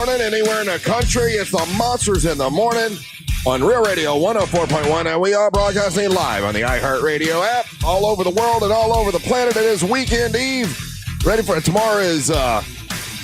Morning anywhere in the country. It's the Monsters in the Morning on Real Radio 104.1, and we are broadcasting live on the iHeartRadio app all over the world and all over the planet. It is Weekend Eve. Ready for it. Tomorrow is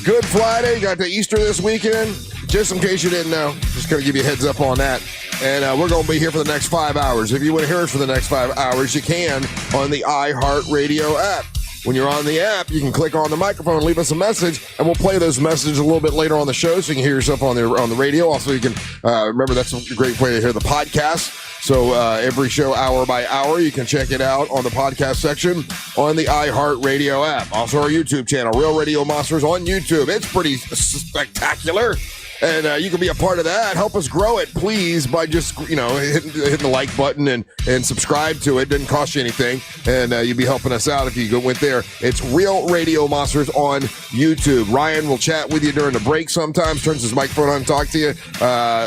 Good Friday. You got the Easter this weekend. Just in case you didn't know, just going to give you a heads up on that. And we're going to be here for the next 5 hours. If you want to hear us for the next 5 hours, you can on the iHeartRadio app. When you're on the app, you can click on the microphone and leave us a message, and we'll play those messages a little bit later on the show so you can hear yourself on the radio. Also, you can remember that's a great way to hear the podcast. So every show, hour by hour, you can check it out on the podcast section on the iHeartRadio app. Also, our YouTube channel, Real Radio Monsters on YouTube. It's pretty spectacular. And you can be a part of that. Help us grow it, please, by just, hitting the like button and subscribe to it. Doesn't cost you anything. And you'd be helping us out if you went there. It's Real Radio Monsters on YouTube. Ryan will chat with you during the break sometimes, turns his microphone on and talk to you.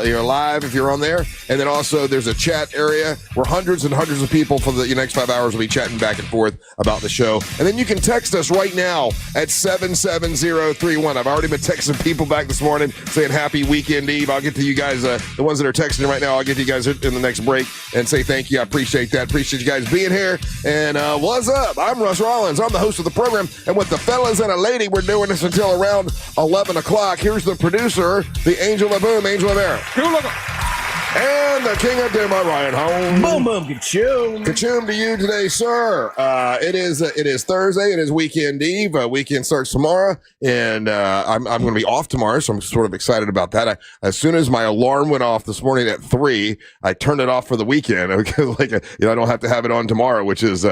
You're live if you're on there. And then also there's a chat area where hundreds and hundreds of people for the next 5 hours will be chatting back and forth about the show. And then you can text us right now at 77031. I've already been texting people back this morning saying happy weekend eve. I'll get to you guys, the ones that are texting right now. I'll get to you guys in the next break and say thank you. I appreciate that. Appreciate you guys being here. And what's up? I'm Russ Rollins. I'm the host of the program. And with the fellas and a lady, we're doing this until around 11 o'clock. Here's the producer, the Angel of Boom, Angel of Air. And the king of Demo, Ryan Holmes. Boom, boom, ka-choom. Ka-choom to you today, sir. It is Thursday. It is Weekend Eve. Weekend starts tomorrow, and I'm going to be off tomorrow, so I'm sort of excited about that. As soon as my alarm went off this morning at 3, I turned it off for the weekend because, I don't have to have it on tomorrow, which is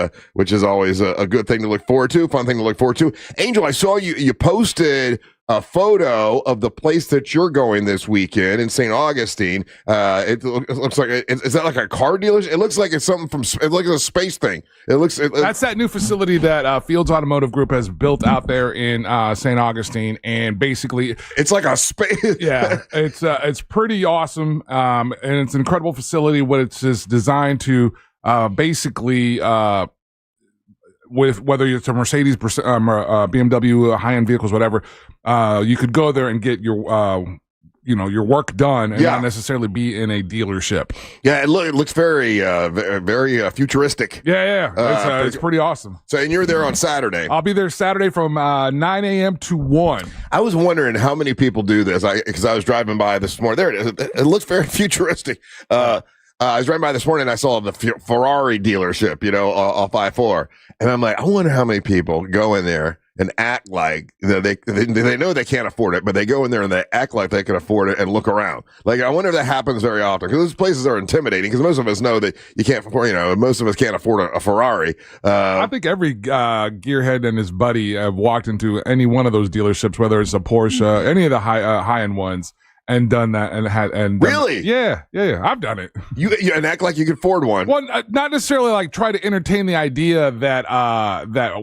always a good thing to look forward to, fun thing to look forward to. Angel, I saw you posted a photo of the place that you're going this weekend in St. Augustine. It looks like is that like a car dealership? It looks like it's something from a space thing. That's that new facility that Fields Automotive Group has built out there in St. Augustine, and basically it's like a space. Yeah, it's pretty awesome, and it's an incredible facility. What it's just designed to basically. With whether it's a Mercedes, BMW, high-end vehicles, whatever, you could go there and get your work done and not necessarily be in a dealership. Yeah, it looks very, very futuristic. Yeah. It's pretty awesome. So, and you're there on Saturday. I'll be there Saturday from 9 a.m. to 1. I was wondering how many people do this because I was driving by this morning. There it is. It looks very futuristic. I was driving by this morning and I saw the Ferrari dealership, off I-4. And I'm like, I wonder how many people go in there and act like they know they can't afford it, but they go in there and they act like they can afford it and look around. Like, I wonder if that happens very often because those places are intimidating because most of us know that you can't afford, most of us can't afford a Ferrari. I think every gearhead and his buddy have walked into any one of those dealerships, whether it's a Porsche, any of the high-end ones, and done that Really? Yeah. I've done it. You and act like you could afford one. Well, not necessarily like try to entertain the idea that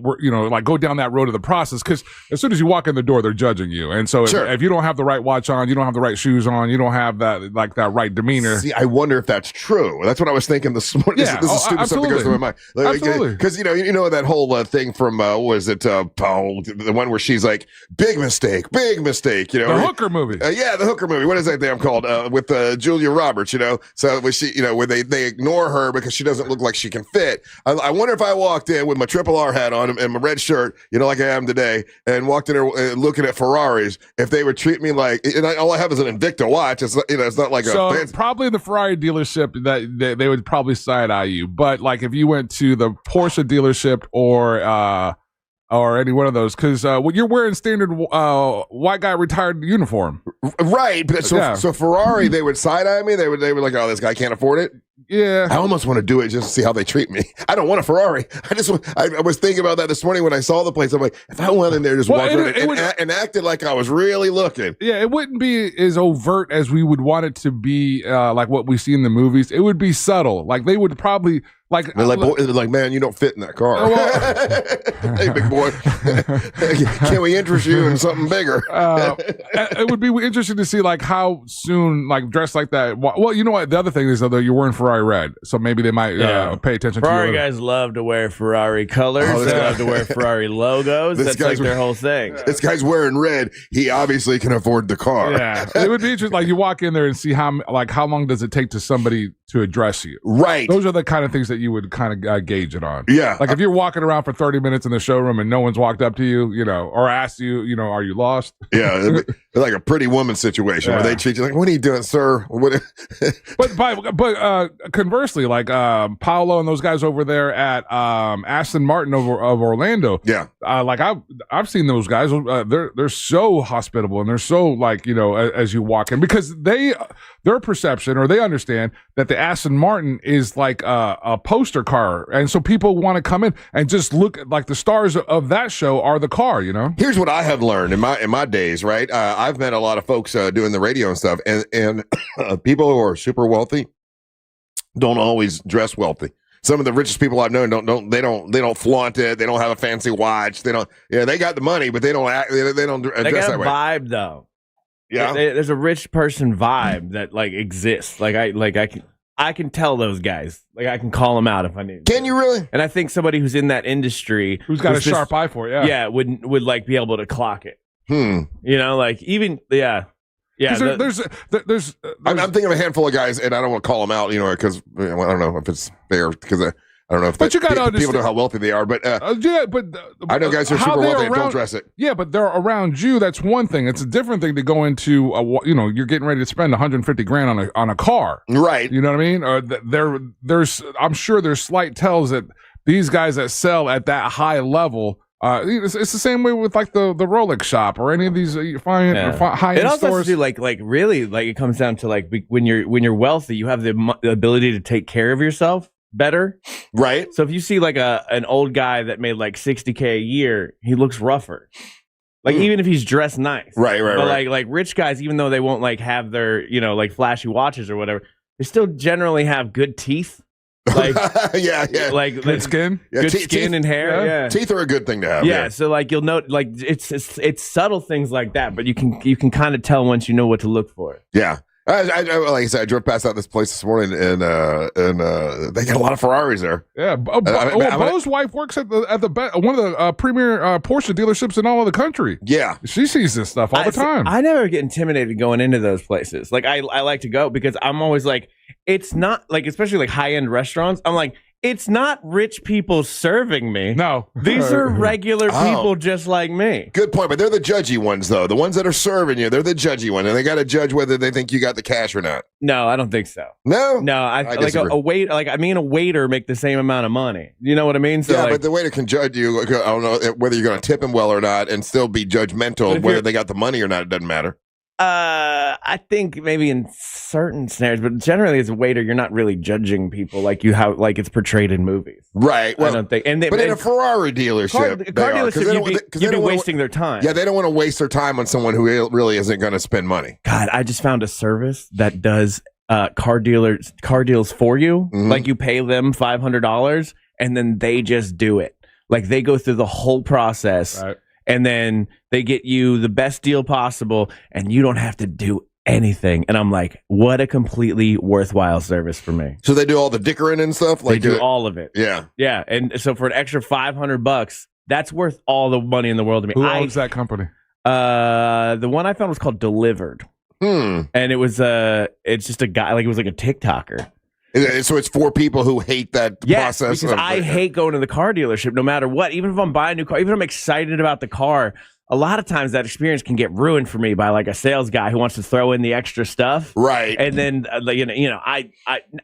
we're like go down that road of the process, because as soon as you walk in the door, they're judging you, and so if you don't have the right watch on, you don't have the right shoes on, you don't have that right demeanor. See, I wonder if that's true. That's what I was thinking this morning. Yeah, this is stupid stuff that goes through my mind. Absolutely, because that whole thing from was it the one where she's like big mistake, the Hooker movie. The Hooker movie. What is that damn called? With Julia Roberts, So when she, where they ignore her because she doesn't look like she can fit. I wonder if I walked in with my Triple R hat on and my red shirt, like I am today, and walked in there looking at Ferraris, if they would treat me like, all I have is an Invicta watch. It's it's not like so probably in the Ferrari dealership that they would probably side eye you, but like if you went to the Porsche dealership or any one of those, because you're wearing standard white guy retired uniform, right? But so Ferrari, they would side eye me. They were like, oh, this guy can't afford it. Yeah, I almost want to do it just to see how they treat me. I don't want a Ferrari. I was thinking about that this morning when I saw the place. I'm like, if I went in there, just walked around and acted like I was really looking. Yeah, it wouldn't be as overt as we would want it to be, like what we see in the movies. It would be subtle. Like they would probably They're like, man, you don't fit in that car. Hey, big boy, can we interest you in something bigger? It would be interesting to see like how soon, like dressed like that. Well, you know what? The other thing is though, you're wearing Ferrari red, so maybe they might pay attention. Ferrari to you. guys love to wear Ferrari colors. They love to wear Ferrari logos. That's like their whole thing. This guy's wearing red. He obviously can afford the car. Yeah, it would be interesting. Like you walk in there and see how long does it take to somebody to address you? Right. Those are the kind of things that you would kind of gauge it on. Yeah. Like if you're walking around for 30 minutes in the showroom and no one's walked up to you, or asked you, are you lost? Yeah. It's like a Pretty Woman situation where they treat you like, what are you doing, sir? But conversely, like Paolo and those guys over there at Aston Martin of Orlando. Yeah. Like I've seen those guys. They're so hospitable and they're so like, as you walk in, because their perception, or they understand that the Aston Martin is like a poster car, and so people want to come in and just look at, like, the stars of that show are the car. Here's what I have learned in my days. Right, I've met a lot of folks doing the radio and stuff, and people who are super wealthy don't always dress wealthy. Some of the richest people I've known don't flaunt it. They don't have a fancy watch. They don't. Yeah, they got the money, but they don't act. They don't dress that way. They got a vibe though. Yeah, there's a rich person vibe that like exists. I can tell those guys. Like I can call them out if I need. Can you really? And I think somebody who's in that industry, who's got a sharp eye for it, would like be able to clock it. Like even there's I'm thinking of a handful of guys, and I don't want to call them out, because I don't know if it's fair, because I don't know if you gotta people know how wealthy they are, but I know guys who are super wealthy and don't dress it. Yeah, but they're around you. That's one thing. It's a different thing to go into you're getting ready to spend 150 grand on a car, right? You know what I mean? Or I'm sure there's slight tells that these guys that sell at that high level. It's the same way with like the Rolex shop or any of these high-end stores. It also has to do like really like it comes down to like when you're wealthy, you have the ability to take care of yourself better, right? So if you see like an old guy that made like $60K a year, he looks rougher. Like even if he's dressed nice, right. But like rich guys, even though they won't like have their like flashy watches or whatever, they still generally have good teeth. Like like good skin, good skin and hair. Yeah. Teeth are a good thing to have. Yeah, so like you'll note like it's subtle things like that, but you can kind of tell once you know what to look for. Yeah. I like I said, I drove past out this place this morning, and they got a lot of Ferraris there. Yeah, Bo's wife works at one of the premier Porsche dealerships in all of the country. Yeah, she sees this stuff all the time. I never get intimidated going into those places. Like I like to go because I'm always like, it's not like, especially like high end restaurants. I'm like, it's not rich people serving me. No. These are regular people just like me. Good point, but they're the judgy ones, though. The ones that are serving you, they're the judgy one, and they got to judge whether they think you got the cash or not. No, I don't think so. No? No, I like a waiter, like me and a waiter make the same amount of money. You know what I mean? So yeah, but the waiter can judge you. I don't know whether you're going to tip him well or not and still be judgmental. Whether they got the money or not, it doesn't matter. I think maybe in certain scenarios, but generally as a waiter, you're not really judging people like it's portrayed in movies, right? Well, I don't think. But in a Ferrari dealership, car dealership, you'd be wasting their time. Yeah, they don't want to waste their time on someone who really isn't going to spend money. God, I just found a service that does car deals for you. Mm-hmm. Like you pay them $500, and then they just do it. Like they go through the whole process. Right. And then they get you the best deal possible, and you don't have to do anything. And I'm like, what a completely worthwhile service for me. So they do all the dickering and stuff? Like they do all of it. Yeah. Yeah. And so for an extra $500, that's worth all the money in the world to me. Who owns that company? The one I found was called Delivered. And it was it's just a guy, like it was like a TikToker. So it's for people who hate that process. Because I hate going to the car dealership no matter what. Even if I'm buying a new car, even if I'm excited about the car, a lot of times that experience can get ruined for me by like a sales guy who wants to throw in the extra stuff. Right. And then,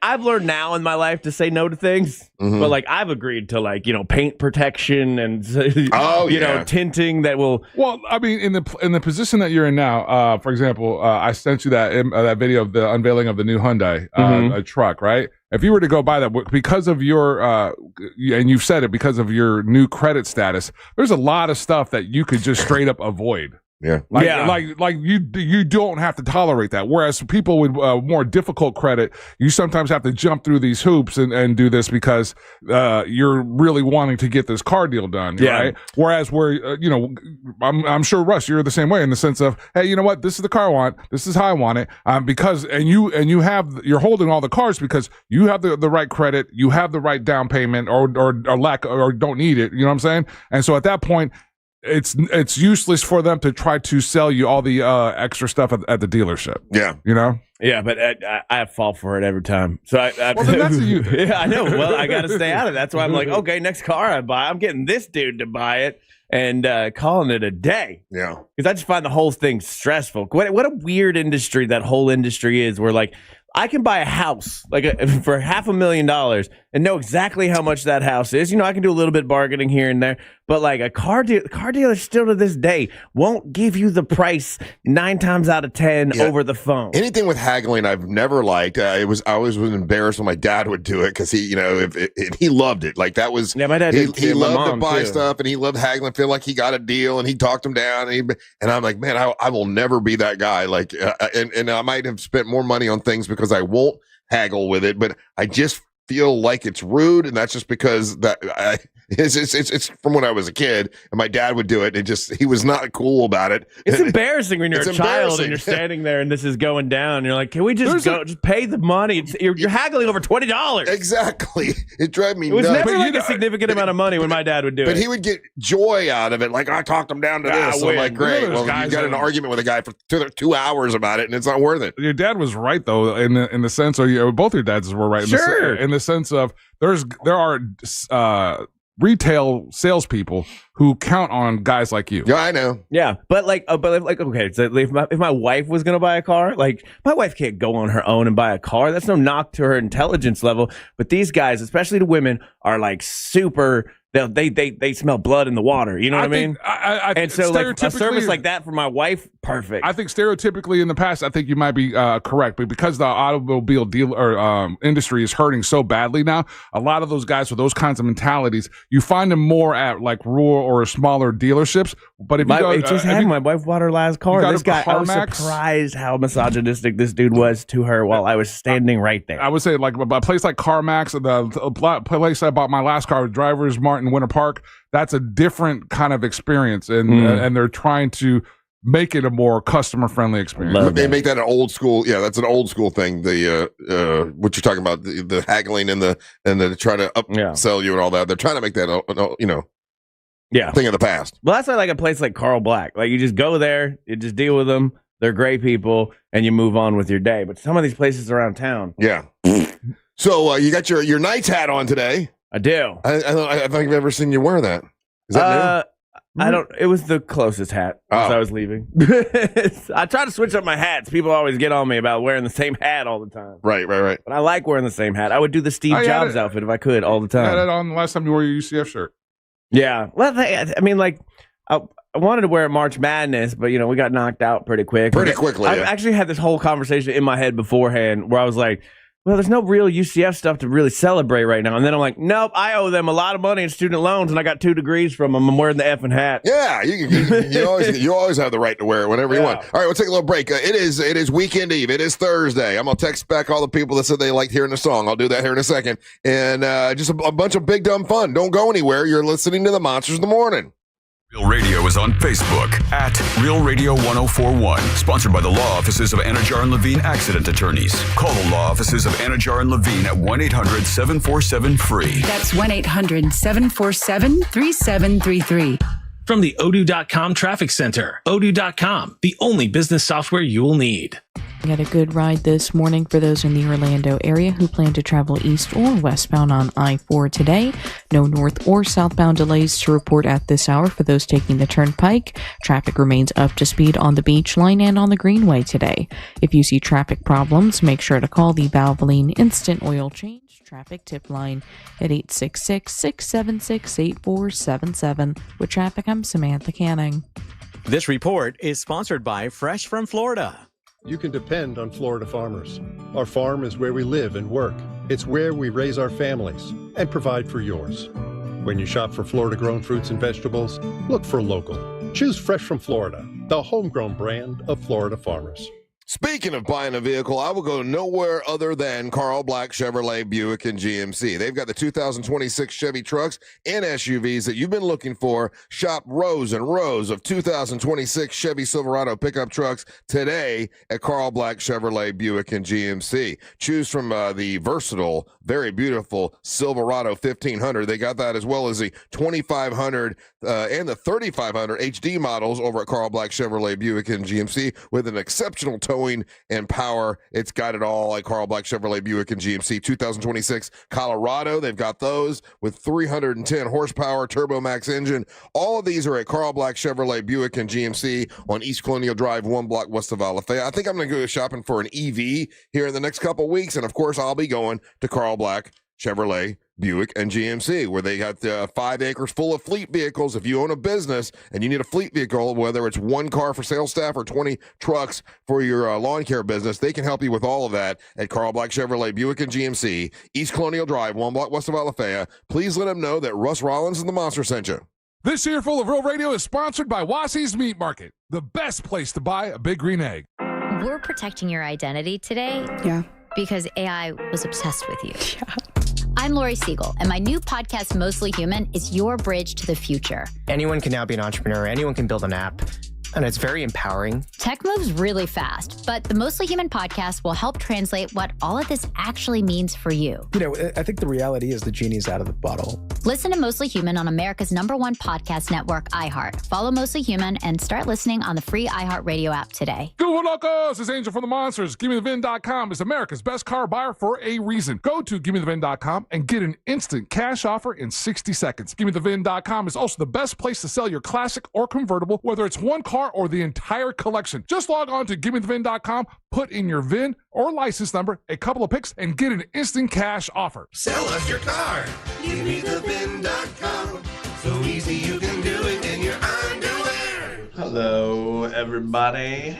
I've learned now in my life to say no to things. Mm-hmm. But like I've agreed to like, paint protection and, tinting that will. Well, I mean, in the position that you're in now, for example, I sent you that video of the unveiling of the new Hyundai a truck, right? If you were to go buy that, because of your, and you've said it, because of your new credit status, there's a lot of stuff that you could just straight up avoid. Yeah. Like you don't have to tolerate that. Whereas people with more difficult credit, you sometimes have to jump through these hoops and do this because you're really wanting to get this car deal done, right? Whereas I'm sure, Russ, you're the same way in the sense of, hey, you know what? This is the car I want. This is how I want it. You're holding all the cars because you have the right credit, you have the right down payment, or lack, or don't need it. You know what I'm saying? And so at that point, it's useless for them to try to sell you all the extra stuff at the dealership. Yeah. You know? Yeah, but I fall for it every time. So well, then that's you. Yeah, I know. Well, I got to stay out of it. That's why I'm like, okay, next car I buy, I'm getting this dude to buy it and calling it a day. Yeah. Because I just find the whole thing stressful. What a weird industry that whole industry is, where like I can buy a house for $500,000 and know exactly how much that house is. You know, I can do a little bit bargaining here and there, but like a car dealer still to this day won't give you the price 9 times out of 10 over the phone. Anything with haggling, I've never liked. I always was embarrassed when my dad would do it because he loved it. Like that was my dad. He loved to buy stuff and he loved haggling. Feel like he got a deal and he talked him down. And I'm like, man, I will never be that guy. Like, and I might have spent more money on things because I won't haggle with it, but I just feel like it's rude, and that's just because it's from when I was a kid, and my dad would do it. He was not cool about it. It's embarrassing when you're a child and you're standing there and this is going down. And you're like, can we just just pay the money? You're haggling over $20. Exactly. It drove me nuts. It was never like a significant amount of money when my dad would do it. But he would get joy out of it. Like, I talked him down to this. So I'm like, great. Well, you got an argument with a guy for 2 hours about it, and it's not worth it. Your dad was right, though, in the sense, or both your dads were right. In the sense of there are retail salespeople who count on guys like you. Yeah, I know. Yeah, but okay, so if my wife was gonna buy a car, like my wife can't go on her own and buy a car. That's no knock to her intelligence level. But these guys, especially the women, are like super. They smell blood in the water. You know what I mean? And so like a service like that for my wife, perfect. I think stereotypically in the past, I think you might be correct, but because the automobile industry is hurting so badly now, a lot of those guys with those kinds of mentalities, you find them more at like rural or smaller dealerships. But if my wife bought her last car. This guy, I was surprised how misogynistic this dude was to her while I was standing right there. I would say like a place like CarMax, the place I bought my last car, Drivers Mart in Winter Park, that's a different kind of experience, and they're trying to make it a more customer friendly experience. They make that an old school. Yeah, that's an old school thing. The what you're talking about, the haggling and the trying to upsell you and all that. They're trying to make that thing of the past. Well, that's why I like a place like Carl Black. Like you just go there, you just deal with them. They're great people, and you move on with your day. But some of these places around town, So you got your Knights hat on today. I do. I don't think I've ever seen you wear that. Is that new? I don't. It was the closest hat as I was leaving. I try to switch up my hats. People always get on me about wearing the same hat all the time. Right. But I like wearing the same hat. I would do the Steve Jobs outfit if I could all the time. I had it on the last time you wore your UCF shirt. Yeah. Well, I mean, like, I wanted to wear March Madness, but, we got knocked out pretty quickly. I actually had this whole conversation in my head beforehand where I was like, well, there's no real UCF stuff to really celebrate right now. And then I'm like, nope, I owe them a lot of money in student loans, and I got 2 degrees from them. I'm wearing the effing hat. Yeah, you always have the right to wear it whenever you want. All right, we'll take a little break. It is weekend eve. It is Thursday. I'm going to text back all the people that said they liked hearing the song. I'll do that here in a second. And just a bunch of big, dumb fun. Don't go anywhere. You're listening to the Monsters in the Morning. Real Radio is on Facebook at Real Radio 1041. Sponsored by the law offices of Anajar and Levine Accident Attorneys. Call the law offices of Anajar and Levine at 1-800-747-FREE. That's 1-800-747-3733. From the Odoo.com Traffic Center. Odoo.com, the only business software you will need. We had a good ride this morning for those in the Orlando area who plan to travel east or westbound on I-4 today. No north or southbound delays to report at this hour for those taking the Turnpike. Traffic remains up to speed on the Beach Line and on the Greenway today. If you see traffic problems, make sure to call the Valvoline Instant Oil Change Traffic Tip Line at 866-676-8477. With traffic, I'm Samantha Canning. This report is sponsored by Fresh from Florida. You can depend on Florida farmers. Our farm is where we live and work. It's where we raise our families and provide for yours. When you shop for Florida-grown fruits and vegetables, look for local. Choose Fresh from Florida. the homegrown brand of Florida farmers. Speaking of buying a vehicle, I will go nowhere other than Carl Black Chevrolet Buick and GMC. They've got the 2026 Chevy trucks and SUVs that you've been looking for. Shop rows and rows of 2026 Chevy Silverado pickup trucks today at Carl Black Chevrolet Buick and GMC. Choose from the versatile, very beautiful Silverado 1500. They got that as well as the 2500 and the 3500 HD models over at Carl Black Chevrolet Buick and GMC with an exceptional towing and power. It's got it all like Carl Black Chevrolet Buick and GMC. 2026 Colorado, they've got those with 310 horsepower turbo max engine. All of these are at Carl Black Chevrolet Buick and GMC on East Colonial Drive, 1 block west of Alafaya. I think I'm going to go shopping for an EV here in the next couple weeks, and of course I'll be going to Carl Black Chevrolet Buick and GMC, where they got 5 acres full of fleet vehicles. If you own a business and you need a fleet vehicle, whether it's 1 car for sales staff or 20 trucks for your lawn care business, they can help you with all of that at Carl Black Chevrolet Buick and GMC, East Colonial Drive, 1 block west of Alafaya. Please let them know that Russ Rollins and the Monster sent you. This year full of Real Radio is sponsored by Wassey's Meat Market, the best place to buy a big green egg. We're protecting your identity today. Yeah. Because AI was obsessed with you. Yeah. I'm Lori Siegel, and my new podcast, Mostly Human, is your bridge to the future. Anyone can now be an entrepreneur. Anyone can build an app. And it's very empowering. Tech moves really fast, but the Mostly Human podcast will help translate what all of this actually means for you. You know, I think the reality is the genie's out of the bottle. Listen to Mostly Human on America's #1 podcast network, iHeart. Follow Mostly Human and start listening on the free iHeart Radio app today. Go locos! It's Angel from the Monsters. GimmeTheVin.com is America's best car buyer for a reason. Go to GimmeTheVin.com and get an instant cash offer in 60 seconds. GimmeTheVin.com is also the best place to sell your classic or convertible, whether it's one car or the entire collection. Just log on to GimmeTheVin.com, put in your VIN or license number, a couple of pics, and get an instant cash offer. Sell us your car. GimmeTheVin.com. So easy you can do it in your underwear. Hello, everybody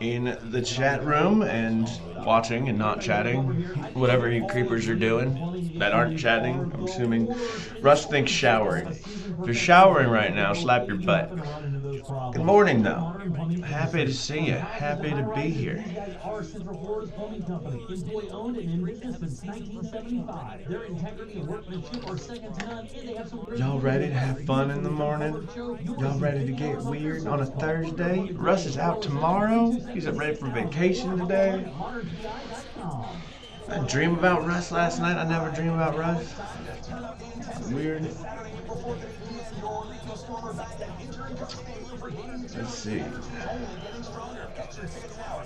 in the chat room and watching and not chatting. Whatever you creepers are doing that aren't chatting, I'm assuming. Russ thinks showering. If you're showering right now, slap your butt. Good morning, though. Happy to see you. Happy to be here. Y'all ready to have fun in the morning? Y'all ready to get weird on a Thursday? Russ is out tomorrow. He's ready for vacation today. I dreamed about Russ last night. I never dream about Russ. Weird. Let's see.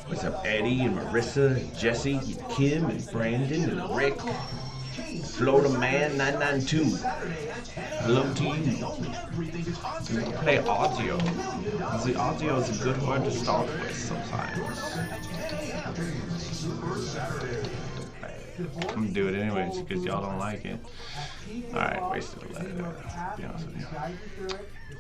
What's up, Eddie and Marissa, and Jesse, and Kim, and Brandon, and Rick, Florida Man 992. Hello, team. We play audio. The audio is a good word to start with sometimes. I'm gonna do it anyways because y'all don't like it. Alright, wasted a letter there, to be honest with you.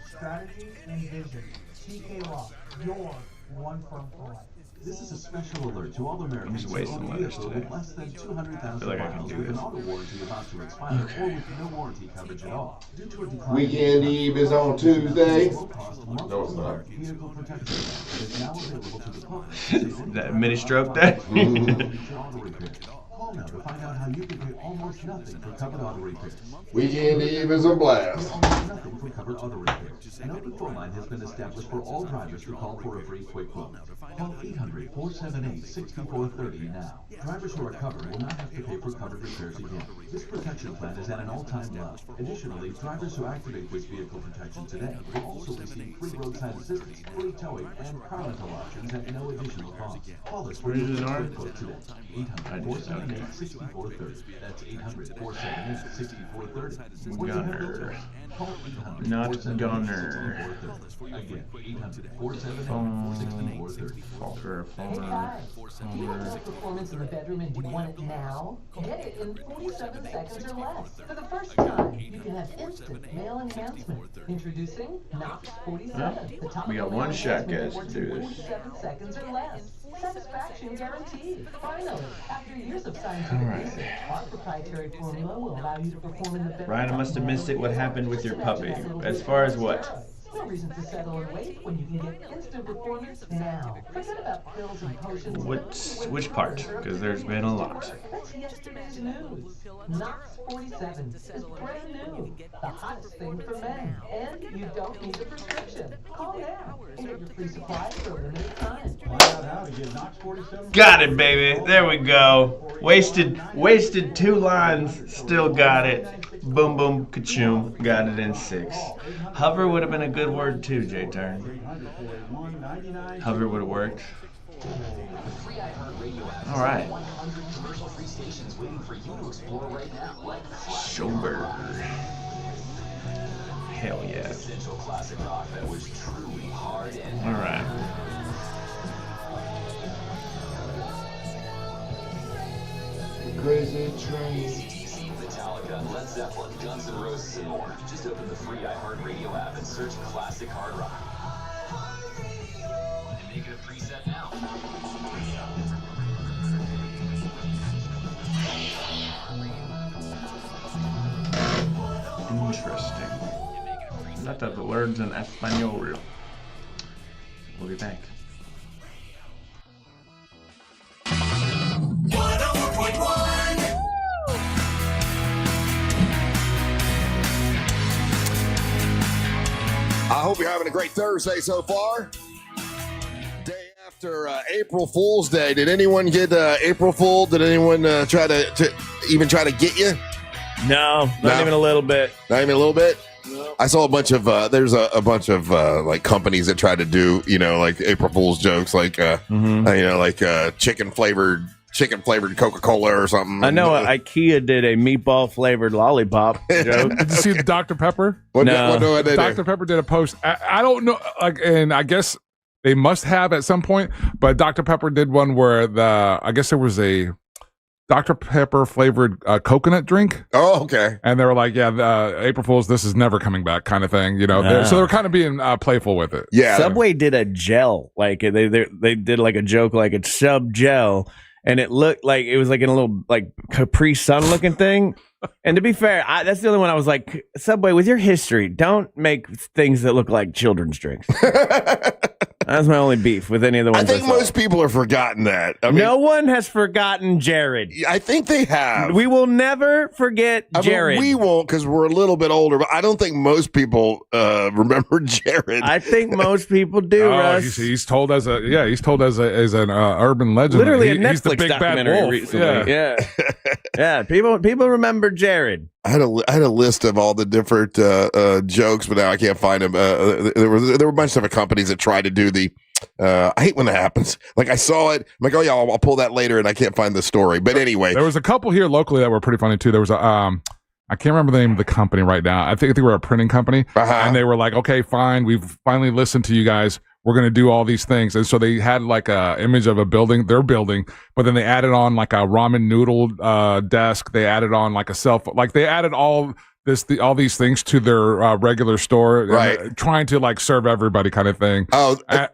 Strategy and vision. TK Law, your one firm for life. This is a special alert to all Americans. I'm just wasting letters today. Less than 200,000 I feel like I can do this. auto warranty about to expire, or with no warranty coverage at all. Due to a decline Weekend Eve is on Tuesday. No, it's not. Vehicle protection is now available to the public. That mini stroke there? Call now to find out how you can pay almost nothing for covered auto repairs. Weekend Eve is a blast. Nothing for covered auto repairs. An open phone line has been established for all drivers to call for a free quick quote. Call 800-478-6430 now. Drivers who are covered will not have to pay for covered repairs again. This protection plan is at an all-time low. Additionally, drivers who activate this vehicle protection today will also receive free roadside assistance, free towing, and car rental options at no additional cost. Call us for your quick quote today. 800-478-6430. That's 800-478-6430. Gunner. Not Gunner. Again, 800-478-6430. Falker, Do you have the performance in the bedroom and do you want it now? Get it in 47 seconds or less. For the first time, you can have instant male enhancement. Introducing Knox 47. The top We got one shot, guys, to do this. 47 seconds or less. Satisfaction guaranteed. Finally, after years of scientific research, our proprietary formula will allow you to perform in the bedroom. Ryan, I must have missed it. What happened with your puppy? As far as what? reason to settle and wait when you can get instant performance now. Forget about pills and potions. Which part? Because there's been a lot. That's yesterday's news. Knox 47 is brand new. The hottest thing for men. And you don't need a prescription. Call now and get your free supply for a limited time. Find out how to get Knox 47. Got it, baby. There we go. Wasted 2 lines. Still got it. Boom, boom, ka-choom. Got it in 6. Hover would have been a good word too, J-Turn. Hover would have worked. All right. Sober. Hell yeah. All right. Crazy train. Metallica, Led Zeppelin, Guns N' Roses, and more. Just open the free iHeartRadio app and search Classic Hard Rock. And make it a preset now. Interesting. Lot of words in Espanol. We'll be back. I hope you're having a great Thursday so far. Day after April Fool's Day. Did anyone get April Fool? Did anyone try to even try to get you? No, not even a little bit. Not even a little bit? No. I saw a bunch of, there's a bunch of like companies that try to do, like April Fool's jokes, like, chicken flavored Coca-Cola or something. I know IKEA did a meatball flavored lollipop joke. Did you see the Dr. Pepper? What Dr. Pepper did a post. I don't know, and I guess they must have at some point, but Dr. Pepper did one where I guess there was a Dr. Pepper flavored coconut drink. Oh, okay. And they were like, April Fool's, this is never coming back kind of thing, So they're kind of being playful with it. Yeah. Subway did a gel. Like they did like a joke, like it's sub gel. And it looked like it was like in a little like Capri Sun looking thing. And to be fair, that's the only one I was like, Subway, with your history, don't make things that look like children's drinks. That's my only beef with any of the ones. I think most people have forgotten that. I mean, no one has forgotten Jared. I think they have. We will never forget Jared. We won't because we're a little bit older, but I don't think most people remember Jared. I think most people do, Russ. He's told as an urban legend. Literally he's the Netflix big bad documentary wolf. recently. Yeah. People remember Jared. I had a list of all the different jokes, but now I can't find them. There were a bunch of companies that tried to do the. I hate when that happens. Like I saw it, I'm like, oh yeah, I'll pull that later, and I can't find the story. But anyway, there was a couple here locally that were pretty funny too. There was I can't remember the name of the company right now. I think they were a printing company, and they were like, okay, fine, we've finally listened to you guys. We're going to do all these things. And so they had like a image of their building, but then they added on like a ramen noodle desk. They added on like a cell phone, like they added all these things to their regular store, right? Trying to like serve everybody kind of thing. Oh, and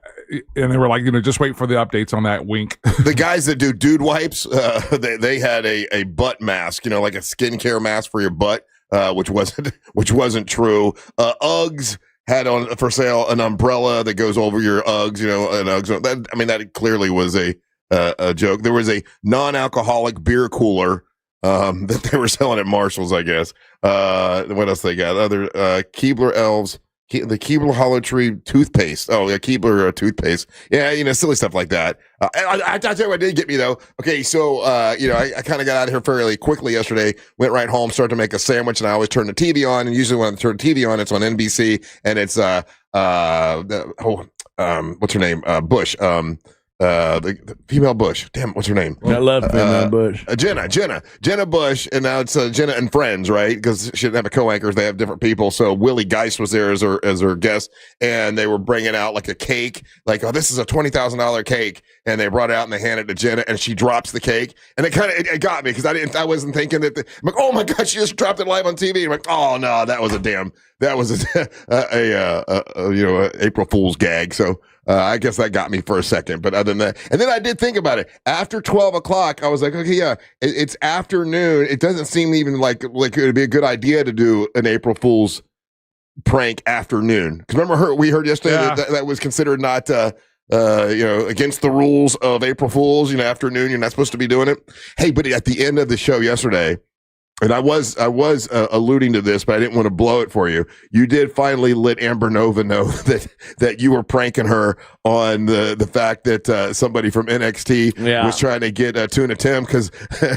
they were like, just wait for the updates on that. Wink. The guys that do dude wipes, they had a butt mask, like a skincare mask for your butt, which wasn't true. Uggs had on for sale an umbrella that goes over your Uggs, an Uggs. That clearly was a joke. There was a non-alcoholic beer cooler that they were selling at Marshall's, I guess. What else they got? Other Keebler Elves, the Keebler Hollow Tree toothpaste. Oh, yeah, Keebler toothpaste. Yeah, silly stuff like that. I tell you what did get me though. Okay, so I kind of got out of here fairly quickly yesterday. Went right home, started to make a sandwich, and I always turn the TV on. And usually when I turn the TV on, it's on NBC, and it's what's her name? Bush. The female Bush. Damn, what's her name? I love female Bush. Jenna Bush, and now it's Jenna and Friends, right? Because she didn't have a co-anchors; they have different people. So Willie Geist was there as her guest, and they were bringing out like a cake, like, oh, this is a $20,000 cake, and they brought it out and they handed it to Jenna, and she drops the cake, and it got me because I wasn't thinking that. I'm like, oh my god, she just dropped it live on TV. I'm like, oh no, that was a April Fool's gag. So. I guess that got me for a second, but other than that, and then I did think about it after 12 o'clock. I was like, okay, yeah, it's afternoon. It doesn't seem even like it would be a good idea to do an April Fool's prank afternoon. Because remember we heard yesterday that was considered not against the rules of April Fools. Afternoon, you're not supposed to be doing it. Hey, but at the end of the show yesterday, and I was alluding to this, but I didn't want to blow it for you. You did finally let Amber Nova know that you were pranking her on the fact that somebody from NXT was trying to get Tuna Tim. Because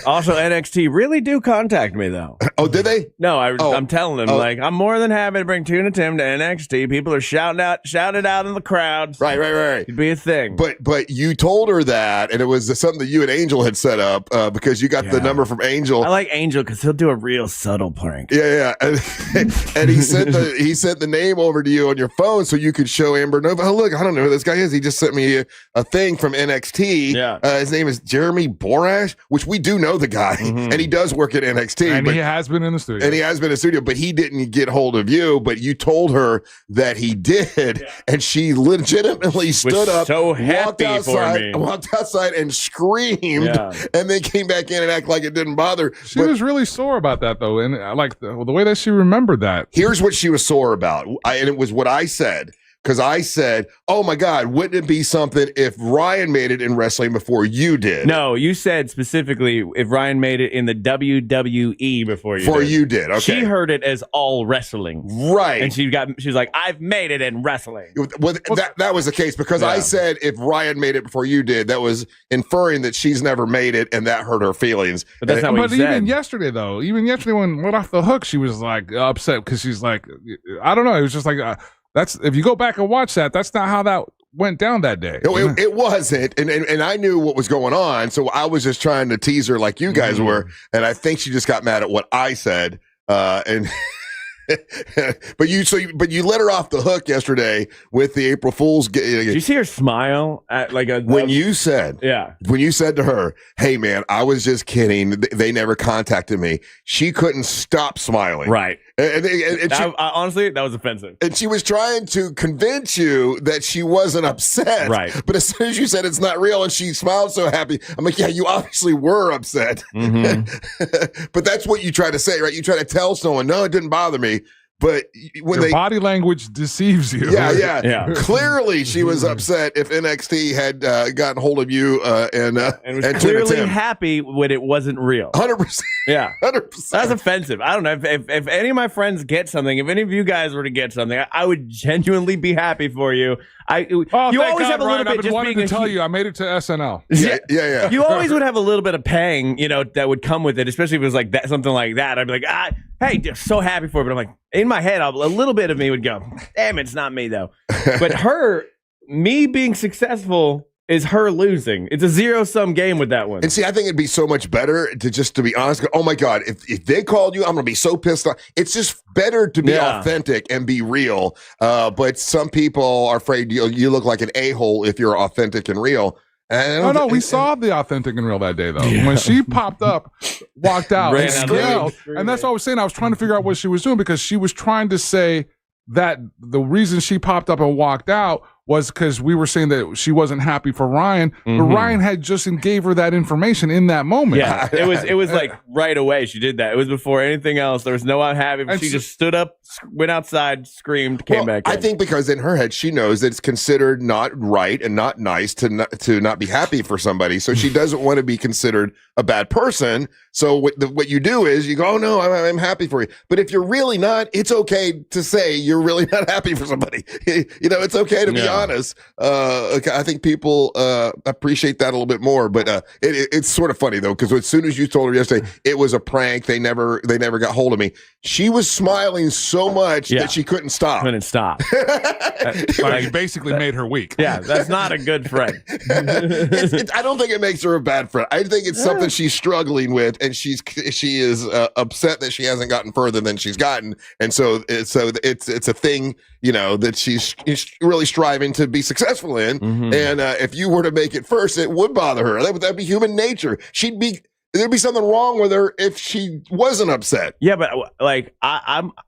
also NXT really do contact me though. Oh, did they? No, I'm telling them I'm more than happy to bring Tuna Tim to NXT. People are shouting out in the crowd. Right. It'd be a thing. But you told her that, and it was something that you and Angel had set up because you got the number from Angel. I like Angel because he'll do a real subtle prank. Yeah. And he sent the name over to you on your phone so you could show Amber Nova. Oh, look, I don't know who this guy is. He just sent me a thing from NXT. Yeah. His name is Jeremy Borash, which we do know the guy, and he does work at NXT. And he has been in the studio. And he has been in the studio, but he didn't get hold of you. But you told her that he did, and she legitimately stood up, so happy walked outside and screamed, and then came back in and acted like it didn't bother. She was really sore about that, though, and I like the way that she remembered that. Here's what she was sore about, and it was what I said. Because I said, oh my God, wouldn't it be something if Ryan made it in wrestling before you did? No, you said specifically if Ryan made it in the WWE before you did. Okay. She heard it as all wrestling. Right. And she's like, I've made it in wrestling. Well, that was the case because I said if Ryan made it before you did, that was inferring that she's never made it and that hurt her feelings. But that's not what you said. Even yesterday when Let Off the Hook, she was like upset because she's like, I don't know. It was just like, that's if you go back and watch that's not how that went down that day. It wasn't, and I knew what was going on, so I was just trying to tease her like you guys were, and I think she just got mad at what I said, and. but you let her off the hook yesterday with the April Fool's. Did you see her smile at when you said to her, "Hey man, I was just kidding. They never contacted me." She couldn't stop smiling. Right. And honestly, that was offensive. And she was trying to convince you that she wasn't upset. Right. But as soon as you said it's not real and she smiled so happy, I'm like, yeah, you obviously were upset. But that's what you try to say, right? You try to tell someone, no, it didn't bother me. But when your body language deceives you. Yeah. Clearly, she was upset if NXT had gotten hold of you and was clearly happy when it wasn't real. 100%. Yeah, 100%. That's offensive. I don't know if any of my friends get something. If any of you guys were to get something, I would genuinely be happy for you. You always have a little bit. I've been wanting to tell you, I made it to SNL. Yeah. You always would have a little bit of pang, that would come with it, especially if it was like that, something like that. I'd be like, hey, just so happy for it. But I'm like, in my head, a little bit of me would go, damn, it's not me though. But me being successful is her losing. It's a zero-sum game with that one. And see, I think it'd be so much better to be honest. Go, oh my God, if they called you, I'm gonna be so pissed off. It's just better to be authentic and be real. But some people are afraid you look like an a-hole if you're authentic and real. No, we saw the authentic and real that day though. Yeah. When she popped up, walked out, and screamed, and that's what I was saying. I was trying to figure out what she was doing because she was trying to say that the reason she popped up and walked out was because we were saying that she wasn't happy for Ryan, but Ryan had just gave her that information in that moment. Yeah, it was like right away she did that. It was before anything else. There was no unhappy. She just stood up, went outside, screamed, came back in. I think because in her head she knows that it's considered not right and not nice to not be happy for somebody, so she doesn't want to be considered a bad person. So what you do is you go, oh no, I'm happy for you. But if you're really not, it's okay to say you're really not happy for somebody. It's okay to be honest. I think people appreciate that a little bit more. But it's sort of funny though, because as soon as you told her yesterday it was a prank, they never got hold of me. She was smiling so much that she couldn't stop. You basically made her weak. Yeah, that's not a good friend. I don't think it makes her a bad friend. I think it's something she's struggling with, and she is upset that she hasn't gotten further than she's gotten, and so it's a thing that she's really striving to be successful in. And if you were to make it first, it would bother her. That'd be human nature. There'd be something wrong with her if she wasn't upset. Yeah, but like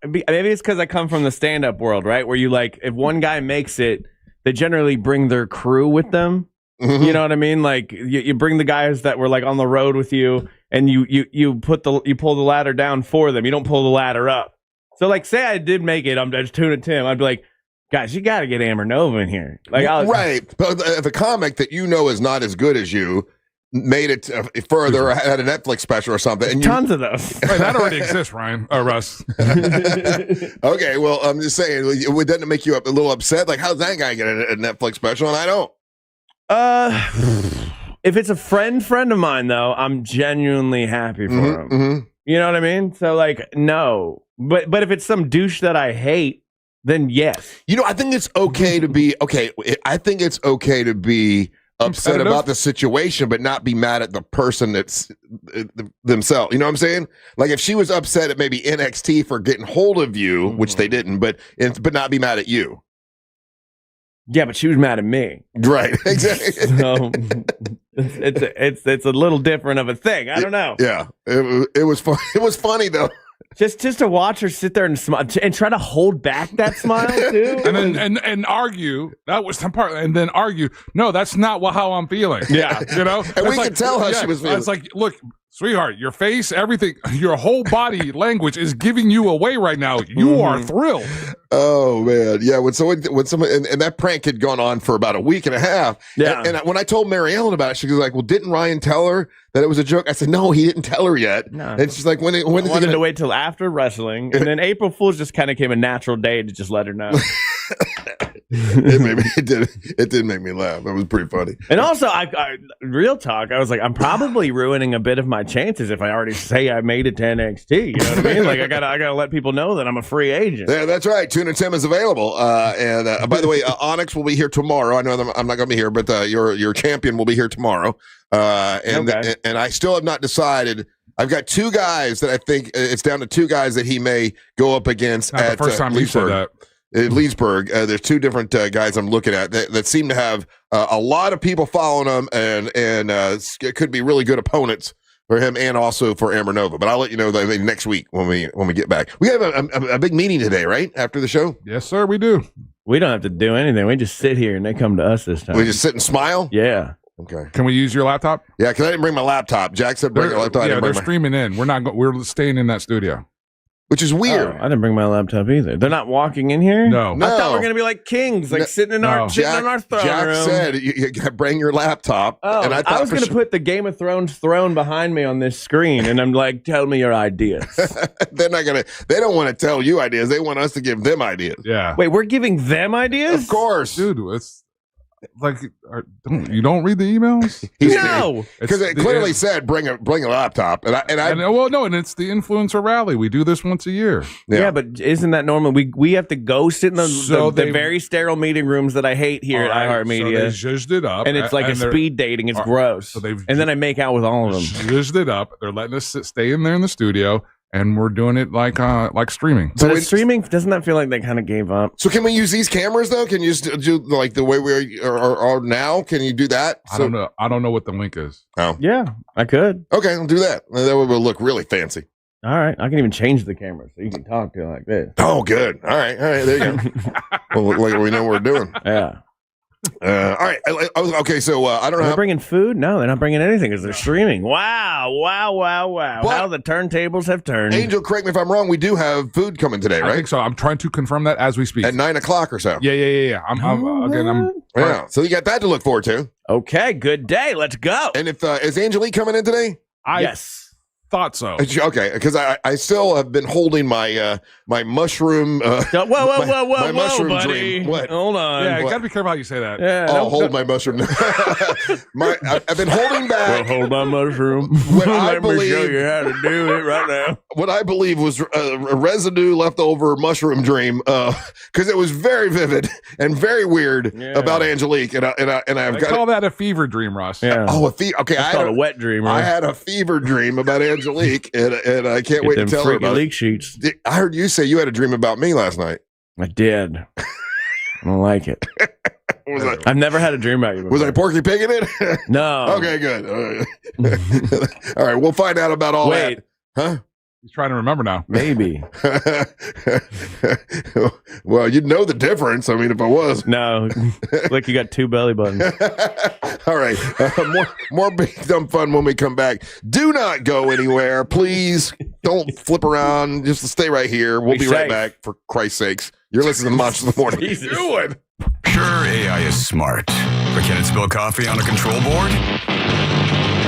maybe it's because I come from the stand-up world, right? Where you if one guy makes it, they generally bring their crew with them. You know what I mean? Like you bring the guys that were like on the road with you, and you pull the ladder down for them. You don't pull the ladder up. So, like, say I did make it, I'm just Tuna Tim. I'd be like, guys, you got to get Amber Nova in here. Like, right. But if a comic that you know is not as good as you made it further, had a Netflix special or something. And tons of those. Right, that already exists, Ryan. Russ. Okay, well, I'm just saying, doesn't it make you a little upset? Like, how's that guy get a Netflix special and I don't? If it's a friend of mine, though, I'm genuinely happy for him. Mm-hmm. You know what I mean? So, like, no. But if it's some douche that I hate, then yes. You know, I think it's okay to be I think it's okay to be upset about the situation, but not be mad at the person that's themselves. You know what I'm saying? Like if she was upset at maybe NXT for getting hold of you, which they didn't, but not be mad at you. Yeah, but she was mad at me. Right, exactly. So it's a little different of a thing. I don't know. Yeah, it was fun. It was funny though. Just to watch her sit there and smile and try to hold back that smile too, and argue that was some part, and then argue. No, that's not how I'm feeling. Yeah, you know, and we could tell how she was feeling. It's like, look, sweetheart, your face, everything, your whole body language is giving you away right now. You are thrilled. Oh man, yeah. When someone and that prank had gone on for about a week and a half. Yeah. And when I told Mary Ellen about it, she was like, "Well, didn't Ryan tell her that it was a joke?" I said, "No, he didn't tell her yet." No. And she's like, "When I wanted to wait till after wrestling, and then April Fool's just kind of came a natural day to just let her know." It did make me laugh. It was pretty funny. And also, I real talk, I was like, I'm probably ruining a bit of my chances if I already say I made it to NXT. You know what I mean? Like I gotta let people know that I'm a free agent. Yeah, that's right. Tuna Tim is available. And by the way, Onyx will be here tomorrow. I know I'm not going to be here, but your champion will be here tomorrow. And I still have not decided. I've got two guys that I think it's down to two guys that he may go up against Not at the first time you said that. At Leesburg. There's two different guys I'm looking at that seem to have a lot of people following them, and it could be really good opponents for him and also for Amber Nova. But I'll let you know that next week when we get back. We have a big meeting today, right? After the show? Yes, sir, we do. We don't have to do anything. We just sit here and they come to us this time. We just sit and smile? Yeah. Okay. Can we use your laptop? Yeah, because I didn't bring my laptop. Jack said bring your laptop. Yeah, they're streaming in. We're staying in that studio. Which is weird. I didn't bring my laptop either. They're not walking in here? No. I thought we were going to be like kings, like sitting in our throne Jack room. said you got to bring your laptop. Oh, and I was going to put the Game of Thrones throne behind me on this screen, and I'm like, tell me your ideas. They don't want to tell you ideas. They want us to give them ideas. Yeah. Wait, we're giving them ideas? Of course. Dude, it's like, you don't read the emails? No, because it clearly said bring a laptop, and it's the influencer rally. We do this once a year. Yeah, but isn't that normal? We have to go sit in the very sterile meeting rooms that I hate here at iHeartMedia. So they zhuzhed it up, and it's like a speed dating. It's gross. So and then I make out with all of them. Zhuzhed it up. They're letting us stay in there in the studio. And we're doing it like streaming. But streaming, doesn't that feel like they kind of gave up? So can we use these cameras though? Can you just do like the way we are now? Can you do that? I don't know. I don't know what the link is. Oh, yeah, I could. Okay, I'll do that. That way we'll look really fancy. All right, I can even change the camera so you can talk to it like this. Oh, good. All right, there you go. We'll look like we know what we're doing. Yeah. All right. Okay. So I don't know. They're bringing food? No, they're not bringing anything because they're streaming. Wow. But how the turntables have turned. Angel, correct me if I'm wrong. We do have food coming today, right? I think so. I'm trying to confirm that as we speak. At 9:00 or so. Yeah. Yeah. So you got that to look forward to. Okay. Good day. Let's go. And if is Angelique coming in today? Yes. Thought so. Okay, because I still have been holding my my mushroom. Whoa, my mushroom buddy. dream. What? Hold on. Yeah, you got to be careful how you say that. Yeah, I'll hold my mushroom. I've been holding back. Well, hold my mushroom. Let me show you how to do it right now. What I believe was a residue left over mushroom dream, because it was very vivid and very weird about Angelique, and I've got call that a fever dream, Russ. Yeah. Oh, a fever. Okay, I had a wet dream. Right? I had a fever dream about Angelique, and I can't wait to tell her about leak sheets. I heard you say you had a dream about me last night. I did. I don't like it. I've never had a dream about you before. Was I Porky Pigging it? No. Okay, good. All right, we'll find out about all that. Huh? He's trying to remember now. Maybe. Well, you'd know the difference. I mean, if I was. No. Look, you got 2 belly buttons. All right. More Big Dumb Fun when we come back. Do not go anywhere. Please don't flip around. Just stay right here. We'll be right back, for Christ's sakes. You're listening to Monsters in the Morning. What are you doing? Sure, AI is smart, but can it spill coffee on a control board?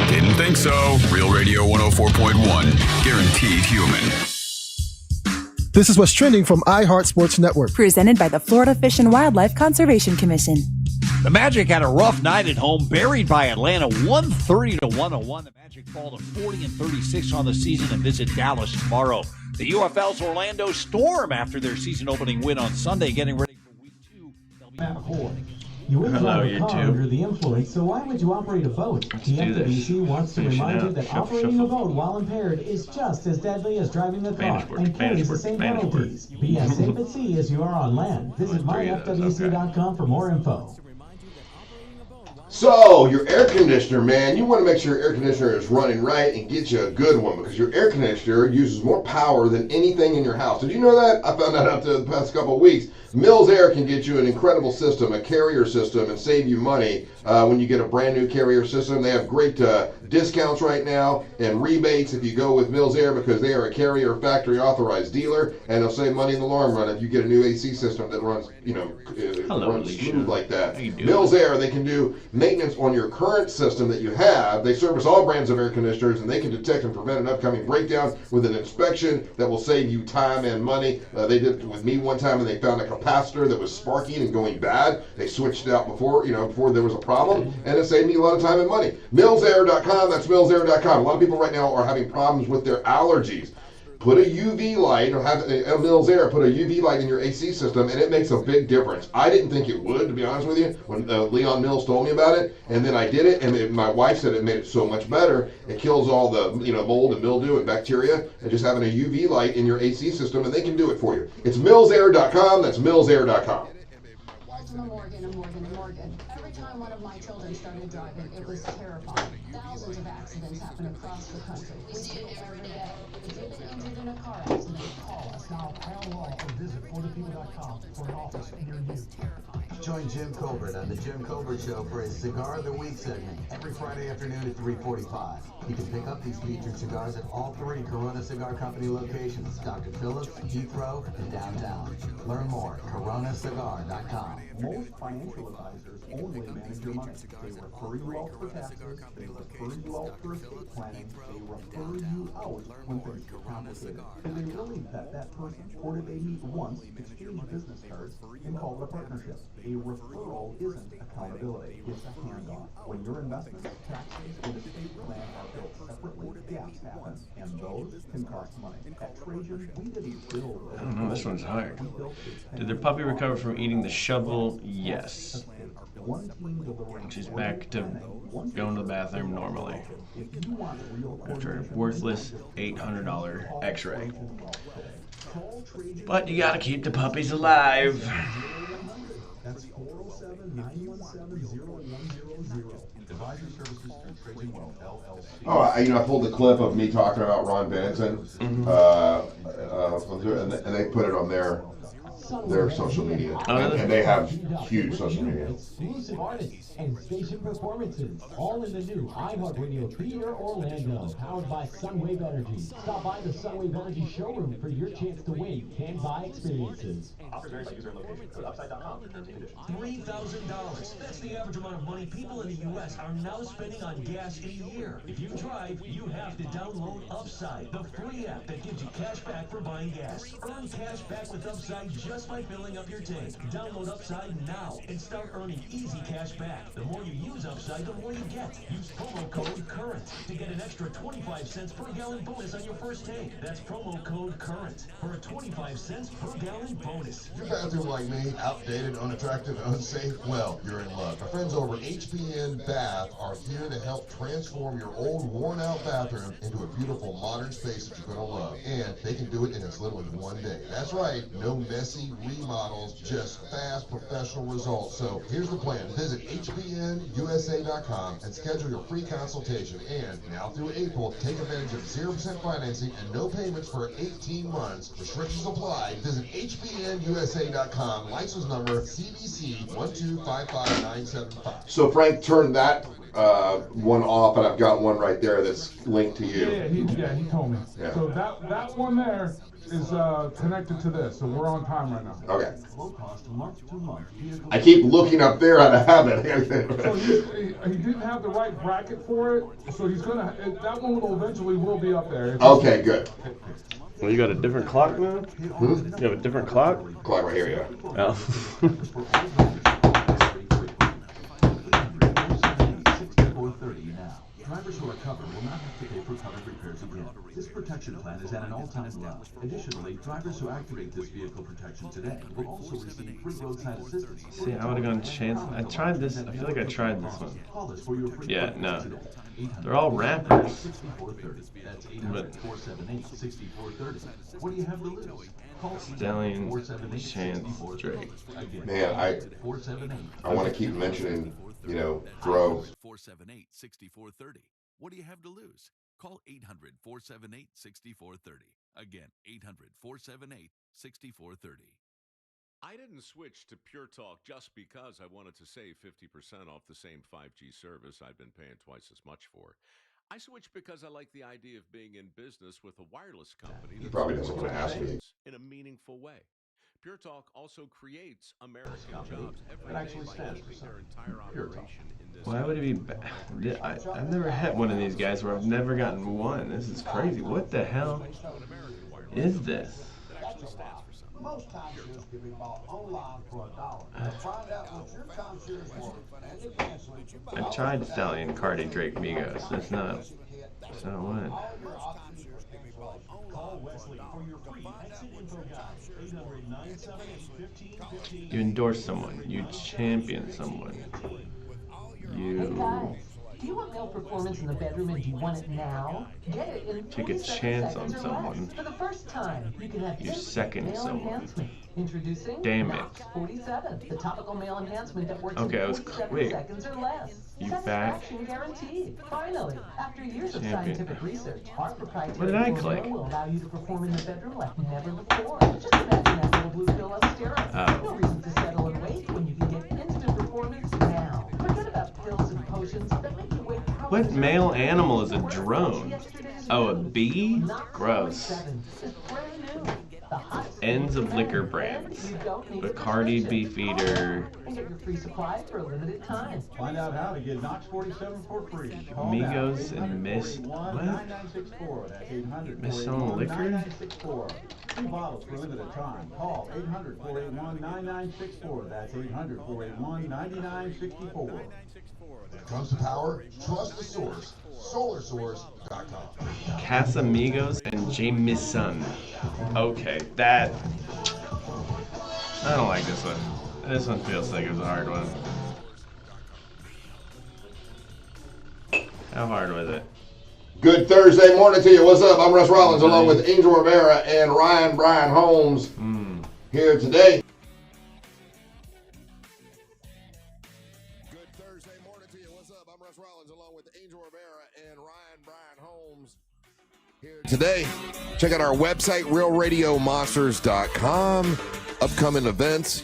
Didn't think so. Real Radio 104.1. Guaranteed human. This is what's trending from iHeart Sports Network. Presented by the Florida Fish and Wildlife Conservation Commission. The Magic had a rough night at home, buried by Atlanta, 130-101. The Magic fall to 40-36 on the season and visit Dallas tomorrow. The UFL's Orlando Storm after their season-opening win on Sunday, getting ready for Week 2. They'll be You wouldn't drive a car under the influence, so why would you operate a boat? The FWC wants to remind you that operating a boat while impaired is just as deadly as driving a car and carries the same penalties. Be as safe at sea as you are on land. Visit myfwc.com for more info. So, your air conditioner, man, you want to make sure your air conditioner is running right and get you a good one, because your air conditioner uses more power than anything in your house. Did you know that? I found that out the past couple of weeks. Mills Air can get you an incredible system, a carrier system, and save you money when you get a brand new carrier system. They have great discounts right now and rebates if you go with Mills Air, because they are a carrier factory authorized dealer, and they'll save money in the long run if you get a new AC system that runs, runs smooth like that. Mills Air, they can do maintenance on your current system that you have. They service all brands of air conditioners, and they can detect and prevent an upcoming breakdown with an inspection that will save you time and money. They did it with me one time, and they found a capacitor that was sparking and going bad. They switched it out before there was a problem, and it saved me a lot of time and money. MillsAir.com, that's MillsAir.com. A lot of people right now are having problems with their allergies. Put a UV light, or have a Mills Air, put a UV light in your AC system, and it makes a big difference. I didn't think it would, to be honest with you, when Leon Mills told me about it, and then I did it, and my wife said it made it so much better. It kills all the mold and mildew and bacteria, and just having a UV light in your AC system, and they can do it for you. It's MillsAir.com, that's MillsAir.com. Morgan. Every time one of my children started driving, it was terrifying. Thousands of accidents happen across the country. We see it every day. If you've been injured in a car accident, call us. Now, Crown Law, or visit FloridaPeople.com for an office near you. Join Jim Colbert on the Jim Colbert Show for his Cigar of the Week segment every Friday afternoon at 3:45. You can pick up these featured cigars at all 3 Corona Cigar Company locations: Dr. Phillips, Heathrow, and downtown. Learn more at coronacigar.com. Most financial advisors only manage your money. They refer you out for taxes, they refer you out for estate planning, they refer you out when things get complicated. And they really vet that person, or did they meet once, exchange business cards, and call it a partnership? A referral isn't accountability, it's a handoff. When your investments, taxes, and estate plan are built separately, gaps happen, and those can cost money. At Trajan, we didn't build. I don't know, this one's hard. Did their puppy recover from eating the shovel? Yes. She's back to going to the bathroom normally after a worthless $800 x-ray. But you gotta keep the puppies alive. That's 407-917-0100. Advisory services through Trajan Wealth, LLC. Oh, I pulled the clip of me talking about Ron Benson, and they put it on their social media, and they have huge social media. Exclusive artists and station performances, all in the new iHeartRadio Theater Orlando, powered by Sunwave Energy. Stop by the Sunwave Energy showroom for your chance to win can-buy experiences. $3,000. That's the average amount of money people in the U.S. are now spending on gas in a year. If you drive, you have to download Upside, the free app that gives you cash back for buying gas. Earn cash back with Upside just by filling up your tank. Download Upside now and start earning easy cash back. The more you use Upside, the more you get. Use promo code CURRENT to get an extra 25 cents per gallon bonus on your first tank. That's promo code CURRENT for a 25 cents per gallon bonus. Your bathroom like me, outdated, unattractive, unsafe? Well, you're in luck. Our friends over at HPN Bath are here to help transform your old, worn-out bathroom into a beautiful, modern space that you're going to love. And they can do it in as little as 1 day. That's right, no messy remodels, just fast, professional results. So here's the plan. Visit HPNUSA.com and schedule your free consultation. And Now through April, take advantage of 0% financing and no payments for 18 months. Restrictions apply. Visit hbnusa.com. License number CBC 1255975. So Frank turned that one off, and I've got one right there that's linked to you. Yeah, he told me. Yeah. So that one there is connected to this, so we're on time right now. Okay. Low cost month-to-month vehicle. I keep looking up there how to have it. So he didn't have the right bracket for it, so he's gonna. That one will eventually be up there. Okay, good. Well, you got a different clock now? You have a different clock? Clock right here, yeah. Oh. Drivers who are covered will not have to pay for covered repairs again. This protection plan is at an all-time low. Additionally, drivers who activate this vehicle protection today will also receive free roadside assistance. See, I would have gone chance. I tried this. I feel like I tried this one. Call us for your free Yeah, quote no. today. They're all rappers. 6430. That's 800-478-6430. What do you have to lose? Call Stallion, Chance, Drake. Man, I want to keep mentioning, throw. 478-6430. What do you have to lose? Call 800-478-6430. Again, 800-478-6430. I didn't switch to Pure Talk just because I wanted to save 50% off the same 5G service I've been paying twice as much for. I switched because I like the idea of being in business with a wireless company He probably doesn't want to ask me. in a meaningful way. Pure Talk also creates American jobs every day by keeping their entire operation in this. Why would it be bad? I've never had one of these guys where I've never gotten one. This is crazy. What the hell is this? Most timeshares can be bought online for $1. Find out what your timeshare is worth and to cancel it. I tried Stallion, Cardi, Drake, Migos. That's not what. Call Wesley for your free exit info guide. 800-978-1515. You endorse someone. You champion someone. Hey guys, do you want male performance in the bedroom and do you want it now? Get it in Take a 47 chance seconds on or someone. less. For the first time, you can have You instant second male someone. enhancement. Introducing Damn it. Knox 47, the topical male enhancement that works Okay, I in was 47 quick. seconds or less. You Satisfaction guaranteed. Finally, after years of Champion. scientific research, our proprietary What did I formula click? will allow you to perform in the bedroom like never before. Just imagine that little blue pill of steroids. Oh. No reason to settle and wait when you can get instant performance now. Forget about pills and potions that make you wait. What male animal is a drone? Oh, a bee? Gross. Ends of liquor brands. Bacardi, Beefeater, And get your free supply for a limited time. Find out how to get Knox 47 for free. Call now. Migos, and Miss. What? 9964. That's 800 Miss selling liquor? 9964. 2 bottles for a limited time. Call 800-481-9964. That's 800-481-9964. When it comes to power, trust the source. SolarSource.com. Casamigos and Jameson. Okay, that. I don't like this one. This one feels like it was a hard one. How hard was it? Good Thursday morning to you. What's up? I'm Russ Rollins along with Angel Rivera and Ryan Brian Holmes here today. Good Thursday morning to you. What's up? I'm Russ Rollins along with Angel Rivera and Ryan Brian Holmes here today. Check out our website, realradiomonsters.com. Upcoming events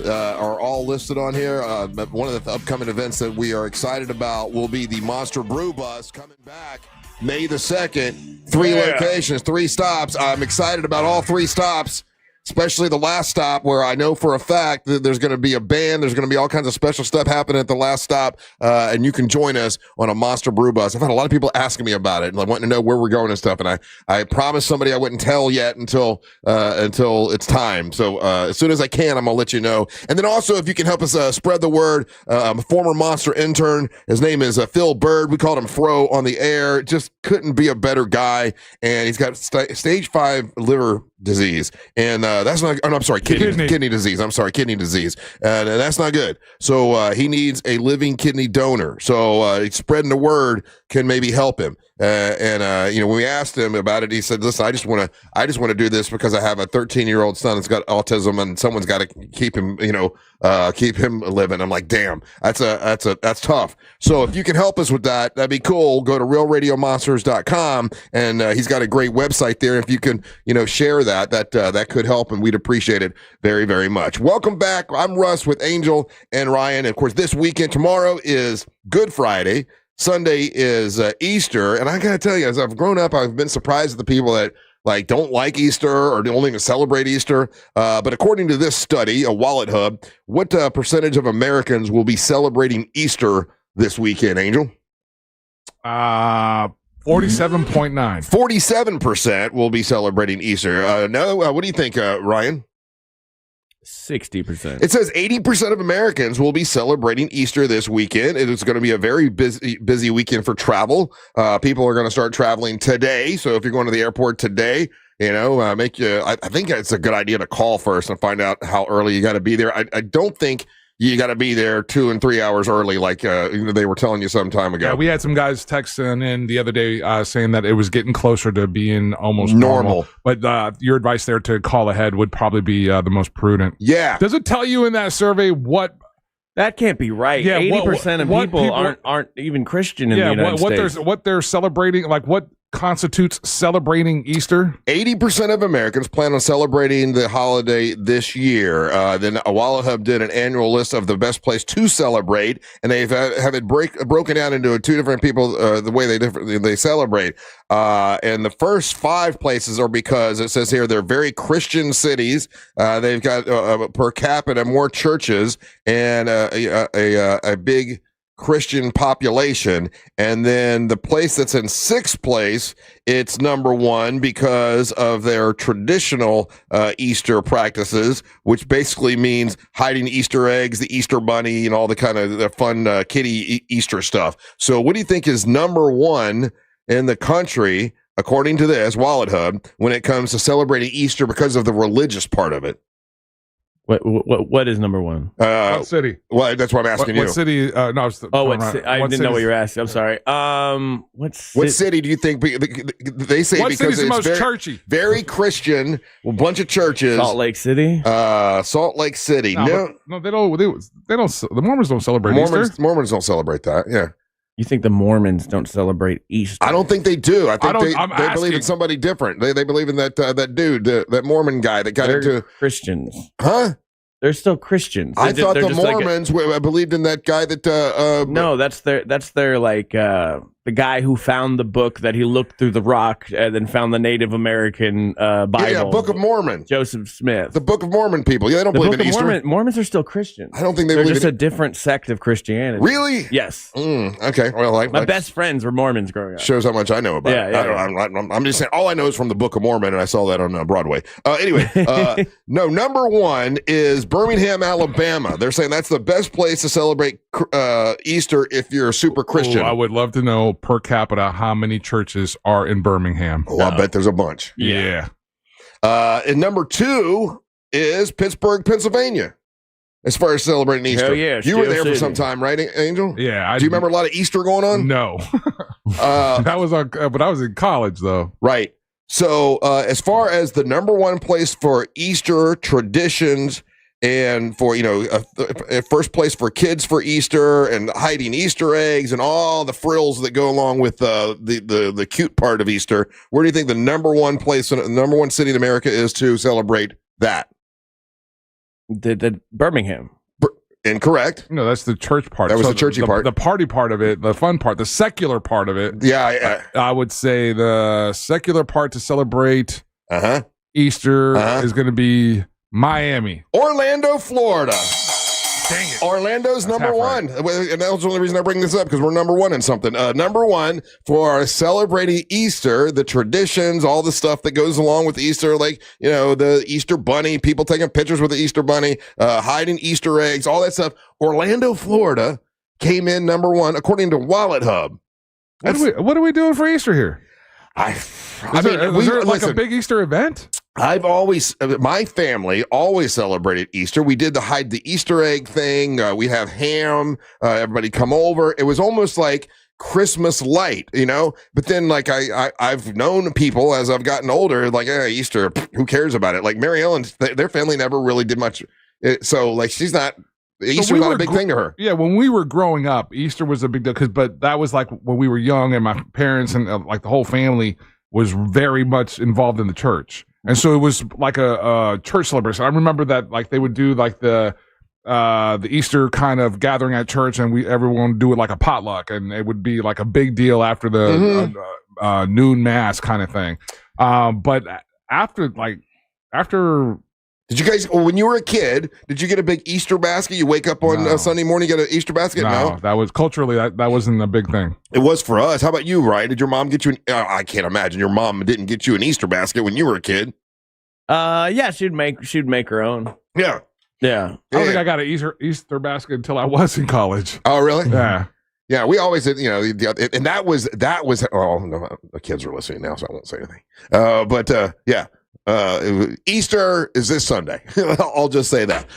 are all listed on here. One of the upcoming events that we are excited about will be the Monster Brew Bus coming back May the 2nd. 3 locations, 3 stops. I'm excited about all 3 stops, especially the last stop where I know for a fact that there's going to be a band. There's going to be all kinds of special stuff happening at the last stop, and you can join us on a Monster Brew Bus. I've had a lot of people asking me about it and wanting to know where we're going and stuff, and I promised somebody I wouldn't tell yet until it's time. So as soon as I can, I'm going to let you know. And then also, if you can help us spread the word, I'm a former Monster intern. His name is Phil Bird. We called him Fro on the air. Just couldn't be a better guy, and he's got stage 5 liver disease, and that's not. Oh, no, I'm sorry, kidney disease. I'm sorry, kidney disease, and that's not good. So he needs a living kidney donor. So spreading the word can maybe help him. And when we asked him about it, he said, "Listen, I just want to do this because I have a 13-year-old son that's got autism, and someone's got to keep him, keep him living." I'm like, "Damn, that's tough." So if you can help us with that, that'd be cool. Go to realradiomonsters.com, and he's got a great website there. If you can, share that could help, and we'd appreciate it very, very much. Welcome back. I'm Russ with Angel and Ryan. And of course, this weekend, tomorrow is Good Friday. Sunday is Easter, and I gotta tell you, as I've grown up, I've been surprised at the people that don't like Easter or don't even celebrate Easter. But according to this study, a Wallet Hub, what percentage of Americans will be celebrating Easter this weekend, Angel? 47.9. 47% will be celebrating Easter. What do you think, Ryan? 60%. It says 80% of Americans will be celebrating Easter this weekend. It is going to be a very busy weekend for travel. People are going to start traveling today. So if you're going to the airport today, I think it's a good idea to call first and find out how early you got to be there. I don't think you got to be there 2 and 3 hours early, like they were telling you some time ago. Yeah, we had some guys texting in the other day saying that it was getting closer to being almost normal. But your advice there to call ahead would probably be the most prudent. Yeah. Does it tell you in that survey what? That can't be right. Yeah, 80% of people aren't even Christian in the United States. What they're celebrating, like what constitutes celebrating Easter? 80% of Americans plan on celebrating the holiday this year. Then Wallet Hub did an annual list of the best place to celebrate, and they have it broken down into two different people, the way they celebrate. And the first 5 places are, because it says here they're very Christian cities. They've got per capita more churches and a big Christian population. And then the place that's in 6th place, it's number 1 because of their traditional Easter practices, which basically means hiding Easter eggs, the Easter bunny, and all the kind of the fun kiddie Easter stuff. So what do you think is number 1 in the country, according to this Wallet Hub, when it comes to celebrating Easter because of the religious part of it? What is number 1? What city? Well, that's what I'm asking you. What city? I didn't know what you were asking. I'm sorry. What city do you think? They say what because city's it's most very, churchy? Very Christian, a bunch of churches. Salt Lake City. Salt Lake City. No, they don't. The Mormons don't celebrate Easter. Mormons don't celebrate that. Yeah. You think the Mormons don't celebrate Easter? I don't think they do. I think they believe in somebody different. They believe in that dude, that Mormon guy that got into Christians. Huh? They're still Christians. I thought the Mormons believed in that guy that. No, that's their like the guy who found the book that he looked through the rock and then found the Native American Bible. Yeah, Book of Mormon. Joseph Smith. The Book of Mormon people. Yeah, they don't believe in Easter. Mormons are still Christians. I don't think they're just a different sect of Christianity. Really? Yes. Okay. Well, my best friends were Mormons growing up. Shows how much I know about it. I'm just saying, all I know is from the Book of Mormon, and I saw that on Broadway. Anyway, no, number 1 is Birmingham, Alabama. They're saying that's the best place to celebrate Easter if you're a super Christian. I would love to know per capita how many churches are in Birmingham. Oh, I bet there's a bunch. Yeah. And number 2 is Pittsburgh, Pennsylvania. As far as celebrating Easter. Hell yeah, you were there for some time, right, Angel? Yeah. Do you remember a lot of Easter going on? No. That was but I was in college though. Right. So as far as the number 1 place for Easter traditions, and for first place for kids for Easter and hiding Easter eggs and all the frills that go along with the cute part of Easter, where do you think the number 1 place, the number 1 city in America is to celebrate that? The Birmingham. Incorrect. No, that's the church part. That was the churchy part. The party part of it, the fun part, the secular part of it. Yeah, I would say the secular part to celebrate Easter is going to be Miami. Orlando, Florida. Dang it. Orlando's number 1. Right. And that was the only reason I bring this up, because we're number 1 in something. Number 1 for celebrating Easter, the traditions, all the stuff that goes along with Easter, like, the Easter bunny, people taking pictures with the Easter bunny, hiding Easter eggs, all that stuff. Orlando, Florida came in number 1, according to Wallet Hub. What are we doing for Easter here? Is there like a big Easter event? My family always celebrated Easter. We did hide the Easter egg thing. We have ham. Everybody come over. It was almost like Christmas light, but then like I've known people as I've gotten older, like, Easter, who cares about it? Like Mary Ellen, their family never really did much. So like, Easter's not a big thing to her. Yeah. When we were growing up, Easter was a big deal but that was like when we were young and my parents and like the whole family was very much involved in the church. And so it was like a church celebration. I remember that like they would do like the Easter kind of gathering at church, and everyone would do it like a potluck, and it would be like a big deal after the noon mass kind of thing. But after did you guys, when you were a kid, did you get a big Easter basket? You wake up on Sunday morning, get an Easter basket? No, that was culturally that wasn't a big thing. It was for us. How about you, Ryan? Did your mom get you? I can't imagine your mom didn't get you an Easter basket when you were a kid. Yeah, she'd make her own. Yeah. I don't think I got an Easter basket until I was in college. Oh, really? Yeah. Yeah, we always did, and that was. Oh no, the kids are listening now, so I won't say anything. Easter is this Sunday. I'll just say that.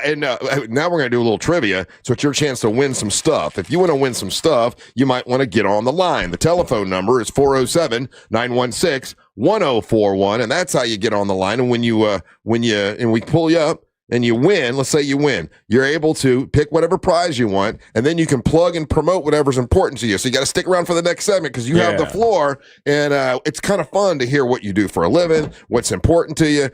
And now we're going to do a little trivia. So it's your chance to win some stuff. If you want to win some stuff, you might want to get on the line. The telephone number is 407-916-1041. And that's how you get on the line. And when we pull you up, and you win, let's say you win, you're able to pick whatever prize you want, and then you can plug and promote whatever's important to you. So you got to stick around for the next segment because you have the floor, and it's kind of fun to hear what you do for a living, what's important to you,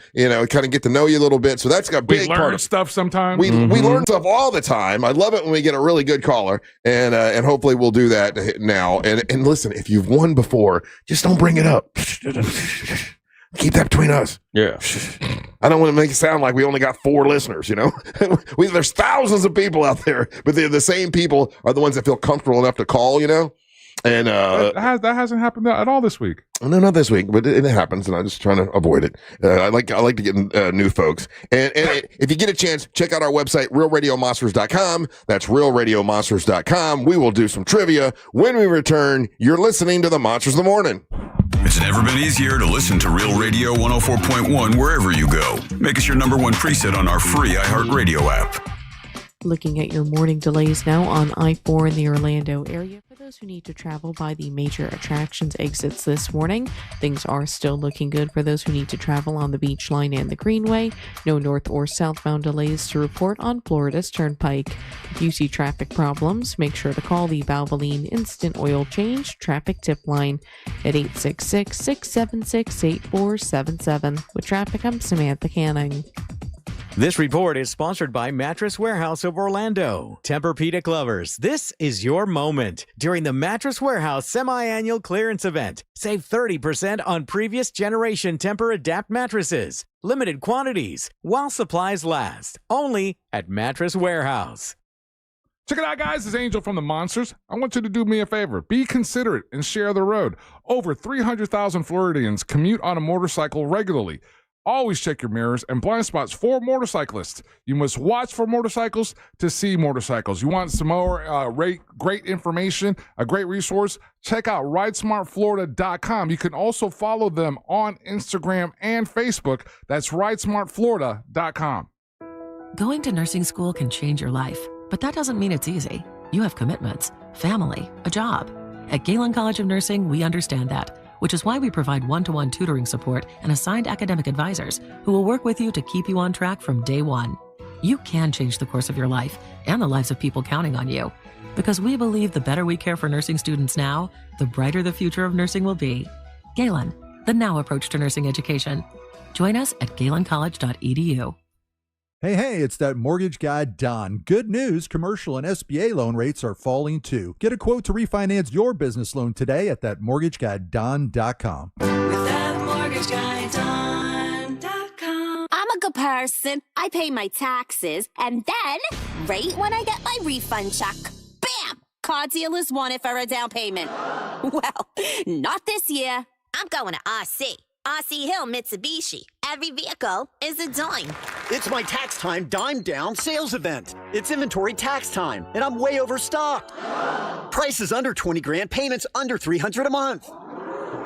kind of get to know you a little bit. So that's a big part of stuff sometimes. We learn stuff all the time. I love it when we get a really good caller, and hopefully we'll do that now. And listen, if you've won before, just don't bring it up. Keep that between us. Yeah. I don't want to make it sound like we only got 4 listeners, There's thousands of people out there, but the same people are the ones that feel comfortable enough to call, And that hasn't happened at all this week. No, not this week, but it happens, and I'm just trying to avoid it. I like to get new folks. And if you get a chance, check out our website, realradiomonsters.com. That's realradiomonsters.com. We will do some trivia. When we return, you're listening to the Monsters of the Morning. It's never been easier to listen to Real Radio 104.1 wherever you go. Make us your number 1 preset on our free iHeartRadio app. Looking at your morning delays now on I-4 in the Orlando area. For those who need to travel by the major attractions exits this morning, things are still looking good for those who need to travel on the Beach Line and the Greenway. No north or southbound delays to report on Florida's Turnpike. If you see traffic problems, make sure to call the Valvoline Instant Oil Change Traffic Tip Line at 866-676-8477. With traffic, I'm Samantha Canning. This report is sponsored by Mattress Warehouse of Orlando. Tempur-Pedic lovers, this is your moment. During the Mattress Warehouse semi-annual clearance event, save 30% on previous generation Tempur-Adapt mattresses. Limited quantities, while supplies last. Only at Mattress Warehouse. Check it out, guys. This is Angel from the Monsters. I want you to do me a favor. Be considerate and share the road. Over 300,000 Floridians commute on a motorcycle regularly. Always check your mirrors and blind spots for motorcyclists. You must watch for motorcycles to see motorcycles. You want some more great information, a great resource? Check out RideSmartFlorida.com. You can also follow them on Instagram and Facebook. That's RideSmartFlorida.com. Going to nursing school can change your life, but that doesn't mean it's easy. You have commitments, family, a job. At Galen College of Nursing, we understand that, which is why we provide one-to-one tutoring support and assigned academic advisors who will work with you to keep you on track from day one. You can change the course of your life and the lives of people counting on you, because we believe the better we care for nursing students now, the brighter the future of nursing will be. Galen, the now approach to nursing education. Join us at galencollege.edu. Hey, it's that mortgage guy, Don. Good news, commercial and SBA loan rates are falling too. Get a quote to refinance your business loan today at thatmortgageguyDon.com. With thatmortgageguyDon.com. I'm a good person. I pay my taxes, and then, right when I get my refund check, bam! Car dealers want it for a down payment. Well, not this year. I'm going to RC Hill Mitsubishi. Every vehicle is a dime. It's my tax time dime down sales event. It's inventory tax time, and I'm way overstocked. Prices under 20 grand, payments under $300 a month.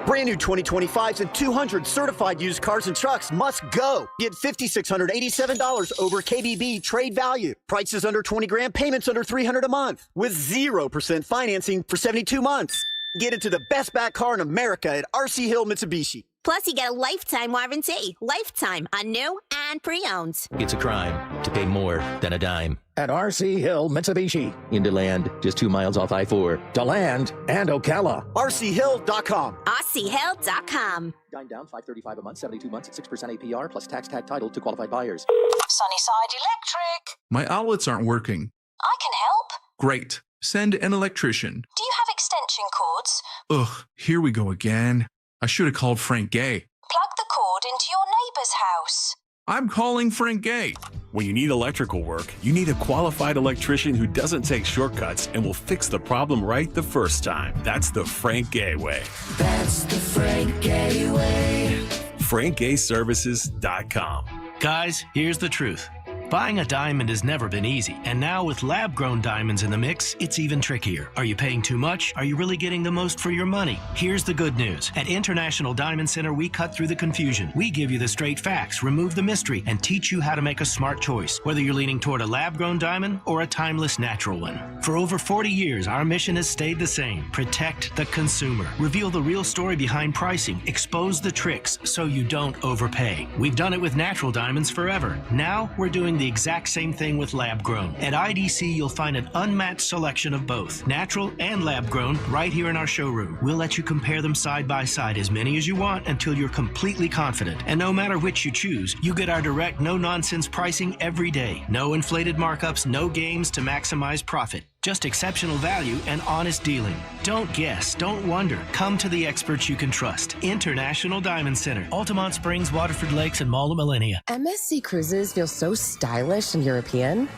Brand new 2025s and 200 certified used cars and trucks must go. Get $5,687 over KBB trade value. Prices under 20 grand, payments under $300 a month. With 0% financing for 72 months. Get into the best back car in America at RC Hill Mitsubishi. Plus, you get a lifetime warranty. Lifetime on new and pre-owned. It's a crime to pay more than a dime. At RC Hill Mitsubishi. In DeLand, just 2 miles off I-4. DeLand and Ocala. RCHill.com. RCHill.com. Dime down, $535 a month, 72 months at 6% APR, plus tax tag title to qualified buyers. Sunnyside Electric. My outlets aren't working. I can help. Great. Send an electrician. Do you have extension cords? Ugh, here we go again. I should have called Frank Gay. Plug the cord into your neighbor's house. I'm calling Frank Gay. When you need electrical work, you need a qualified electrician who doesn't take shortcuts and will fix the problem right the first time. That's the Frank Gay way. That's the Frank Gay way. FrankGayServices.com. Guys, here's the truth. Buying a diamond has never been easy, and now with lab-grown diamonds in the mix, it's even trickier. Are you paying too much? Are you really getting the most for your money? Here's the good news. At International Diamond Center, we cut through the confusion. We give you the straight facts, remove the mystery, and teach you how to make a smart choice, whether you're leaning toward a lab-grown diamond or a timeless natural one. For over 40 years, our mission has stayed the same. Protect the consumer. Reveal the real story behind pricing. Expose the tricks so you don't overpay. We've done it with natural diamonds forever. Now we're doing the exact same thing with lab-grown. At IDC, you'll find an unmatched selection of both, natural and lab-grown, right here in our showroom. We'll let you compare them side by side, as many as you want, until you're completely confident. And no matter which you choose, you get our direct, no-nonsense pricing every day. No inflated markups, no games to maximize profit. Just exceptional value and honest dealing. Don't guess, don't wonder. Come to the experts you can trust. International Diamond Center, Altamont Springs, Waterford Lakes, and Mall of Millenia. MSC Cruises feel so stylish and European.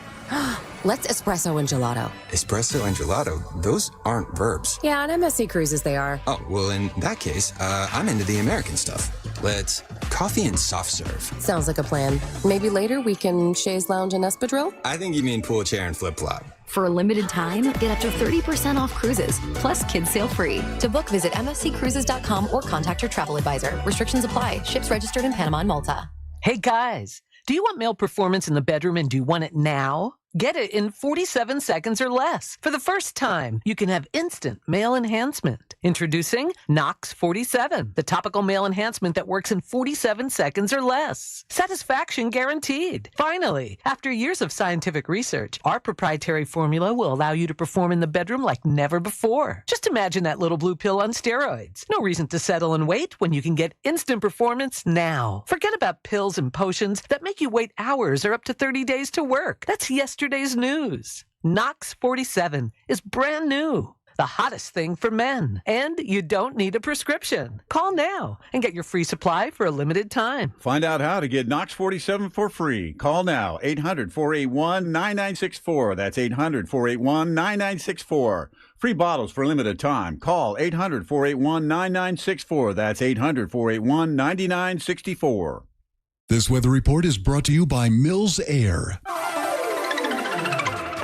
Let's espresso and gelato. Espresso and gelato? Those aren't verbs. Yeah, on MSC Cruises they are. Oh, well, in that case, I'm into the American stuff. Let's coffee and soft serve. Sounds like a plan. Maybe later we can chaise lounge and espadrille? I think you mean pool chair and flip-flop. For a limited time, get up to 30% off cruises, plus kids sail free. To book, visit msccruises.com or contact your travel advisor. Restrictions apply. Ships registered in Panama and Malta. Hey guys, do you want male performance in the bedroom and do you want it now? Get it in 47 seconds or less. For the first time, you can have instant male enhancement. Introducing Nox 47, the topical male enhancement that works in 47 seconds or less. Satisfaction guaranteed. Finally, after years of scientific research, our proprietary formula will allow you to perform in the bedroom like never before. Just imagine that little blue pill on steroids. No reason to settle and wait when you can get instant performance now. Forget about pills and potions that make you wait hours or up to 30 days to work. That's yesterday's news. Nox 47 is brand new. The hottest thing for men. And you don't need a prescription. Call now and get your free supply for a limited time. Find out how to get Nox 47 for free. Call now. 800-481-9964. That's 800-481-9964. Free bottles for a limited time. Call 800-481-9964. That's 800-481-9964. This weather report is brought to you by Mills Air.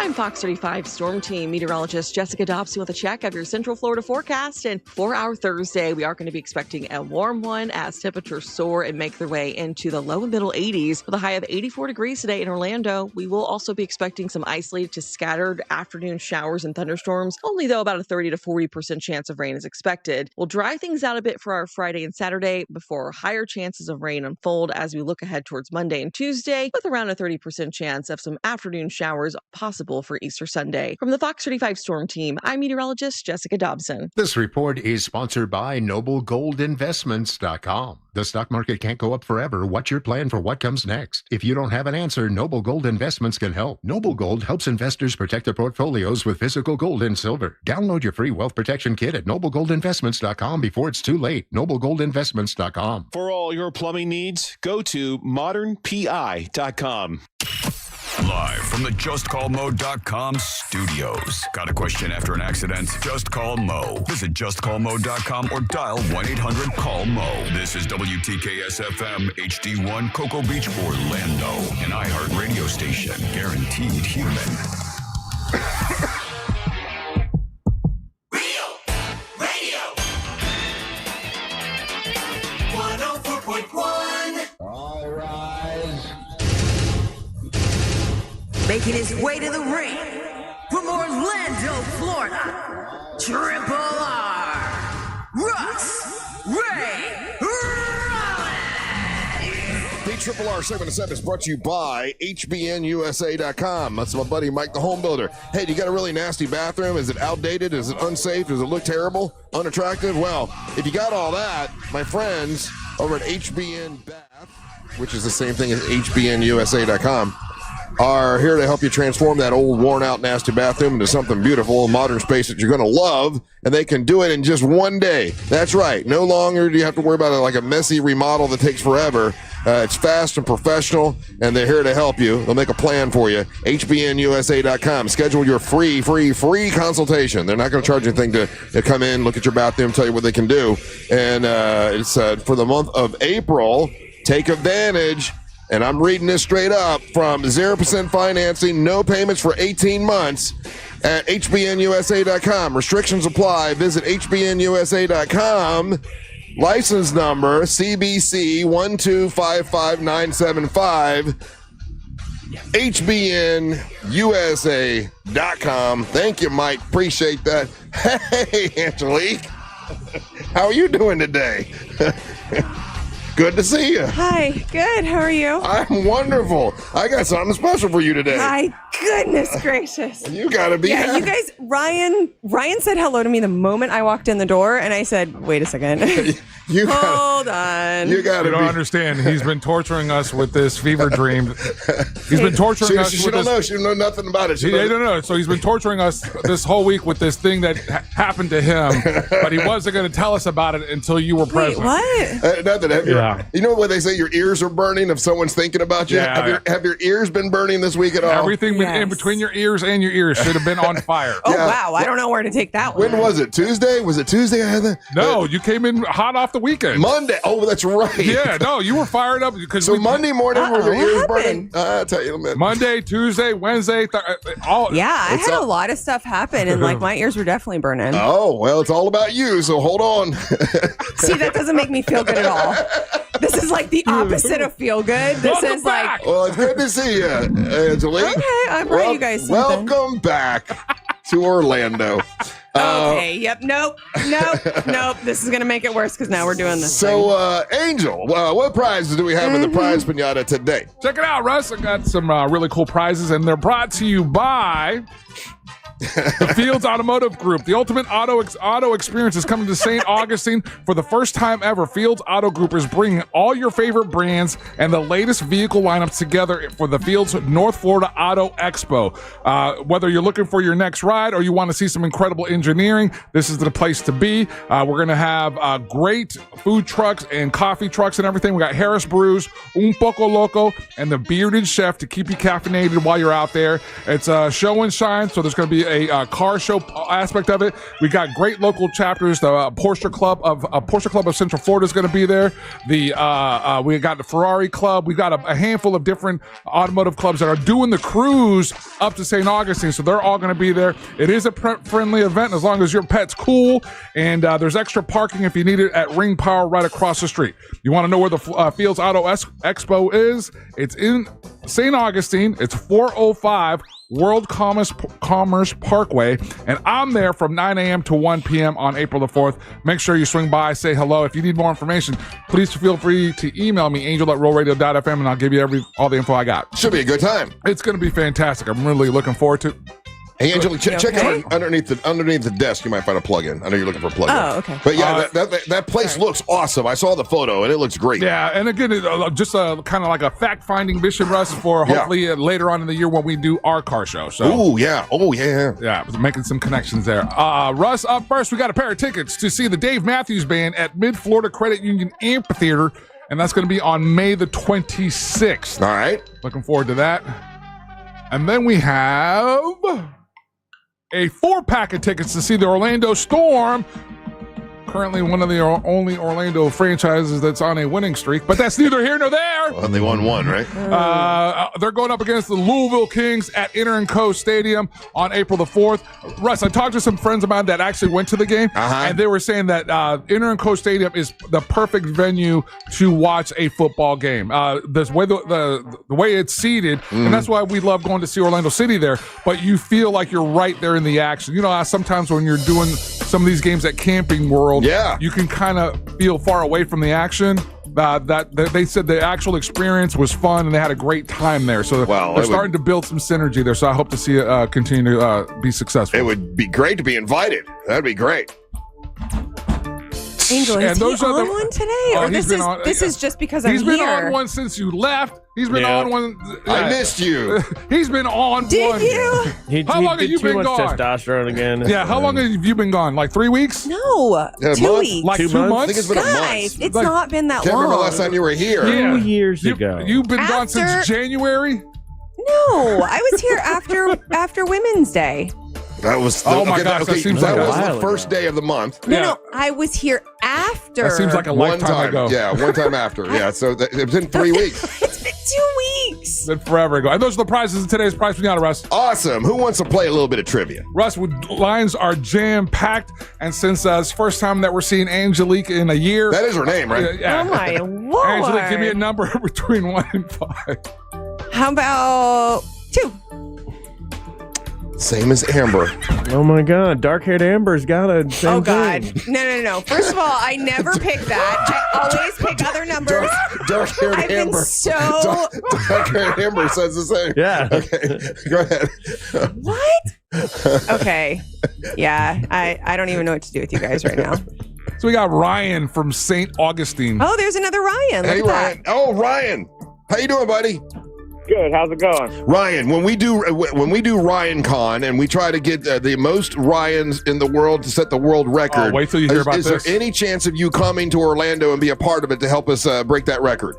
I'm Fox 35 Storm Team meteorologist Jessica Dobson with a check of your Central Florida forecast. And for our Thursday, we are going to be expecting a warm one as temperatures soar and make their way into the low and middle 80s with a high of 84 degrees today in Orlando. We will also be expecting some isolated to scattered afternoon showers and thunderstorms, only though about a 30 to 40% chance of rain is expected. We'll dry things out a bit for our Friday and Saturday before higher chances of rain unfold as we look ahead towards Monday and Tuesday, with around a 30% chance of some afternoon showers possible for Easter Sunday. From the Fox 35 Storm Team, I'm meteorologist Jessica Dobson. This report is sponsored by NobleGoldInvestments.com. The stock market can't go up forever. What's your plan for what comes next? If you don't have an answer, Noble Gold Investments can help. Noble Gold helps investors protect their portfolios with physical gold and silver. Download your free wealth protection kit at NobleGoldInvestments.com before it's too late. NobleGoldInvestments.com. For all your plumbing needs, go to ModernPI.com. Live from the JustCallMo.com studios. Got a question after an accident? Just call Mo. Visit JustCallMo.com or dial 1-800-CALL-MO. This is WTKS-FM HD1 Cocoa Beach, Orlando. An iHeart radio station. Guaranteed human. Radio. 104.1. All rise. Making his way to the ring from Orlando, Florida, Triple R, Russ Ray Rollins. The Triple R segment of 7 is brought to you by HBNUSA.com. That's my buddy Mike, the home builder. Hey, you got a really nasty bathroom? Is it outdated? Is it unsafe? Does it look terrible? Unattractive? Well, if you got all that, my friends over at HBN Bath, which is the same thing as HBNUSA.com, are here to help you transform that old, worn-out, nasty bathroom into something beautiful, a modern space that you're going to love, and they can do it in just one day. That's right. No longer do you have to worry about like a messy remodel that takes forever. It's fast and professional, and they're here to help you. They'll make a plan for you. HBNUSA.com. Schedule your free consultation. They're not going to charge you anything to come in, look at your bathroom, tell you what they can do. And it's for the month of April. Take advantage. And I'm reading this straight up from 0% financing, no payments for 18 months at HBNUSA.com. Restrictions apply. Visit HBNUSA.com. License number CBC 1255975. HBNUSA.com. Thank you, Mike. Appreciate that. Hey, Angelique. How are you doing today? Good to see you. Hi, good. How are you? I'm wonderful. I got something special for you today. My goodness gracious. You gotta be happy. You guys, Ryan said hello to me the moment I walked in the door, and I said, wait a second. Hold on. You don't understand. He's been torturing us with this fever dream. He's been torturing us. She don't know. She don't know nothing about it. They don't know. So he's been torturing us this whole week with this thing that happened to him, but he wasn't going to tell us about it until you were present. Wait, what? Nothing. You know what they say? Your ears are burning if someone's thinking about you. Yeah. Have your ears been burning this week at all? Everything in between your ears and your ears should have been on fire. Oh, wow. I don't know where to take that one. When was it? Tuesday? Was it Tuesday? I had that? No, you came in hot off the weekend. Monday. Oh, that's right. Yeah, no, you were fired up. So Monday morning, were your ears burning? I'll tell you in a minute. Monday, Tuesday, Wednesday, all. Yeah, I had a lot of stuff happen, and my ears were definitely burning. Oh, well, it's all about you, so hold on. See, that doesn't make me feel good at all. This is like the opposite of feel good. This is like. Well, it's good to see you, Angelique. Okay, I brought you guys something. Welcome back to Orlando. Okay, yep, nope. This is going to make it worse because now we're doing this. So, Angel, what prizes do we have in the prize pinata today? Check it out, Russ. I got some really cool prizes, and they're brought to you by the Fields Automotive Group. The ultimate auto experience is coming to St. Augustine for the first time ever. Fields Auto Group is bringing all your favorite brands and the latest vehicle lineups together for the Fields North Florida Auto Expo. Whether you're looking for your next ride or you want to see some incredible engineering, this is the place to be. We're going to have great food trucks and coffee trucks and everything. We got Harris Brews, Un Poco Loco, and the Bearded Chef to keep you caffeinated while you're out there. It's a show and shine, so there's going to be a car show aspect of it. We got great local chapters. The Porsche Club of Central Florida is going to be there. We got the Ferrari Club. We got a handful of different automotive clubs that are doing the cruise up to St. Augustine, so they're all going to be there. It is a friendly event as long as your pet's cool, and there's extra parking if you need it at Ring Power right across the street. You want to know where the Fields Auto Expo is? It's in St. Augustine. It's 405 World Commerce Parkway, and I'm there from 9 a.m. to 1 p.m. on April the 4th. Make sure you swing by, say hello. If you need more information, please feel free to email me, angel@rollradio.fm, and I'll give you all the info I got. Should be a good time. It's going to be fantastic. I'm really looking forward to it. Hey, Angelique, check out underneath the desk. You might find a plug-in. I know you're looking for a plug-in. Oh, okay. But yeah, that place looks awesome. I saw the photo, and it looks great. Yeah, and again, just kind of like a fact-finding mission, Russ, for hopefully later on in the year when we do our car show. So, yeah, making some connections there. Russ, up first, we got a pair of tickets to see the Dave Matthews Band at Mid-Florida Credit Union Amphitheater, and that's going to be on May the 26th. All right. Looking forward to that. And then we have a 4-pack of tickets to see the Orlando Storm. Currently one of the only Orlando franchises that's on a winning streak, but that's neither here nor there. Well, they won one, right? They're going up against the Louisville Kings at Inter & Co Stadium on April the 4th. Russ, I talked to some friends of mine that actually went to the game, and they were saying that Inter & Co Stadium is the perfect venue to watch a football game. The way it's seated, and that's why we love going to see Orlando City there, but you feel like you're right there in the action. You know, sometimes when you're doing some of these games at Camping World, you can kind of feel far away from the action. That they said the actual experience was fun and they had a great time there. So they're starting to build some synergy there. So I hope to see it continue to be successful. It would be great to be invited. That'd be great. Angel, is he on one today? Or this is just because I'm here? He's been on one since you left. He's been on one. I missed you. He's been on one. Did you? How long have you been gone? Testosterone again. Yeah, how long have you been gone? Like 3 weeks? No, 2 weeks. Like 2 months? I think it's been a month. Guys, it's not been that long. Can't remember the last time you were here. 2 years ago. You've been gone since January? No, I was here after Women's Day. That was that seems like the first day of the month. No, I was here after. That seems like a lifetime ago. Yeah, one time after. Yeah, so it's been 3 weeks. It's been 2 weeks. It's been forever ago. And those are the prizes in today's Prize Pinata, Russ. Awesome. Who wants to play a little bit of trivia? Russ, lines are jam-packed, and since it's the first time that we're seeing Angelique in a year. That is her name, right? Oh, my Lord. Angelique, give me a number between 1 and 5. How about 2? Same as Amber. Oh my God, dark-haired Amber's got a same Oh God, thing. No. First of all, I never pick that. I always pick other numbers. Dark-haired Amber. Dark-haired Amber says the same. Yeah. Okay, go ahead. What? Okay. Yeah, I don't even know what to do with you guys right now. So we got Ryan from St. Augustine. Oh, there's another Ryan. Hey, Ryan. Oh, Ryan. How you doing, buddy? Good. How's it going? Ryan, when we do Ryan Con and we try to get the most Ryans in the world to set the world record, wait till you hear about this. Is there any chance of you coming to Orlando and be a part of it to help us break that record?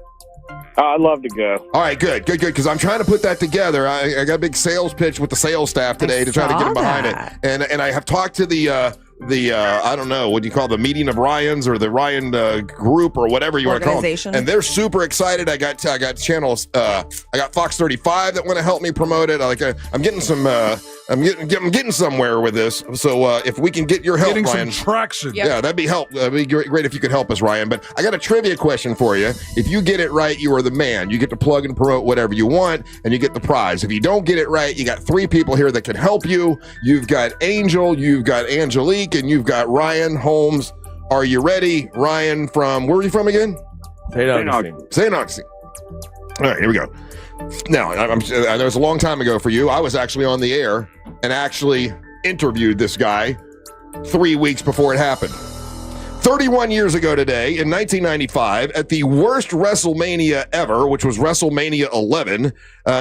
I'd love to go. All right, good. Because I'm trying to put that together. I got a big sales pitch with the sales staff today to try to get them behind it, and I have talked to the I don't know, what do you call the meeting of Ryans or the Ryan group or whatever you want to call them. And they're super excited. I got channels. I got Fox 35 that want to help me promote it. I'm getting some. I'm getting somewhere with this. So if we can get your help, getting Ryan, some traction. Yeah, that'd be great if you could help us, Ryan. But I got a trivia question for you. If you get it right, you are the man. You get to plug and promote whatever you want, and you get the prize. If you don't get it right, you got 3 people here that can help you. You've got Angel, you've got Angelique, and you've got Ryan Holmes. Are you ready? Ryan from, where are you from again? St. Augustine. St. Augustine. All right, here we go. Now, I know it's a long time ago for you. I was actually on the air and actually interviewed this guy 3 weeks before it happened. 31 years ago today, in 1995, at the worst WrestleMania ever, which was WrestleMania 11,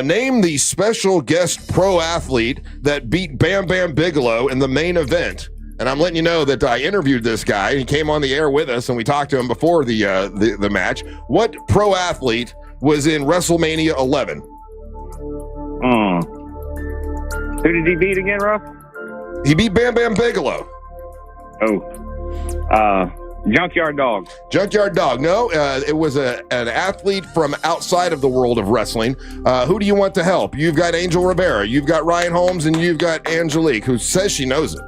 name the special guest pro athlete that beat Bam Bam Bigelow in the main event. And I'm letting you know that I interviewed this guy. He came on the air with us, and we talked to him before the match. What pro athlete was in WrestleMania 11? Who did he beat again, Russ? He beat Bam Bam Bigelow. Junkyard Dog. Junkyard Dog. No, it was an athlete from outside of the world of wrestling. Who do you want to help? You've got Angel Rivera, you've got Ryan Holmes, and you've got Angelique, who says she knows it.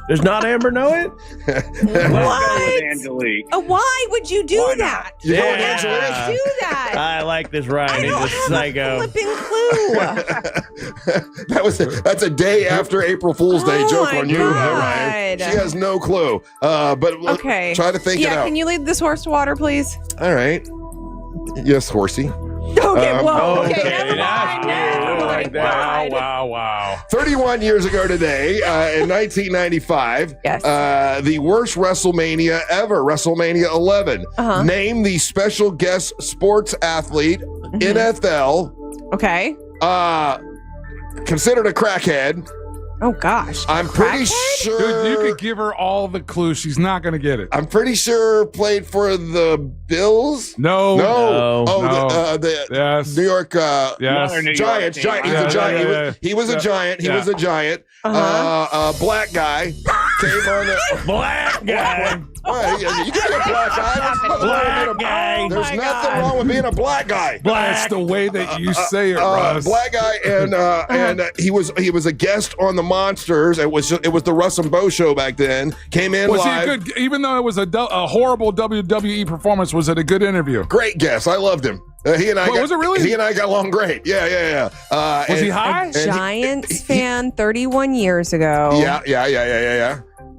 Does not Amber know it? What? Angelique. Why would you do that? You Why know would Angelique? you do that? I like this Ryan. He's a psycho. Flipping clue. That's a day after April Fool's Day joke on you, God. Ryan. She has no clue. But okay. Try to think it out. Yeah, can you lead this horse to water, please? All right. Yes, horsey. Okay, whoa. Okay, never mind. Wow. 31 years ago today, in 1995, the worst WrestleMania ever, WrestleMania 11. Name the special guest sports athlete, NFL. Okay. Considered a crackhead. Oh gosh. I'm pretty sure. Dude, you could give her all the clues. She's not going to get it. I'm pretty sure played for the Bills. No. Oh, the Yes. New York Yes. New York Giants. team. He's a giant. He was a giant. He was a giant. Black guy. Came on the Black guy. Well, you can be a black guy. Black guy. There's nothing wrong with being a black guy. That's the way that you say it, Russ. Black guy, and he was a guest on the Monsters. It was the Russ and Bo show back then. Came in Was live. he a good? Even though it was a horrible WWE performance, was it a good interview? Great guest. I loved him. He and I was it really? He and I got along great. Yeah. Was he high? Giants fan 31 years ago. Yeah.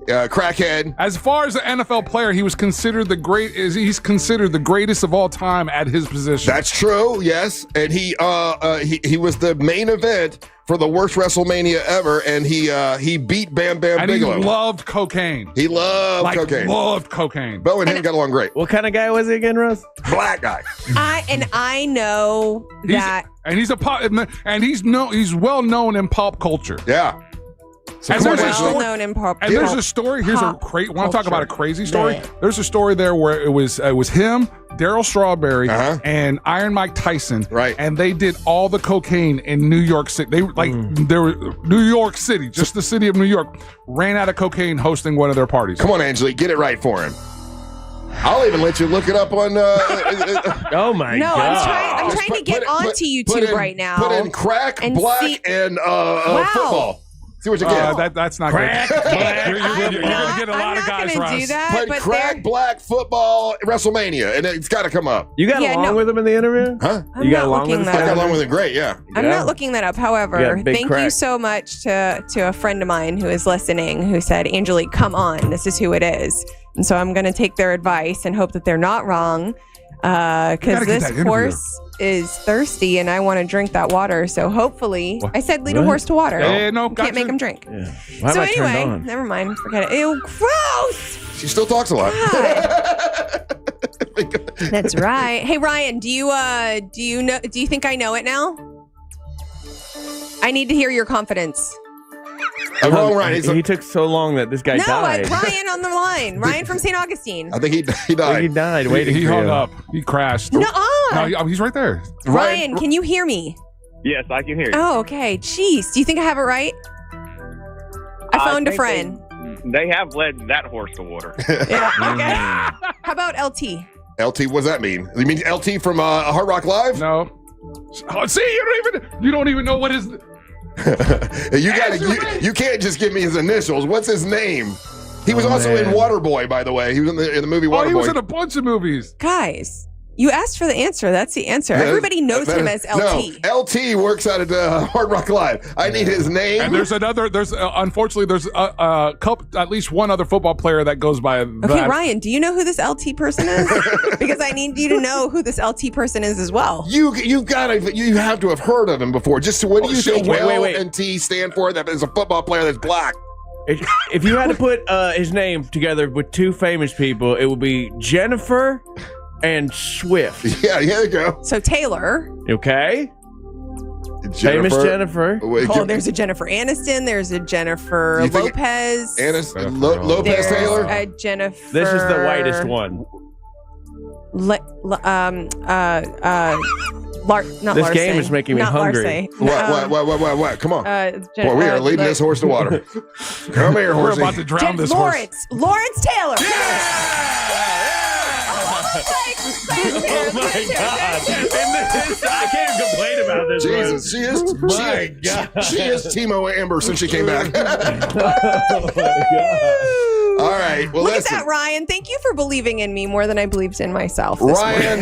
Crackhead. As far as an NFL player, he was considered he's considered the greatest of all time at his position. That's true. Yes, and he was the main event for the worst WrestleMania ever, and he beat Bam Bam and Bigelow. he loved cocaine. He loved cocaine. Loved cocaine. Bo and him got along great. What kind of guy was he again, Russ? Black guy. I know that. He's well known in pop culture. Yeah. So and there's well known in pop. And there's a story. Here's a crazy. Want to talk about a crazy story? Yeah. There's a story there where it was him, Daryl Strawberry, and Iron Mike Tyson. Right. And they did all the cocaine in New York City. They were New York City, just the city of New York, ran out of cocaine hosting one of their parties. Come on, Angelique, get it right for him. I'll even let you look it up on. Oh my No, God! I'm trying to get onto YouTube right now. Put in crack, and black, see- and football. See what you get. That's not Crack, good. black. You're going to get a lot of guys, I'm not going to do Russ. that. Put crack, black, football, WrestleMania, and it's got to come up. You got along with him in the interview? Huh? You got along with him? I got along with him great, yeah. I'm not looking that up. However, Yeah, big thank you crack. so much to a friend of mine who is listening who said, Angelique, come on. This is who it is. And so I'm going to take their advice and hope that they're not wrong. Because this horse is thirsty and I want to drink that water. So hopefully, I said lead a horse to water. No, Can't make him drink. Yeah. Why So am I turned anyway, on? never mind. Forget it. Ew, gross. She still talks a lot. That's right. Hey Ryan, do you think I know it now? I need to hear your confidence. Wrong, Ryan. He took so long that this guy died. Ryan on the line. Ryan from St. Augustine. I think he died. He died waiting He for hung you. up. He crashed. Nuh-uh. No, he's right there. Ryan, can you hear me? Yes, I can hear you. Oh, okay. Jeez. Do you think I have it right? I found a think friend. They have led that horse to water. Yeah. Okay. How about LT? LT, what does that mean? You mean LT from Hard Rock Live? No. See, you don't even know what his. You can't just give me his initials. What's his name? He was also in Waterboy, by the way. He was in the movie Waterboy. Oh, he was in a bunch of movies. Guys, you asked for the answer. That's the answer. Everybody knows him as LT. No, LT works out at Hard Rock Live. I need his name. And unfortunately, there's a couple, at least one other football player that goes by that. Okay, Ryan, do you know who this LT person is? Because I need you to know who this LT person is as well. You have to have heard of him before. Just what do you think wait. L and T stand for? That is a football player that's black. If you had to put his name together with two famous people, it would be Jennifer and Swift. Yeah, there you go. So Taylor. Okay. Famous Jennifer. There's a Jennifer Aniston. There's a Jennifer Lopez. Lopez Taylor. A Jennifer. This is the whitest one. This game is making me hungry. What? Come on. Boy, we are leading this horse to water. Come here, horsey. We're about to drown this horse. Lawrence Taylor. Oh my God! I can't even complain about this. Jesus, she is Timo Amber since she came back. Oh my God! All right. Well, Look listen. at that, Ryan. Thank you for believing in me more than I believed in myself. Ryan,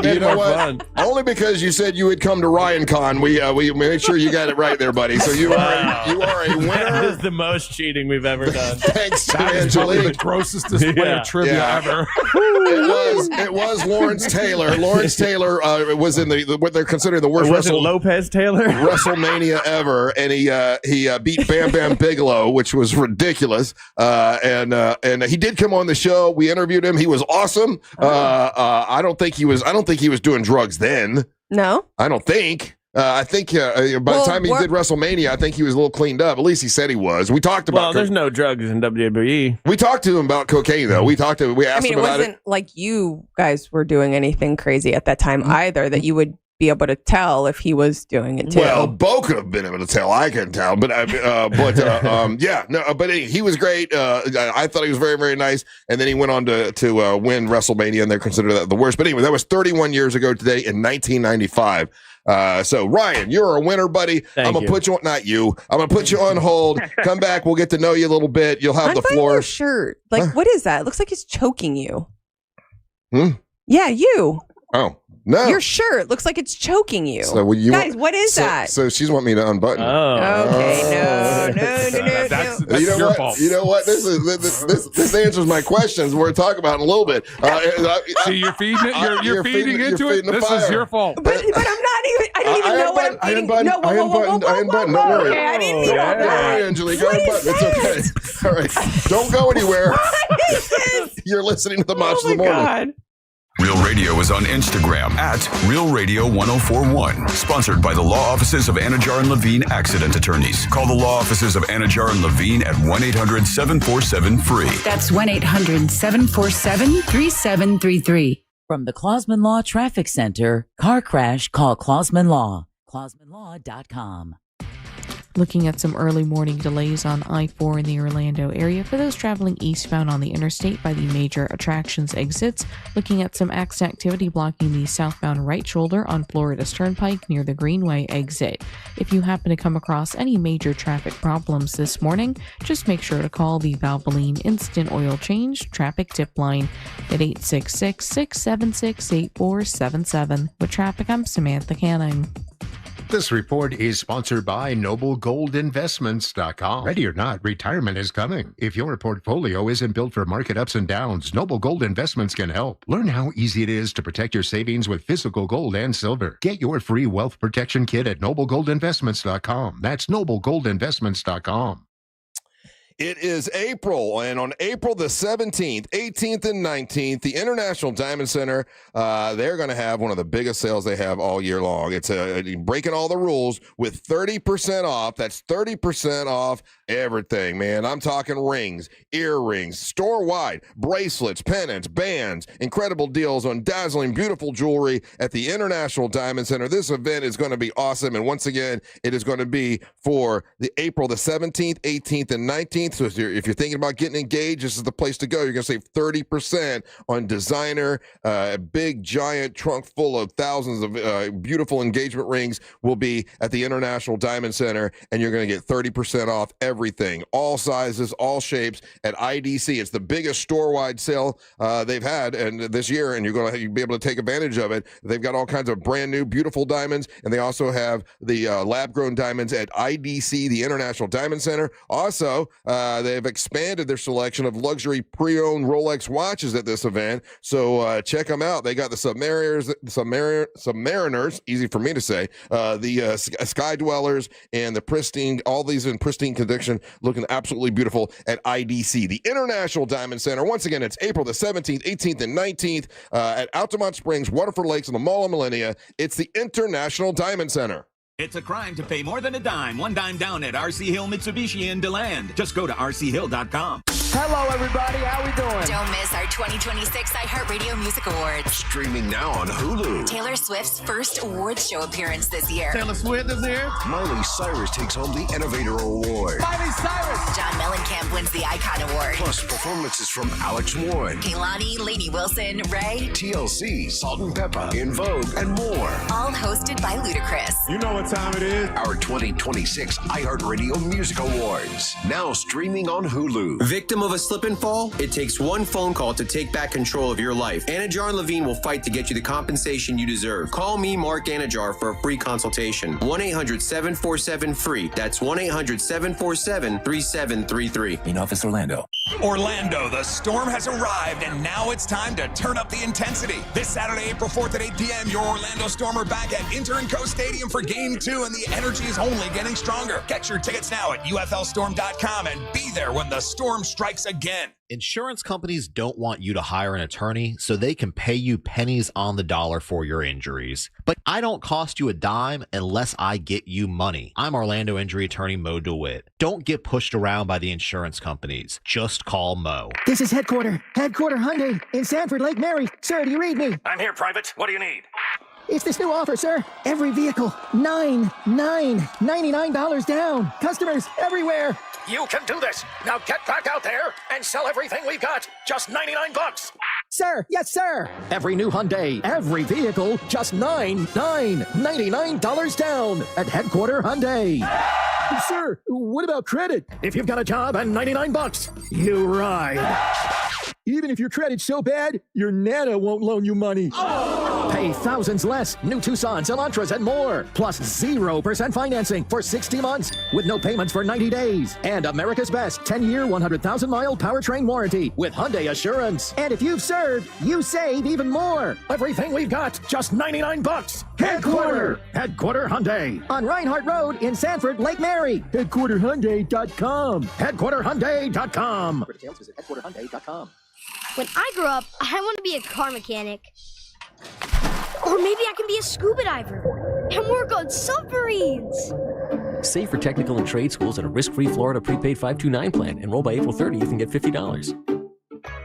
you know what? Fun. Only because you said you would come to Ryan Con, we made sure you got it right there, buddy. So you are a winner. That is the most cheating we've ever done. Thanks to That is probably Angelique. the grossest display of trivia ever. It was Lawrence Taylor. Lawrence Taylor was in what they're considering the worst Lopez Taylor WrestleMania ever, and he beat Bam Bam Bigelow, which was ridiculous. And he did come on the show. We interviewed him. He was awesome. I don't think he was doing drugs then. No, I don't think. I think by the time he did WrestleMania, I think he was a little cleaned up. At least he said he was. We talked about. Well, there's no drugs in WWE. We talked to him about cocaine, though. We asked him about it. It wasn't like you guys were doing anything crazy at that time either that you would be able to tell if he was doing it too. Well, Bo could have been able to tell. I couldn't tell, but he was great. I thought he was very, very nice. And then he went on to win WrestleMania, and they're considered that the worst. But anyway, that was 31 years ago today in 1995. So Ryan, you're a winner, buddy. I'm gonna put you on, not you. I'm gonna put you on hold. Come back. We'll get to know you a little bit. You'll have the floor. Your shirt. What is that? It looks like he's choking you. Yeah, you. Oh. No. Your shirt looks like it's choking you. So guys, what is that? So she's wanting me to unbutton. Okay, no. That's your fault. You know what? This answers my questions. We're talking about in a little bit. See, you're feeding it. You're feeding into it. This is your fault. But I'm not even. I didn't even know what I'm feeding. No, I unbuttoned. Don't worry. Okay, I didn't mean all that. Don't worry, Angelique. It's okay. All right. Don't go anywhere. You're listening to the Mosh of the Morning. God. Real Radio is on Instagram at Real Radio 1041. Sponsored by the law offices of Anajar and Levine Accident Attorneys. Call the law offices of Anajar and Levine at 1-800-747-FREE. That's 1-800-747-3733. From the Clausman Law Traffic Center, car crash, call Clausman Law. ClausmanLaw.com. Looking at some early morning delays on I-4 in the Orlando area for those traveling eastbound on the interstate by the major attractions exits. Looking at some accident activity blocking the southbound right shoulder on Florida's Turnpike near the Greenway exit. If you happen to come across any major traffic problems this morning, just make sure to call the Valvoline Instant Oil Change Traffic Tip Line at 866-676-8477. With traffic, I'm Samantha Canning. This report is sponsored by NobleGoldInvestments.com. Ready or not, retirement is coming. If your portfolio isn't built for market ups and downs, Noble Gold Investments can help. Learn how easy it is to protect your savings with physical gold and silver. Get your free wealth protection kit at NobleGoldInvestments.com. That's NobleGoldInvestments.com. It is April, and on April the 17th, 18th, and 19th, the International Diamond Center, they're going to have one of the biggest sales they have all year long. It's breaking all the rules with 30% off. That's 30% off everything, man. I'm talking rings, earrings, store-wide, bracelets, pendants, bands, incredible deals on dazzling, beautiful jewelry at the International Diamond Center. This event is going to be awesome, and once again, it is going to be for the April the 17th, 18th, and 19th. So if you're thinking about getting engaged, this is the place to go. You're going to save 30% on designer. A big, giant trunk full of thousands of beautiful engagement rings will be at the International Diamond Center, and you're going to get 30% off everything, all sizes, all shapes at IDC. It's the biggest store-wide sale they've had and this year, and you're going to be able to take advantage of it. They've got all kinds of brand new, beautiful diamonds, and they also have the lab-grown diamonds at IDC, the International Diamond Center. Also, they've expanded their selection of luxury pre-owned Rolex watches at this event, so check them out. They got the Submariners, easy for me to say, the Sky Dwellers, and the pristine, all these in pristine condition, looking absolutely beautiful at IDC, the International Diamond Center. Once again, it's April the 17th, 18th, and 19th at Altamont Springs, Waterford Lakes, and the Mall of Millennia. It's the International Diamond Center. It's a crime to pay more than a dime. One dime down at RC Hill Mitsubishi in DeLand. Just go to rchill.com. Hello, everybody. How we doing? Don't miss our 2026 iHeartRadio Music Awards. Streaming now on Hulu. Taylor Swift's first awards show appearance this year. Taylor Swift is here. Miley Cyrus takes home the Innovator Award. Miley Cyrus. John Mellencamp wins the Icon Award. Plus performances from Alex Warren, Kehlani, Lainey Wilson, Ray, TLC, Salt and Pepper, In Vogue, and more. All hosted by Ludacris. You know what time it is? Our 2026 iHeartRadio Music Awards. Now streaming on Hulu. Victim of a slip and fall? It takes one phone call to take back control of your life. Anajar and Levine will fight to get you the compensation you deserve. Call me, Mark Anajar, for a free consultation. 1-800-747-FREE. That's 1-800-747-3733. In office, Orlando. Orlando, the storm has arrived, and now it's time to turn up the intensity. This Saturday, April 4th at 8 p.m., your Orlando Storm are back at Inter & Co Stadium for Game 2, and the energy is only getting stronger. Get your tickets now at uflstorm.com and be there when the storm strikes. strikes again. Insurance companies don't want you to hire an attorney so they can pay you pennies on the dollar for your injuries. But I don't cost you a dime unless I get you money. I'm Orlando injury attorney Mo DeWitt. Don't get pushed around by the insurance companies. Just call Mo. This is Headquarter Hyundai in Sanford, Lake Mary. Sir, do you read me? I'm here, Private. What do you need? It's this new offer, sir. Every vehicle, $99 down. Customers everywhere. You can do this. Now get back out there and sell everything we've got. Just $99. Sir, yes, sir. Every new Hyundai, every vehicle, just $99 down at Headquarter Hyundai. Sir, what about credit? If you've got a job and $99, you ride. Even if your credit's so bad, your Nana won't loan you money. Oh! Pay thousands less. New Tucsons, Elantras, and more. Plus 0% financing for 60 months with no payments for 90 days. And America's best 10-year, 100,000-mile powertrain warranty with Hyundai Assurance. And if you've served, you save even more. Everything we've got, just $99. Headquarter Hyundai. On Reinhardt Road in Sanford, Lake Mary. HeadquarterHyundai.com. HeadquarterHyundai.com. For details, visit HeadquarterHyundai.com. When I grow up, I want to be a car mechanic. Or maybe I can be a scuba diver and work on submarines. Save for technical and trade schools at a risk-free Florida prepaid 529 plan. Enroll by April 30th and get $50.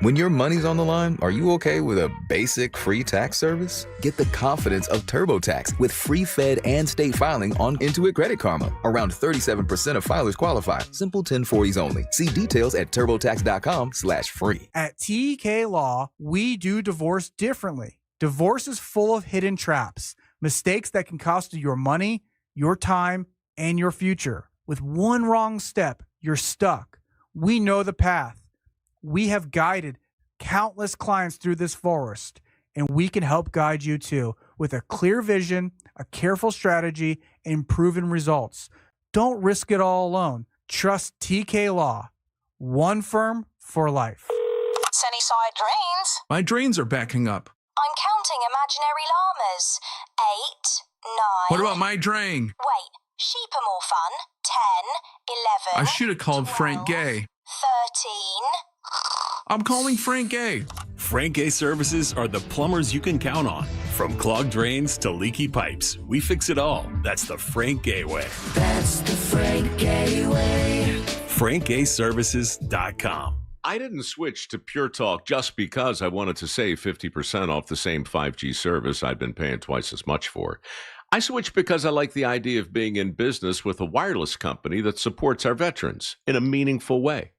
When your money's on the line, are you okay with a basic free tax service? Get the confidence of TurboTax with free Fed and state filing on Intuit Credit Karma. Around 37% of filers qualify. Simple 1040s only. See details at turbotax.com/free. At TK Law, we do divorce differently. Divorce is full of hidden traps, mistakes that can cost you your money, your time, and your future. With one wrong step, you're stuck. We know the path. We have guided countless clients through this forest, and we can help guide you too with a clear vision, a careful strategy, and proven results. Don't risk it all alone. Trust TK Law. One firm for life. Sunnyside drains. My drains are backing up. I'm counting imaginary llamas. 8, 9. What about my drain? Wait, sheep are more fun. 10, 11. I should have called 12, Frank Gay. 13. I'm calling Frank Gay. Frank Gay Services are the plumbers you can count on. From clogged drains to leaky pipes, we fix it all. That's the Frank Gay way. That's the Frank Gay way. FrankGayServices.com. I didn't switch to Pure Talk just because I wanted to save 50% off the same 5G service I'd been paying twice as much for. I switched because I like the idea of being in business with a wireless company that supports our veterans in a meaningful way.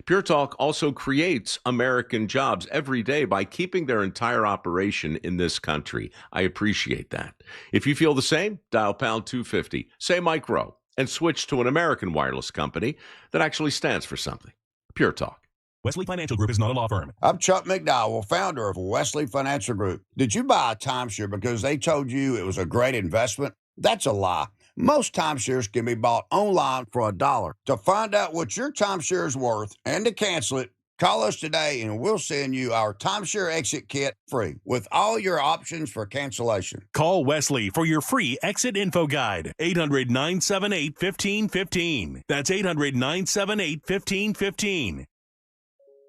Pure Talk also creates American jobs every day by keeping their entire operation in this country. I appreciate that. If you feel the same, dial pound 250, say Mike Rowe, and switch to an American wireless company that actually stands for something. Pure Talk. Wesley Financial Group is not a law firm. I'm Chuck McDowell, founder of Wesley Financial Group. Did you buy a timeshare because they told you it was a great investment? That's a lie. Most timeshares can be bought online for $1. To find out what your timeshare is worth and to cancel it, call us today and we'll send you our timeshare exit kit free with all your options for cancellation. Call Wesley for your free exit info guide. 800-978-1515. That's 800-978-1515.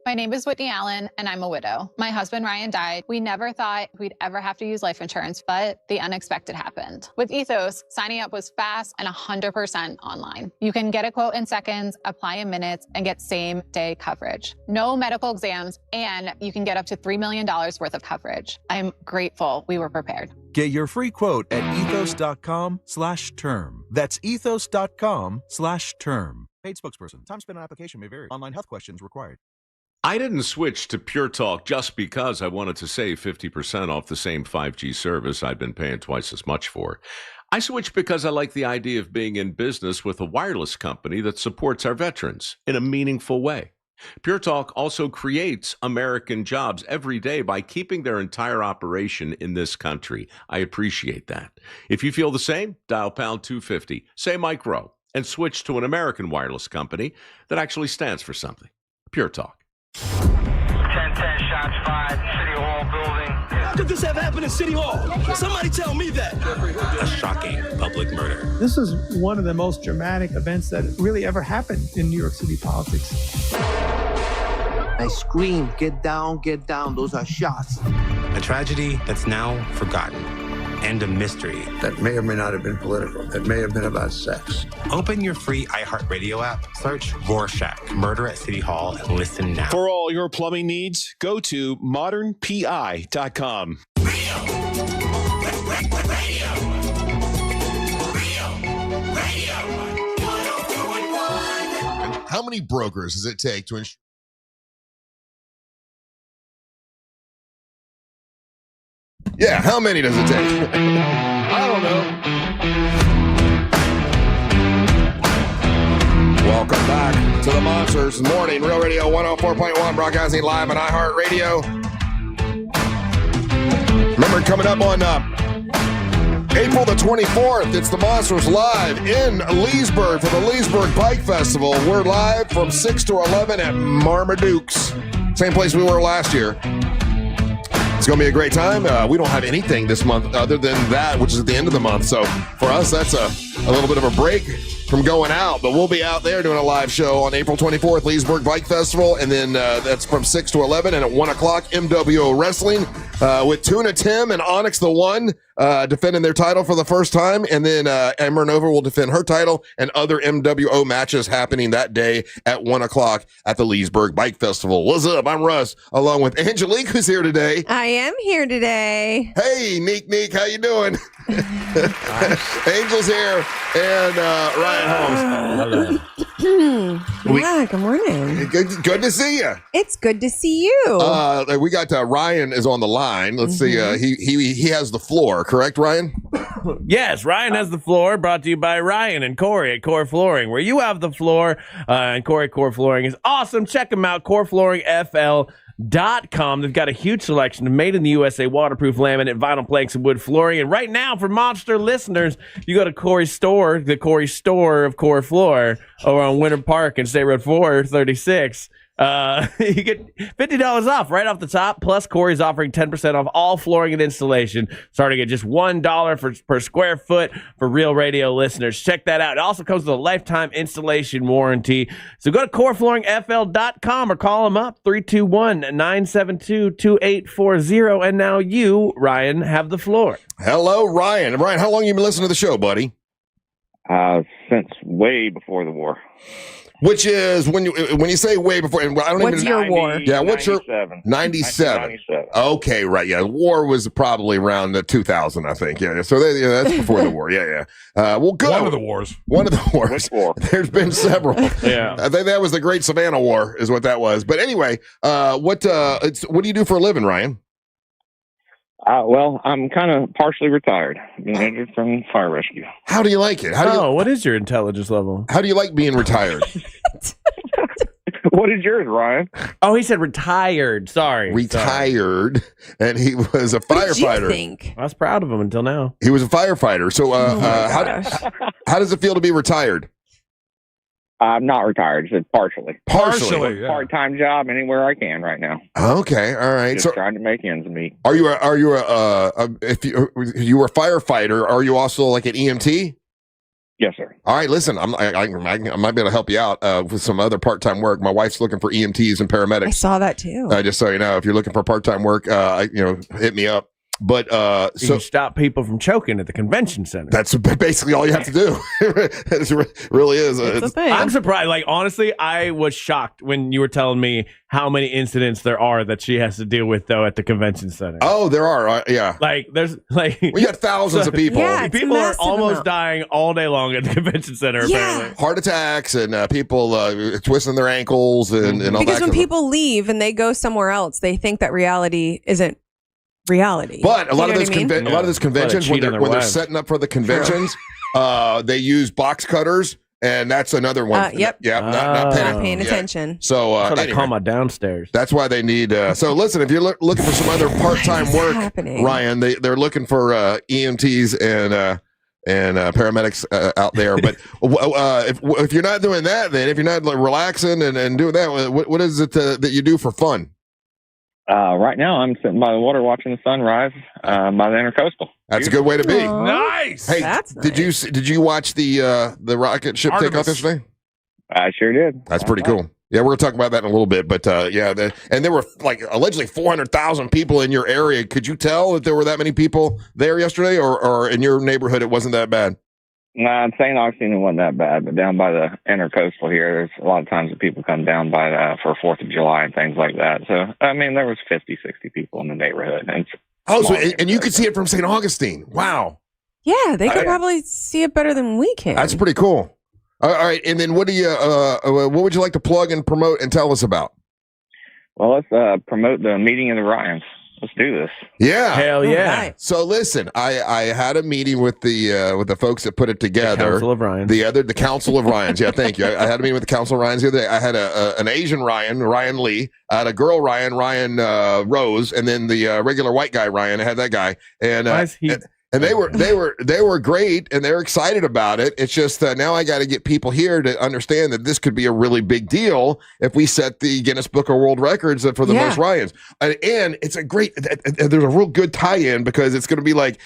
My name is Whitney Allen, and I'm a widow. My husband, Ryan, died. We never thought we'd ever have to use life insurance, but the unexpected happened. With Ethos, signing up was fast and 100% online. You can get a quote in seconds, apply in minutes, and get same-day coverage. No medical exams, and you can get up to $3 million worth of coverage. I'm grateful we were prepared. Get your free quote at ethos.com/term. That's ethos.com/term. Paid spokesperson. Time spent on application may vary. Online health questions required. I didn't switch to Pure Talk just because I wanted to save 50% off the same 5G service I'd been paying twice as much for. I switched because I like the idea of being in business with a wireless company that supports our veterans in a meaningful way. Pure Talk also creates American jobs every day by keeping their entire operation in this country. I appreciate that. If you feel the same, dial pound 250, say Mike Rowe, and switch to an American wireless company that actually stands for something. Pure Talk. 10-10 shots fired, City Hall building. How could this have happened in City Hall? Somebody tell me that. A shocking public murder. This is one of the most dramatic events that really ever happened in New York City politics. I scream, get down, get down. Those are shots. A tragedy that's now forgotten. And a mystery that may or may not have been political. That may have been about sex. Open your free iHeartRadio app, search Rorschach, Murder at City Hall, and listen now. For all your plumbing needs, go to modernpi.com. How many brokers does it take to ensure? Yeah, how many does it take? I don't know. Welcome back to the Monsters Morning Real Radio 104.1, broadcasting live on iHeartRadio. Remember, coming up on April the 24th, it's the Monsters live in Leesburg for the Leesburg Bike Festival. We're live from 6 to 11 at Marmaduke's. Same place we were last year. It's going to be a great time. We don't have anything this month other than that, which is at the end of the month. So for us, that's a little bit of a break from going out. But we'll be out there doing a live show on April 24th, Leesburg Bike Festival. And then that's from 6 to 11. And at 1 o'clock, MWO Wrestling with Tuna Tim and Onyx the One defending their title for the first time. And then Amber Nova will defend her title, and other MWO matches happening that day at 1 o'clock at the Leesburg Bike Festival. What's up? I'm Russ, along with Angelique, who's here today. I am here today. Hey, Neek, how you doing? Angel's here, and Ryan Holmes. Yeah, good morning. Good to see you. It's good to see you. We got Ryan is on the line. Let's see. He has the floor, correct, Ryan? Yes, Ryan has the floor. Brought to you by Ryan and Corey at Core Flooring, where you have the floor. And Corey at Core Flooring is awesome. Check them out. CoreFlooringFL.com. They've got a huge selection of made in the USA waterproof laminate, vinyl planks, and wood flooring. And right now, for Monster listeners, you go to Corey's store, the Corey store of Core Floor, over on Winter Park and State Road 436. You get $50 off right off the top. Plus, Corey's offering 10% off all flooring and installation, starting at just $1 per square foot for Real Radio listeners. Check that out. It also comes with a lifetime installation warranty. So go to CoreFlooringFL.com or call them up, 321-972-2840. And now you, Ryan, have the floor. Hello, Ryan. Ryan, how long have you been listening to the show, buddy? Since way before the war. Which is when you say way before, I don't what's even. Your war? Yeah, what's 97. your 97? Okay, right. Yeah, war was probably around the 2000, I think. Yeah, so that's before the war. Yeah. Well, good. One of the wars. Which war? There's been several. Yeah, I think that was the Great Savannah War, is what that was. But anyway, what do you do for a living, Ryan? Well, I'm kind of partially retired. Being injured from fire rescue. How do you like it? What is your intelligence level? How do you like being retired? What is yours, Ryan? Oh, he said retired. Sorry. Retired. And he was a firefighter. What did you think? I was proud of him until now. He was a firefighter. So how does it feel to be retired? I'm not retired, just partially. Partially, yeah. Part-time job anywhere I can right now. Okay, all right. Just trying to make ends meet. If you were a firefighter, are you also like an EMT? Yes, sir. All right, listen, I might be able to help you out with some other part-time work. My wife's looking for EMTs and paramedics. I saw that too. Just so you know, if you're looking for part-time work, hit me up. But you can stop people from choking at the convention center. That's basically all you have to do. It really is. I'm surprised. Like, honestly, I was shocked when you were telling me how many incidents there are that she has to deal with, though, at the convention center. Oh, there are. Yeah. Like, there's like we got thousands of people. Yeah, people are almost dying all day long at the convention center. Apparently, heart attacks and people twisting their ankles and all that. Because when people leave and they go somewhere else, they think that reality isn't reality. But a lot of those conventions, when they're setting up for the conventions, they use box cutters, and that's another one. Yep. Yeah. Not paying attention. So that's what I call my downstairs. That's why they need. So listen, if you're looking for some other part-time work, Ryan, they're looking for EMTs and paramedics out there. But if you're not doing that, then if you're not relaxing and doing that, what is it that you do for fun? Right now, I'm sitting by the water watching the sunrise by the Intercoastal. That's a good way to be. Aww. Nice. Hey, That's did you watch the rocket ship take off yesterday? I sure did. That's pretty cool. Yeah, we're going to talk about that in a little bit. But and there were like allegedly 400,000 people in your area. Could you tell that there were that many people there yesterday, or in your neighborhood it wasn't that bad? Nah, in St. Augustine it wasn't that bad, but down by the intercoastal here, there's a lot of times that people come down by for 4th of July and things like that. So, I mean, there was 50, 60 people in the neighborhood. And you could see it from St. Augustine. Wow. Yeah, they could probably see it better than we can. That's pretty cool. All right, and then what would you like to plug and promote and tell us about? Well, let's promote the meeting of the Ryans. Let's do this. Yeah. Hell yeah. Right. So listen, I had a meeting with the folks that put it together. The Council of Ryans. The Council of Ryans. Yeah, thank you. I had a meeting with the Council of Ryans the other day. I had an Asian Ryan Lee. I had a girl Ryan Rose, and then the regular white guy Ryan. I had that guy, and they were great, and they're excited about it. It's just now I got to get people here to understand that this could be a really big deal if we set the Guinness Book of World Records for the most Ryans. And it's a great. There's a real good tie-in because it's going to be like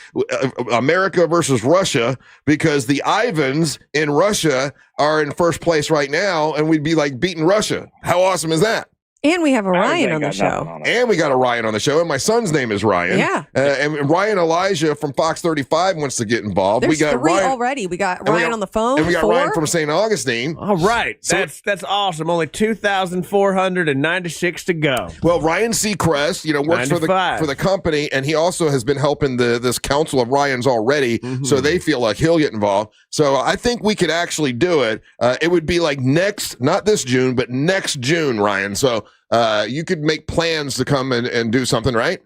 America versus Russia, because the Ivans in Russia are in first place right now, and we'd be like beating Russia. How awesome is that? And we have a Ryan on the show. And we got a Ryan on the show. And my son's name is Ryan. Yeah. And Ryan Elijah from Fox 35 wants to get involved. There's we got 3 Ryan already. We got Ryan on the phone. And we got 4. Ryan from St. Augustine. All right. So that's awesome. Only 2,496 to go. Well, Ryan Seacrest, works for the company, and he also has been helping this Council of Ryans already, so they feel like he'll get involved. So I think we could actually do it. It would be like not this June, but next June, Ryan. So you could make plans to come and do something, right?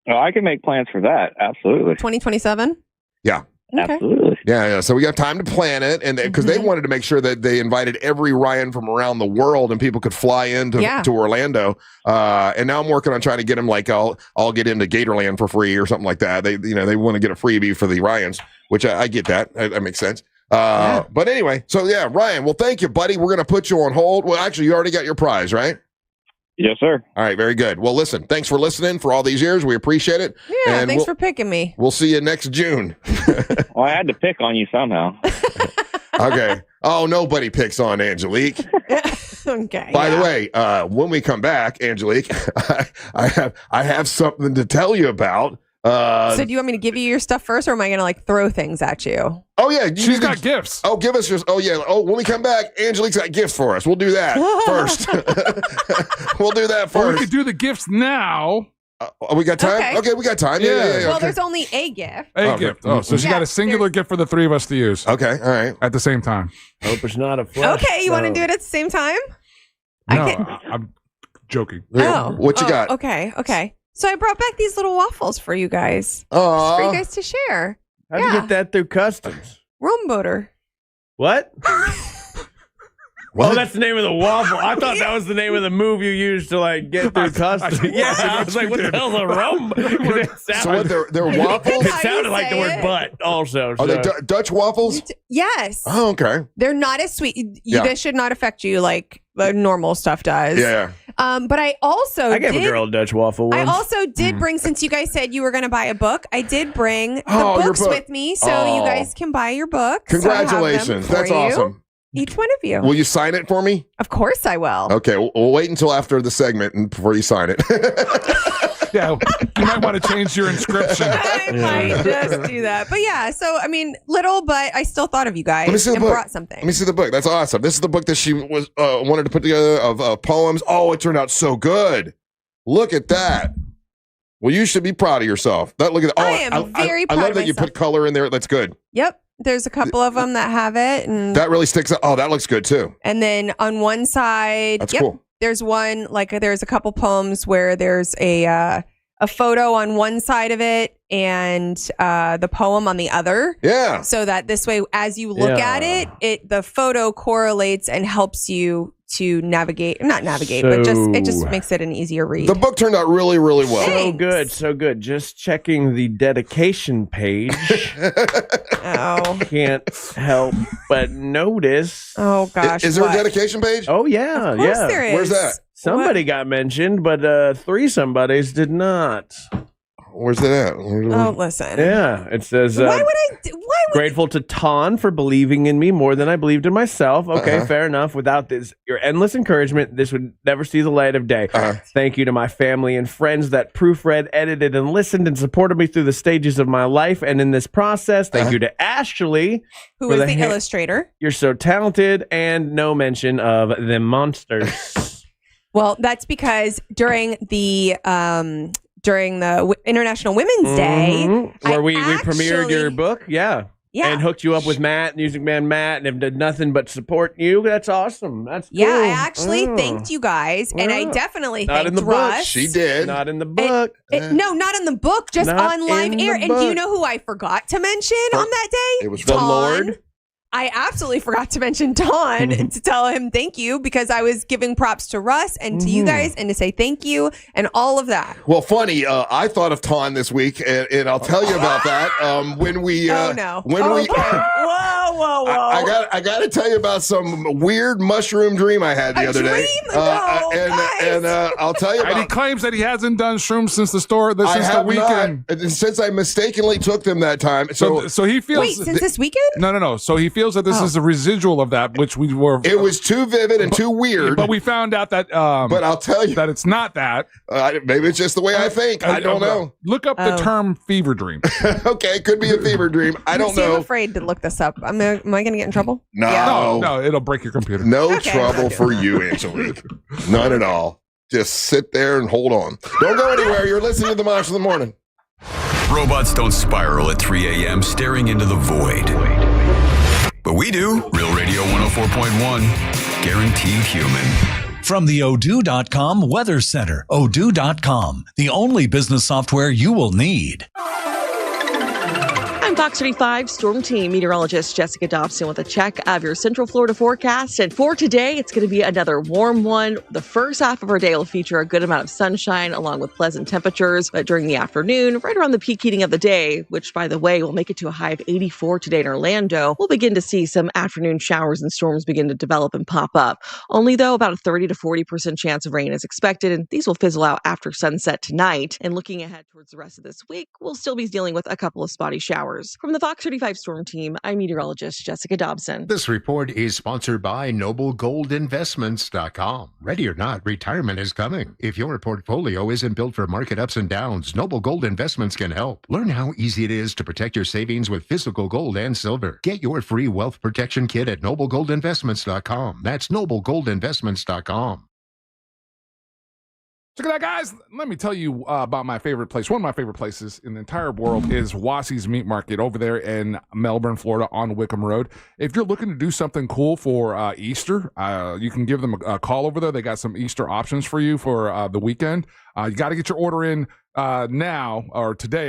Oh, I can make plans for that. Absolutely. 2027? Yeah. Okay. Absolutely. Yeah. So we got time to plan it, and because they wanted to make sure that they invited every Ryan from around the world, and people could fly into to Orlando. And now I'm working on trying to get them like I'll get into Gatorland for free or something like that. They want to get a freebie for the Ryans, which I get that. That makes sense. But anyway, so yeah, Ryan. Well, thank you, buddy. We're gonna put you on hold. Well, actually, you already got your prize, right? Yes, sir. All right, very good. Well, listen, thanks for listening for all these years. We appreciate it. Yeah, and thanks for picking me. We'll see you next June. Well, I had to pick on you somehow. Okay. Oh, nobody picks on Angelique. Okay. By the way, when we come back, Angelique, I have something to tell you about. So do you want me to give you your stuff first, or am I going to throw things at you? Oh, yeah. She's got gifts. Oh, give us yours. Oh, yeah. Oh, when we come back, Angelique's got gifts for us. We'll do that first. We'll do that first. Well, we could do the gifts now. We got time? Okay, we got time. Yeah. Well, there's only a gift. A gift. Oh, so she got a singular gift for the 3 of us to use. Okay, all right. At the same time. Hope it's not a flush. Okay, you want to do it at the same time? No, I'm joking. Oh. What you got? Okay. So I brought back these little waffles for you guys. Oh. For you guys to share. How'd you get that through customs? Room boater. What? What? Oh, that's the name of the waffle. I thought that was the name of the move you used to get through customs. I was like, what the hell's a rum? So what, they're waffles? It sounded like the word butt also. Are they Dutch waffles? Yes. Oh, okay. They're not as sweet. This should not affect you like normal stuff does. Yeah. But I also gave a girl a Dutch waffle once. I also did bring, since you guys said you were going to buy a book, I did bring the books with me, so you guys can buy your books. Congratulations. That's awesome. Each one of you. Will you sign it for me? Of course I will. Okay, we'll wait until after the segment before you sign it. Yeah, you might want to change your inscription. I might just do that. But yeah, so I mean, little, but I still thought of you guys. Let me see the book. Brought something. Let me see the book. That's awesome. This is the book that she was wanted to put together of poems. Oh, it turned out so good. Look at that. Well, you should be proud of yourself. Look at that. Oh, I am very proud I love of that you myself. put color in there. That's good. Yep. There's a couple of them that have it, and that really sticks out. Oh, that looks good too. And then on one side, that's cool. There's one there's a couple poems where there's a photo on one side of it and the poem on the other. Yeah. So that this way, as you look at it, the photo correlates and helps you to not navigate, but it just makes it an easier read. The book turned out really, really well. So good. Just checking the dedication page. Can't help but notice. Oh gosh. Is there a dedication page? Oh yeah, of course there is. Where's that? Somebody got mentioned, but 3 somebodies did not. Where's it at? Oh, listen. Yeah, it says. Grateful to Ton for believing in me more than I believed in myself. Okay, fair enough. Without your endless encouragement, this would never see the light of day. Thank you to my family and friends that proofread, edited, and listened and supported me through the stages of my life and in this process. Thank you to Ashley, who is the illustrator. You're so talented, and no mention of the monsters. Well, that's because during the International Women's Day, where we premiered your book, and hooked you up with Matt, Music Man Matt, and have done nothing but support you. That's awesome. That's cool. Yeah, I actually thanked you guys, and I definitely not thanked in the Russ. book. She did. Not in the book. No, not in the book, just Not on live in air. the And do you book. know who I forgot to mention on that day? It was the Ton. Lord. I absolutely forgot to mention Ton and to tell him thank you because I was giving props to Russ and to you guys and to say thank you and all of that. Well, funny, I thought of Ton this week, and I'll tell you about that. When we, whoa. I got to tell you about some weird mushroom dream I had the other day. And I'll tell you about. And he claims that he hasn't done shrooms since the weekend. Since I mistakenly took them that time. So he feels. Wait, since this weekend? No. So he feels that this is a residual of that, which we were. It was too vivid and too weird. But we found out that. But I'll tell you that it's not that. Maybe it's just the way I think. I don't know. Look up the term fever dream. Okay, it could be a fever dream. I don't know. I'm afraid to look this up. Am I going to get in trouble? No, it'll break your computer. No trouble for you, Angelique. None at all. Just sit there and hold on. Don't go anywhere. You're listening to the Monster of the Morning. Robots don't spiral at 3 a.m. staring into the void. But we do. Real Radio 104.1. Guaranteed human. From the Odoo.com Weather Center, Odoo.com, the only business software you will need. I'm Fox 35 Storm Team meteorologist Jessica Dobson with a check of your Central Florida forecast. And for today, it's going to be another warm one. The first half of our day will feature a good amount of sunshine along with pleasant temperatures. But during the afternoon, right around the peak heating of the day, which, by the way, will make it to a high of 84 today in Orlando, we'll begin to see some afternoon showers and storms begin to develop and pop up. Only, though, about a 30 to 40% chance of rain is expected, and these will fizzle out after sunset tonight. And looking ahead towards the rest of this week, we'll still be dealing with a couple of spotty showers. From the Fox 35 Storm Team, I'm meteorologist Jessica Dobson. This report is sponsored by NobleGoldInvestments.com. Ready or not, retirement is coming. If your portfolio isn't built for market ups and downs, Noble Gold Investments can help. Learn how easy it is to protect your savings with physical gold and silver. Get your free wealth protection kit at NobleGoldInvestments.com. That's NobleGoldInvestments.com. Look at that, guys. Let me tell you about my favorite place. One of my favorite places in the entire world is Wassie's Meat Market over there in Melbourne, Florida on Wickham Road. If you're looking to do something cool for Easter, you can give them a call over there. They got some Easter options for you for the weekend. You got to get your order in now, or today,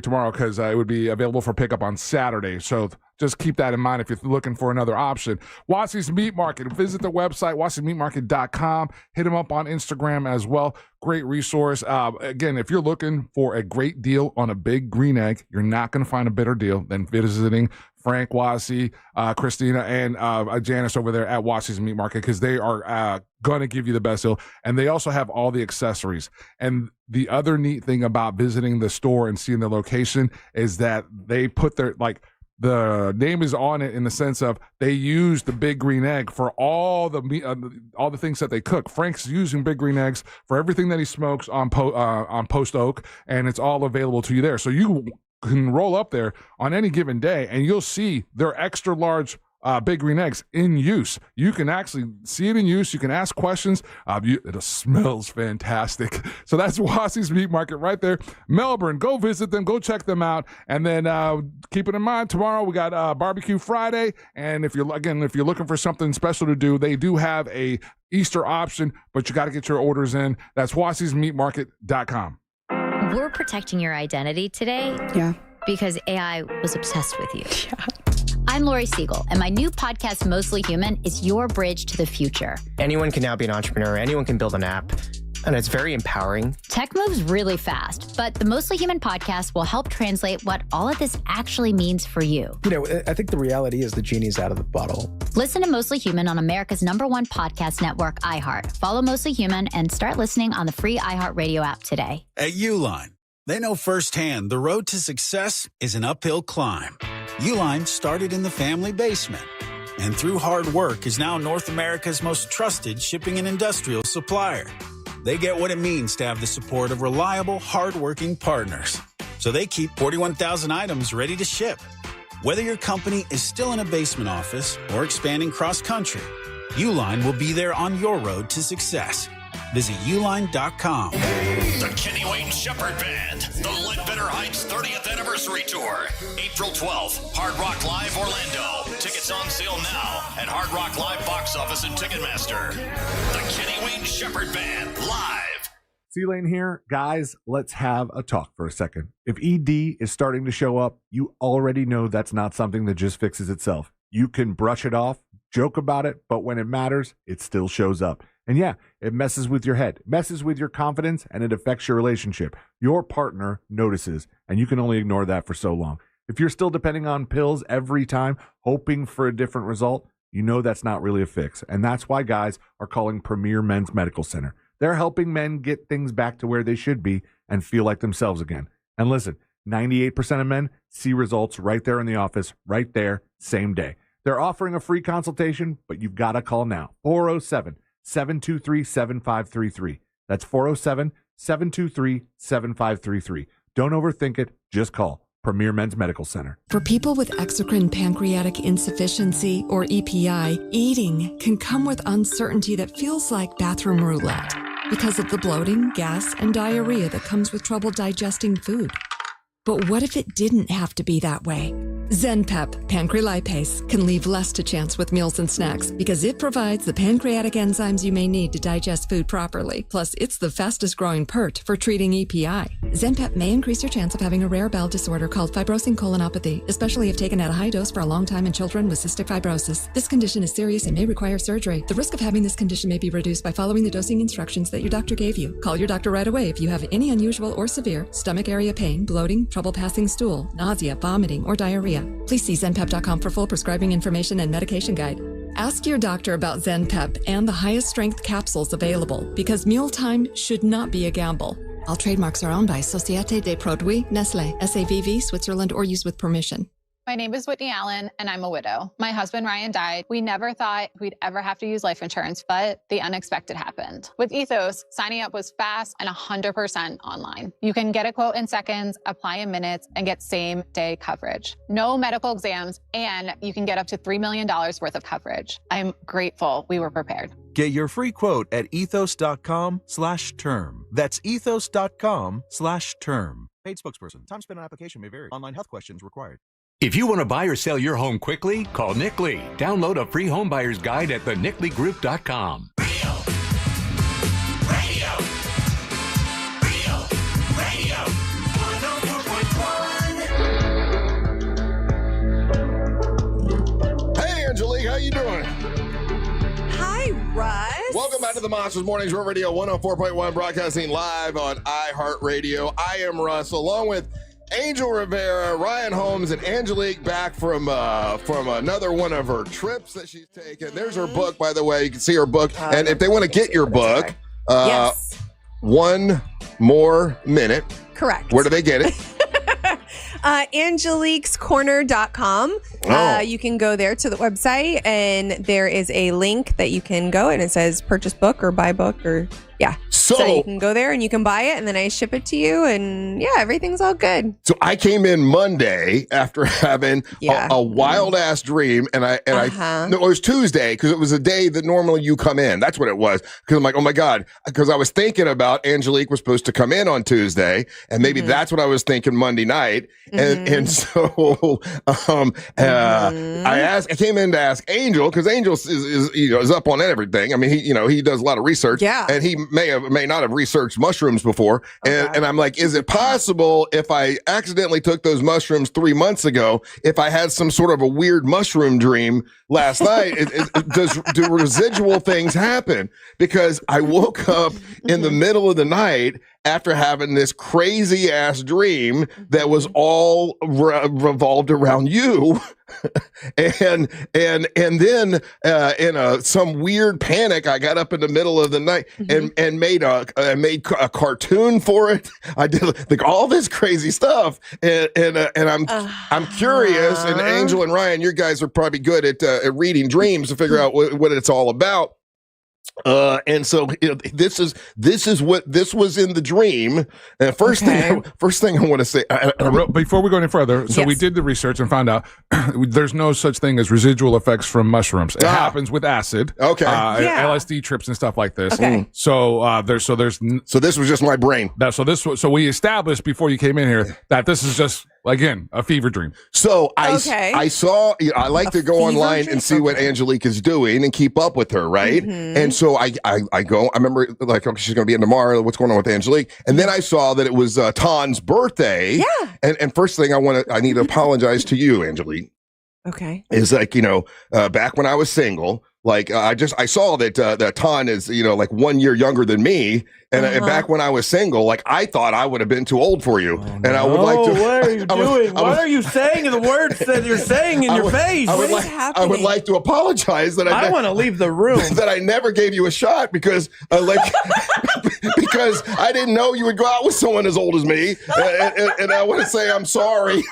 tomorrow, because it would be available for pickup on Saturday. So just keep that in mind if you're looking for another option. Wassie's Meat Market. Visit the website, wassiemeatmarket.com. Hit them up on Instagram as well. Great resource. Again, if you're looking for a great deal on a big green egg, you're not going to find a better deal than visiting Frank, Wassie, Christina, and Janice over there at Wassie's Meat Market, because they are going to give you the best deal. And they also have all the accessories. And the other neat thing about visiting the store and seeing the location is that they put their, the name is on it in the sense of they use the big green egg for all the things that they cook. Frank's using big green eggs for everything that he smokes on Post Oak, and it's all available to you there. So you can roll up there on any given day, and you'll see their extra large big green eggs in use. You can actually see it in use. You can ask questions. It smells fantastic. So that's Wassie's Meat Market right there. Melbourne, go visit them. Go check them out. And then keep it in mind, tomorrow we got Barbecue Friday. And if you're looking for something special to do, they do have a Easter option, but you got to get your orders in. That's wassiesmeatmarket.com. We're protecting your identity today. Yeah. Because AI was obsessed with you. Yeah. I'm Lori Siegel, and my new podcast, Mostly Human, is your bridge to the future. Anyone can now be an entrepreneur. Anyone can build an app. And it's very empowering. Tech moves really fast, but the Mostly Human podcast will help translate what all of this actually means for you. I think the reality is the genie's out of the bottle. Listen to Mostly Human on America's #1 podcast network, iHeart. Follow Mostly Human and start listening on the free iHeartRadio app today. At Uline, They know firsthand the road to success is an uphill climb. Uline started in the family basement, and through hard work is now North America's most trusted shipping and industrial supplier. They get what it means to have the support of reliable, hardworking partners. So they keep 41,000 items ready to ship. Whether your company is still in a basement office or expanding cross-country, Uline will be there on your road to success. Visit uline.com. The Kenny Wayne Shepherd Band, the Ledbetter Heights 30th Anniversary Tour, April 12th, Hard Rock Live Orlando. Tickets on sale now at Hard Rock Live box office and Ticketmaster. The Kenny Wayne Shepherd Band, live. C-Lane here. Guys, let's have a talk for a second. If ED is starting to show up, you already know that's not something that just fixes itself. You can brush it off, joke about it, but when it matters, it still shows up. And yeah, it messes with your head, messes with your confidence, and it affects your relationship. Your partner notices, and you can only ignore that for so long. If you're still depending on pills every time, hoping for a different result, you know that's not really a fix. And that's why guys are calling Premier Men's Medical Center. They're helping men get things back to where they should be and feel like themselves again. And listen, 98% of men see results right there in the office, right there, same day. They're offering a free consultation, but you've got to call now. 407-723-7533. That's 407-723-7533. Don't overthink it. Just call Premier Men's Medical Center. For people with exocrine pancreatic insufficiency, or EPI, eating can come with uncertainty that feels like bathroom roulette because of the bloating, gas, and diarrhea that comes with trouble digesting food. But what if it didn't have to be that way? ZenPep Pancrelipase can leave less to chance with meals and snacks because it provides the pancreatic enzymes you may need to digest food properly. Plus, it's the fastest growing PERT for treating EPI. ZenPep may increase your chance of having a rare bowel disorder called fibrosing colonopathy, especially if taken at a high dose for a long time in children with cystic fibrosis. This condition is serious and may require surgery. The risk of having this condition may be reduced by following the dosing instructions that your doctor gave you. Call your doctor right away if you have any unusual or severe stomach area pain, bloating, trouble passing stool, nausea, vomiting, or diarrhea. Please see ZenPep.com for full prescribing information and medication guide. Ask your doctor about ZenPep and the highest strength capsules available because mealtime should not be a gamble. All trademarks are owned by Société des Produits Nestlé, SAVV, Switzerland, or used with permission. My name is Whitney Allen, and I'm a widow. My husband, Ryan, died. We never thought we'd ever have to use life insurance, but the unexpected happened. With Ethos, signing up was fast and 100% online. You can get a quote in seconds, apply in minutes, and get same-day coverage. No medical exams, and you can get up to $3 million worth of coverage. I'm grateful we were prepared. Get your free quote at ethos.com/term. That's ethos.com/term. Paid spokesperson. Time spent on application may vary. Online health questions required. If you want to buy or sell your home quickly, call Nick Lee. Download a free home buyer's guide at thenicklygroup.com. Radio 104.1. Hey, Angelique, how you doing? Hi, Russ. Welcome back to the Monsters Mornings Real Radio 104.1, broadcasting live on iHeartRadio. I am Russ, along with Angel Rivera, Ryan Holmes, and Angelique back from another one of her trips that she's taken. There's her book, by the way. You can see her book. And if they want to get your book, yes. One More Minute. Correct. Where do they get it? angeliquescorner.com. You can go there to the website, and there is a link that you can go, and it says purchase book or buy book, or yeah. So you can go there and you can buy it, and then I ship it to you, and yeah, everything's all good. So I came in Monday after having a wild ass dream, and no, it was Tuesday because it was a day that normally you come in. That's what it was. Because I'm like, oh my God, because I was thinking about Angelique was supposed to come in on Tuesday, and maybe that's what I was thinking Monday night, and so I came in to ask Angel because Angel is up on everything. I mean, he does a lot of research, and he may not have researched mushrooms before. And I'm like, is it possible if I accidentally took those mushrooms 3 months ago, if I had some sort of a weird mushroom dream last night, do residual things happen? Because I woke up in the middle of the night after having this crazy ass dream that was all revolved around you. and then in some weird panic, I got up in the middle of the night and made a cartoon for it. I did like all this crazy stuff, and I'm curious. And Angel and Ryan, you guys are probably good at reading dreams to figure out what it's all about. And so this is what this was in the dream. And first thing I want to say before we go any further, so we did the research and found out there's no such thing as residual effects from mushrooms. It happens with acid, LSD trips and stuff like this. Okay. So so this was just my brain. So we established before you came in here that this is just, again, a fever dream. So I saw, I like to go online and see what Angelique is doing and keep up with her, right? And so I go, I remember like, okay, she's going to be in tomorrow. What's going on with Angelique? And then I saw that it was Tan's birthday. Yeah. And first thing I need to apologize to you, Angelique. Okay. Is like, back when I was single, like I saw that Tan is, like 1 year younger than me. And back when I was single, like I thought I would have been too old for you. And I would like to. What are you doing? What are you saying in the words that you're saying in your face? I would like to apologize that I want to leave the room. That I never gave you a shot because because I didn't know you would go out with someone as old as me. And I want to say I'm sorry.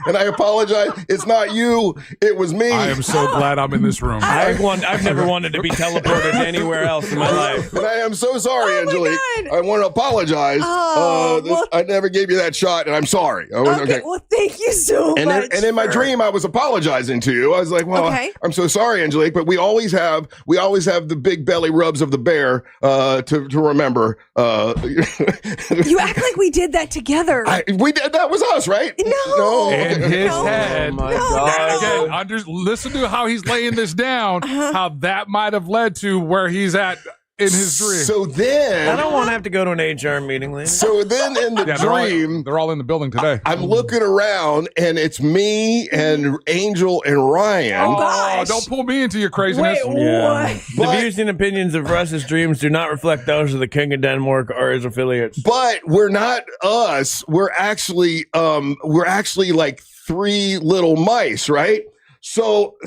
And I apologize. It's not you. It was me. I am so glad I'm in this room. I've never wanted to be teleported anywhere else in my life. And I am so sorry, Angelique. I want to apologize. I never gave you that shot, and I'm sorry. Okay. Well, thank you so much. And in my dream, I was apologizing to you. I was like, "Well, I'm so sorry, Angelique, but we always have the big belly rubs of the bear to remember." You act like we did that together. We did. That was us, right? No. In his head. Oh my God. Again, listen to how he's laying this down. How that might have led to where he's at in his dream. So then I don't want to have to go to an HR meeting later. So then in the dream, they're all in the building today. I'm looking around and it's me and Angel and Ryan. Oh, gosh. Don't pull me into your craziness. Wait, what? The views and opinions of Russ's dreams do not reflect those of the King of Denmark or his affiliates. But we're not us. We're actually like three little mice, right? So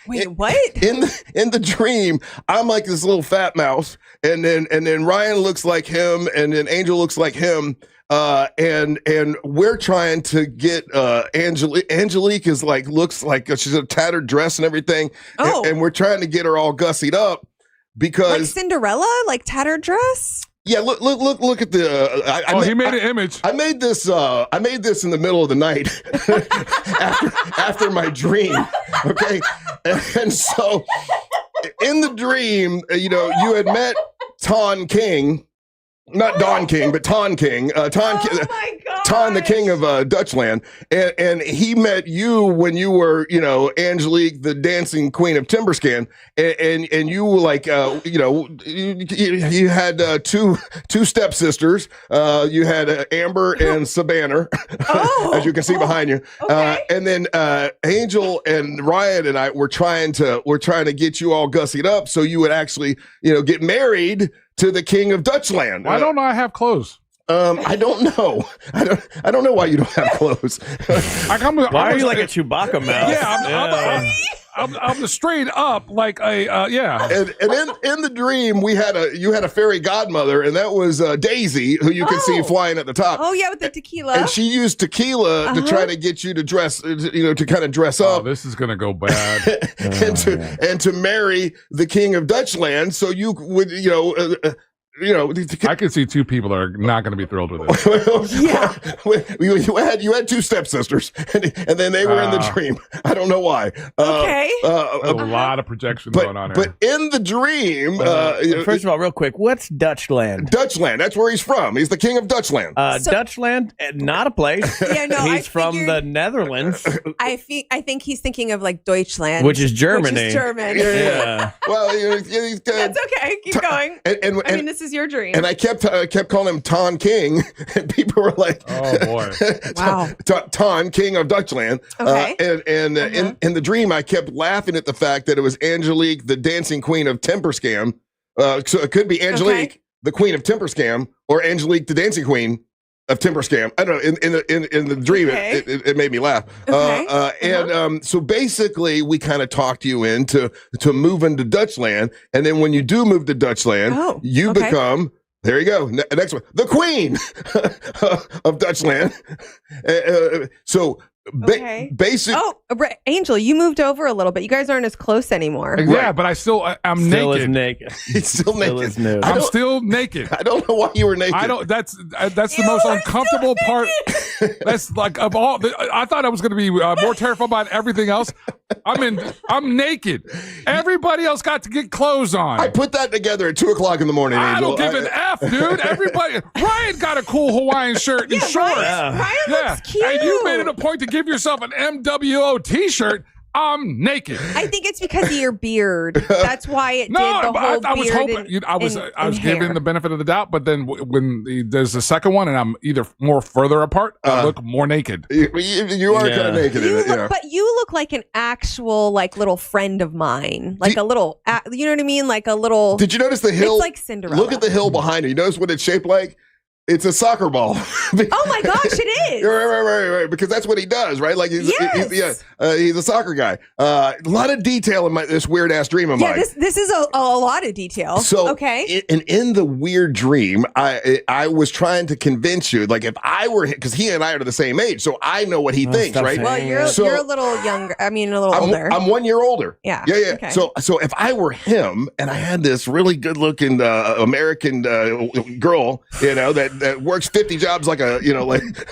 wait, what? In the dream, I'm like this little fat mouse, and then Ryan looks like him, and then Angel looks like him, and we're trying to get Angelique. Angelique is looks like she's in a tattered dress and everything, and we're trying to get her all gussied up because like Cinderella, like tattered dress. Yeah, look at the. He made an image. I made this in the middle of the night after my dream. Okay, and so in the dream, you had met Tan King. Not Don King, but Tan King. Tan, the king of Dutchland. And he met you when you were, Angelique, the dancing queen of Timberscan. And you were like, you had two stepsisters. You had Amber and Savannah, as you can see behind you. Okay. And then Angel and Ryan and I were trying to get you all gussied up so you would actually, get married to the king of Dutchland. Why don't I have clothes? I don't know. I don't know why you don't have clothes. Why are you like a Chewbacca mouse? Yeah, I'm straight up like a And in the dream, you had a fairy godmother, and that was Daisy, who you can see flying at the top. Oh yeah, with the tequila. And she used tequila to try to get you to dress, to kind of dress up. Oh, this is gonna go bad. and to marry the king of Dutchland, so you would, I could see two people that are not going to be thrilled with it. Yeah, you had two stepsisters, and then they were in the dream. I don't know why. Okay, a lot of projection going on here. But in the dream, first of all, real quick, what's Dutchland? Dutchland. That's where he's from. He's the king of Dutchland. Dutchland, not a place. Yeah, no, he's from the Netherlands. I think he's thinking of like Deutschland, which is Germany. Yeah. Well, he's good. That's okay. Keep going. I mean, this is your dream. And I kept calling him Tan King, and people were like, "Oh boy, wow, Tan King of Dutchland." Okay. In the dream, I kept laughing at the fact that it was Angelique, the dancing queen of Timberscam. So it could be Angelique. the queen of Temper Scam, or Angelique, the dancing queen of Temper Scam. I don't know. In the dream, it made me laugh. And so basically, we kind of talked you into moving to Dutchland, and then when you do move to Dutchland, you become. There you go. Next one, the queen of Dutchland. Basic. Oh, Angel, you moved over a little bit. You guys aren't as close anymore. Yeah, but I'm still naked. naked. He's still naked. I'm still naked. I don't know why you were naked. I don't. That's the most uncomfortable part. That's like of all. I thought I was going to be more terrified about everything else. I'm naked. Everybody else got to get clothes on. I put that together at 2:00 in the morning. I Angel. don't give an F, dude. Everybody. Ryan got a cool Hawaiian shirt and shorts. Ryan looks cute. And you made it a point to give yourself an MWO T-shirt. I'm naked. I think it's because of your beard. That's why it did the whole I was beard hoping. I was hair. giving the benefit of the doubt, but then when there's the second one, and I'm either more further apart, I look more naked. You are kind of naked. But you look like an actual little friend of mine, like a little. You know what I mean? Like a little. Did you notice the hill? It's like Cinderella. Look at the hill behind you. You notice what it's shaped like? It's a soccer ball. Oh my gosh, it is. Right. Because that's what he does, right? Like he's a soccer guy. A lot of detail in this weird ass dream of mine. Yeah, this is a lot of detail. So okay. In the weird dream, I was trying to convince you, like if I were, because he and I are the same age, so I know what he thinks, right? Well, you're a little younger. I mean, a little older. I'm 1 year older. Yeah. Okay. So if I were him and I had this really good looking American girl, that works 50 jobs like a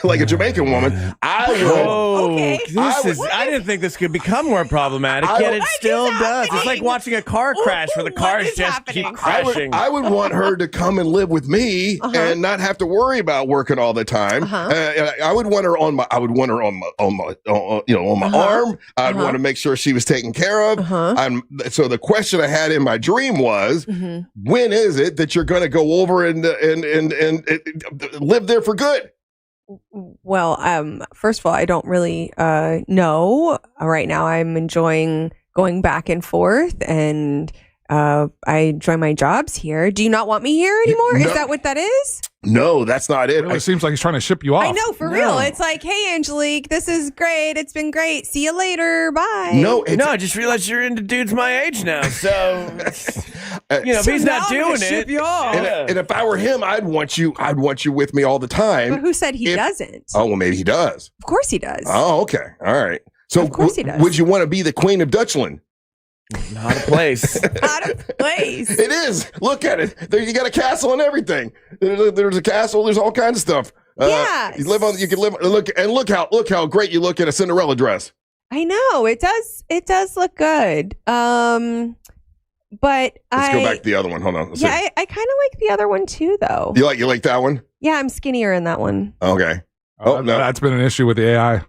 like a Jamaican woman, I would. I didn't think this could become more problematic, yet it still does. It's like watching a car crash where the cars just keep crashing. I would want her to come and live with me and not have to worry about working all the time. I would want her on my arm. I'd want to make sure she was taken care of. So the question I had in my dream was, when is it that you're going to go over and live there for good? Well, first of all, I don't really know. Right now, I'm enjoying going back and forth, and I enjoy my jobs here. Do you not want me here anymore? No. Is that what that is? No, that's not it. It seems like he's trying to ship you off. I know, for real. It's like, hey, Angelique, this is great. It's been great. See you later. Bye. No, I just realized you're into dudes my age now. So, if he's not doing it, and if I were him, I'd want you with me all the time. But who said he doesn't? Oh, well, maybe he does. Of course he does. Oh, okay. All right. So, of course he does. Would you want to be the queen of Dutchland? Not a place. Not a place. It is. Look at it. There, you got a castle and everything. There's a castle. There's all kinds of stuff. Yes. You can live. Look how great you look in a Cinderella dress. I know it does. It does look good. But Let's go back to the other one. Hold on. I kind of like the other one too, though. You like that one? Yeah, I'm skinnier in that one. Okay. No, that's been an issue with the AI.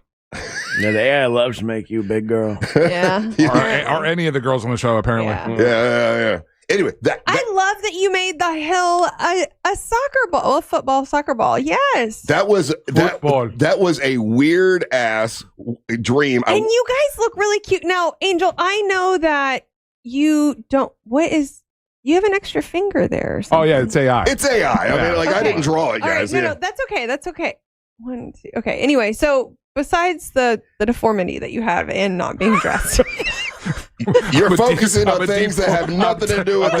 Yeah, the AI loves to make you a big girl. Yeah. or any of the girls on the show, apparently. Yeah. Anyway, I love that you made the hill a soccer ball, a football soccer ball. Yes. That was a weird ass dream. And you guys look really cute. Now, Angel, I know that you don't. You have an extra finger there. Or something. Oh yeah, it's AI. It's AI. I mean, I didn't draw it, guys. All right, no, that's okay. That's okay. 1, 2. Okay. Anyway, so besides the deformity that you have and not being dressed, you're focusing on things that have nothing to do with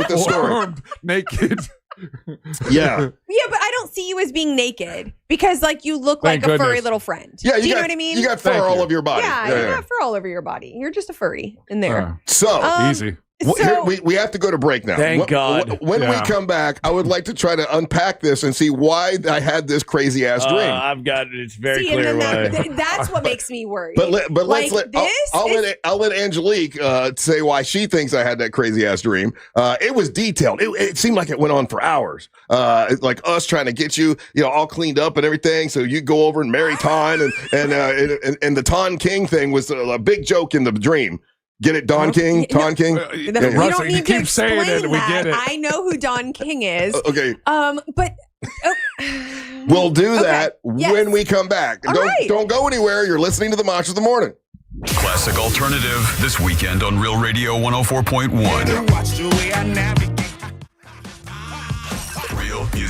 the story. Naked. Yeah. Yeah, but I don't see you as being naked because you look like a furry little friend. Yeah, do you know what I mean? You got fur all over your body. Yeah, you got fur all over your body. You're just a furry in there. Easy. We have to go to break now. Thank God. When we come back, I would like to try to unpack this and see why I had this crazy ass dream. I've got it. It's very clear why. That's what makes me worried. But I'll let Angelique say why she thinks I had that crazy ass dream. It was detailed. It seemed like it went on for hours. Like us trying to get you all cleaned up and everything, so you go over and marry Ton, and the Ton King thing was a big joke in the dream. Get it, Don King? Ton King? You don't need to saying explain it. We that. get it. I know who Don King is. Okay. But we'll do that when we come back. Don't go anywhere. You're listening to the Monster of the Morning. Classic Alternative this weekend on Real Radio 104.1.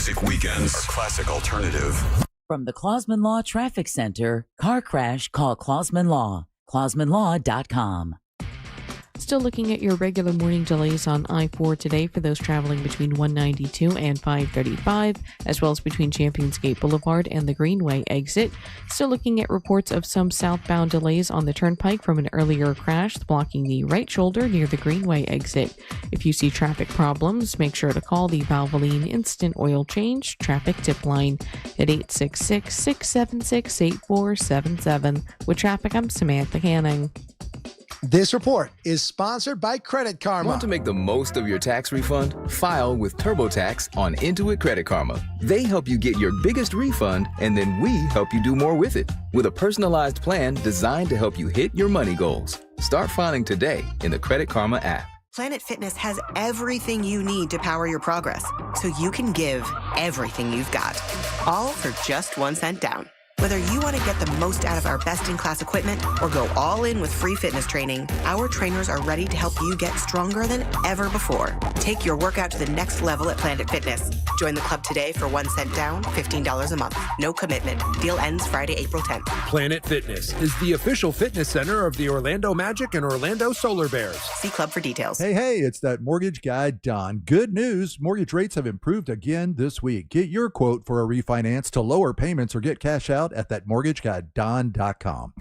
music weekends are classic alternative. From the Clausman Law Traffic Center, car crash, call Clausman Law. ClausmanLaw.com. Still looking at your regular morning delays on I-4 today for those traveling between 192 and 535, as well as between Champions Gate Boulevard and the Greenway exit. Still looking at reports of some southbound delays on the turnpike from an earlier crash blocking the right shoulder near the Greenway exit. If you see traffic problems, make sure to call the Valvoline Instant Oil Change traffic tip line at 866-676-8477. With traffic, I'm Samantha Canning. This report is sponsored by Credit Karma. Want to make the most of your tax refund? File with TurboTax on Intuit Credit Karma. They help you get your biggest refund, and then we help you do more with it. With a personalized plan designed to help you hit your money goals. Start filing today in the Credit Karma app. Planet Fitness has everything you need to power your progress, so you can give everything you've got, all for just 1 cent down. Whether you want to get the most out of our best-in-class equipment or go all in with free fitness training, our trainers are ready to help you get stronger than ever before. Take your workout to the next level at Planet Fitness. Join the club today for 1 cent down, $15 a month. No commitment. Deal ends Friday, April 10th. Planet Fitness is the official fitness center of the Orlando Magic and Orlando Solar Bears. See club for details. Hey, it's that mortgage guy, Don. Good news. Mortgage rates have improved again this week. Get your quote for a refinance to lower payments or get cash out at thatmortgageguyDon.com.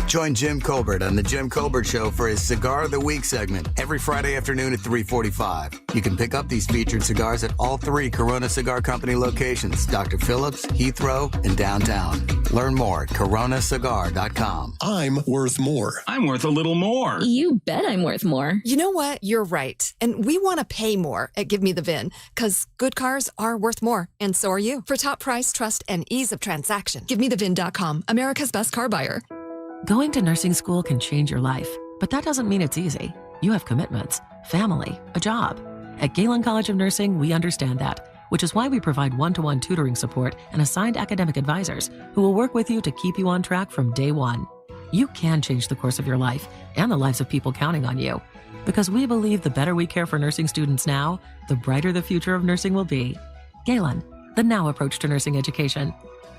Join Jim Colbert on The Jim Colbert Show for his Cigar of the Week segment every Friday afternoon at 3:45. You can pick up these featured cigars at all 3 Corona Cigar Company locations, Dr. Phillips, Heathrow, and downtown. Learn more at coronacigar.com. I'm worth more. I'm worth a little more. You bet I'm worth more. You know what? You're right. And we want to pay more at Give Me the VIN, because good cars are worth more, and so are you. For top price, trust, and ease of transaction, GiveMeTheVIN.com, America's best car buyer. Going to nursing school can change your life, but that doesn't mean it's easy. You have commitments, family, a job. At Galen College of Nursing, we understand that, which is why we provide one-to-one tutoring support and assigned academic advisors who will work with you to keep you on track from day one. You can change the course of your life and the lives of people counting on you, because we believe the better we care for nursing students now, the brighter the future of nursing will be. Galen, the now approach to nursing education.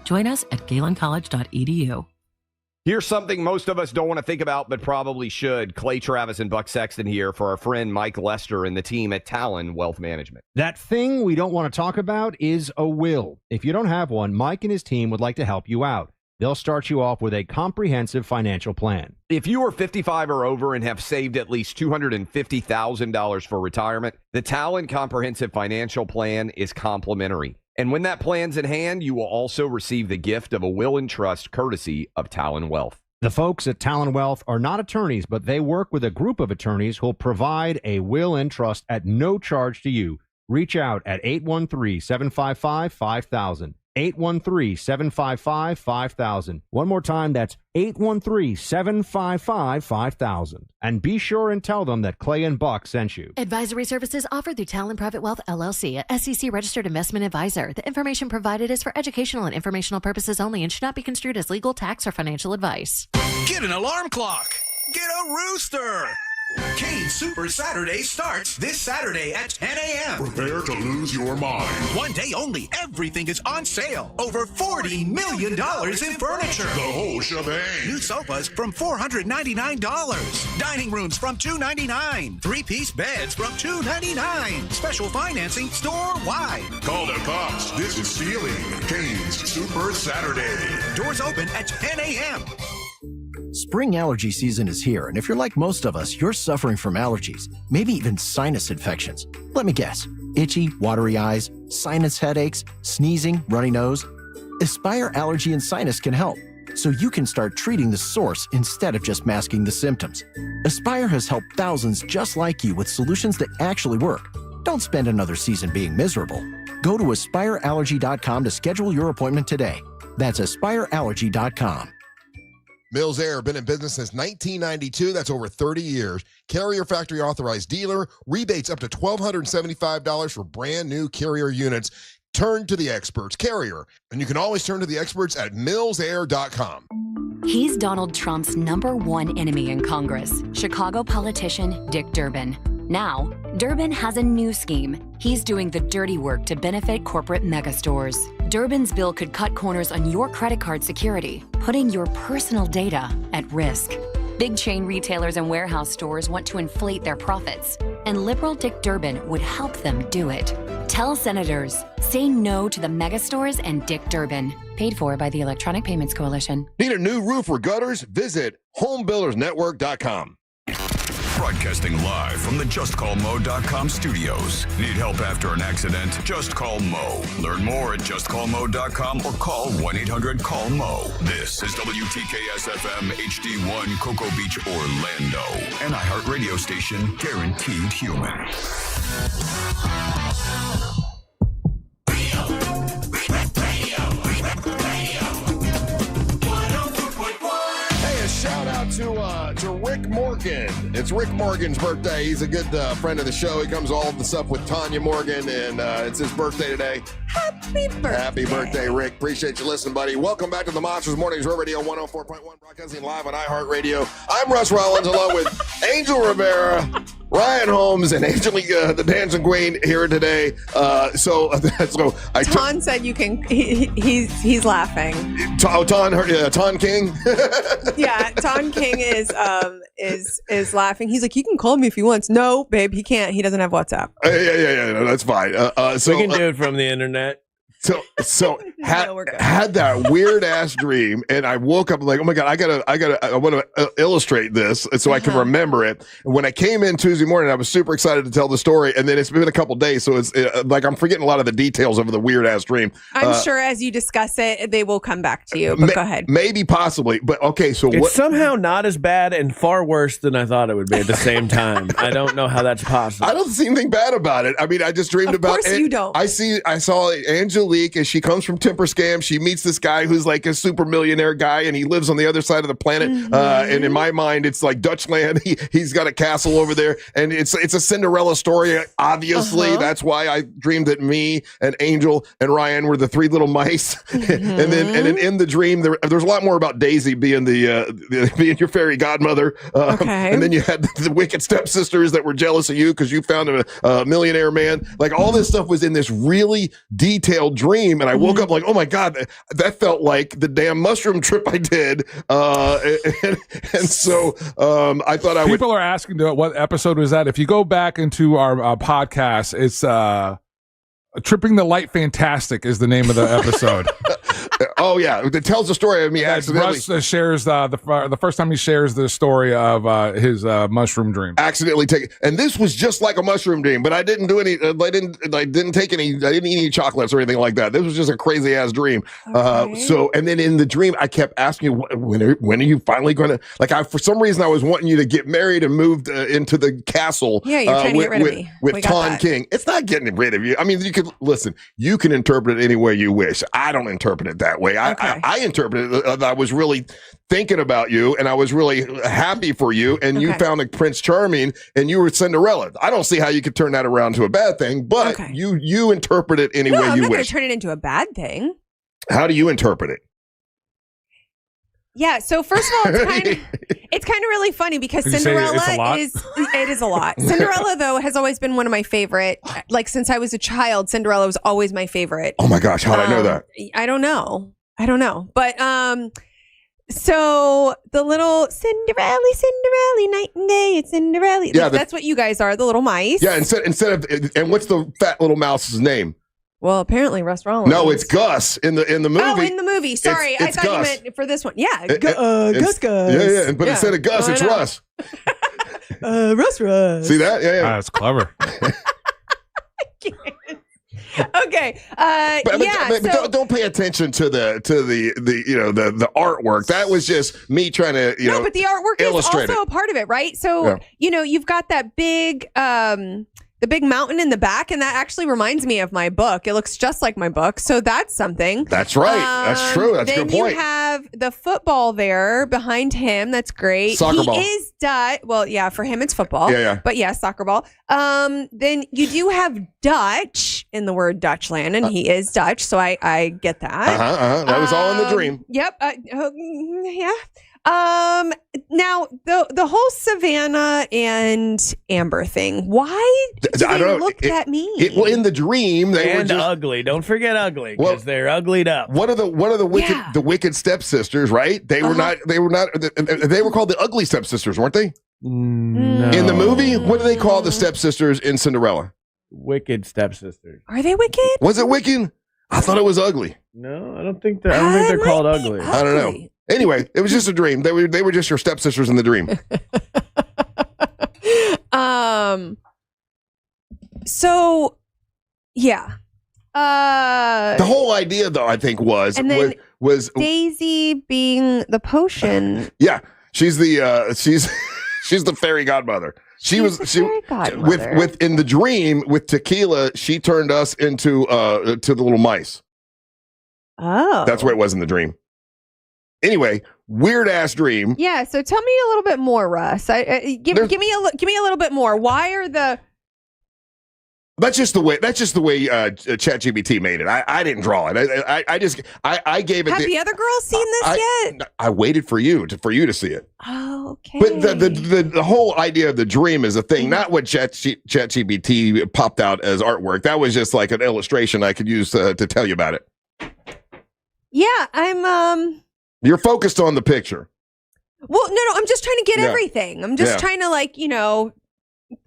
Join us at galencollege.edu. Here's something most of us don't want to think about, but probably should. Clay Travis and Buck Sexton here for our friend Mike Lester and the team at Talon Wealth Management. That thing we don't want to talk about is a will. If you don't have one, Mike and his team would like to help you out. They'll start you off with a comprehensive financial plan. If you are 55 or over and have saved at least $250,000 for retirement, the Talon Comprehensive Financial Plan is complimentary. And when that plan's in hand, you will also receive the gift of a will and trust courtesy of Talon Wealth. The folks at Talon Wealth are not attorneys, but they work with a group of attorneys who'll provide a will and trust at no charge to you. Reach out at 813-755-5000. 813-755-5000. One more time, that's 813-755-5000. And be sure and tell them that Clay and Buck sent you. Advisory services offered through Talon Private Wealth, LLC, a SEC-registered investment advisor. The information provided is for educational and informational purposes only and should not be construed as legal, tax, or financial advice. Get an alarm clock. Get a rooster. Kane's Super Saturday starts this Saturday at 10 a.m. Prepare to lose your mind. One day only, everything is on sale. Over $40 million in furniture. The whole shebang. New sofas from $499. Dining rooms from $299. Three-piece beds from $299. Special financing store-wide. Call the cops. This is stealing. Kane's Super Saturday. Doors open at 10 a.m. Spring allergy season is here, and if you're like most of us, you're suffering from allergies, maybe even sinus infections. Let me guess. Itchy, watery eyes, sinus headaches, sneezing, runny nose. Aspire Allergy and Sinus can help, so you can start treating the source instead of just masking the symptoms. Aspire has helped thousands just like you with solutions that actually work. Don't spend another season being miserable. Go to AspireAllergy.com to schedule your appointment today. That's AspireAllergy.com. Mills Air, been in business since 1992. That's over 30 years. Carrier factory authorized dealer. Rebates up to $1,275 for brand new Carrier units. Turn to the experts, Carrier. And you can always turn to the experts at millsair.com. He's Donald Trump's #1 enemy in Congress, Chicago politician Dick Durbin. Now, Durbin has a new scheme. He's doing the dirty work to benefit corporate megastores. Durbin's bill could cut corners on your credit card security, putting your personal data at risk. Big chain retailers and warehouse stores want to inflate their profits, and liberal Dick Durbin would help them do it. Tell senators, say no to the megastores and Dick Durbin. Paid for by the Electronic Payments Coalition. Need a new roof or gutters? Visit homebuildersnetwork.com. Broadcasting live from the JustCallMo.com studios. Need help after an accident? Just call Mo. Learn more at JustCallMo.com or call 1-800-CALL-MO. This is WTKS-FM HD1 Cocoa Beach, Orlando. An iHeartRadio station guaranteed human. Shout out to Rick Morgan. It's Rick Morgan's birthday. He's a good friend of the show. He comes all this up with Tanya Morgan, and it's his birthday today. Happy birthday. Happy birthday, Rick. Appreciate you listening, buddy. Welcome back to the Monsters Mornings Real Radio 104.1, broadcasting live on iHeartRadio. I'm Russ Rollins, along with Angel Rivera, Ryan Holmes, and Angelique, the dancing queen, here today. Ton said you can. He's laughing. Ton King. Yeah, Ton King is laughing. He's like, he can call me if he wants. No, babe, he can't. He doesn't have WhatsApp. Yeah, no, that's fine. So we can do it from the internet. So had that weird ass dream, and I woke up like, oh my god, I want to illustrate this so I can remember it. And when I came in Tuesday morning, I was super excited to tell the story, and then it's been a couple days, so it's like I'm forgetting a lot of the details of the weird ass dream. I'm sure as you discuss it, they will come back to you. But go ahead. Maybe, possibly, but okay. So it's somehow not as bad and far worse than I thought it would be at the same time. I don't know how that's possible. I don't see anything bad about it. I mean, I just dreamed about it. Of course you don't. I saw Angelique, and she comes from Temper Scam. She meets this guy who's like a super millionaire guy, and he lives on the other side of the planet. And in my mind, it's like Dutchland. He's got a castle over there, and it's a Cinderella story. Obviously, that's why I dreamed that me and Angel and Ryan were the three little mice. And then in the dream, there's a lot more about Daisy being being your fairy godmother. And then you had the wicked stepsisters that were jealous of you because you found a millionaire man. Like all this stuff was in this really detailed dream, and I woke up like, oh my god, that felt like the damn mushroom trip I did. And so I thought I would. People are asking what episode was that. If you go back into our podcast, it's Tripping the Light Fantastic is the name of the episode. Oh yeah, it tells the story of me accidentally. Russ shares the first time he shares the story of his mushroom dream. Accidentally and this was just like a mushroom dream, but I didn't do any. I didn't eat any chocolates or anything like that. This was just a crazy ass dream. And then in the dream, I kept asking you, when are you finally going to? Like, for some reason, I was wanting you to get married and moved into the castle. Yeah, you're trying to get rid of me with Ton King. It's not getting rid of you. I mean, you could listen. You can interpret it any way you wish. I don't interpret it that way. I interpreted it. I was really thinking about you, and I was really happy for you, and you found a Prince Charming, and you were Cinderella. I don't see how you could turn that around to a bad thing, but you interpret it any way you wish. I'm not going to turn it into a bad thing. How do you interpret it? Yeah, so first of all, it's kind of really funny because Cinderella is a lot. Cinderella, though, has always been one of my favorite. Like, since I was a child, Cinderella was always my favorite. Oh my gosh, how did I know that? I don't know. But so the little Cinderella, night and day, it's Cinderella. Yeah, that's what you guys are, the little mice. Yeah, instead of and what's the fat little mouse's name? Well, apparently Russ Rollins. No, it's Gus in the movie. Oh, in the movie. Sorry, I thought Gus. you meant for this one. Yeah, Gus. Yeah, but instead of Gus, it's Russ. Russ. See that? Yeah. That's clever. Okay. But don't pay attention to the artwork. That was just me trying to but the artwork is also a part of it, right? So you've got that big the big mountain in the back, and that actually reminds me of my book. It looks just like my book, so that's something. That's right. That's true. That's a good point. Then you have have the football there behind him. That's great. Soccer ball. He is Dutch. Well, yeah, for him it's football. Yeah. But yeah, soccer ball. Then you do have Dutch in the word Dutchland, and he is Dutch, so I get that. That was all in the dream. Yep. Yeah. Now the whole Savannah and Amber thing. Why do they look that mean? Well, in the dream, they were just ugly. Don't forget ugly, because they're uglied up. One of the wicked stepsisters, right? They were not. They were called the ugly stepsisters, weren't they? No. In the movie, what do they call the stepsisters in Cinderella? Wicked stepsisters. Are they wicked? Was it wicked? I thought it was ugly. No, I don't think they're called ugly. I don't know. Anyway, it was just a dream. They were just your stepsisters in the dream. So, yeah. The whole idea, though, I think was Daisy being the potion. Yeah, she's the fairy godmother. She was with in the dream with tequila. She turned us into to the little mice. Oh, that's what it was in the dream. Anyway, weird ass dream. Yeah. So tell me a little bit more, Russ. Give me a little bit more. Why are the That's just the way ChatGPT made it. I didn't draw it. I gave it. Have the other girls seen this yet? I waited for you to see it. Oh, okay. But the whole idea of the dream is a thing, not what ChatGPT popped out as artwork. That was just like an illustration I could use to tell you about it. Yeah, I'm. You're focused on the picture. Well, no, I'm just trying to get everything. I'm just trying to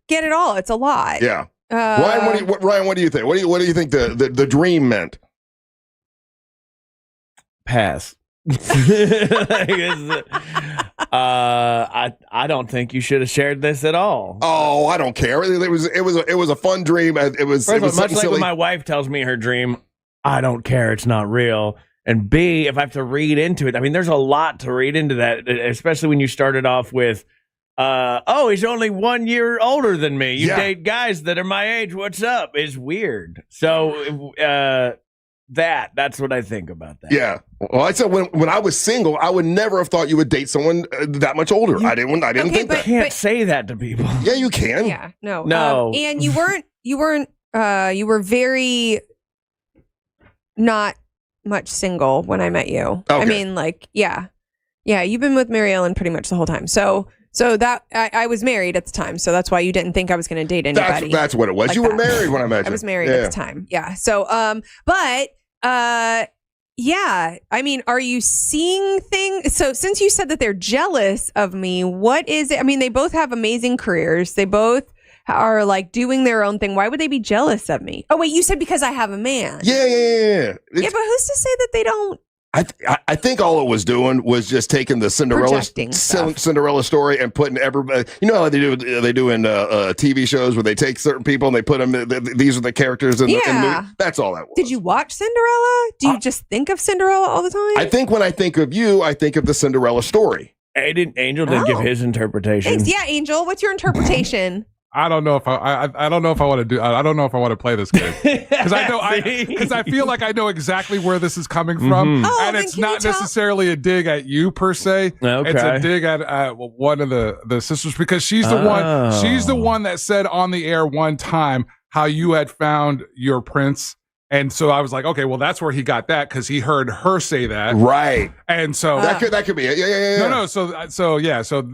get it all. It's a lot. Yeah. Ryan, what do you think? What do you think the dream meant? Pass. I don't think you should have shared this at all. Oh, I don't care. It was a fun dream. It was much like silly. when my wife tells me her dream, I don't care. It's not real. And B, if I have to read into it, I mean, there's a lot to read into that, especially when you started off with, he's only 1 year older than me. You date guys that are my age. What's up? It's weird. So that's what I think about that. Yeah. Well, I said when I was single, I would never have thought you would date someone that much older. I didn't think that. You can't say that to people. Yeah, you can. Yeah. No. And you were very not much single when I met you. Okay. I mean, you've been with Mary Ellen pretty much the whole time. So that I was married at the time, so that's why you didn't think I was going to date anybody. That's what it was. You were married when I met you. I was married at the time. Yeah. So, yeah. I mean, are you seeing things? So since you said that they're jealous of me, what is it? I mean, they both have amazing careers. They both are doing their own thing. Why would they be jealous of me? Oh, wait, you said because I have a man. Yeah. Yeah, but who's to say that they don't? I think all it was doing was just taking the Cinderella story and putting everybody. You know how they do in TV shows where they take certain people and they put them. These are the characters in the movie. That's all that was. Did you watch Cinderella? Do you just think of Cinderella all the time? I think when I think of you, I think of the Cinderella story. Angel didn't give his interpretation. Thanks. Yeah, Angel, what's your interpretation? I don't know if I don't know if I want to do. I don't know if I want to play this game because I feel like I know exactly where this is coming from, and it's not necessarily a dig at you per se. Okay. It's a dig at one of the sisters because she's the one. She's the one that said on the air one time how you had found your prince. And so I was like, okay, well, that's where he got that because he heard her say that, right? And so that could be it. Yeah. No. So yeah. So.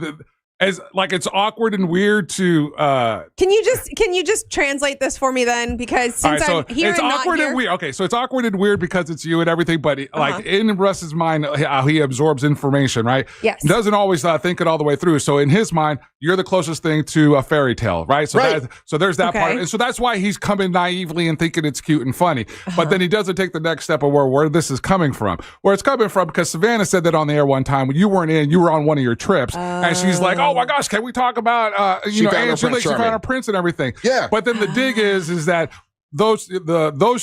As it's awkward and weird to Can you just translate this for me then? Because since I'm here it's and awkward not here. and weird. Okay, so it's awkward and weird because it's you and everything, but in Russ's mind, how he absorbs information, right? Yes. He doesn't always think it all the way through. So in his mind, you're the closest thing to a fairy tale, right? So so there's that part. And so that's why he's coming naively and thinking it's cute and funny. But then he doesn't take the next step of where this is coming from. Where it's coming from because Savannah said that on the air one time when you weren't in, you were on one of your trips. And she's like, oh my gosh, can we talk about Angelique, she found her prince and everything? Yeah. But then the dig is that those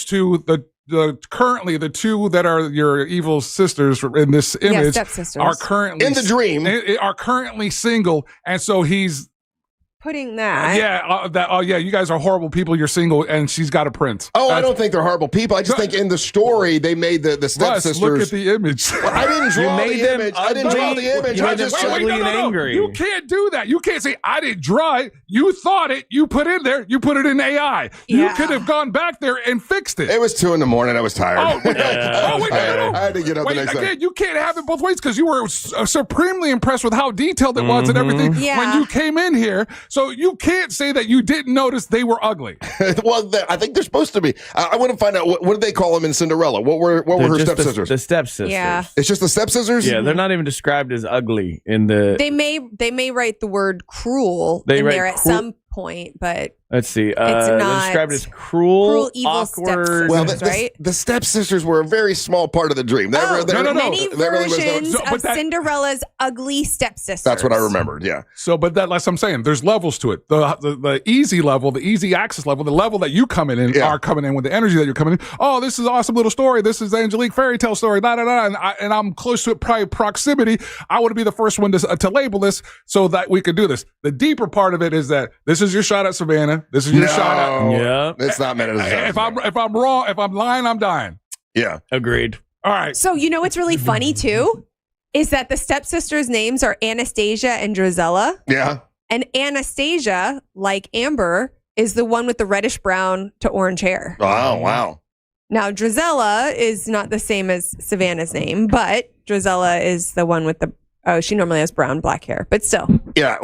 two, currently the two that are your evil sisters in this image stepsisters are currently in the dream are currently single, and so he's putting that. Yeah, you guys are horrible people. You're single, and she's got a prince. Oh, I don't think they're horrible people. I just think in the story they made the stepsisters. Russ, look at the image. Well, I didn't draw the image. I didn't draw the image. I just ugly and angry. You can't do that. You can't say I didn't draw it. You thought it. You put it in there. You put it in AI. You could have gone back there and fixed it. It was 2 a.m. I was tired. Wait, no. I had to get up the next day. You can't have it both ways because you were supremely impressed with how detailed it was and everything when you came in here. So you can't say that you didn't notice they were ugly. Well, I think they're supposed to be. I want to find out what did they call them in Cinderella? What were her stepsisters? The stepsisters. Yeah. It's just the stepsisters? Yeah, they're not even described as ugly in the. They may write the word cruel in there at some point, but let's see. It's they're not described as cruel, evil awkward. stepsisters, Well, right? the stepsisters were a very small part of the dream. Many versions of Cinderella's ugly stepsisters. That's what I remembered. Yeah. So, but like I'm saying, there's levels to it. The easy level, the easy access level, the level that you are coming in with the energy that you're coming in. Oh, this is an awesome little story. This is the Angelique fairy tale story. And I'm close to it. Probably proximity. I want to be the first one to label this so that we could do this. The deeper part of it is that this is your shot at Savannah. This is your shot at. Yeah, it's not meant as. If I'm wrong, if I'm lying, I'm dying. Yeah, agreed. All right. So what's really funny too is that the stepsisters' names are Anastasia and Drizella. Yeah. And Anastasia, like Amber, is the one with the reddish brown to orange hair. Oh, wow. Now, Drizella is not the same as Savannah's name, but Drizella is the one with the. Oh, she normally has brown, black hair, but still. Yeah.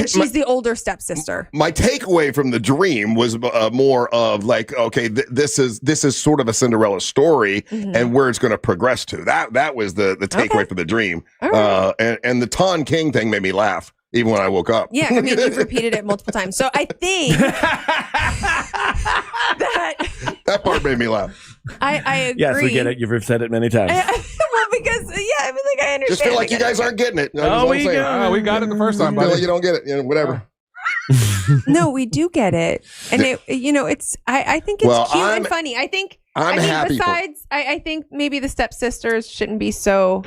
She's the older stepsister. My takeaway from the dream was more of like, okay, this is sort of a Cinderella story and where it's going to progress to. That was the takeaway from the dream. Right. And the Ton King thing made me laugh even when I woke up. Yeah, I mean, you've repeated it multiple times. So I think that part made me laugh. I agree. Yes, we get it. You've said it many times. Well, because I understand. Just feel like you guys aren't getting it. We got it the first time, buddy. buddy. You don't get it. Whatever. No, we do get it, and it's. I think it's cute and funny. I think. Happy. Besides, I think maybe the stepsisters shouldn't be so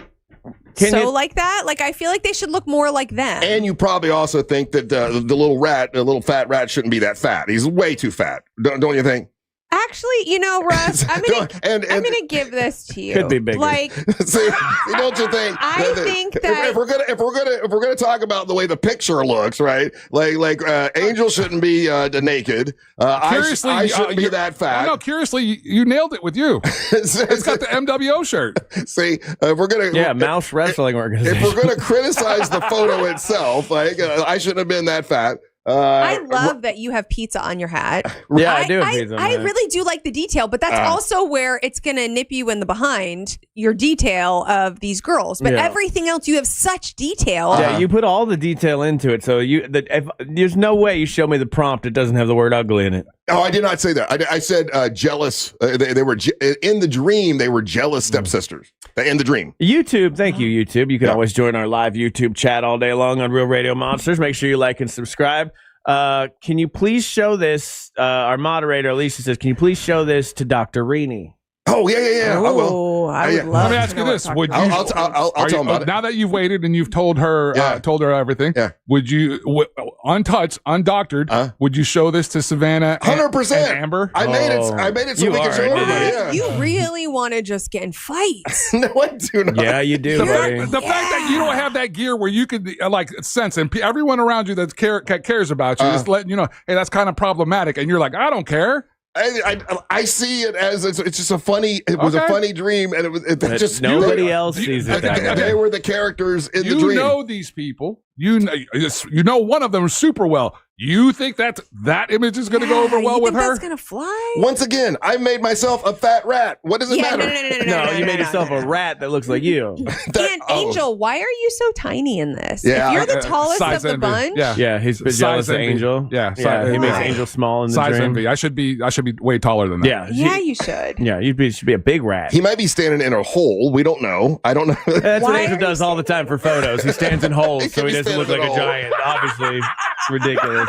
like that. Like I feel like they should look more like them. And you probably also think that the little fat rat shouldn't be that fat. He's way too fat. Don't you think? Actually, Russ, I'm gonna give this to you. Could be bigger. Like, see, don't you think? I think that if we're gonna talk about the way the picture looks, right? Like Angel shouldn't be naked. Curiously, I shouldn't be that fat. No, curiously, you nailed it with you. It's got the MWO shirt. See, if we're gonna Mouse Wrestling Organization. If we're gonna criticize the photo itself, like I shouldn't have been that fat. I love that you have pizza on your hat. Yeah, I do have pizza on my hat. I really do like the detail, but that's also where it's going to nip you in the behind, your detail of these girls. But everything else, you have such detail. Yeah, you put all the detail into it. So there's no way you show me the prompt that doesn't have the word ugly in it. Oh, I did not say that. I said jealous. They were in the dream. They were jealous stepsisters in the dream. YouTube, thank you, YouTube. You can always join our live YouTube chat all day long on Real Radio Monsters. Make sure you like and subscribe. Can you please show this? Our moderator Alicia says, "Can you please show this to Dr. Rini?" Oh yeah. I will. I would love. Let me ask you this: Would you? I'll tell them about it. Now that you've waited and you've told her everything, would you, untouched, undoctored, would you show this to Savannah? 100%. And Amber? I made it so we can show everybody. Yeah. You really want to just get in fights? No, I do not. Yeah, you do. The fact that you don't have that gear where you could sense, and everyone around you that cares about you is letting you know, hey, that's kind of problematic, and you're like, I don't care. I see it as it's just a funny. It was a funny dream, and it just nobody else sees it. They were the characters in the dream. You know these people. You know one of them super well. You think that image is going to go over well with her? That's going to fly. Once again, I made myself a fat rat. What does it matter? No, you made yourself a rat that looks like you. And Angel, why are you so tiny in this? Yeah, if you're the tallest of the bunch. Yeah, he's been jealous of Angel. Yeah, he makes Angel small in the size dream. Envy. I should be way taller than that. Yeah, you should. Yeah, you should be a big rat. He might be standing in a hole. We don't know. I don't know. That's what Angel does all the time for photos. He stands in holes so he doesn't look like a giant. Obviously, it's ridiculous.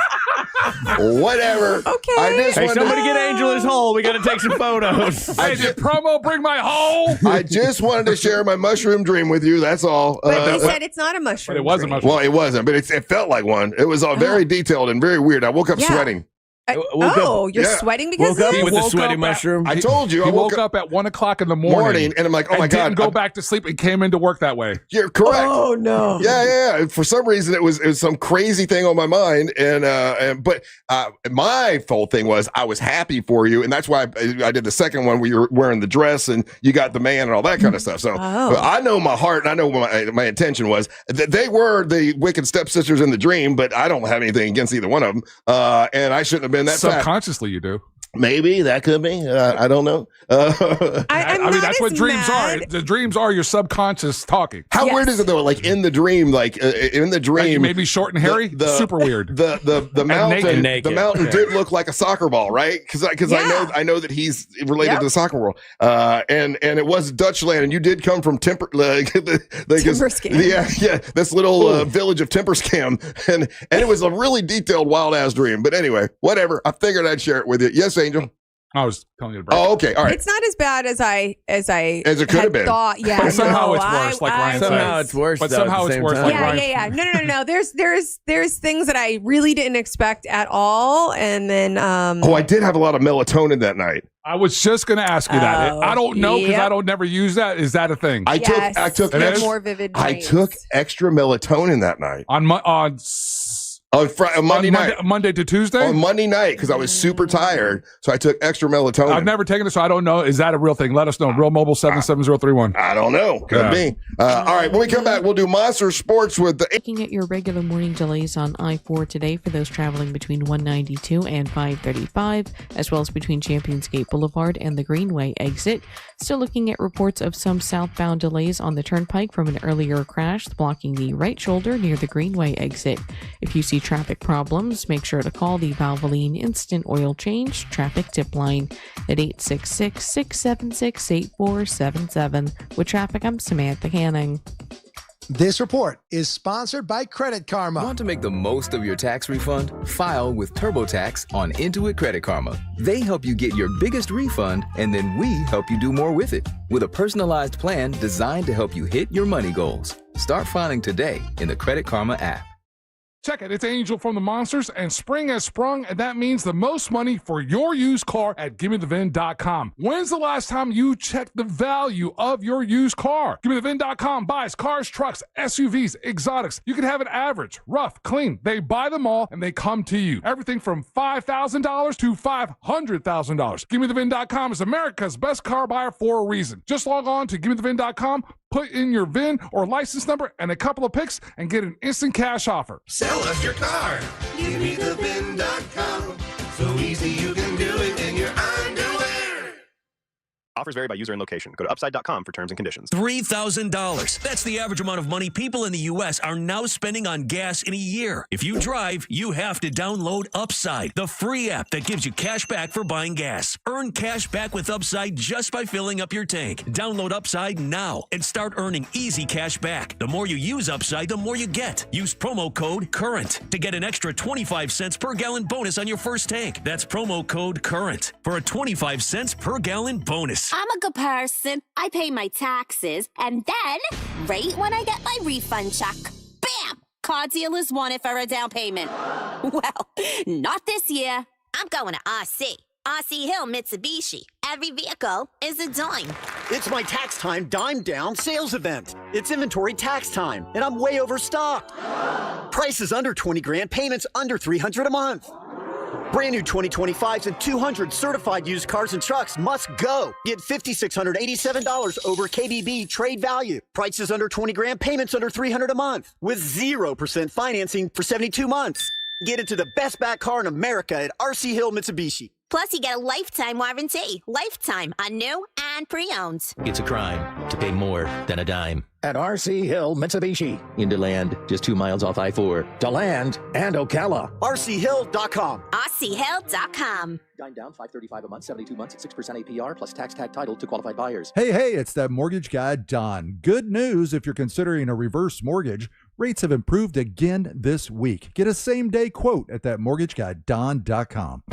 Whatever. Okay. Hey, somebody get Angel his hole. We got to take some photos. Hey, did promo bring my hole? I just wanted to share my mushroom dream with you. That's all. But he said it's not a mushroom. But it was a mushroom. Well, it wasn't, but it felt like one. It was all very detailed and very weird. I woke up sweating. You're sweating because woke up of with this? a sweaty mushroom. I told you. He I woke up at 1 o'clock in the morning and I'm like, oh my God. Didn't go back to sleep and came into work that way. You're correct. Oh no. Yeah. For some reason, it was some crazy thing on my mind, but my whole thing was I was happy for you, and that's why I did the second one where you're wearing the dress and you got the man and all that kind of stuff. So I know my heart and I know what my intention was. That they were the wicked stepsisters in the dream, but I don't have anything against either one of them, and I shouldn't have been that subconsciously. You do. Maybe that could be. I don't know. I mean, that's what dreams are. The dreams are your subconscious talking. How weird is it though? Like in the dream, like you made me short and hairy. Super weird. The mountain, naked. the mountain did look like a soccer ball, right? Because I know that he's related to the soccer world. And it was Dutchland, and you did come from Timberscam. Yeah, this little village of Timberscam, and it was a really detailed wild ass dream. But anyway, whatever. I figured I'd share it with you. Yes, Angel. I was telling you to break. Oh, okay. All right. It's not as bad as it could have been. Thought. Yeah. But somehow it's worse, like Ryan said. Somehow it's worse. But somehow it's worse, like Ryan. Yeah. No. There's things that I really didn't expect at all, and then. I did have a lot of melatonin that night. I was just going to ask you that. I don't know because I don't never use that. Is that a thing? I took more vivid dreams. I took extra melatonin that night on Monday night. Monday to Tuesday? On Monday night, because I was super tired. So I took extra melatonin. I've never taken it, so I don't know. Is that a real thing? Let us know. Real Mobile 77031. I don't know. Could be. All right, when we come back, we'll do Monster Sports with the... Looking at your regular morning delays on I-4 today for those traveling between 192 and 535, as well as between Champions Gate Boulevard and the Greenway exit. Still looking at reports of some southbound delays on the turnpike from an earlier crash blocking the right shoulder near the Greenway exit. If you see traffic problems, make sure to call the Valvoline Instant Oil Change Traffic Tip Line at 866-676-8477. With traffic, I'm Samantha Canning. This report is sponsored by Credit Karma. Want to make the most of your tax refund? File with TurboTax on Intuit Credit Karma. They help you get your biggest refund, and then we help you do more with it with a personalized plan designed to help you hit your money goals. Start filing today in the Credit Karma app. Check it. It's Angel from the Monsters, and spring has sprung, and that means the most money for your used car at GimmeTheVin.com. When's the last time you checked the value of your used car? GimmeTheVin.com buys cars, trucks, SUVs, exotics. You can have it average, rough, clean. They buy them all, and they come to you. Everything from $5,000 to $500,000. GimmeTheVin.com is America's best car buyer for a reason. Just log on to GimmeTheVin.com, put in your VIN or license number and a couple of pics, and get an instant cash offer. Sell us your car. GimmeTheVin.com. So easy you can do it in your underwear. Offers vary by user and location. Go to upside.com for terms and conditions. $3,000. That's the average amount of money people in the U.S. are now spending on gas in a year. If you drive, you have to download Upside, the free app that gives you cash back for buying gas. Earn cash back with Upside just by filling up your tank. Download Upside now and start earning easy cash back. The more you use Upside, the more you get. Use promo code CURRENT to get an extra 25 cents per gallon bonus on your first tank. That's promo code CURRENT for a 25 cents per gallon bonus. I'm a good person. I pay my taxes, and then, right when I get my refund check, bam! Car dealers want it for a down payment. Well, not this year. I'm going to RC. RC Hill Mitsubishi. Every vehicle is a dime. It's my Tax Time Dime Down sales event. It's inventory tax time, and I'm way overstocked. Prices under 20 grand, payments under $300 a month. Brand new 2025s and 200 certified used cars and trucks must go. Get $5,687 over KBB trade value. Prices under 20 grand, payments under $300 a month. With 0% financing for 72 months. Get into the best back car in America at RC Hill Mitsubishi. Plus, you get a lifetime warranty. Lifetime on new and pre-owned. It's a crime to pay more than a dime. At RC Hill Mitsubishi. In DeLand, just 2 miles off I-4. DeLand and Ocala. RCHill.com. RCHill.com. Dime down, $535 a month, 72 months at 6% APR, plus tax tag title to qualified buyers. Hey, it's that mortgage guy, Don. Good news if you're considering a reverse mortgage. Rates have improved again this week. Get a same-day quote at thatmortgageguyDon.com.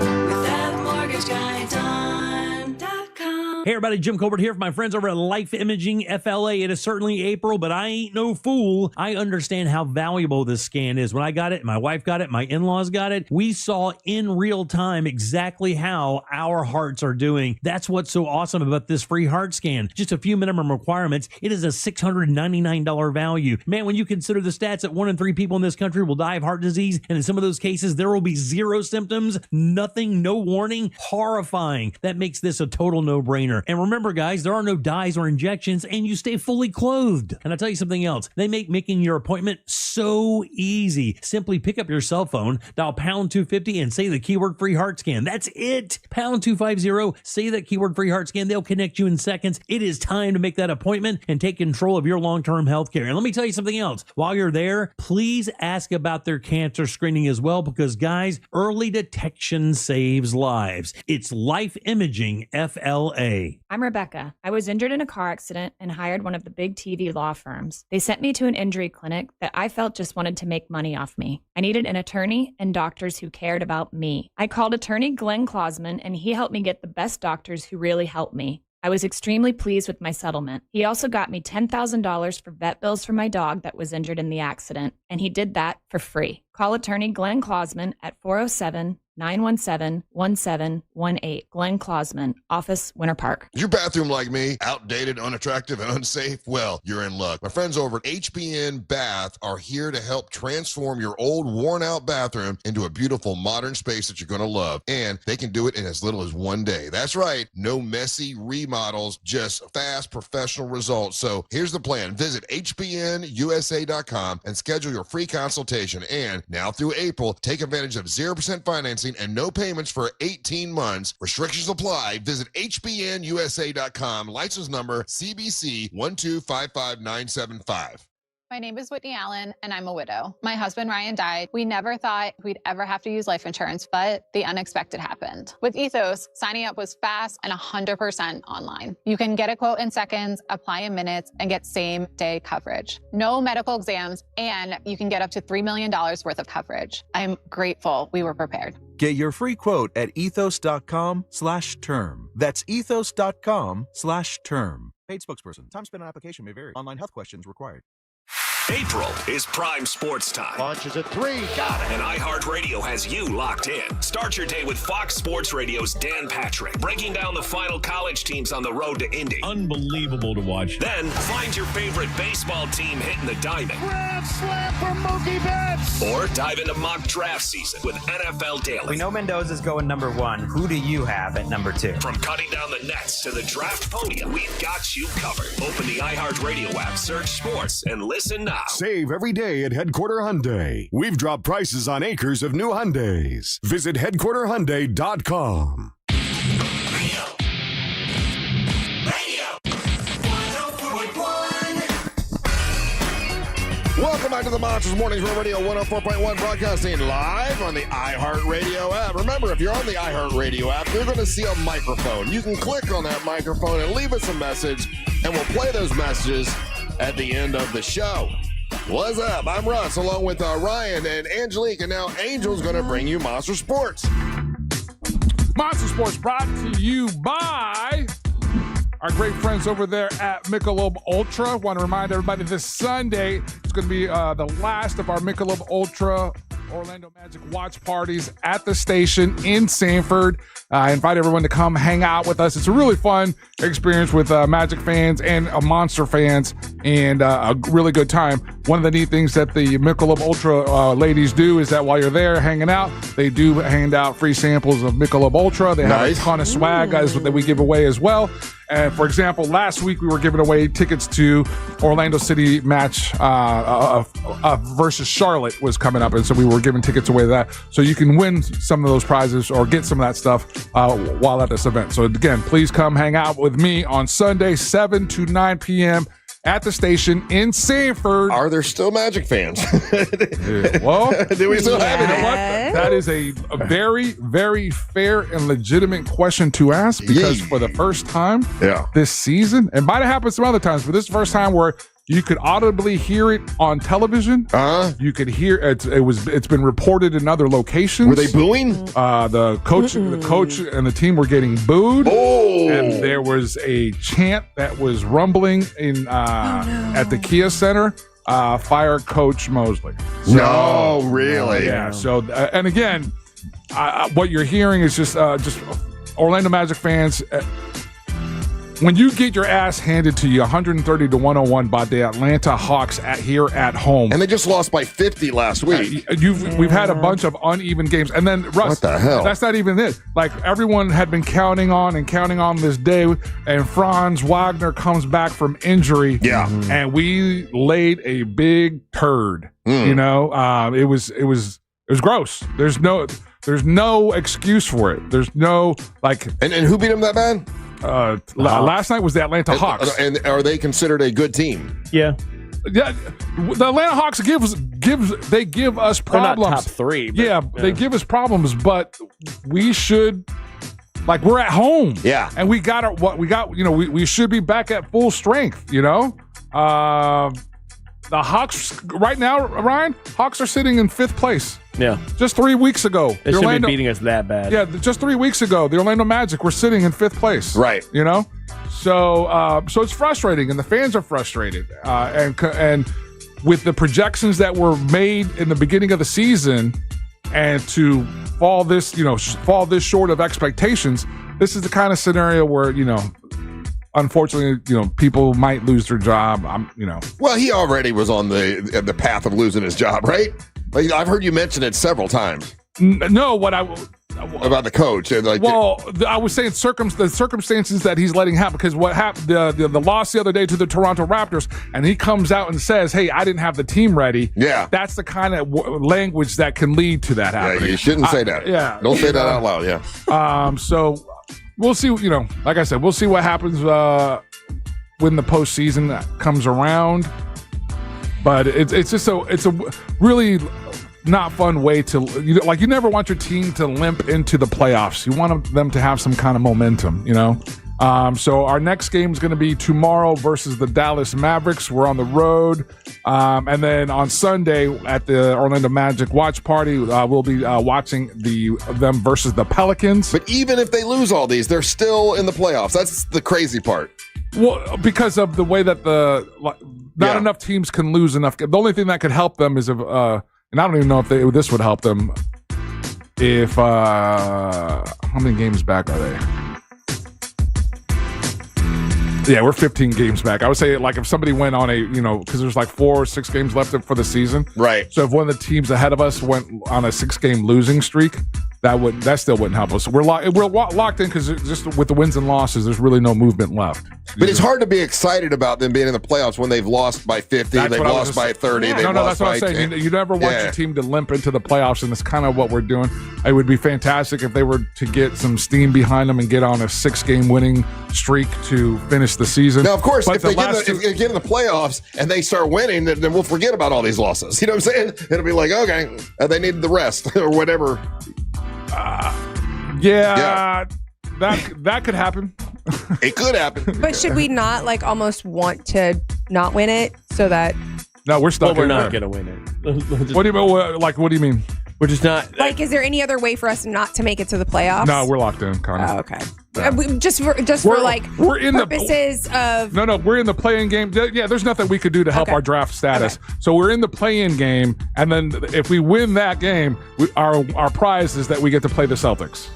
Hey everybody, Jim Colbert here for my friends over at Life Imaging FLA. It is certainly April, but I ain't no fool. I understand how valuable this scan is. When I got it, my wife got it, my in-laws got it, we saw in real time exactly how our hearts are doing. That's what's so awesome about this free heart scan. Just a few minimum requirements. It is a $699 value. Man, when you consider the stats that 1 in 3 people in this country will die of heart disease, and in some of those cases, there will be 0 symptoms, nothing, no warning, horrifying. That makes this a total no-brainer. And remember, guys, there are no dyes or injections, and you stay fully clothed. And I'll tell you something else. They make making your appointment so easy. Simply pick up your cell phone, dial pound 250, and say the keyword free heart scan. That's it. Pound 250, say that keyword free heart scan. They'll connect you in seconds. It is time to make that appointment and take control of your long-term health care. And let me tell you something else. While you're there, please ask about their cancer screening as well, because, guys, early detection saves lives. It's Life Imaging FLA. I'm Rebecca. I was injured in a car accident and hired one of the big TV law firms. They sent me to an injury clinic that I felt just wanted to make money off me. I needed an attorney and doctors who cared about me. I called attorney Glenn Klausman, and he helped me get the best doctors who really helped me. I was extremely pleased with my settlement. He also got me $10,000 for vet bills for my dog that was injured in the accident, and he did that for free. Call attorney Glenn Klausman at 407-917-1718. Glenn Klausman, office, Winter Park. Is your bathroom like me? Outdated, unattractive, and unsafe? Well, you're in luck. My friends over at HBN Bath are here to help transform your old, worn-out bathroom into a beautiful, modern space that you're going to love. And they can do it in as little as 1 day. That's right. No messy remodels, just fast, professional results. So here's the plan. Visit hbnusa.com and schedule your free consultation. And now through April, take advantage of 0% financing and no payments for 18 months. Restrictions apply. Visit hbnusa.com. License number CBC 1255975. My name is Whitney Allen, and I'm a widow. My husband, Ryan, died. We never thought we'd ever have to use life insurance, but the unexpected happened. With Ethos, signing up was fast and 100% online. You can get a quote in seconds, apply in minutes, and get same-day coverage. No medical exams, and you can get up to $3 million worth of coverage. I'm grateful we were prepared. Get your free quote at ethos.com/term. That's ethos.com/term. Paid spokesperson. Time spent on application may vary. Online health questions required. April is prime sports time. Launches at 3, got it. And iHeartRadio has you locked in. Start your day with Fox Sports Radio's Dan Patrick, breaking down the final college teams on the road to Indy. Unbelievable to watch. Then find your favorite baseball team hitting the diamond. Grand slam for Mookie Betts. Or dive into mock draft season with NFL Daily. We know Mendoza's going number 1. Who do you have at number 2? From cutting down the nets to the draft podium, we've got you covered. Open the iHeartRadio app, search sports, and listen now. Save every day at Headquarter Hyundai. We've dropped prices on acres of new Hyundais. Visit headquarterhyundai.com. Radio 104.1. Welcome back to the Monsters Mornings Radio 104.1, broadcasting live on the iHeartRadio app. Remember, if you're on the iHeartRadio app, you're going to see a microphone. You can click on that microphone and leave us a message, and we'll play those messages at the end of the show. What's up? I'm Russ, along with Ryan and Angelique, and now Angel's going to bring you Monster Sports. Monster Sports brought to you by our great friends over there at Michelob Ultra. Want to remind everybody this Sunday, it's going to be the last of our Michelob Ultra Orlando Magic watch parties at the station in Sanford. I invite everyone to come hang out with us. It's a really fun experience with Magic fans and Monster fans, and a really good time. One of the neat things that the Michelob Ultra ladies do is that while you're there hanging out, they do hand out free samples of Michelob Ultra. They have a ton of swag, guys, that we give away as well. And for example, last week we were giving away tickets to Orlando City match versus Charlotte was coming up, and so we were giving tickets away to that. So you can win some of those prizes or get some of that stuff while at this event. So again, please come hang out with me on Sunday, 7 to 9 p.m. at the station in Sanford. Are there still Magic fans? Well, do we still have it? You know what? That is a very, very fair and legitimate question to ask, because for the first time this season, and might have happened some other times, but this is the first time where You could audibly hear it on television. You could hear it's been reported in other locations. Were they booing? The coach and the team were getting booed. Oh. And there was a chant that was rumbling in at the Kia Center. Fire Coach Mosley. So, no, really? Yeah. So and again, what you're hearing is just Orlando Magic fans. When you get your ass handed to you 130-101 by the Atlanta Hawks here at home. And they just lost by 50 last week. We've had a bunch of uneven games. And then, Russ, what the hell? That's not even it. Like, everyone had been counting on this day, and Franz Wagner comes back from injury. Yeah. And we laid a big turd. You know, it was gross. There's no excuse for it. There's no, like. And who beat them that bad? Last night was the Atlanta Hawks. And are they considered a good team? Yeah. Yeah, the Atlanta Hawks give us problems. They're not top three. But, they give us problems, but we should, like, we're at home. Yeah, and we should be back at full strength. You know, the Hawks right now, Ryan. Hawks are sitting in 5th place. Yeah, just 3 weeks ago, they shouldn't be beating us that bad. Yeah, just 3 weeks ago, the Orlando Magic were sitting in 5th place. Right. You know, so it's frustrating, and the fans are frustrated, and with the projections that were made in the beginning of the season, and to fall this short of expectations, this is the kind of scenario where unfortunately, people might lose their job. Well, he already was on the path of losing his job, right? Like, I've heard you mention it several times. No, about the coach. I was saying the circumstances that he's letting happen, because what happened, the loss the other day to the Toronto Raptors, and he comes out and says, "Hey, I didn't have the team ready." Yeah, that's the kind of language that can lead to that happening. Yeah, you shouldn't say that. Yeah, don't say that out loud. Yeah. So we'll see. Like I said, we'll see what happens when the postseason comes around. But it's a really not fun way to, you never want your team to limp into the playoffs. You want them to have some kind of momentum, So our next game is going to be tomorrow versus the Dallas Mavericks. We're on the road. And then on Sunday at the Orlando Magic watch party, we'll be watching them versus the Pelicans. But even if they lose all these, they're still in the playoffs. That's the crazy part. Well, because of the way that not enough teams can lose enough. The only thing that could help them is if, and I don't even know if this would help them. If how many games back are they? Yeah, we're 15 games back. I would say, like, if somebody went on because there's like 4 or 6 games left for the season. Right. So if one of the teams ahead of us went on a 6-game losing streak, that still wouldn't help us. We're locked in, because just with the wins and losses, there's really no movement left. But it's hard to be excited about them being in the playoffs when they've lost by 50, they've lost by 30, they've lost that's what by I'm saying. 10. You never want your team to limp into the playoffs, and that's kind of what we're doing. It would be fantastic if they were to get some steam behind them and get on a 6-game winning streak to finish the season. Now, of course, if they get in the playoffs and they start winning, then we'll forget about all these losses. You know what I'm saying? It'll be like, okay, they needed the rest or whatever. That could happen. It could happen. But should we not almost want to not win it so that? No, we're stuck. We're not going to win it. What do you mean? What do you mean? We're just not. Is there any other way for us not to make it to the playoffs? No, we're locked in, Connie. Oh, okay. Yeah. Just for we're in purposes of. No, we're in the play-in game. Yeah, there's nothing we could do to help our draft status. Okay. So we're in the play-in game, and then if we win that game, our prize is that we get to play the Celtics.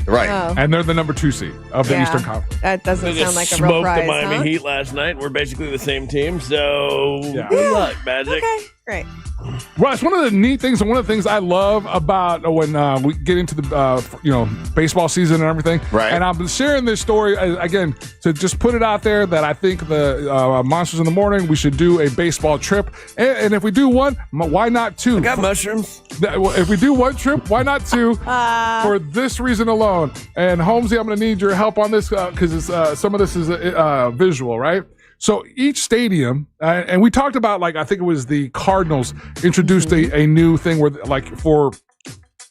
Right. Oh. And they're the number 2 seed of the Eastern Conference. That doesn't sound like a Smoked real prize, the Miami huh? Heat last night. We're basically the same team, so Yeah. good luck, Magic. Okay, great. Russ, one of the neat things and one of the things I love about when we get into the baseball season and everything, right? And I'm sharing this story again to just put it out there that I think the Monsters in the Morning, we should do a baseball trip, and if we do one, why not 2? I got mushrooms. If we do one trip, why not 2? For this reason alone. And Holmesy, I'm going to need your help on this because some of this is visual, right? So each stadium, and we talked about, I think it was the Cardinals introduced a new thing where, for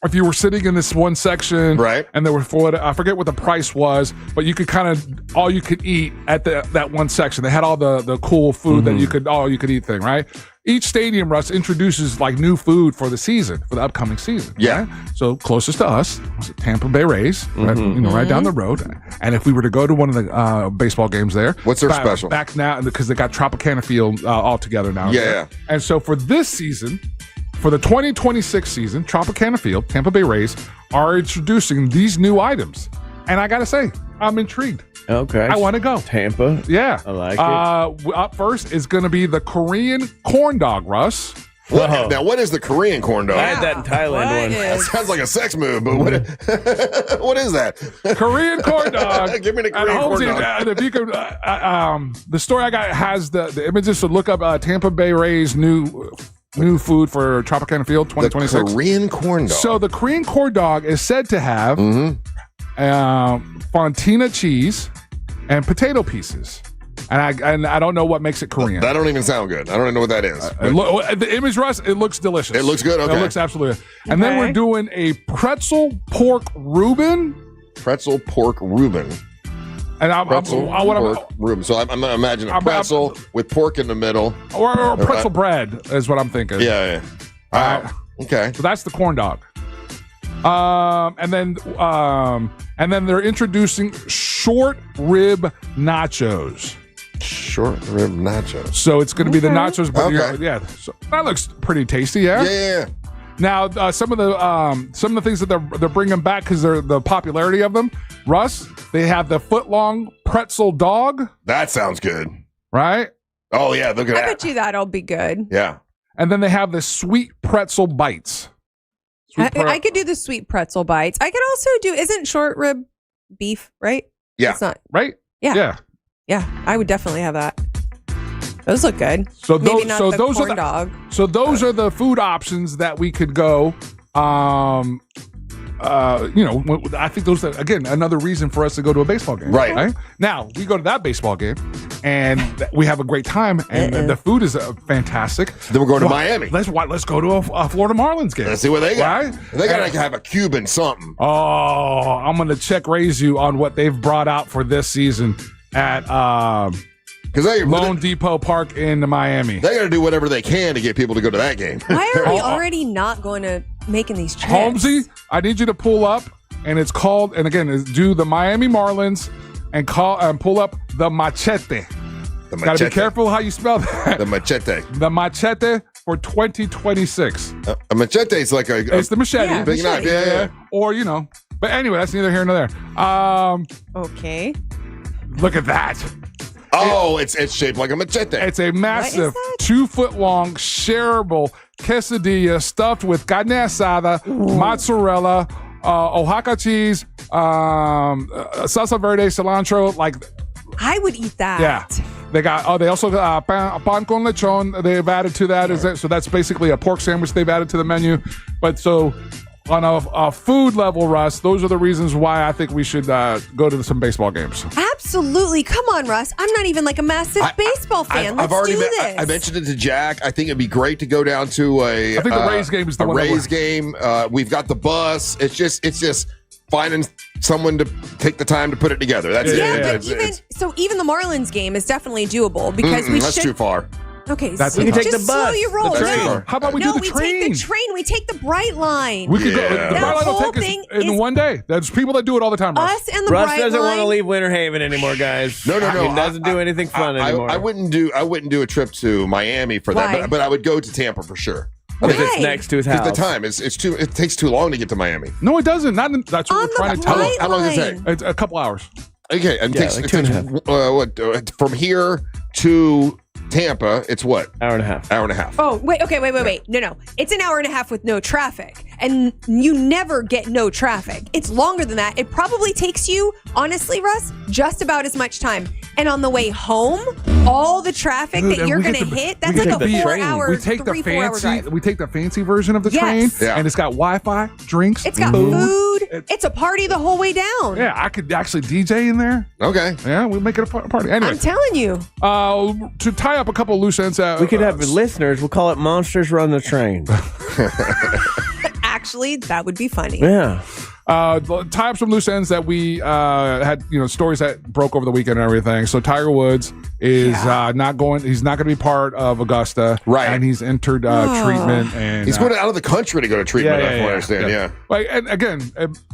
if you were sitting in this one section, right, and there were I forget what the price was, but you could kind of all you could eat at that one section. They had all the cool food that you could eat thing, right? Each stadium, Russ, introduces like new food for the season, for the upcoming season. Yeah. Right? So closest to us was Tampa Bay Rays, right down the road. And if we were to go to one of the baseball games there, what's their special? Back now, because they got Tropicana Field all together now. Yeah. And so for this season, for the 2026 season, Tropicana Field, Tampa Bay Rays are introducing these new items. And I got to say, I'm intrigued. Okay. I want to go. Tampa. Yeah. I like it. Up first is going to be the Korean corn dog, Russ. Now, what is the Korean corn dog? I had that in Thailand one. That sounds like a sex move, but what is that? Korean corn dog. Give me the Korean corn dog. And if you could, the story I got has the images, so look up Tampa Bay Rays new food for Tropicana Field 2026. The Korean corn dog. So the Korean corn dog is said to have fontina cheese and potato pieces. And I don't know what makes it Korean. That don't even sound good. I don't even know what that is. The image, Russ, it looks delicious. It looks good? Okay. It looks absolutely. And then we're doing a pretzel pork Reuben. Pretzel pork Reuben. And pork Reuben. So I'm imagining a pretzel with pork in the middle. Or pretzel bread is what I'm thinking. Yeah. Wow. Okay. So that's the corn dog. And then they're introducing short rib nachos. Short rib nachos. So it's going to be the nachos, but okay. So that looks pretty tasty, yeah. Yeah. Now, some of the things that they're bringing back because they're the popularity of them. Russ, they have the foot-long pretzel dog. That sounds good, right? Oh yeah, look at that. I bet you that'll be good. Yeah. And then they have the sweet pretzel bites. I could do the sweet pretzel bites. I could also do. Isn't short rib beef, right? Yeah. It's not. Right? Yeah. Yeah. I would definitely have that. Those look good. So maybe not the those corn are dog. So those are the food options that we could go. I think those are, again, another reason for us to go to a baseball game. Right. Now, we go to that baseball game, and we have a great time, and the food is fantastic. Then we're going to Miami. Let's go to a Florida Marlins game. Let's see what they got. Right? They got to have a Cuban something. Oh, I'm going to raise you on what they've brought out for this season at Lone Depot Park in Miami. They got to do whatever they can to get people to go to that game. Why are we already not going to making these trips? Holmesy, I need you to pull up, and it's called, and again, do the Miami Marlins and pull up the machete. Got to be careful how you spell that. The machete. The machete for 2026. A machete is like it's the machete. Yeah, big knife. Yeah. Or, but anyway, that's neither here nor there. Okay. Look at that. Oh, it's shaped like a machete. It's a massive 2-foot-long shareable quesadilla stuffed with carne asada, mozzarella, Oaxaca cheese, salsa verde, cilantro. I would eat that. Yeah. They got. They also got pan con lechon. They've added to that. So that's basically a pork sandwich they've added to the menu. But so on a food level, Russ, those are the reasons why I think we should go to some baseball games. Absolutely. Come on, Russ. I'm not even a massive baseball fan. Let's do this. I mentioned it to Jack. I think it'd be great to go down to I think the Rays game is the one. Rays game. We've got the bus. It's just finding someone to take the time to put it together. That's it. But even the Marlins game is definitely doable because that's too far. Okay, you can take the bus. Slow your roll. No. How about we do the train? We take the train. We take the Bright Line. We could go. The Bright Line will take us in one day. There's people that do it all the time. Us and the Russ Bright Line. doesn't want to leave Winter Haven anymore, guys. No. He doesn't do anything fun anymore. I wouldn't do a trip to Miami for that, but I would go to Tampa for sure. Because it's next to his house. Because the time it takes too long to get to Miami. No, it doesn't. That's what we're trying to tell you. How long does it take? It's a couple hours. Okay, and it takes from here to Tampa, it's what? Hour and a half. Hour and a half. Oh, wait. Okay, wait. No. It's an hour and a half with no traffic. And you never get no traffic. It's longer than that. It probably takes you, honestly, Russ, just about as much time. And on the way home, all the traffic that you're going to hit, that's like a 4 hour, we take the 4 hour drive. We take the fancy version of the train, and it's got Wi-Fi, drinks, it's got food. It's a party the whole way down. Yeah, I could actually DJ in there. Okay. Yeah, we'll make it a party. Anyway, I'm telling you. To tie up a couple of loose ends. We could have listeners. We'll call it Monsters Run the Train. Actually, that would be funny. Yeah. Tie up some loose ends that we had, stories that broke over the weekend and everything. So Tiger Woods is not going. He's not going to be part of Augusta, right? And he's entered treatment, and he's going out of the country to go to treatment. I understand. Yeah. Like, and again,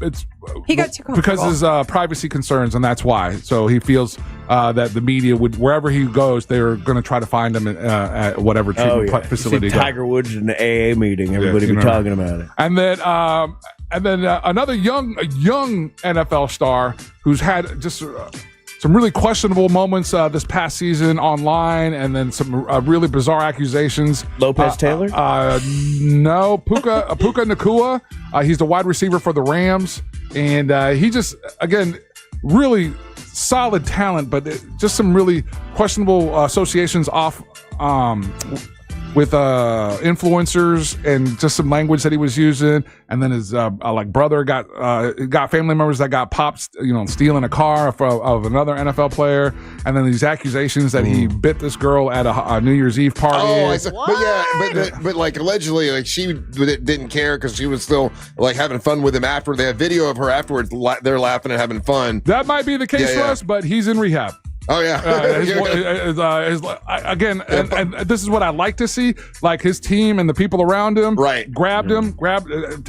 it's he got too comfortable because his privacy concerns, and that's why. So he feels that the media would, wherever he goes, they're going to try to find him at whatever treatment facility. See Tiger Woods in the AA meeting. Everybody be talking about it. And then another young NFL star who's had just some really questionable moments this past season online, and then some really bizarre accusations. Lopez Taylor? No, Puka Nacua. He's the wide receiver for the Rams, and he just, again, really solid talent, but just some really questionable associations off with influencers and just some language that he was using. And then his brother got family members that got popped, stealing a car of another NFL player. And then these accusations that he bit this girl at a New Year's Eve party. Oh, I saw, but like allegedly, like she didn't care because she was still like having fun with him after. They have video of her afterwards. They're laughing and having fun. That might be the case for us, but he's in rehab. Oh yeah. Again, and this is what I like to see. Like his team and the people around him, grabbed him,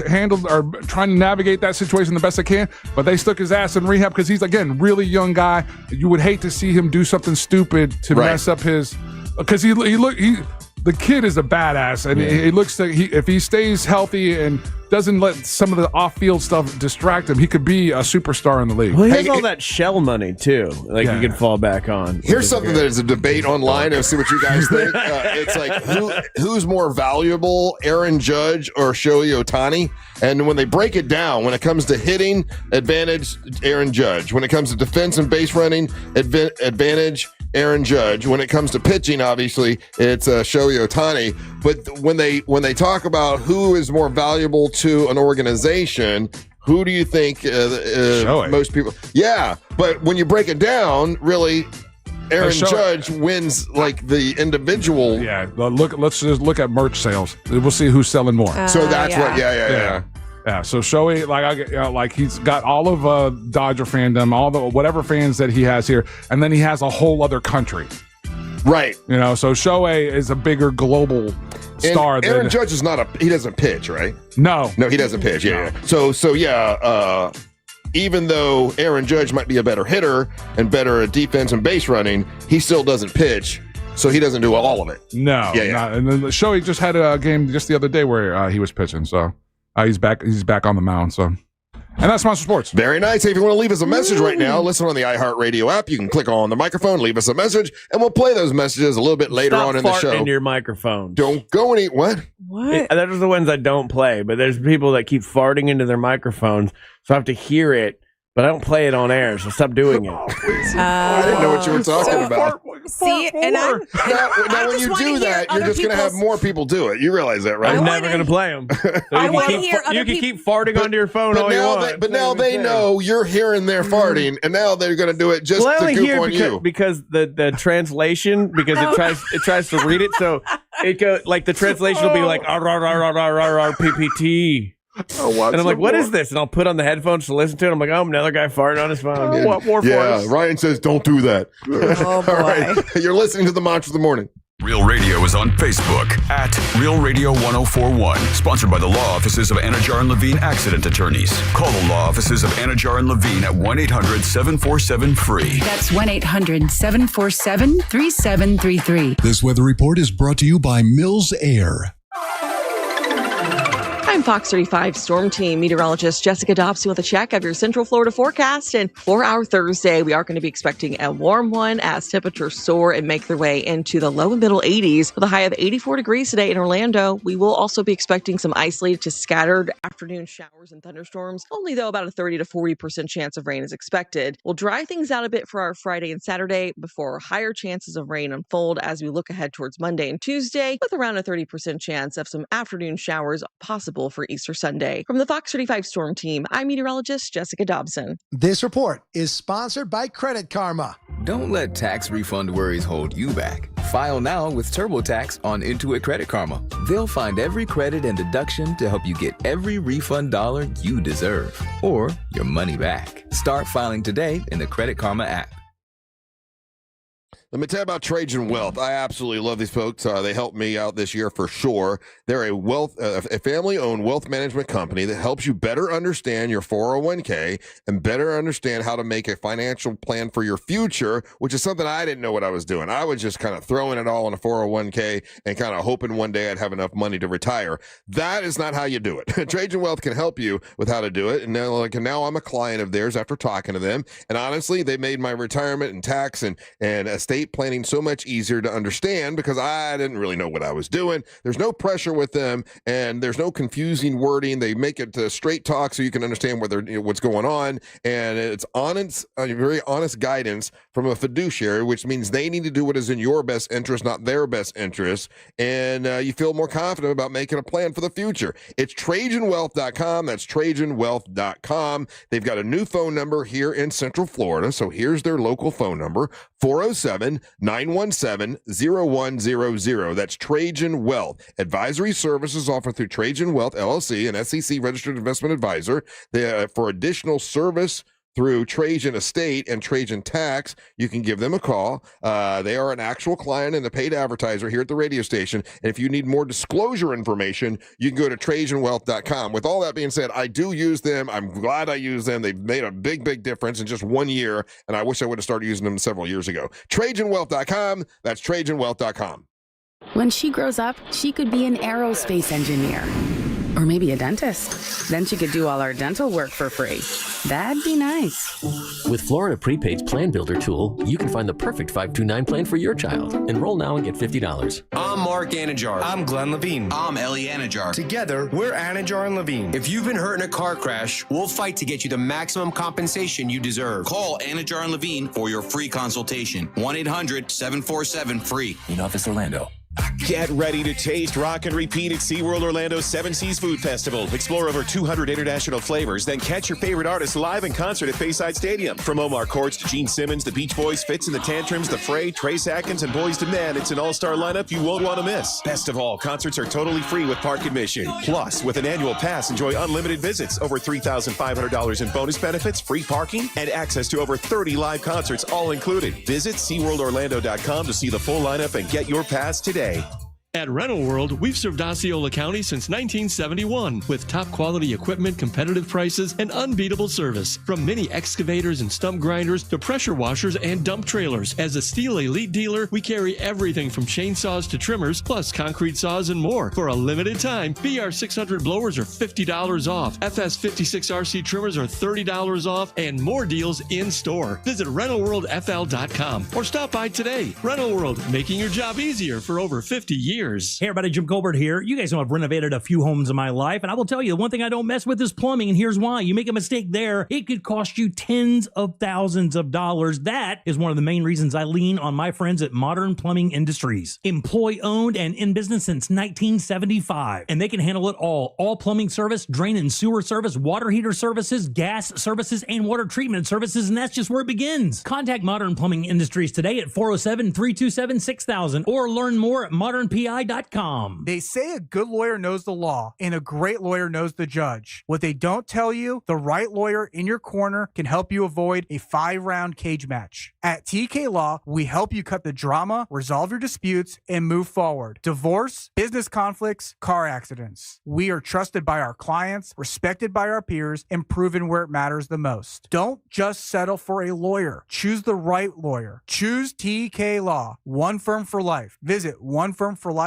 handled or trying to navigate that situation the best they can. But they stuck his ass in rehab because he's, again, really young guy. You would hate to see him do something stupid to mess up his. Because the kid is a badass, and he looks like if he stays healthy and doesn't let some of the off-field stuff distract him, he could be a superstar in the league. Well, he has all that shell money too, like he could fall back on. Here's something that is a debate online. I'll see what you guys think. It's like who's more valuable, Aaron Judge or Shohei Ohtani? And when they break it down, when it comes to hitting, advantage Aaron Judge. When it comes to defense and base running, advantage Aaron Judge. When it comes to pitching, obviously it's Shohei Ohtani. But when they talk about who is more valuable to an organization, who do you think most people? Yeah, but when you break it down, really, Aaron Judge wins like the individual. Yeah, let's just look at merch sales. We'll see who's selling more. So that's what. Yeah. Yeah, so Shohei, like he's got all of Dodger fandom, all the whatever fans that he has here, and then he has a whole other country. Right. So Shohei is a bigger global star. And Aaron Judge is he doesn't pitch, right? No, he doesn't pitch. Yeah. So even though Aaron Judge might be a better hitter and better at defense and base running, he still doesn't pitch. So he doesn't do all of it. No. Yeah. And then Shohei just had a game just the other day where he was pitching. So he's back on the mound. So. And that's Monster Sports. Very nice. Hey, if you want to leave us a message right now, listen on the iHeartRadio app. You can click on the microphone, leave us a message, and we'll play those messages a little bit later on in the show. Stop farting in your microphone. Don't go any... What? What? Those are the ones I don't play, but there's people that keep farting into their microphones, so I have to hear it, but I don't play it on air, so stop doing it. I didn't know what you were talking about. See, and I'm now when you do that, you're just going to have more people do it. You realize that, right? I'm never going to play them. So you can keep farting onto your phone all you want. But now they know you're hearing their farting, and now they're going to do it just to goof on you. Because the translation, because it tries to read it, so it goes like the translation will be like PPT. And I'm like, what is this? And I'll put on the headphones to listen to it. I'm like, another guy farting on his phone. What more for us? Ryan says, don't do that. Oh, boy. All right. You're listening to the Monster of the Morning. Real Radio is on Facebook at Real Radio 1041. Sponsored by the law offices of Anajar and Levine Accident Attorneys. Call the law offices of Anajar and Levine at 1-800-747-FREE. That's 1-800-747-3733. This weather report is brought to you by Mills Air. I'm Fox 35 Storm Team meteorologist Jessica Dobson with a check of your Central Florida forecast. And for our Thursday, we are going to be expecting a warm one as temperatures soar and make their way into the low and middle 80s with a high of 84 degrees today in Orlando. We will also be expecting some isolated to scattered afternoon showers and thunderstorms. Only though about a 30 to 40% chance of rain is expected. We'll dry things out a bit for our Friday and Saturday before higher chances of rain unfold as we look ahead towards Monday and Tuesday with around a 30% chance of some afternoon showers possible for Easter Sunday. From the Fox 35 Storm Team, I'm meteorologist Jessica Dobson. This report is sponsored by Credit Karma. Don't let tax refund worries hold you back. File now with TurboTax on Intuit Credit Karma. They'll find every credit and deduction to help you get every refund dollar you deserve, or your money back. Start filing today in the Credit Karma app. Let me tell you about Trajan Wealth. I absolutely love these folks. They helped me out this year for sure. They're a family-owned wealth management company that helps you better understand your 401k and better understand how to make a financial plan for your future, which is something I didn't know what I was doing. I was just kind of throwing it all in a 401k and kind of hoping one day I'd have enough money to retire. That is not how you do it. Trajan Wealth can help you with how to do it. And now I'm a client of theirs after talking to them. And honestly, they made my retirement and tax and estate planning so much easier to understand because I didn't really know what I was doing. There's no pressure with them, and there's no confusing wording. They make it straight talk so you can understand what's going on, and it's honest, very honest guidance from a fiduciary, which means they need to do what is in your best interest, not their best interest, and you feel more confident about making a plan for the future. It's TrajanWealth.com. That's TrajanWealth.com. They've got a new phone number here in Central Florida, so here's their local phone number, 407-917-0100. That's Trajan Wealth. Advisory services offered through Trajan Wealth, LLC, an SEC registered investment advisor. For additional service through Trajan Estate and Trajan Tax, you can give them a call. They are an actual client and a paid advertiser here at the radio station. And if you need more disclosure information, you can go to TrajanWealth.com. With all that being said, I do use them. I'm glad I use them. They've made a big, big difference in just 1 year, and I wish I would have started using them several years ago. TrajanWealth.com. That's TrajanWealth.com. When she grows up, she could be an aerospace engineer. Or maybe a dentist. Then she could do all our dental work for free. That'd be nice. With Florida Prepaid's Plan Builder tool, you can find the perfect 529 plan for your child. Enroll now and get $50. I'm Mark Anajar. I'm Glenn Levine. I'm Ellie Anajar. Together, we're Anajar and Levine. If you've been hurt in a car crash, we'll fight to get you the maximum compensation you deserve. Call Anajar and Levine for your free consultation. 1-800-747-FREE. In Office Orlando. Get ready to taste, rock, and repeat at SeaWorld Orlando's Seven Seas Food Festival. Explore over 200 international flavors, then catch your favorite artists live in concert at Bayside Stadium. From Omar Courts to Gene Simmons, the Beach Boys, Fitz and the Tantrums, The Fray, Trace Atkins, and Boyz II Men, it's an all-star lineup you won't want to miss. Best of all, concerts are totally free with park admission. Plus, with an annual pass, enjoy unlimited visits, over $3,500 in bonus benefits, free parking, and access to over 30 live concerts, all included. Visit SeaWorldOrlando.com to see the full lineup and get your pass today. At Rental World, we've served Osceola County since 1971 with top quality equipment, competitive prices, and unbeatable service. From mini excavators and stump grinders to pressure washers and dump trailers. As a Steel Elite dealer, we carry everything from chainsaws to trimmers, plus concrete saws and more. For a limited time, BR 600 blowers are $50 off. FS 56RC trimmers are $30 off, and more deals in store. Visit RentalWorldFL.com or stop by today. Rental World, making your job easier for over 50 years. Hey everybody, Jim Colbert here. You guys know I've renovated a few homes in my life, and I will tell you, the one thing I don't mess with is plumbing, and here's why. You make a mistake there, it could cost you tens of thousands of dollars. That is one of the main reasons I lean on my friends at Modern Plumbing Industries. Employee-owned and in business since 1975, and they can handle it all. All plumbing service, drain and sewer service, water heater services, gas services, and water treatment services, and that's just where it begins. Contact Modern Plumbing Industries today at 407-327-6000 or learn more at modernpi.com. They say a good lawyer knows the law and a great lawyer knows the judge. What they don't tell you, the right lawyer in your corner can help you avoid a 5-round cage match. At TK Law, we help you cut the drama, resolve your disputes, and move forward. Divorce, business conflicts, car accidents. We are trusted by our clients, respected by our peers, and proven where it matters the most. Don't just settle for a lawyer. Choose the right lawyer. Choose TK Law. One firm for life. Visit onefirmforlife.com.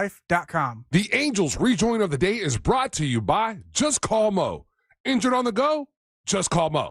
The Angels rejoin of the day is brought to you by Just Call Mo. Injured on the go? Just call Mo.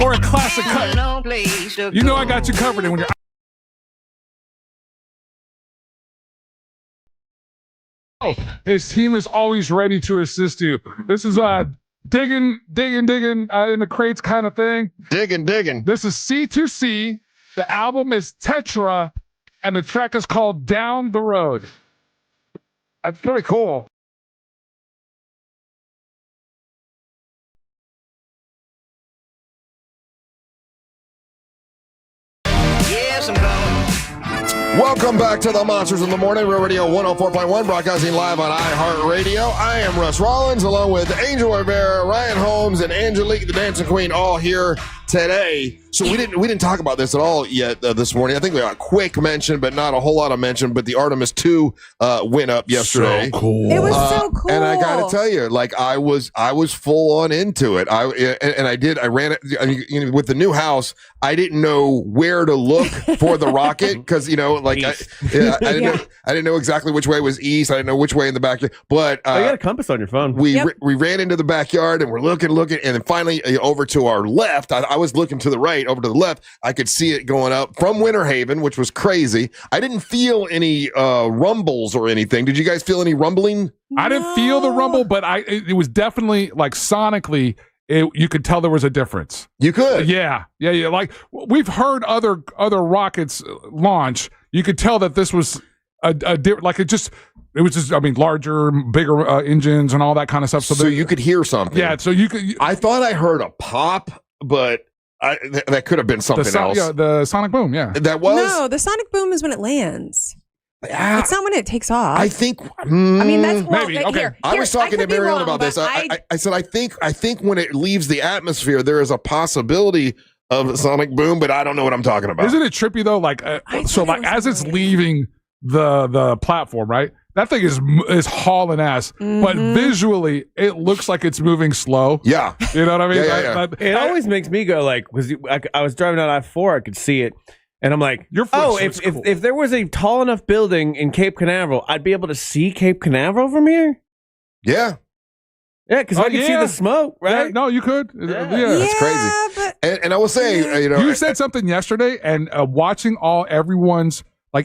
or a classic cut. You know I got you covered. And when you're his team is always ready to assist you. This is digging in the crates kind of thing. Digging. This is C2C. The album is Tetra, and the track is called Down the Road. That's very cool. Yes, I'm coming. Welcome back to the Monsters in the Morning, Real Radio 104.1, broadcasting live on iHeartRadio. I am Russ Rollins, along with Angel Rivera, Ryan Holmes, and Angelique, the Dancing Queen, all here today. So we didn't talk about this at all yet this morning. I think we got a quick mention, but not a whole lot of mention. But the Artemis II went up yesterday. So cool. It was so cool. And I got to tell you, like I was full on into it. I ran it with the new house. I didn't know where to look for the rocket because I didn't know exactly which way was east. I didn't know which way in the back. But you got a compass on your phone. We ran into the backyard and we're looking, and then finally over to our left. I was looking to the right, over to the left. I could see it going up from Winter Haven, which was crazy. I didn't feel any rumbles or anything. Did you guys feel any rumbling? No. I didn't feel the rumble, but it was definitely like sonically. You could tell there was a difference. You could, yeah. Like we've heard other rockets launch. You could tell that this was a different. Like it was just. I mean, larger, bigger engines and all that kind of stuff. So you could hear something. Yeah. So you could. I thought I heard a pop, but that could have been something else. Yeah, the sonic boom. Yeah, that was. No, the sonic boom is when it lands. It's not when it takes off. I think. I mean, that's maybe. Okay. I was talking to Marion about this. I said I think when it leaves the atmosphere, there is a possibility of a sonic boom, but I don't know what I'm talking about. Isn't it trippy though? Like as it's leaving the platform, right? That thing is hauling ass, but visually it looks like it's moving slow. Yeah, you know what I mean. Yeah. It always makes me go like, because I was driving down I-4, I could see it. And I'm like, cool. if there was a tall enough building in Cape Canaveral, I'd be able to see Cape Canaveral from here? Yeah. Yeah, because I can see the smoke, right? Yeah, no, you could. Yeah. That's crazy. And I will say, you said something yesterday, and watching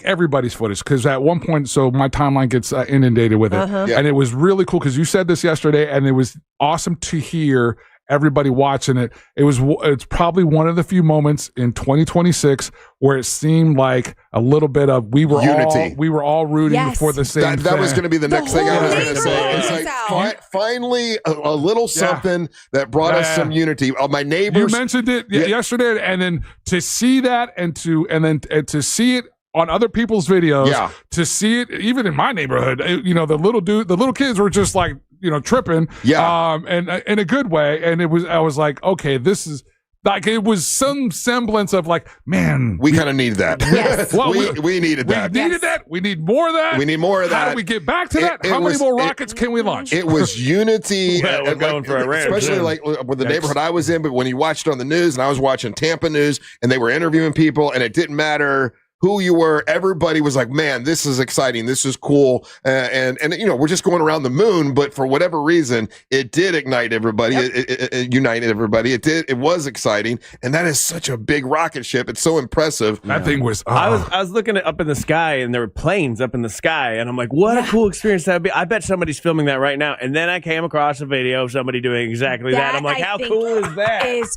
everybody's footage, because at one point, so my timeline gets inundated with it. And it was really cool, because you said this yesterday, and it was awesome to hear everybody watching it. It's probably one of the few moments in 2026 where it seemed like a little bit of unity. We were all rooting for the same thing. That was going to be the next thing I was going to say. It's like finally a little something that brought us some unity. My neighbors. You mentioned it yesterday, and then to see that, and to see it on other people's videos, to see it even in my neighborhood, the little kids were just like, tripping, and in a good way. And I was like, okay, this is like, it was some semblance of like, man, we kind of needed that. Yes. Well, we needed that. We needed that. We need more of that. We need more of that. How do we get back to that? How many more rockets can we launch? It was unity. We're going for a rant, especially like with the neighborhood I was in. But when you watched it on the news, and I was watching Tampa news, and they were interviewing people, and it didn't matter who you were, everybody was like, man, this is exciting. This is cool. And we're just going around the moon, but for whatever reason, it did ignite everybody. It united everybody. It was exciting. And that is such a big rocket ship. It's so impressive. That thing was, I was looking up in the sky, and there were planes up in the sky. And I'm like, what a cool experience that would be. I bet somebody's filming that right now. And then I came across a video of somebody doing exactly that. I'm like, how cool is that?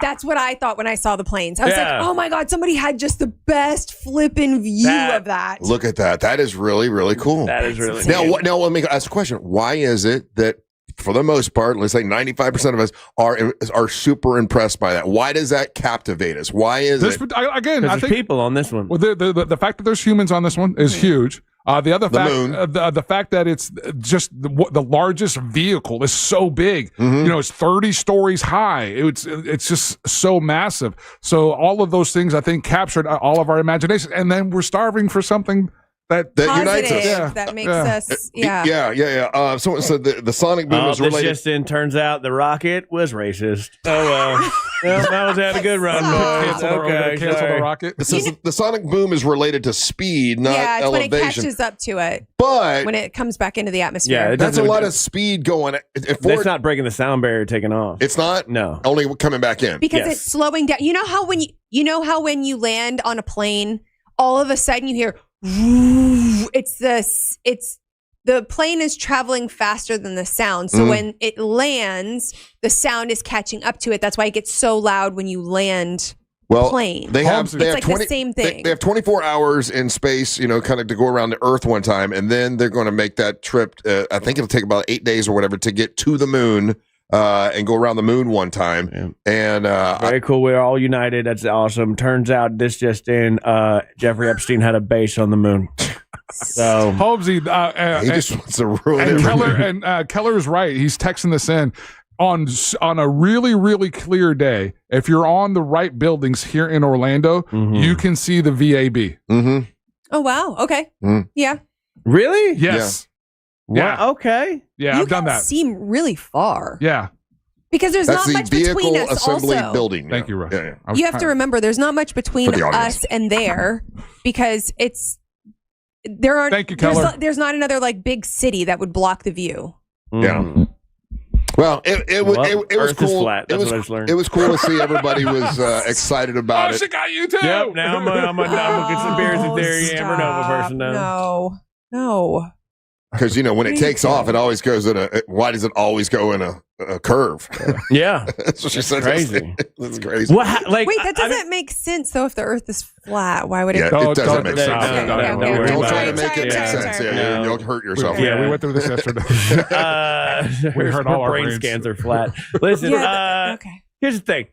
That's what I thought when I saw the planes. I was like, oh my God, somebody had just the best flipping view of that. Look at that. That is really, really cool. That is really cool. Now let me ask a question. Why is it that, for the most part, let's say 95% of us are super impressed by that? Why does that captivate us? Why is it? Again, I think people on this one. Well, the fact that there's humans on this one is huge. The fact that it's just the largest vehicle is so big. It's 30 stories high. It's just so massive. So all of those things, I think, captured all of our imagination. And then we're starving for something that unites us. Yeah. That makes us. Yeah. Yeah. Someone said the sonic boom is related. This just in, turns out the rocket was racist. Oh well. That was had a good run, boys. Okay, cancel the rocket. It says the sonic boom is related to speed, not it's elevation. when it catches up to it. But when it comes back into the atmosphere. Yeah, that's a lot of speed going. That's not breaking the sound barrier taking off. It's not? No. Only coming back in. Because it's slowing down. You know how when you land on a plane, all of a sudden you hear the plane is traveling faster than the sound. So when it lands, the sound is catching up to it. That's why it gets so loud when you land plane. They have the same thing. They have 24 hours in space, kind of to go around the Earth one time, and then they're going to make that trip. I think it'll take about 8 days or whatever to get to the moon. And go around the moon one time. And very cool. We're all united. That's awesome. Turns out this just in, Jeffrey Epstein had a base on the moon. So Holmesy, he just wants to ruin it. Keller is right. He's texting this in. On a really, really clear day, if you're on the right buildings here in Orlando, you can see the VAB. Mm-hmm. Oh, wow. Okay. Yeah. Really? Yes. Yeah. Okay. Yeah, I've done that. Seem really far. Yeah. Because there's That's not much between us. Assembly also, building. Thank you, Russ. Yeah. You have to remember, there's not much between us and there because there are. Thank you, Keller. There's not another big city that would block the view. Yeah. Well, it was cool. Flat. That's what I just learned. It was cool to see everybody was excited about it. She got you too. Yep. Now I'm gonna get some beers if they're Amber Nova person now. No. Because when it takes off, it always goes in why does it always go in a curve? Yeah, that's what she said. Crazy. That's crazy. Wait, that doesn't make sense though. If the Earth is flat, why would it? Yeah, it doesn't make sense. Don't try to make it make sense. Yeah, you'll hurt yourself. Yeah, we went through this yesterday. We heard all our brain brains. scans are flat. Listen, okay. Here's the thing.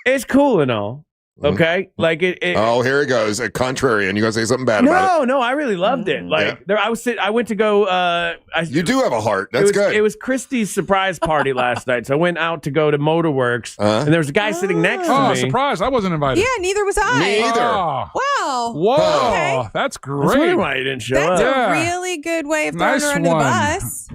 It's cool and all. Okay, oh, here it goes. A contrarian. You gonna say something bad about it? No, I really loved it. I went to go. You do have a heart. That's good. It was Christy's surprise party last night, so I went out to go to Motorworks, and there was a guy sitting next to me. Oh, surprise! I wasn't invited. Yeah, neither was I. Me either. Wow. Whoa, Okay. that's I was wondering great. why you didn't show That's up. a really good way of throwing Nice her under the one. bus.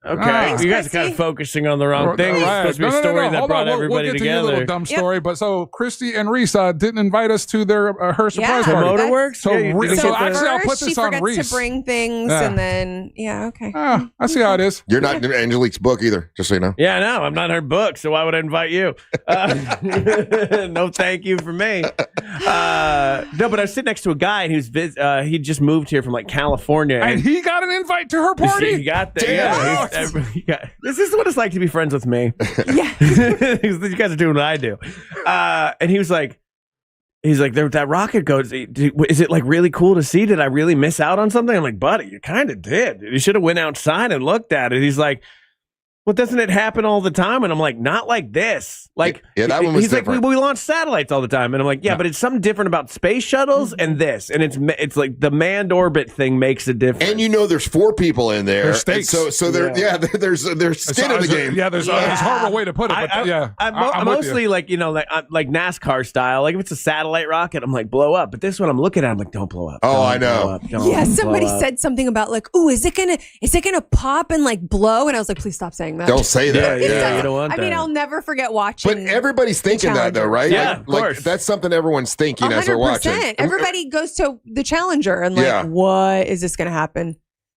Okay, Thanks, you guys are kind Christy. of focusing on the wrong thing. It's supposed to be a story that Hold brought on. everybody we'll get together. to your little dumb story. But so Christy and Reese didn't invite us to their her surprise Yeah, party. Motorworks? So, Yeah, you didn't so get the- actually, I'll put She this on forgot Reese. to bring things, Yeah. and then okay. I see how it is. You're not in Angelique's book either, just so you know. Yeah, no, I'm not her book, so why would I invite you? No, thank you for me. No, but I was sitting next to a guy, and he just moved here from California, And he got an invite to her party. He got there. Damn. Yeah, this is what it's like to be friends with me. Yeah, you guys are doing what I do. And he was like, that rocket goes. Is it really cool to see? Did I really miss out on something? I'm like, buddy, you kind of did. You should have went outside and looked at it. He's like, well, doesn't it happen all the time? And I'm like, not like this. Yeah, that one was he's different. like, we launch satellites all the time. And I'm like, yeah, but it's something different about space shuttles and this. And it's like the manned orbit thing makes a difference. And there's 4 people in there. There's stakes. And so there's skin in the game. Yeah, there's a horrible way to put it. But I'm with mostly you. like NASCAR style. Like if it's a satellite rocket, I'm like, blow up. But this one I'm looking at, I'm like, don't blow up. Oh, I know. Yeah, somebody said something about ooh, is it gonna pop and blow? And I was like, please stop saying that. Don't say that. Yeah, you don't want I mean, that. I'll never forget watching. But everybody's thinking that though, right? Yeah, of course. That's something everyone's thinking as they're watching. 100%. Everybody goes to the Challenger and what is this going to happen?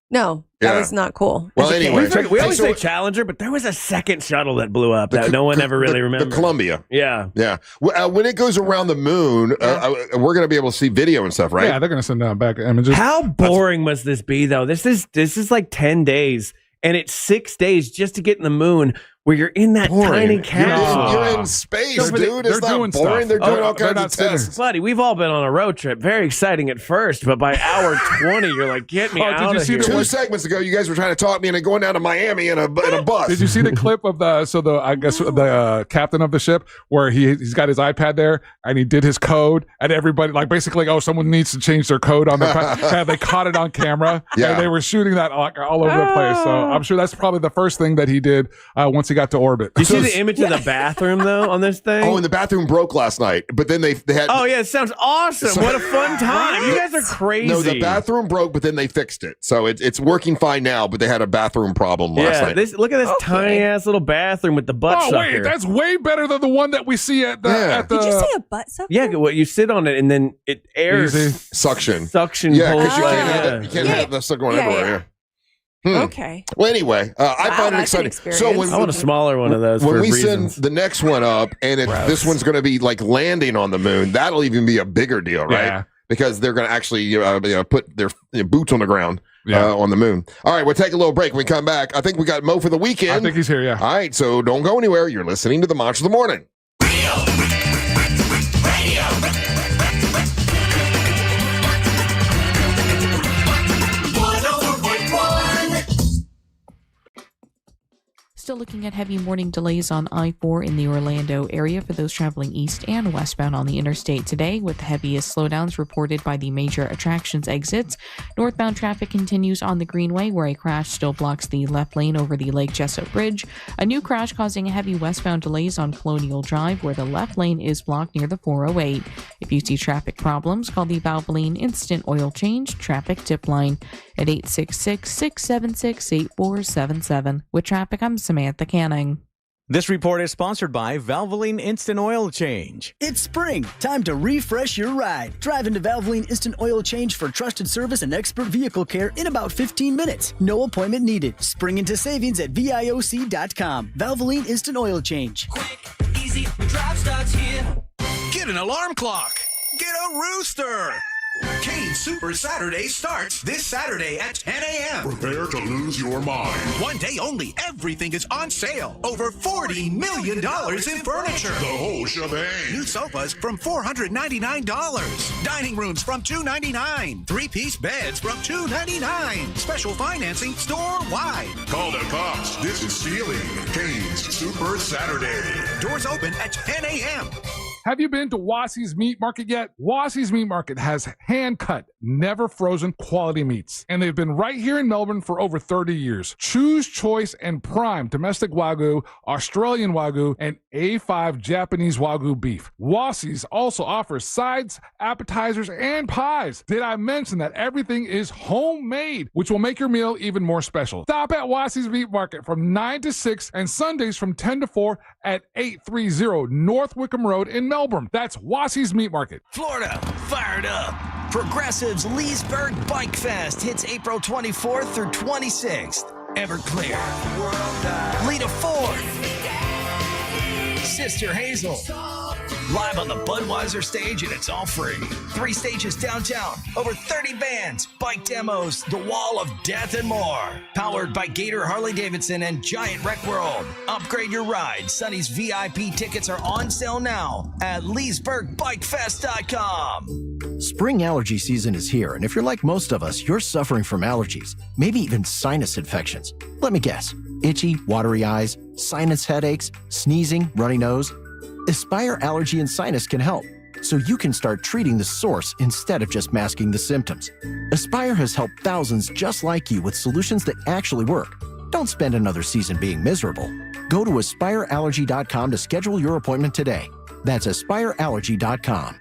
No, that was not cool. Well, anyway, we always say Challenger, but there was a second shuttle that blew up that no one ever really remembers. The Columbia. Yeah. Yeah. When it goes around the moon, we're going to be able to see video and stuff, right? Yeah, they're going to send back images. How boring must this be, though? This is like 10 days, and it's 6 days just to get in the moon. Where you're in that tiny capsule. You're in space, dude. It's they're not doing boring. stuff. They're doing all They're kinds not of tests. Buddy, we've all been on a road trip. Very exciting at first, but by hour 20, you're like, get me out of here. 2 segments ago, you guys were trying to talk me into going down to Miami in a bus. Did you see the clip of the captain of the ship where he's got his iPad there and he did his code and everybody basically someone needs to change their code on the and they caught it on camera. Yeah. And they were shooting that all over the place. So I'm sure that's probably the first thing that he did once he got to orbit. You see the image of the bathroom though on this thing? Oh, and the bathroom broke last night, but then they had. Oh yeah, it sounds awesome. What a fun time! You guys are crazy. No, the bathroom broke, but then they fixed it, so it's working fine now. But they had a bathroom problem last night. Look at this tiny ass little bathroom with the butt sucker. Wait, that's way better than the one that we see at the. Did you say a butt sucker? Yeah, well, you sit on it and then it airs. Suction. Yeah, because you can't have the stuff going everywhere. Yeah. Okay. Well, anyway, I find it exciting. So I want a smaller one of those. When for we reasons. send the next one up, and this one's going to be like landing on the moon, that'll even be a bigger deal, right? Yeah. Because they're going to actually put their boots on the ground on the moon. All right, we'll take a little break. When we come back, I think we got Mo for the weekend. I think he's here, yeah. All right, so don't go anywhere. You're listening to the Monster of the Morning. Still looking at heavy morning delays on I-4 in the Orlando area for those traveling east and westbound on the interstate today, with the heaviest slowdowns reported by the major attractions exits. Northbound traffic continues on the Greenway, where a crash still blocks the left lane over the Lake Jessup Bridge. A new crash causing heavy westbound delays on Colonial Drive, where the left lane is blocked near the 408. If you see traffic problems, call the Valvoline Instant Oil Change Traffic Tip Line at 866-676-8477. With traffic, I'm Samantha Canning. This report is sponsored by Valvoline Instant Oil Change. It's spring. Time to refresh your ride. Drive into Valvoline Instant Oil Change for trusted service and expert vehicle care in about 15 minutes. No appointment needed. Spring into savings at VIOC.com. Valvoline Instant Oil Change. Quick, easy, drive starts here. Get an alarm clock. Get a rooster. Kane's Super Saturday starts this Saturday at 10 a.m. Prepare to lose your mind. One day only, everything is on sale. Over $40 million in furniture. The whole shebang. New sofas from $499. Dining rooms from $299. Three-piece beds from $299. Special financing store-wide. Call the cops. This is stealing. Kane's Super Saturday. Doors open at 10 a.m. Have you been to Wassie's Meat Market yet? Wassie's Meat Market has hand-cut, never frozen quality meats. And they've been right here in Melbourne for over 30 years. Choose choice and prime domestic Wagyu, Australian Wagyu, and A5 Japanese Wagyu beef. Wassie's also offers sides, appetizers, and pies. Did I mention that everything is homemade, which will make your meal even more special? Stop at Wassie's Meat Market from 9 to 6 and Sundays from 10 to 4 at 830 North Wickham Road in Melbourne. That's Wassie's Meat Market. Florida, fired up. Progressive's Leesburg Bike Fest hits April 24th through 26th. Everclear, Lita Ford, Sister Hazel. Live on the Budweiser stage, and it's all free. 3 stages downtown, over 30 bands, bike demos, the Wall of Death, and more. Powered by Gator Harley-Davidson and Giant Wreck World. Upgrade your ride. Sonny's VIP tickets are on sale now at LeesburgBikeFest.com. Spring allergy season is here, and if you're like most of us, you're suffering from allergies, maybe even sinus infections. Let me guess. Itchy, watery eyes, sinus headaches, sneezing, runny nose. Aspire Allergy and Sinus can help, so you can start treating the source instead of just masking the symptoms. Aspire has helped thousands just like you with solutions that actually work. Don't spend another season being miserable. Go to AspireAllergy.com to schedule your appointment today. That's AspireAllergy.com.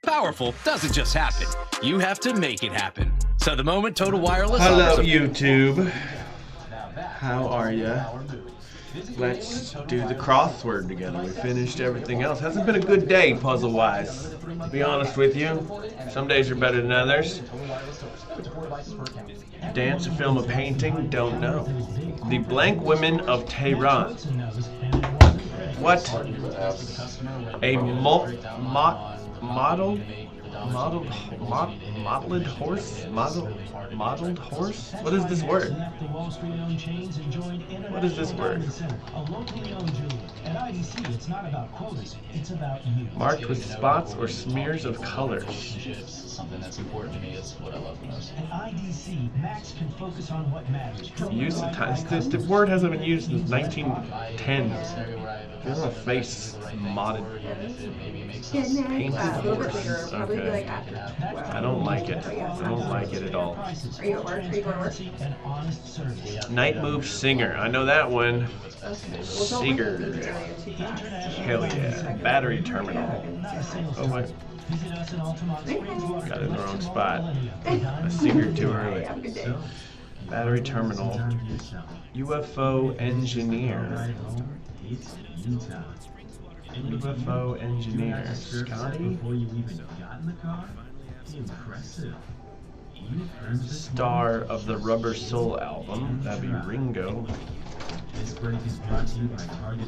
Powerful doesn't just happen. You have to make it happen. So the moment Total Wireless Hello, YouTube. How are ya? Let's do the crossword together. We finished everything else. Hasn't been a good day puzzle-wise, to be honest with you. Some days are better than others. Dance, a film, a painting, don't know. The Blank Women of Tehran. What? A modeled horse? Modeled horse? What is this word? What is this word? Marked with spots or smears of colors. Something that's important to me is what I love most. At IDC, Max can focus on what matters. Use the time. The word hasn't been used since 1910. There's a face modded. Painted horse. Okay. I don't like it. I don't like it at all. Are you at work? Are you going to work? Night Move Singer. I know that one. Seeger. Hell yeah. Battery terminal. Oh my. Got it in the wrong spot. A Seeger too early. Battery terminal. UFO engineer. UFO engineer. Scotty? Star of the Rubber Soul album. That'd be Ringo.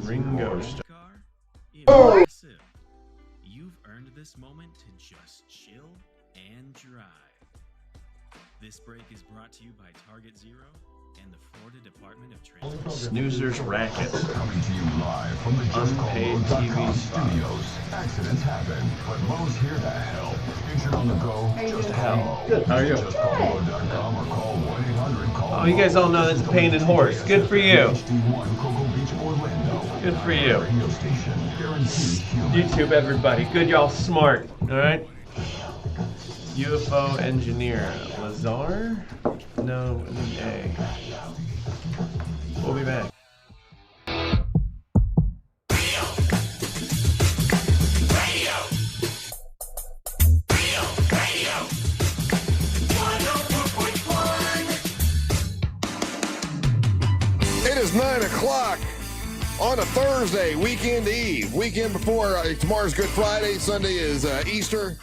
Ringo Star. Oh! You've earned this moment to just chill and drive. This break is brought to you by Target Zero and the Florida Department of Transportation. Snoozer's Racket. Coming to you live from the Unpaid TV studios. Accidents happen, but Mo's here to help. Injured on the go, just call Mo. Good. How are you? Just call Mo.com or call 1-800-CALL. Oh, you guys all know that's a painted horse. Good for you. Good for you. YouTube, everybody. Good, y'all smart. All right. UFO engineer. Lazar? No, A. We'll be back. It is 9 o'clock on a Thursday, weekend eve. Weekend before tomorrow's Good Friday. Sunday is Easter.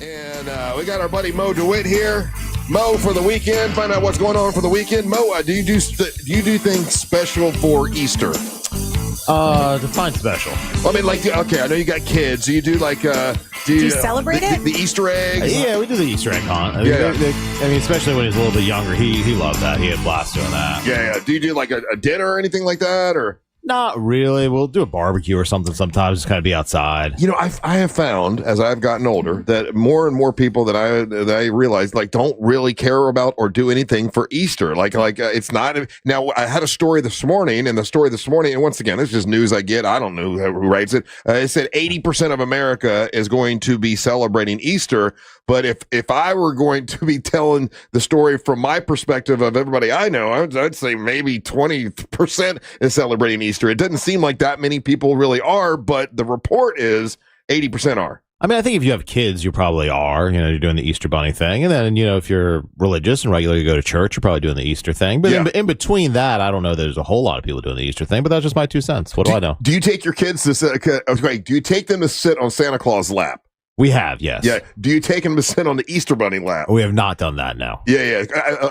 And we got our buddy Mo DeWitt here. Mo, for the weekend, find out what's going on for the weekend. Mo, do you do things special for Easter? Define special. I mean, like, okay, I know you got kids. Do you do like, do you celebrate it? The Easter eggs? Yeah, we do the Easter egg hunt. I mean, I mean, especially when he was a little bit younger, he loved that. He had a blast doing that. Yeah. Do you do like a dinner or anything like that, or? Not really. We'll do a barbecue or something sometimes. Just kind of be outside. You know, I have found as I've gotten older that more and more people that I realize like don't really care about or do anything for Easter. Like it's not. Now I had a story this morning, and once again, it's just news I get. I don't know who writes it. It said 80% of America is going to be celebrating Easter. But if I were going to be telling the story from my perspective of everybody I know, I'd say maybe 20% is celebrating Easter. It doesn't seem like that many people really are, but the report is 80% are. I mean, I think if you have kids, you probably are. You're doing the Easter bunny thing. And then, if you're religious and regularly go to church, you're probably doing the Easter thing. But in between that, I don't know there's a whole lot of people doing the Easter thing, but that's just my 2 cents. What do I know? Do you take your kids to do you take them to sit on Santa Claus' lap? We have, yes. Yeah. Do you take them to sit on the Easter Bunny lap? We have not done that, no. Yeah.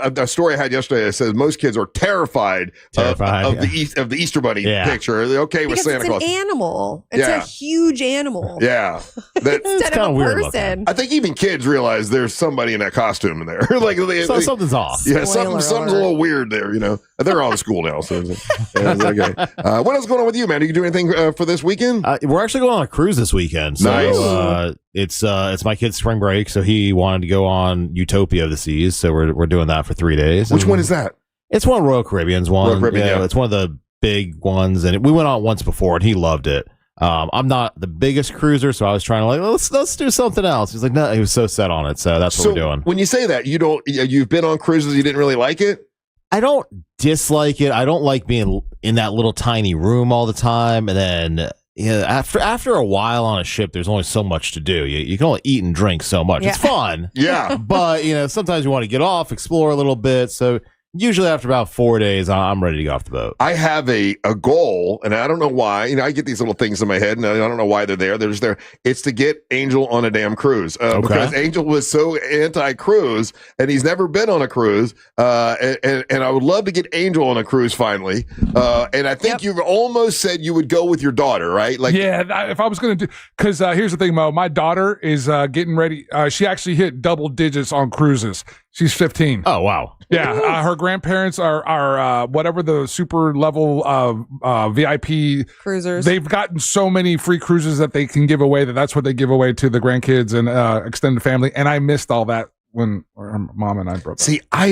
A story I had yesterday that says most kids are terrified of the Easter Bunny picture. They're okay with Santa Claus. It's an animal. It's a huge animal. Yeah. Instead of a person. I think even kids realize there's somebody in that costume in there. Something's off. Yeah, something's a little weird there, They're all in school now. So okay. What else going on with you, man? Are you doing anything for this weekend? We're actually going on a cruise this weekend. So, nice. It's my kid's spring break, so he wanted to go on Utopia of the Seas, so we're doing that for 3 days. Which one is that? It's one of Royal Caribbean's one. Royal Caribbean, yeah. It's one of the big ones, and we went on once before, and he loved it. I'm not the biggest cruiser, so I was trying to let's do something else. He's like, no, he was so set on it, so that's what we're doing. When you say that, you've been on cruises, you didn't really like it? I don't dislike it. I don't like being in that little tiny room all the time, and then. Yeah, after a while on a ship, there's only so much to do. You can only eat and drink so much. Yeah. It's fun. Yeah. But, sometimes you want to get off, explore a little bit. So usually after about 4 days, I'm ready to go off the boat. I have a goal, and I don't know why. I get these little things in my head, and I don't know why they're there. They're just there. It's to get Angel on a damn cruise. Because Angel was so anti-cruise, and he's never been on a cruise. And I would love to get Angel on a cruise finally. And I think you've almost said you would go with your daughter, right? If I was going to do, because here's the thing, Mo. My daughter is getting ready. She actually hit double digits on cruises. She's 15. Oh, wow. Yeah. Her grandparents are whatever the super level VIP cruisers. They've gotten so many free cruises that they can give away that's what they give away to the grandkids and extended family. And I missed all that when our mom and I broke up. See, I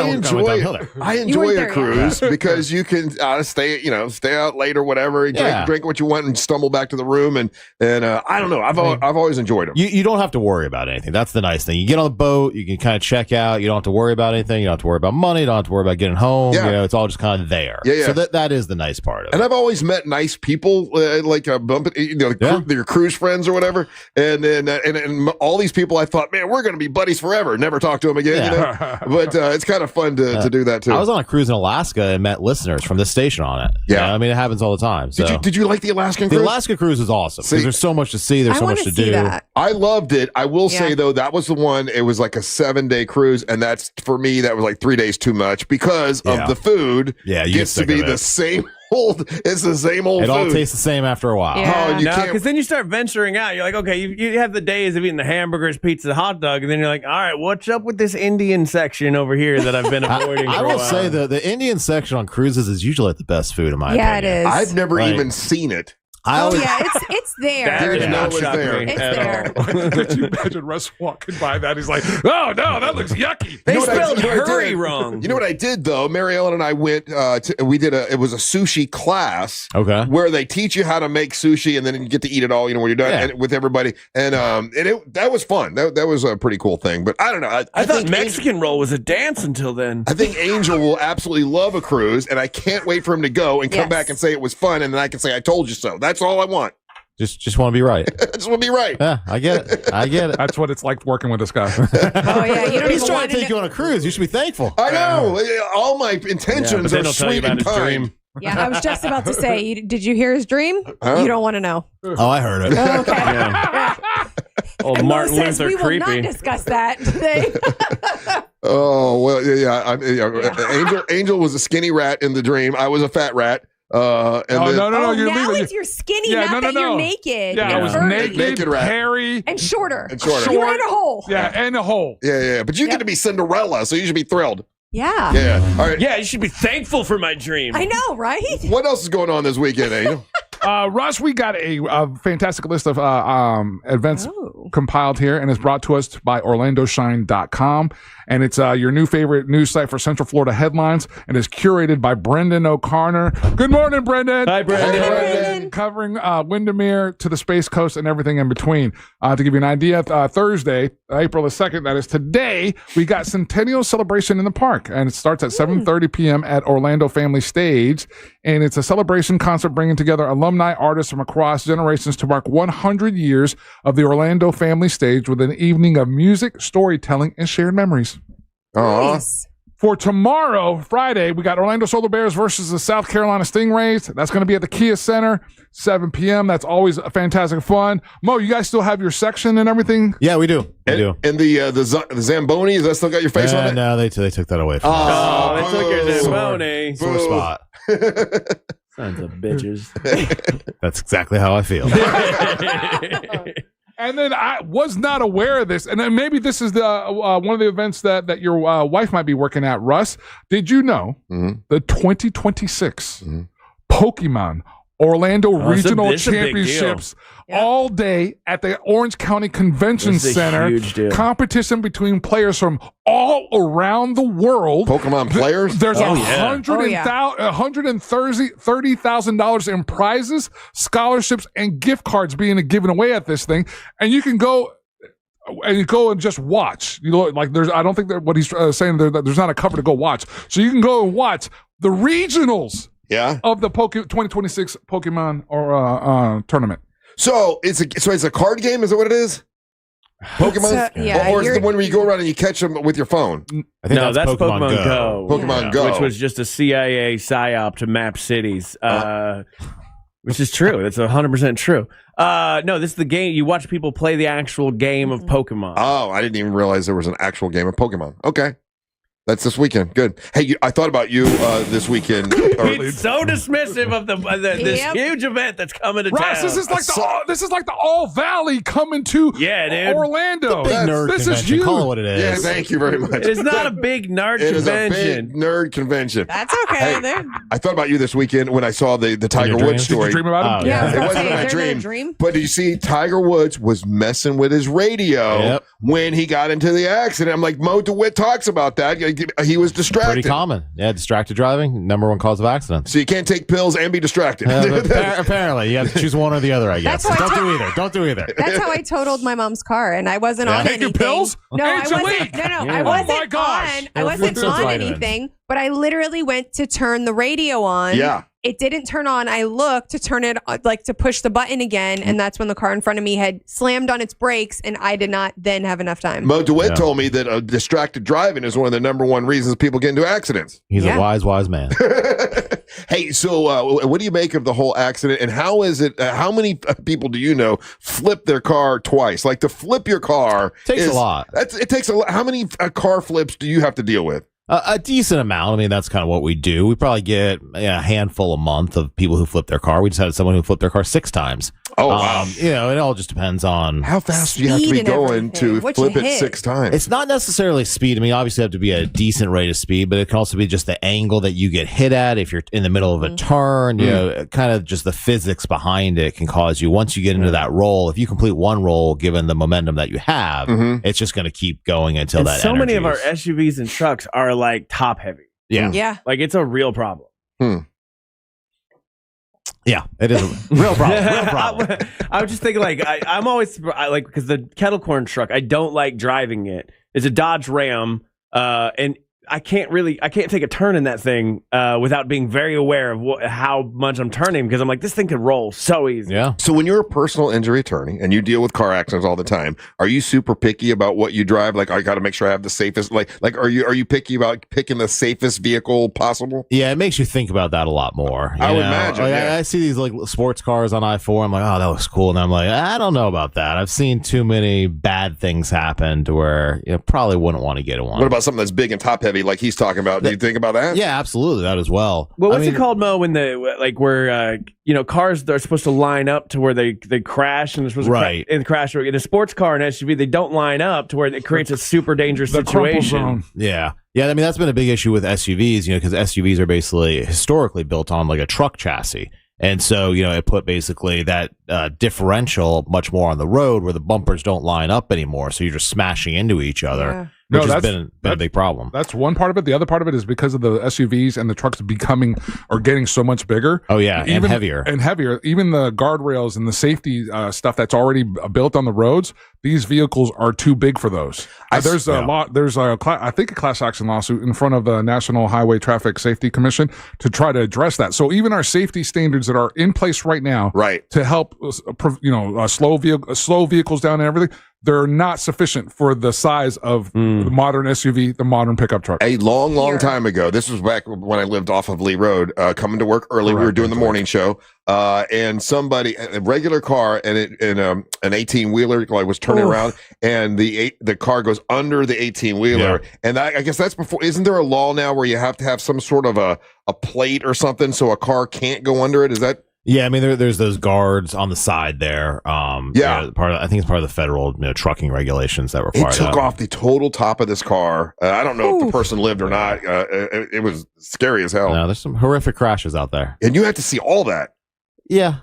enjoy a cruise because you can stay out late or whatever, drink what you want, and stumble back to the room. And I don't know. I've always enjoyed them. You don't have to worry about anything. That's the nice thing. You get on the boat, you can kind of check out. You don't have to worry about anything. You don't have to worry about money. You don't have to worry about getting home. Yeah. It's all just kind of there. Yeah. So that is the nice part of it. And I've always met nice people, your cruise friends or whatever. And then and all these people, I thought, man, we're going to be buddies forever. Never talk to them again. But it's kind of fun to do that too. I was on a cruise in Alaska and met listeners from this station on it. Yeah, I mean, it happens all the time. So. Did you like the Alaskan cruise? The Alaska cruise is awesome because there's so much to see. There's so much to do. I loved it. I will say though, that was the one. It was like a 7-day cruise, and that's for me. That was like 3 days too much because of the food. Yeah, you gets to be the same. It's the same old It food. all tastes the same after a while. Yeah. Because then you start venturing out. You're like, okay, you have the days of eating the hamburgers, pizza, hot dog, and then you're like, all right, what's up with this Indian section over here that I've been avoiding I for a will while? say the Indian section on cruises is usually like the best food in my opinion. it is. I've never even seen it. It's there. That did not shock me It's at there. all. Could you imagine Russ walking by that? He's like, oh, no, that looks yucky. They You know what I spelled did? hurry wrong. You know what I did though? Mary Ellen and I went. It was a sushi class. Okay. Where they teach you how to make sushi, and then you get to eat it all. When you're done and with everybody, and that was fun. That was a pretty cool thing. But I don't know. I thought Mexican roll was a dance until then. I think Angel will absolutely love a cruise, and I can't wait for him to go and come back and say it was fun, and then I can say I told you so. That's all I want. Just want to be right. I just want to be right. Yeah, I get it. That's what it's like working with this guy. Oh yeah, you don't He's even trying want to take you on a cruise. You should be thankful. I know. All my intentions are sweet and kind. Yeah, I was just about to say, did you hear his dream? Huh? You don't want to know. Oh, I heard it. Oh, okay. Yeah. Old And Martin Mo says Luther we will creepy. not discuss that today. Oh well, Angel was a skinny rat in the dream. I was a fat rat. No, you're now leaving. it's you're skinny, Yeah, not that you're naked. Yeah, I and was furry. naked, rat. hairy, And shorter. Shorter. You were in a hole. Yeah, and a hole. Yeah. But you get to be Cinderella, so you should be thrilled. Yeah. Yeah. All right. Yeah, you should be thankful for my dream. I know, right? What else is going on this weekend, Angel? Russ, we got a fantastic list of events compiled here, and it's brought to us by OrlandoShine.com. And it's your new favorite news site for Central Florida headlines, and is curated by Brendan O'Connor. Good morning, Brendan. Hi, Brendan. Hi, Brendan. Covering Windermere to the Space Coast and everything in between. To give you an idea, Thursday, April the 2nd, that is today, we got Centennial Celebration in the park, and it starts at 7:30 p.m. at Orlando Family Stage. And it's a celebration concert bringing together alumni artists from across generations to mark 100 years of the Orlando Family Stage with an evening of music, storytelling, and shared memories. Nice. For tomorrow, Friday, we got Orlando Solar Bears versus the South Carolina Stingrays. That's going to be at the Kia Center, 7 p.m. That's always a fantastic fun. Mo, you guys still have your section and everything? Yeah, we do. We do. And the Zamboni, has that still got your face on it? No, they took that away from us. Oh, they took your Zamboni. Sore spot. Sons of bitches. That's exactly how I feel. And then I was not aware of this, and then maybe this is the one of the events that your wife might be working at, Russ. Did you know the 2026 Pokemon Orlando Regional this is a big Championships all day at the Orange County Convention This is a Center? huge deal. Competition between players from all around the world. Pokemon players? There's $130,000 in prizes, scholarships, and gift cards being given away at this thing. And you can go and just watch. You know, like I don't think that what he's saying there, that there's not a cover to go watch. So you can go and watch the regionals of the 2026 Pokemon tournament. So it's a card game. Is that what it is? Pokemon, or is it the one where you go around and you catch them with your phone? I think that's Pokemon Go. Pokemon Go, which was just a CIA psyop to map cities, which is true. That's 100% true. No, this is the game. You watch people play the actual game of Pokemon. Oh, I didn't even realize there was an actual game of Pokemon. Okay. That's this weekend. Good. Hey, I thought about you this weekend. He's so dismissive of this huge event that's coming to Russ, town. this is like the All Valley coming to Orlando. Big nerd this convention. is huge. Call it what it is. Yeah, thank you very much. It's not a big nerd It is convention. a big nerd convention. That's okay. Hey, I thought about you this weekend when I saw the Tiger Woods story. Did you dream about him? Yeah, It wasn't my dream. But you see, Tiger Woods was messing with his radio when he got into the accident. I'm like, Mo DeWitt talks about that. He was distracted. Pretty common. Yeah, distracted driving, number one cause of accidents. So you can't take pills and be distracted. Apparently, you have to choose one or the other, I guess. That's why Don't do either. That's how I totaled my mom's car, and I wasn't on Take your anything. pills? No, Angelique! I wasn't on. I wasn't on anything. But I literally went to turn the radio on. Yeah. It didn't turn on. I looked to turn it, like to push the button again, and that's when the car in front of me had slammed on its brakes, and I did not then have enough time. Mo DeWitt told me that distracted driving is one of the number one reasons people get into accidents. He's a wise man. Hey, so what do you make of the whole accident, and how is it? How many people do you know flip their car twice? Like to flip your car Takes a lot. It takes a lot. How many car flips do you have to deal with? A decent amount. I mean, that's kind of what we do. We probably get a handful a month of people who flip their car. We just had someone who flipped their car 6 times. Oh, wow. It all just depends on how fast do you have to be going to flip it 6 times. It's not necessarily speed. I mean, obviously, you have to be a decent rate of speed, but it can also be just the angle that you get hit at. If you're in the middle of a turn, you know, kind of just the physics behind it can cause you, once you get into that roll, if you complete one roll, given the momentum that you have, it's just going to keep going until And that so many energy of our is- SUVs and trucks are like top heavy. Yeah. Yeah. Like it's a real problem. Yeah, it is a real problem. Real problem. I was just thinking, like, I'm always like, because the kettle corn truck, I don't like driving it. It's a Dodge Ram, and I can't take a turn in that thing without being very aware of how much I'm turning, because I'm like, this thing could roll so easy. Yeah. So when you're a personal injury attorney and you deal with car accidents all the time, are you super picky about what you drive? Like, I got to make sure I have the safest. Like, are you picky about picking the safest vehicle possible? Yeah, it makes you think about that a lot more. I would imagine. Like, yeah. I see these like sports cars on I-4. I'm like, oh, that looks cool. And I'm like, I don't know about that. I've seen too many bad things happen to where you probably wouldn't want to get in one. What about something that's big and top heavy like he's talking about? Do you think about that? Yeah, absolutely. That as well. Well, what's it called, Mo, when where cars are supposed to line up to where they crash and they're supposed to crash in a sports car and SUV, they don't line up to where it creates a super dangerous situation. Yeah. Yeah, I mean, that's been a big issue with SUVs, because SUVs are basically historically built on like a truck chassis. And so, it put basically that differential much more on the road where the bumpers don't line up anymore. So you're just smashing into each other. Yeah. Which has been a big problem. That's one part of it. The other part of it is because of the SUVs and the trucks getting so much bigger. Oh, yeah, and heavier. And heavier. Even the guardrails and the safety stuff that's already built on the roads, these vehicles are too big for those. There's I think a class action lawsuit in front of the National Highway Traffic Safety Commission to try to address that. So even our safety standards that are in place right now to help slow vehicles down and everything, they're not sufficient for the size of the modern SUV, the modern pickup truck. A long time ago, this was back when I lived off of Lee Road, coming to work early. We were doing the morning show, and a regular car and an 18-wheeler was turning around, and the car goes under the 18-wheeler. Yeah. And I guess that's before. Isn't there a law now where you have to have some sort of a plate or something so a car can't go under it? Is that? Yeah, I mean, there's those guards on the side there. I think it's part of the federal trucking regulations that require it took off the total top of this car. I don't know if the person lived or not. It was scary as hell. No, there's some horrific crashes out there. And you have to see all that. Yeah,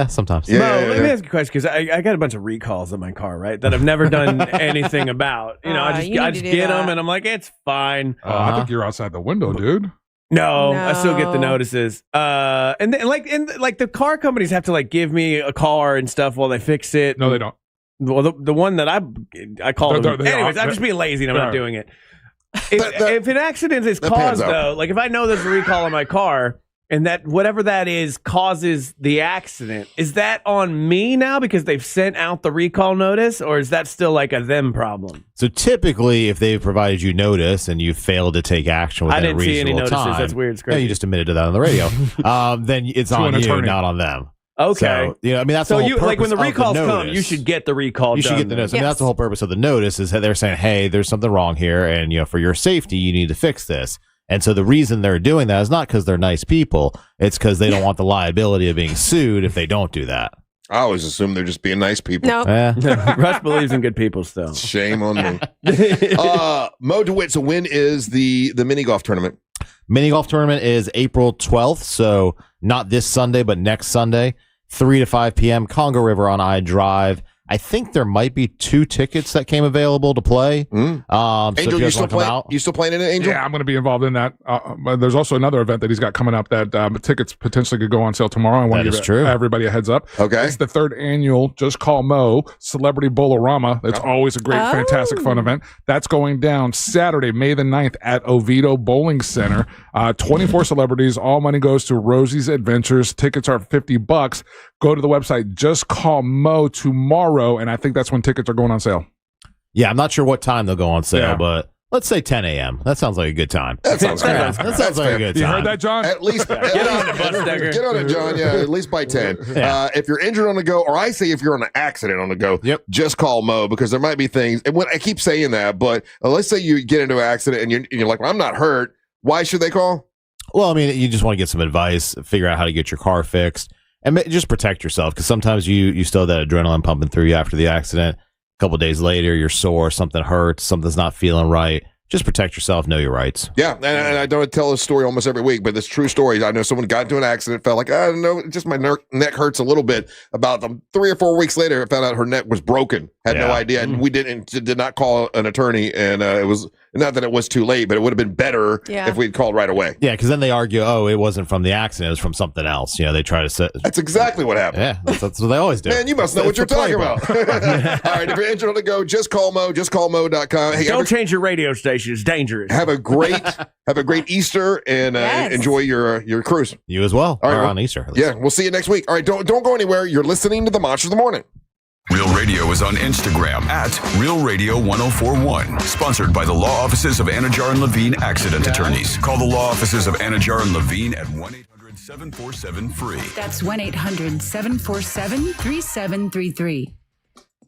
sometimes. Let me ask you a question, because I got a bunch of recalls in my car, right, that I've never done anything about. I just get them, and I'm like, it's fine. I think you're outside the window, dude. No, I still get the notices. And then, like the car companies have to give me a car and stuff while they fix it. No, they don't. Well, the one that I called them. Anyways, I'm just being lazy and I'm not doing it. If an accident is caused, though, like if I know there's a recall on my car and that whatever that is causes the accident, is that on me now because they've sent out the recall notice, or is that still like a them problem? So typically, if they've provided you notice and you failed to take action within a reasonable time, see any notices. That's weird. It's yeah, you just admitted to that on the radio. Then it's on you, not on them. Okay. So, I mean, that's so the whole you like when the purpose of recalls come, notice. you should get the recall. You should get the notice. I mean, that's the whole purpose of the notice is that they're saying, hey, there's something wrong here, and for your safety, you need to fix this. And so the reason they're doing that is not because they're nice people. It's because they don't want the liability of being sued if they don't do that. I always assume they're just being nice people. No. Russ believes in good people still. Shame on me. Mo DeWitt, so when is the mini golf tournament? Mini golf tournament is April 12th, so not this Sunday, but next Sunday, 3 to 5 p.m., Congo River on I Drive. I think there might be 2 tickets that came available to play. Angel, so you still playing in it, Angel? Yeah, I'm going to be involved in that. There's also another event that he's got coming up that tickets potentially could go on sale tomorrow. I want to give everybody a heads up. Okay. It's the 3rd annual Just Call Mo Celebrity Bowlerama. That's always a great, fantastic, fun event. That's going down Saturday, May the 9th at Oviedo Bowling Center. 24 celebrities. All money goes to Rosie's Adventures. Tickets are $50. Go to the website, Just Call Mo tomorrow, and I think that's when tickets are going on sale. Yeah, I'm not sure what time they'll go on sale, but let's say 10 a.m. That sounds like a good time. That sounds fair. That sounds like a good time. You heard that, John? At least get on it, John. Yeah, at least by 10. Yeah. If you're injured on the go, or I say if you're on an accident on the go, just call Mo, because there might be things. And when I keep saying that, but let's say you get into an accident and you're like, well, I'm not hurt. Why should they call? Well, I mean, you just want to get some advice, figure out how to get your car fixed, and just protect yourself, because sometimes you still have that adrenaline pumping through you after the accident. A couple days later, you're sore, something hurts, something's not feeling right. Just protect yourself, know your rights. Yeah, and I don't tell this story almost every week, but it's true stories. I know someone got into an accident, felt like, I don't know, just my neck hurts a little bit. About 3 or 4 weeks later, I found out her neck was broken. Had no idea, and we did not call an attorney, and it was not that it was too late, but it would have been better if we'd called right away. Yeah, because then they argue, oh, it wasn't from the accident, it was from something else. They try to set. That's exactly what happened. Yeah, that's what they always do. Man, you must know what you're talking about. All right, if you're injured on the go, just call Mo, justcallmo.com. Hey, don't change your radio station. It's dangerous. Have a great Easter, and enjoy your cruise. You as well. All right, on Easter. Yeah, we'll see you next week. All right, don't go anywhere. You're listening to the Monster of the Morning. Real Radio is on Instagram at Real Radio 1041. Sponsored by the law offices of Anajar and Levine Accident Attorneys. Call the law offices of Anajar and Levine at 1-800-747-FREE. That's 1-800-747-3733.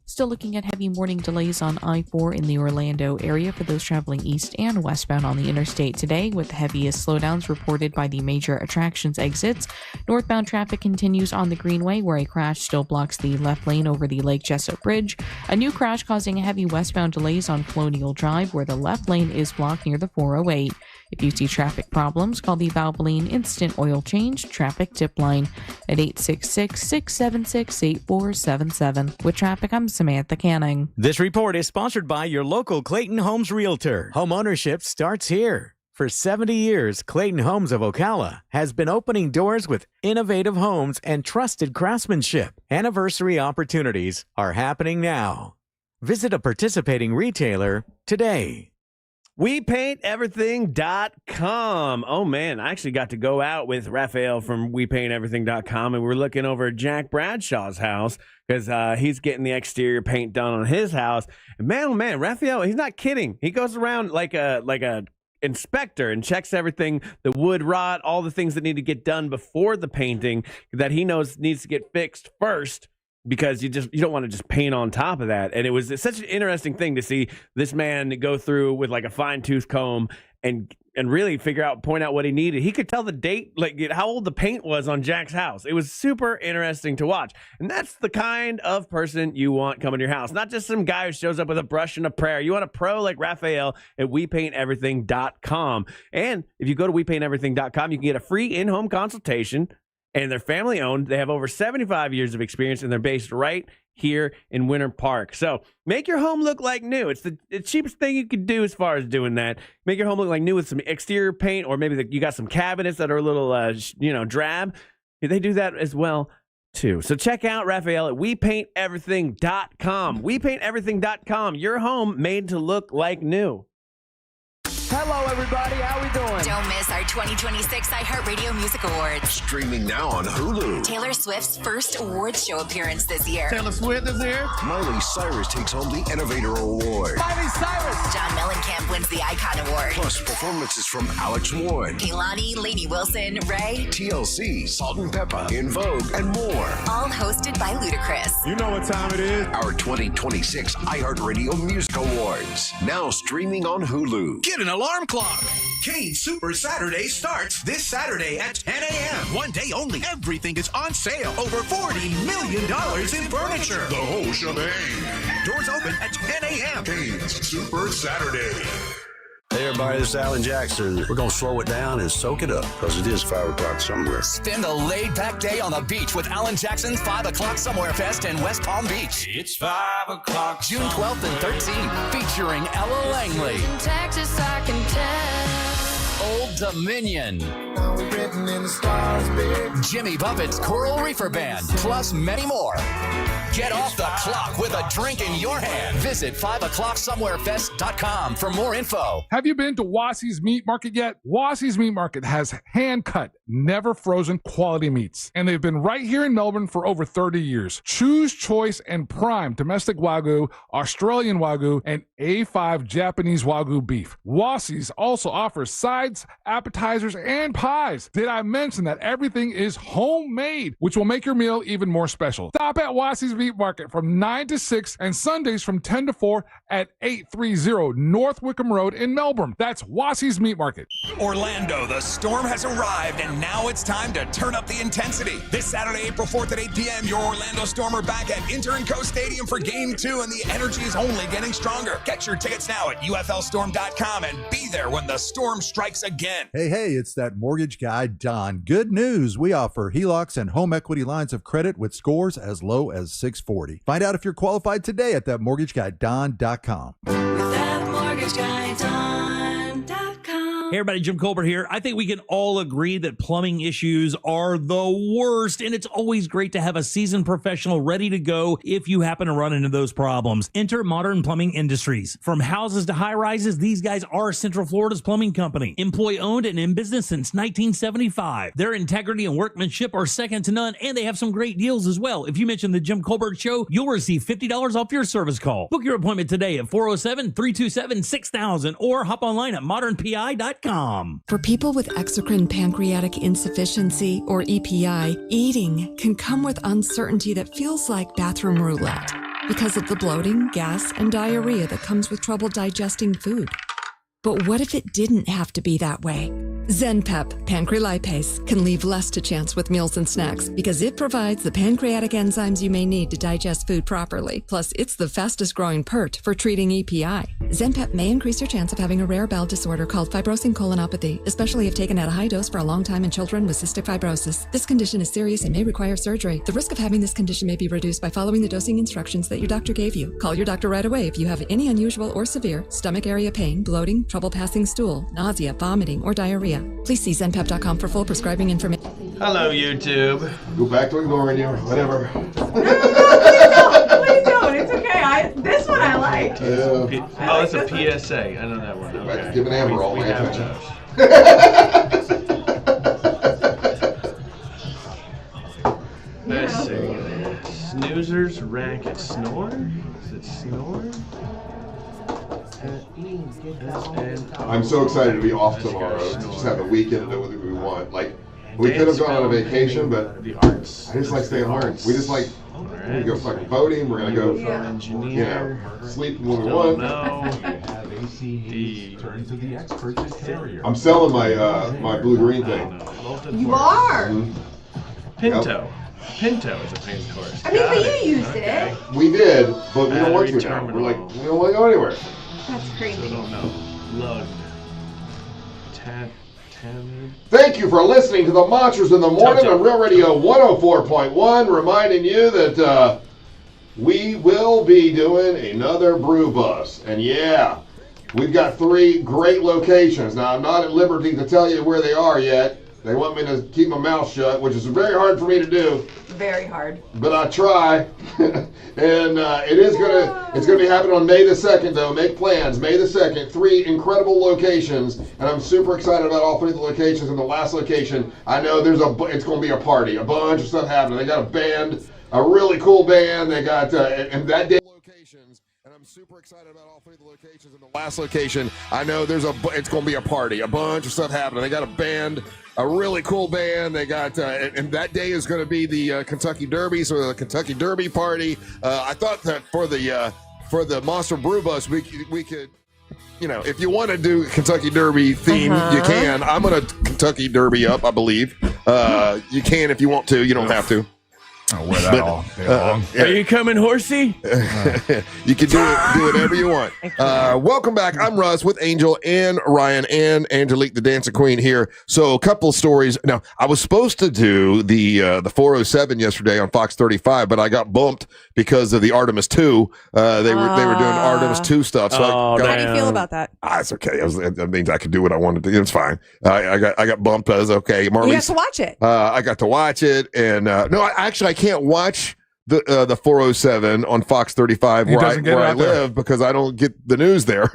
Still looking at heavy morning delays on I-4 in the Orlando area for those traveling east and westbound on the interstate today, with the heaviest slowdowns reported by the major attractions exits. Northbound traffic continues on the Greenway, where a crash still blocks the left lane over the Lake Jessup Bridge. A new crash causing heavy westbound delays on Colonial Drive, where the left lane is blocked near the 408. If you see traffic problems, call the Valvoline Instant Oil Change Traffic Tip Line at 866-676-8477. With traffic, I'm Samantha Canning. This report is sponsored by your local Clayton Homes Realtor. Home ownership starts here. For 70 years, Clayton Homes of Ocala has been opening doors with innovative homes and trusted craftsmanship. Anniversary opportunities are happening now. Visit a participating retailer today. WePaintEverything.com. Oh, man, I actually got to go out with Raphael from WePaintEverything.com, and we're looking over at Jack Bradshaw's house because he's getting the exterior paint done on his house. And man, oh, man, Raphael, he's not kidding. He goes around like a inspector and checks everything, the wood rot, all the things that need to get done before the painting that he knows needs to get fixed first, because you don't want to just paint on top of that. And it was such an interesting thing to see this man go through with like a fine-tooth comb and really point out what he needed. He could tell the date, like how old the paint was on Jack's house. It was super interesting to watch. And that's the kind of person you want coming to your house. Not just some guy who shows up with a brush and a prayer. You want a pro like Raphael at WePaintEverything.com. And if you go to WePaintEverything.com, you can get a free in-home consultation. And they're family owned. They have over 75 years of experience, and they're based right here in Winter Park. So make your home look like new. It's the cheapest thing you could do as far as doing that. Make your home look like new with some exterior paint, or maybe you got some cabinets that are a little, drab. They do that as well, too. So check out Raphael at WePaintEverything.com. WePaintEverything.com. Your home made to look like new. Hello, everybody. How we doing? Don't miss our 2026 iHeartRadio Music Awards. Streaming now on Hulu. Taylor Swift's first awards show appearance this year. Taylor Swift is here. Miley Cyrus takes home the Innovator Award. Miley Cyrus. John Mellencamp wins the Icon Award. Plus performances from Alex Warren, Kehlani, Lainey Wilson, Ray, TLC, Salt and Pepper, In Vogue, and more. all hosted by Ludacris. You know what time it is? Our 2026 iHeartRadio Music Awards. Now streaming on Hulu. Get an alarm clock. Kane Super Saturday starts this Saturday at 10 a.m. One day only. Everything is on sale. Over $40 million in furniture. The whole shebang. Doors open at 10 a.m. Kane's Super Saturday. Hey everybody, this is Alan Jackson. We're going to slow it down and soak it up because it is 5 o'clock somewhere. Spend a laid-back day on the beach with Alan Jackson's 5 O'Clock Somewhere Fest in West Palm Beach. It's 5 o'clock. June 12th and 13th, featuring Ella Langley, Texas, I can tell. Old Dominion, Jimmy Buffett's Coral Reefer Band, plus many more. Get off the clock with a drink in your hand. Visit 5o'clocksomewherefest.com for more info. Have you been to Wassey's Meat Market yet? Wassey's Meat Market has hand-cut, never frozen quality meats. And they've been right here in Melbourne for over 30 years. Choose choice and prime domestic Wagyu, Australian Wagyu, and A5 Japanese Wagyu beef. Wassey's also offers sides, appetizers, and pies. Did I mention that everything is homemade, which will make your meal even more special? Stop at Wassey's Meat Market from 9 to 6 and Sundays from 10 to 4 at 830 North Wickham Road in Melbourne. That's Wassey's Meat Market. Orlando, the storm has arrived, and now it's time to turn up the intensity. This Saturday, April 4th at 8 p.m., your Orlando Storm are back at Inter & Co Stadium for Game 2, and the energy is only getting stronger. Get your tickets now at uflstorm.com and be there when the storm strikes again. Hey, it's that mortgage guy, Don. Good news. We offer HELOCs and home equity lines of credit with scores as low as 640. Find out if you're qualified today at thatmortgageguyDon.com. Hey everybody, Jim Colbert here. I think we can all agree that plumbing issues are the worst, and it's always great to have a seasoned professional ready to go if you happen to run into those problems. Enter Modern Plumbing Industries. From houses to high-rises, these guys are Central Florida's plumbing company. Employee-owned and in business since 1975. Their integrity and workmanship are second to none, and they have some great deals as well. If you mention the Jim Colbert Show, you'll receive $50 off your service call. Book your appointment today at 407-327-6000 or hop online at modernpi.com. For people with exocrine pancreatic insufficiency, or EPI, eating can come with uncertainty that feels like bathroom roulette because of the bloating, gas, and diarrhea that comes with trouble digesting food. But what if it didn't have to be that way? ZenPep Pancrelipase can leave less to chance with meals and snacks because it provides the pancreatic enzymes you may need to digest food properly. Plus, it's the fastest growing PERT for treating EPI. ZenPep may increase your chance of having a rare bowel disorder called fibrosing colonopathy, especially if taken at a high dose for a long time in children with cystic fibrosis. This condition is serious and may require surgery. The risk of having this condition may be reduced by following the dosing instructions that your doctor gave you. Call your doctor right away if you have any unusual or severe stomach area pain, bloating, trouble passing stool, nausea, vomiting, or diarrhea. Please see ZenPep.com for full prescribing information. Hello, YouTube. Go back to ignoring you. Whatever. No, please don't. It's okay. This one I liked. It's a PSA. I know that one. Okay. Give an Amber all my have attention. Let's see. Snoozers, racket, snore? Is it snore? I'm so excited to be off tomorrow. To just have the weekend to do what we want. Like, we could have gone on a vacation, but I just like staying home. We just like, we're gonna go fucking boating. We're gonna go, sleep when we want. I'm selling my blue-green thing. You are? Pinto. Pinto is a paint course. I mean, but you used it. We did, but we don't want to now. We're like, we don't want to go anywhere. That's crazy. I don't know. Lugged. Thank you for listening to the Monsters in the Morning on Real Radio 104.1. Reminding you that we will be doing another brew bus. And yeah, we've got 3 great locations. Now, I'm not at liberty to tell you where they are yet, They want me to keep my mouth shut, which is very hard for me to do. Very hard. But I try. And it's gonna be happening on May the 2nd, though. Make plans. May the 2nd. 3 incredible locations, and I'm super excited about all 3 of the locations. And the last location, I know it's gonna be a party. A bunch of stuff happening. They got a band, a really cool band. They got and that day locations. And I'm super excited about all 3 of the locations. And the last location, I know it's going to be a party, a bunch of stuff happening. They got a band, a really cool band. They got, and that day is going to be the Kentucky Derby, so the Kentucky Derby party. I thought that for the Monster Brew Bus, we could, if you want to do Kentucky Derby theme, you can. I'm going to Kentucky Derby up, I believe. You can if you want to. You don't have to. I'll wear that all day long. Are you coming, horsey? You can do whatever you want. Welcome back. I'm Russ with Angel and Ryan and Angelique, the dancing queen here. So a couple of stories. Now, I was supposed to do the 407 yesterday on Fox 35, but I got bumped because of the Artemis II. They were doing Artemis II stuff. So how do you feel about that? It's okay. That means I could do what I wanted to do. It's fine. I got bumped. I was okay. Marley's, you got to watch it. I got to watch it, and I can't watch the 407 on Fox 35 where I live because I don't get the news there.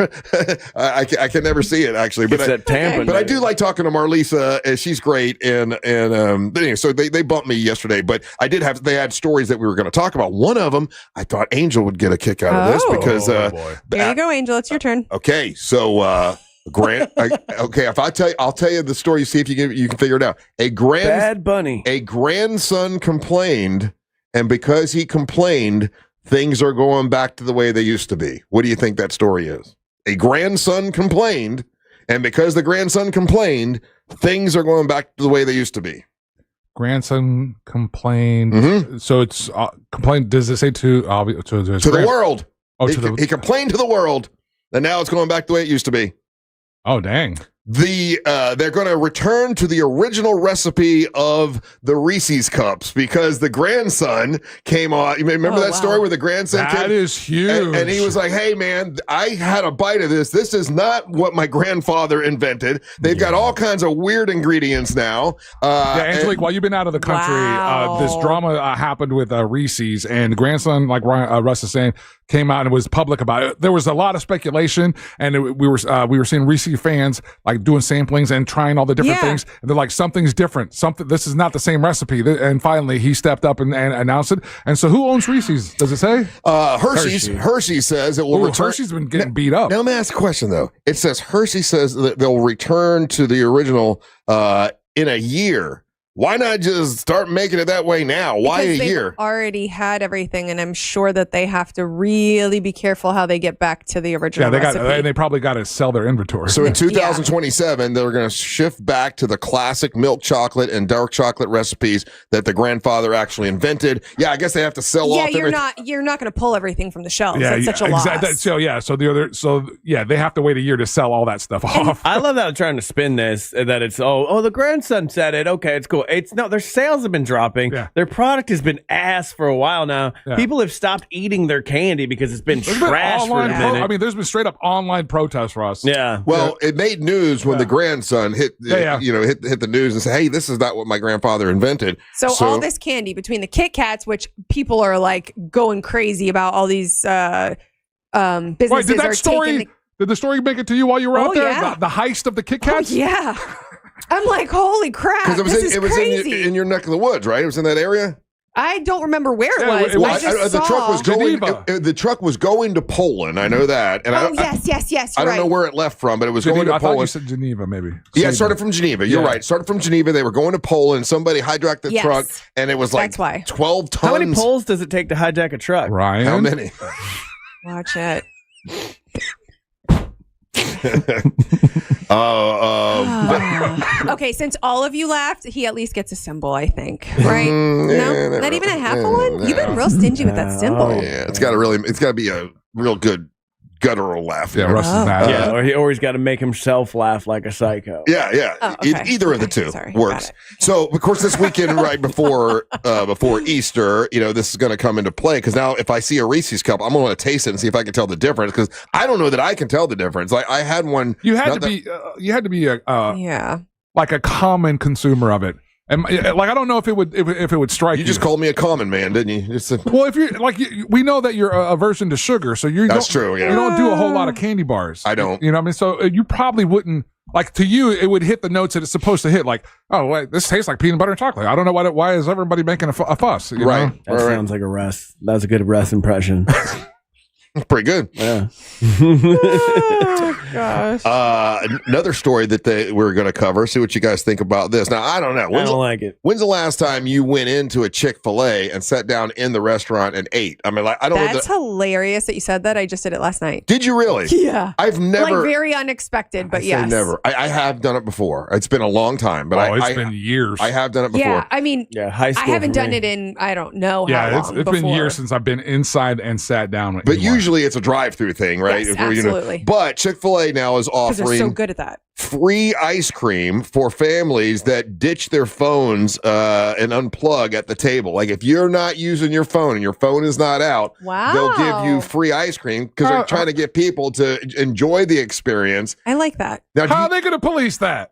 I can never see it actually. But I do like talking to Marlisa, and she's great. And but anyway, so they bumped me yesterday. But they had stories that we were going to talk about. One of them, I thought Angel would get a kick out of this because there you go, Angel. It's your turn. Okay, so. Grant, if I'll tell you the story. See if you can figure it out. Bad Bunny. A grandson complained, and because he complained, things are going back to the way they used to be. What do you think that story is? A grandson complained, and because the grandson complained, things are going back to the way they used to be. Grandson complained. Mm-hmm. So it's complained. Does it say to the world? Oh, he complained to the world, and now it's going back the way it used to be. Oh, dang. They're going to return to the original recipe of the Reese's Cups because the grandson came on. You remember that story where the grandson came? That is huge. And he was like, hey, man, I had a bite of this. This is not what my grandfather invented. They've got all kinds of weird ingredients now. Angelique, while you've been out of the country, this drama happened with Reese's, and the grandson, like Russ is saying, came out and was public about it. There was a lot of speculation, and we were seeing Reese's fans like doing samplings and trying all the different things. And they're like, something's different. This is not the same recipe. And finally, he stepped up and announced it. And so, who owns Reese's? Does it say? Hershey says it will return. Hershey's been getting beat up. Now, let me ask a question though. It says Hershey says that they'll return to the original in a year. Why not just start making it that way now? Why a year? Already had everything, and I'm sure that they have to really be careful how they get back to the original recipe. They probably got to sell their inventory. So in 2027, they're going to shift back to the classic milk chocolate and dark chocolate recipes that the grandfather actually invented. Yeah, I guess they have to sell off. Yeah, you're not going to pull everying from the shelves. That's such a loss. They have to wait a year to sell all that stuff off. I love that I'm trying to spin this, that it's, the grandson said it. Okay, it's cool. Their sales have been dropping. Yeah. Their product has been ass for a while now. Yeah. People have stopped eating their candy because it's been trash for a minute. There's been straight up online protests, Russ. Yeah. Well, it made news when the grandson hit the news and said, "Hey, this is not what my grandfather invented." So all this candy between the Kit Kats, which people are like going crazy about, all these businesses Did the story make it to you while you were out there? Yeah. The heist of the Kit Kats? Oh, yeah. I'm like, holy crap! Because it was in your neck of the woods, right? It was in that area. I don't remember where it was. The truck was going. The truck was going to Poland. I know that. And yes. I don't know where it left from, but it was going to Poland. I thought you said Geneva, maybe. Yeah, it started from Geneva. You're right. It started from Geneva. They were going to Poland. Somebody hijacked the truck, and it was like 12 tons. How many Poles does it take to hijack a truck? Ryan, how many? Watch it. Okay, since all of you laughed, he at least gets a symbol, I think. Right? No? Not even a half of one? You've been real stingy with that symbol. Yeah, it's got to be a real good guttural laugh. Yeah, Russ is mad. Yeah, or he's got to make himself laugh like a psycho. Yeah. Oh, okay. Either of the two works. So, of course, this weekend, right before Easter, this is going to come into play because now if I see a Reese's cup, I'm going to taste it and see if I can tell the difference because I don't know that I can tell the difference. Like I had one. You had to be. like a common consumer of it. And like, I don't know if it would strike you. You just called me a common man, didn't you? Well, if you're like, we know that you're aversion to sugar, so that's true. Yeah. You don't do a whole lot of candy bars. I don't. You know what I mean? So you probably wouldn't. Like, to you, it would hit the notes that it's supposed to hit. Like, oh, wait, this tastes like peanut butter and chocolate. I don't know why is everybody making a fuss? You know? That sounds like a Russ. That was a good Russ impression. Pretty good. Yeah. Oh, gosh. Another story that we're going to cover. See what you guys think about this. Now, I don't know. I don't like it. When's the last time you went into a Chick-fil-A and sat down in the restaurant and ate? I mean, like, I don't know. That's hilarious that you said that. I just did it last night. Did you really? Yeah. I've never. Like, very unexpected, but I say yes. never. I have done it before. It's been a long time, but it's been years. I have done it before. Yeah, I mean, high school. I haven't done it in, I don't know how long it's been years since I've been inside and sat down with But usually it's a drive-through thing, right? Yes, absolutely. But Chick-fil-A now is because they're so offering good at that. free ice cream for families that ditch their phones and unplug at the table. Like, if you're not using your phone and your phone is not out, they'll give you free ice cream because they're trying to get people to enjoy the experience. I like that. Now, how are they going to police that?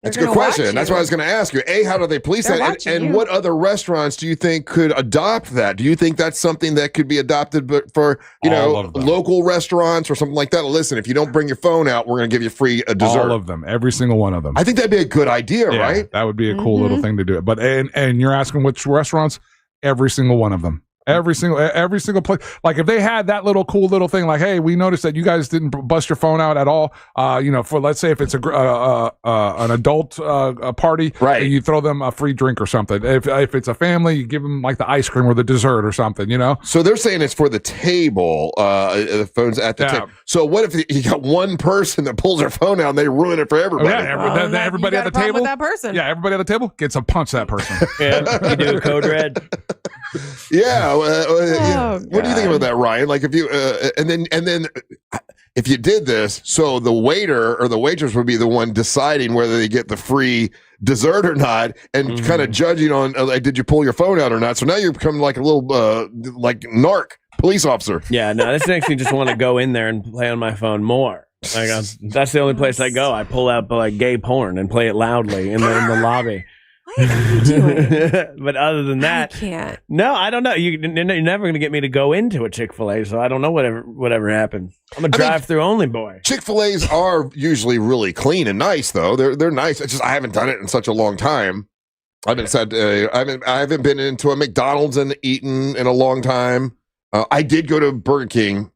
That's a good question. That's what I was going to ask you. A, how do they police that? And what other restaurants do you think could adopt that? Do you think that's something that could be adopted but for, local restaurants or something like that? Listen, if you don't bring your phone out, we're going to give you free dessert. All of them. Every single one of them. I think that'd be a good idea, right? That would be a cool little thing to do. But and you're asking which restaurants? Every single one of them. Every single place. Like, if they had that cool little thing, like, hey, we noticed that you guys didn't bust your phone out at all. For, let's say, if it's an adult party, right? You throw them a free drink or something. If it's a family, you give them like the ice cream or the dessert or something. So they're saying it's for the table. The phone's at the table. So what if you got one person that pulls their phone out and they ruin it for everybody? Everybody at the table. With that person. Yeah, everybody at the table gets to punch that person. Yeah, you do a code red. Yeah. What do you think about that, Ryan? Like, if you and then if you did this, so the waiter or the waitress would be the one deciding whether they get the free dessert or not, and kind of judging on did you pull your phone out or not. So now you're becoming like a little like narc police officer. Yeah, no, this makes me just want to go in there and play on my phone more. Like, that's the only place I go. I pull out like gay porn and play it loudly in the lobby. What are you doing? But other than that, I can't. No, I don't know. You're never going to get me to go into a Chick-fil-A, so I don't know whatever happened. I'm a drive-through only boy. Chick-fil-A's are usually really clean and nice, though. They're nice. It's just I haven't done it in such a long time. I haven't been into a McDonald's and eaten in a long time. I did go to Burger King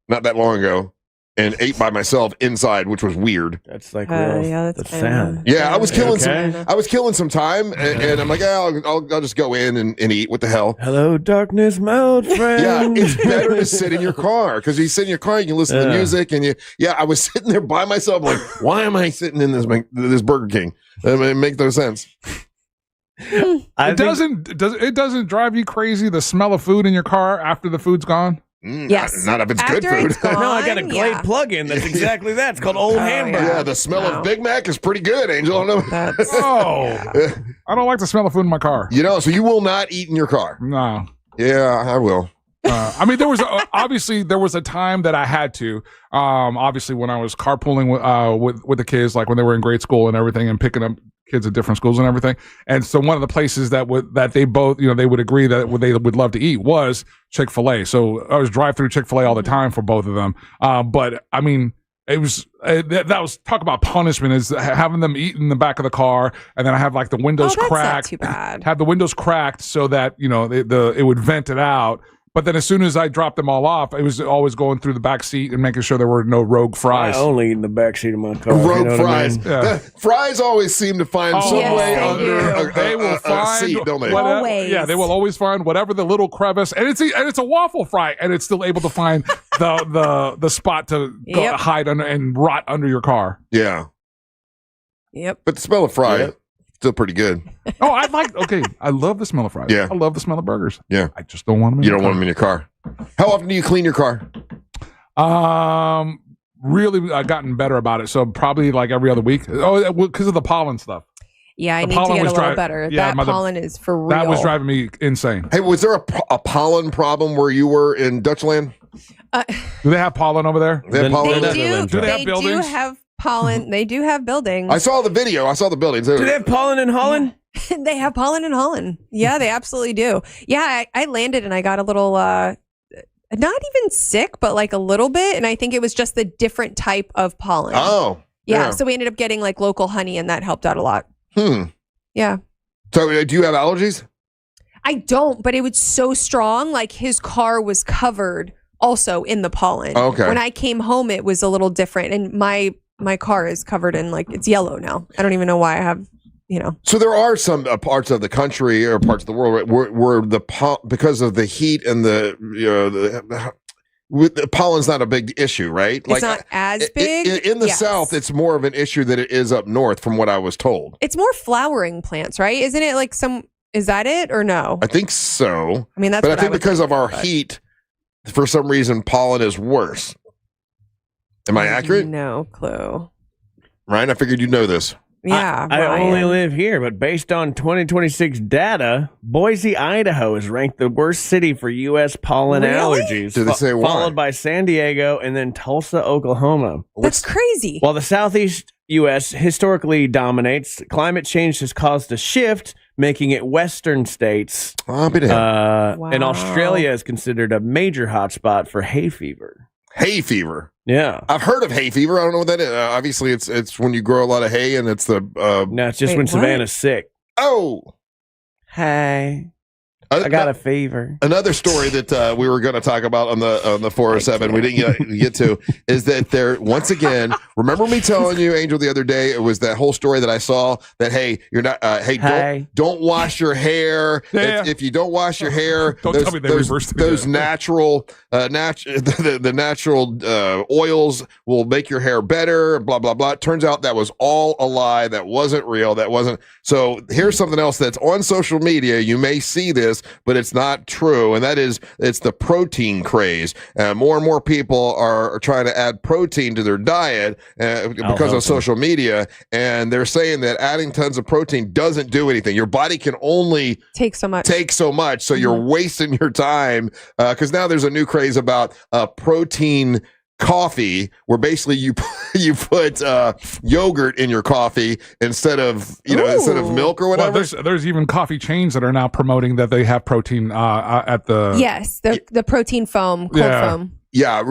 not that long ago and ate by myself inside, which was weird. That's like that's sad. Yeah, I was killing some time, and I'm like, I'll just go in and eat. What the hell? Hello, darkness, my old friend. Yeah, it's better to sit in your car because you sit in your car, you can listen to music, and I was sitting there by myself, like, why am I sitting in this Burger King? It makes no sense. It doesn't drive you crazy the smell of food in your car after the food's gone? Yes. Not if it's good food. No, I got a Glade plug-in that's exactly that. It's called Old Hamburger. Yeah, the smell of Big Mac is pretty good, Angel. I don't know. I don't like the smell of food in my car. So you will not eat in your car? No. Yeah, I will. I mean, there was a time that I had to. Obviously, when I was carpooling with the kids, like when they were in grade school and everything, and picking up kids at different schools and everything. And so one of the places that they both, they would agree that they would love to eat was Chick-fil-A. So I was drive through Chick-fil-A all the time for both of them. But I mean, it was that was talk about punishment, is having them eat in the back of the car, and then I have like the windows cracked. Not too bad. Have the windows cracked so that it would vent it out. But then as soon as I dropped them all off, it was always going through the back seat and making sure there were no rogue fries. I only eat in the back seat of my car. Rogue fries. I mean? Yeah. Fries always seem to find some way under they will find a seat, don't they? Always. Yeah, they will always find whatever the little crevice, and it's a waffle fry, and it's still able to find the spot to go hide under and rot under your car. Yeah. Yep. But the smell of fries. Still pretty good. I love the smell of fries. Yeah. I love the smell of burgers. Yeah. I just don't want them You don't want them in your car. How often do you clean your car? Really, I've gotten better about it. So probably like every other week. Oh, because of the pollen stuff. Yeah, I need to get a little better. Yeah, that pollen is for real. That was driving me insane. Hey, was there a pollen problem where you were in Dutchland? Do they have pollen over there? They have pollen. They do. Do they have buildings? Do have pollen. They do have buildings. I saw the video. I saw the buildings. Do they have pollen in Holland? They have pollen in Holland. Yeah, they absolutely do. Yeah, I landed and I got a little, not even sick, but like a little bit. And I think it was just the different type of pollen. Oh. Yeah. So we ended up getting like local honey and that helped out a lot. Yeah. So do you have allergies? I don't, but it was so strong. Like his car was covered also in the pollen. Okay. When I came home, it was a little different. And my car is covered in like, it's yellow now. I don't even know why I have, So there are some parts of the country or parts of the world where because of the heat and the pollen's not a big issue, right? It's not as big. In the South, it's more of an issue than it is up north, from what I was told. It's more flowering plants, right? Isn't it like is that it or no? I think so. I mean, that's but what I think because of our but... heat, for some reason, pollen is worse. Am I accurate? No clue. Ryan, I figured you'd know this. Yeah, I only live here, but based on 2026 data, Boise, Idaho is ranked the worst city for U.S. pollen allergies. Did they say why? Followed by San Diego and then Tulsa, Oklahoma. That's crazy. While the southeast U.S. historically dominates, climate change has caused a shift, making it western states. And Australia is considered a major hotspot for hay fever. Hay fever. Yeah, I've heard of hay fever. I don't know what that is. Obviously, it's when you grow a lot of hay, and it's the. No, it's just when Savannah's sick. Oh, hey, I got a fever. Another story that we were going to talk about on the 407 we didn't get to is that there once again. Remember me telling you, Angel, the other day, it was that whole story that I saw that you're not don't wash your hair. If you don't wash your hair, don't tell me they reversed those natural the natural oils will make your hair better. Blah blah blah. It turns out that was all a lie. That wasn't real. That wasn't. So here's something else that's on social media. You may see this, but it's not true, and that is it's the protein craze. More and more people are trying to add protein to their diet because of social media, and they're saying that adding tons of protein doesn't do anything. Your body can only take so much, so you're wasting your time because now there's a new craze about protein coffee, where basically you put yogurt in your coffee instead of milk or whatever. Well, there's even coffee chains that are now promoting that they have protein at the the protein foam, cold foam. Yeah,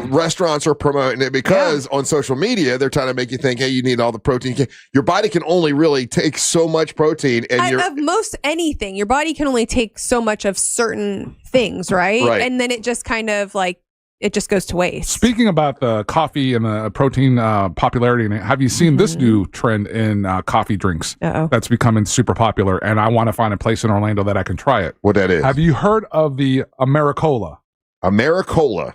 restaurants are promoting it because on social media they're trying to make you think, hey, you need all the protein. Your body can only really take so much protein, and of most anything, your body can only take so much of certain things, right? And then it just kind of like. It just goes to waste. Speaking about the coffee and the protein popularity, have you seen this new trend in coffee drinks that's becoming super popular? And I want to find a place in Orlando that I can try it. What that is? Have you heard of the Americola? Americola.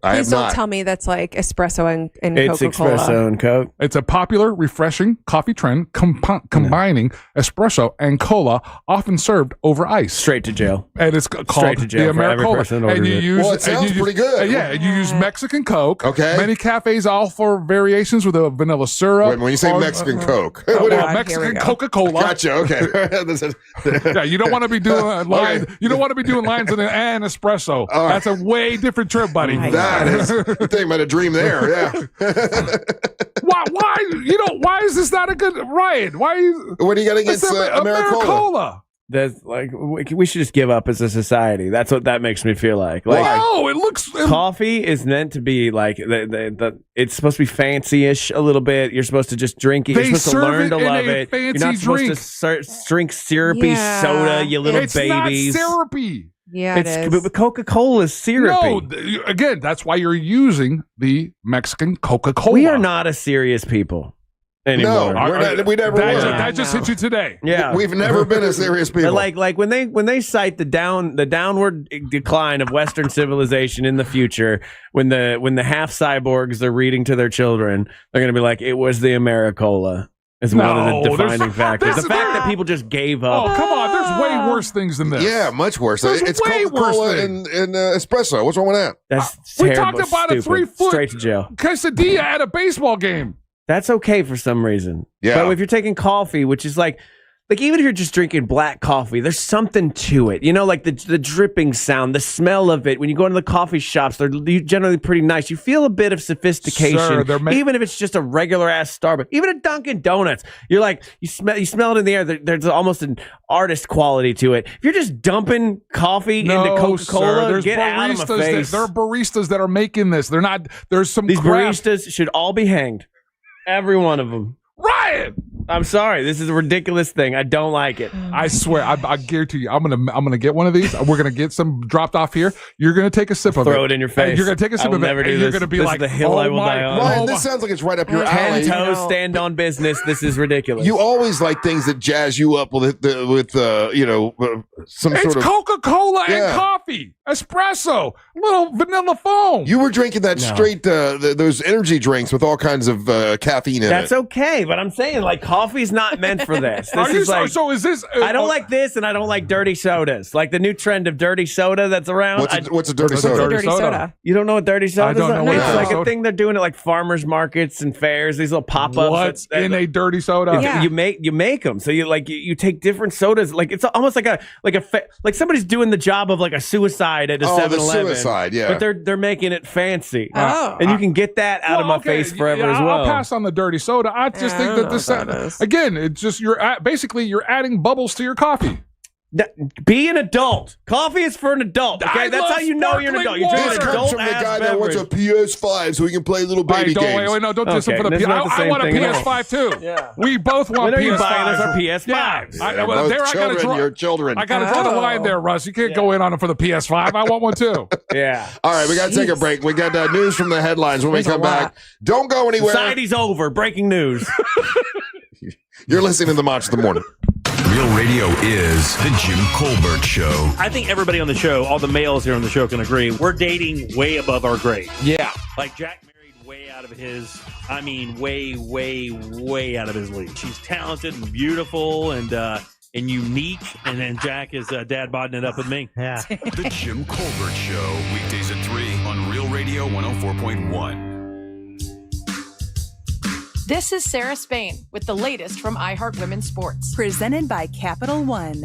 Please don't tell me that's like espresso and Coca-Cola. It's espresso and Coke. It's a popular, refreshing coffee trend combining espresso and cola, often served over ice. Straight to jail. And it's called the Americola. And you use, it sounds pretty good. You use Mexican Coke. Okay. Many cafes offer variations with a vanilla syrup. When you say Mexican Coke. Mexican Coca-Cola. Gotcha. Okay. Yeah, you don't want to be doing lines. You don't want to be doing lines and espresso. Right. That's a way different trip, buddy. That is, you think about a dream there, yeah. Why is this not a good Ryan? Why are you? What are you got against Americola? That's like we should just give up as a society. That's what that makes me feel like. No, it looks coffee is meant to be like it's supposed to be fancy-ish a little bit. You're supposed to just drink it. You're supposed to learn to love it. You're not supposed to drink syrupy soda, you little babies. It's not syrupy. Yeah, it is. But Coca-Cola is syrupy. No, again, that's why you're using the Mexican Coca-Cola. We are not a serious people anymore. No, we never were. That just hit you today. Yeah, we've never been a serious people. Like when they cite the downward decline of Western civilization in the future, when the half cyborgs are reading to their children, they're going to be like, it was the Americola. Is one of the defining factors. The fact that people just gave up. Oh, come on. There's way worse things than this. Yeah, much worse. It's way Coca-Cola and espresso. What's wrong with that? That's we terrible, talked about stupid. a 3-foot straight to jail quesadilla at a baseball game. That's okay for some reason. Yeah. But if you're taking coffee, which is like like even if you're just drinking black coffee, there's something to it. You know, like the dripping sound, the smell of it. When you go into the coffee shops, they're generally pretty nice. You feel a bit of sophistication, even if it's just a regular ass Starbucks. Even a Dunkin' Donuts, you're like you smell it in the air. There's almost an artist quality to it. If you're just dumping coffee into Coca-Cola, get out of my face. There are baristas that are making this. They're not. There's some. These baristas should all be hanged. Every one of them. Ryan, I'm sorry. This is a ridiculous thing. I don't like it. I swear. I guarantee you. I'm gonna get one of these. We're gonna get some dropped off here. You're gonna take a sip of it. Throw it in your face. You're gonna take a sip of it. And you're gonna be like, the hill I will die on. Ryan, this sounds like it's right up your alley. 10 toes stand on business. This is ridiculous. You always like things that jazz you up with some it's sort of Coca-Cola and coffee, espresso, little vanilla foam. You were drinking that straight those energy drinks with all kinds of caffeine in it. That's okay, but I'm saying like coffee's not meant for this. This is like, so is this? I don't like this, and I don't like dirty sodas. Like the new trend of dirty soda that's around. What's a dirty soda? Dirty soda. You don't know what dirty soda is? I don't know what It's dirty like soda. a thing they're doing at like farmers markets and fairs. These little pop-ups. What's in a dirty soda? Yeah. You make them. So you take different sodas. Like it's almost like somebody's doing the job of like a suicide at a 7-Eleven. Suicide, yeah. But they're making it fancy. Oh. And you can get that out of my face forever as well. I'll pass on the dirty soda. I just think that this again, it's just you're adding bubbles to your coffee. Be an adult. Coffee is for an adult. Okay, that's how you know you're an adult. You're drinking This an comes adult from the ass guy that wants a beverage. PS5 so he can play little baby games. Don't diss him for the that's PS5. not the I same want a thing at all. PS5 too. Yeah. We both want When are PS5s. you buying us our PS5s? Yeah. Both there I gotta children, draw. your children. I got to draw the line there, Russ. You can't go in on it for the PS5. I want one too. Yeah. All right, we got to take a break. We got news from the headlines when we come back. Don't go anywhere. Society's over. Breaking news. You're listening to the Monster of the Morning. Real Radio is the Jim Colbert Show. I think everybody on the show, all the males here on the show can agree, we're dating way above our grade. Yeah. Like Jack married way out of his, way out of his league. She's talented and beautiful and unique. And then Jack is dad bodding it up with me. Yeah. The Jim Colbert Show, weekdays at 3 on Real Radio 104.1. This is Sarah Spain with the latest from iHeart Women's Sports. Presented by Capital One.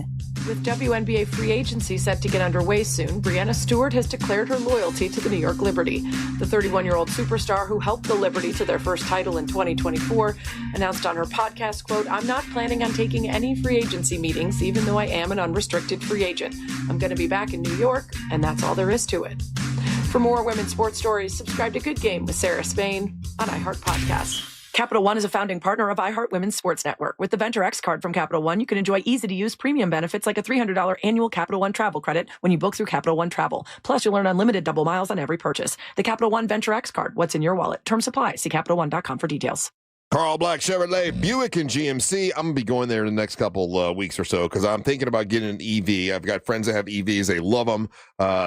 With WNBA free agency set to get underway soon, Breanna Stewart has declared her loyalty to the New York Liberty. The 31-year-old superstar who helped the Liberty to their first title in 2024 announced on her podcast, quote, "I'm not planning on taking any free agency meetings, even though I am an unrestricted free agent. I'm going to be back in New York, and that's all there is to it." For more women's sports stories, subscribe to Good Game with Sarah Spain on iHeart Podcasts. Capital One is a founding partner of iHeart Women's Sports Network. With the Venture X card from Capital One, you can enjoy easy-to-use premium benefits like a $300 annual Capital One travel credit when you book through Capital One Travel. Plus, you'll earn unlimited double miles on every purchase. The Capital One Venture X card. What's in your wallet? Terms apply. See CapitalOne.com for details. Carl Black Chevrolet, Buick, and GMC. I'm going to be going there in the next couple weeks or so because I'm thinking about getting an EV. I've got friends that have EVs. They love them,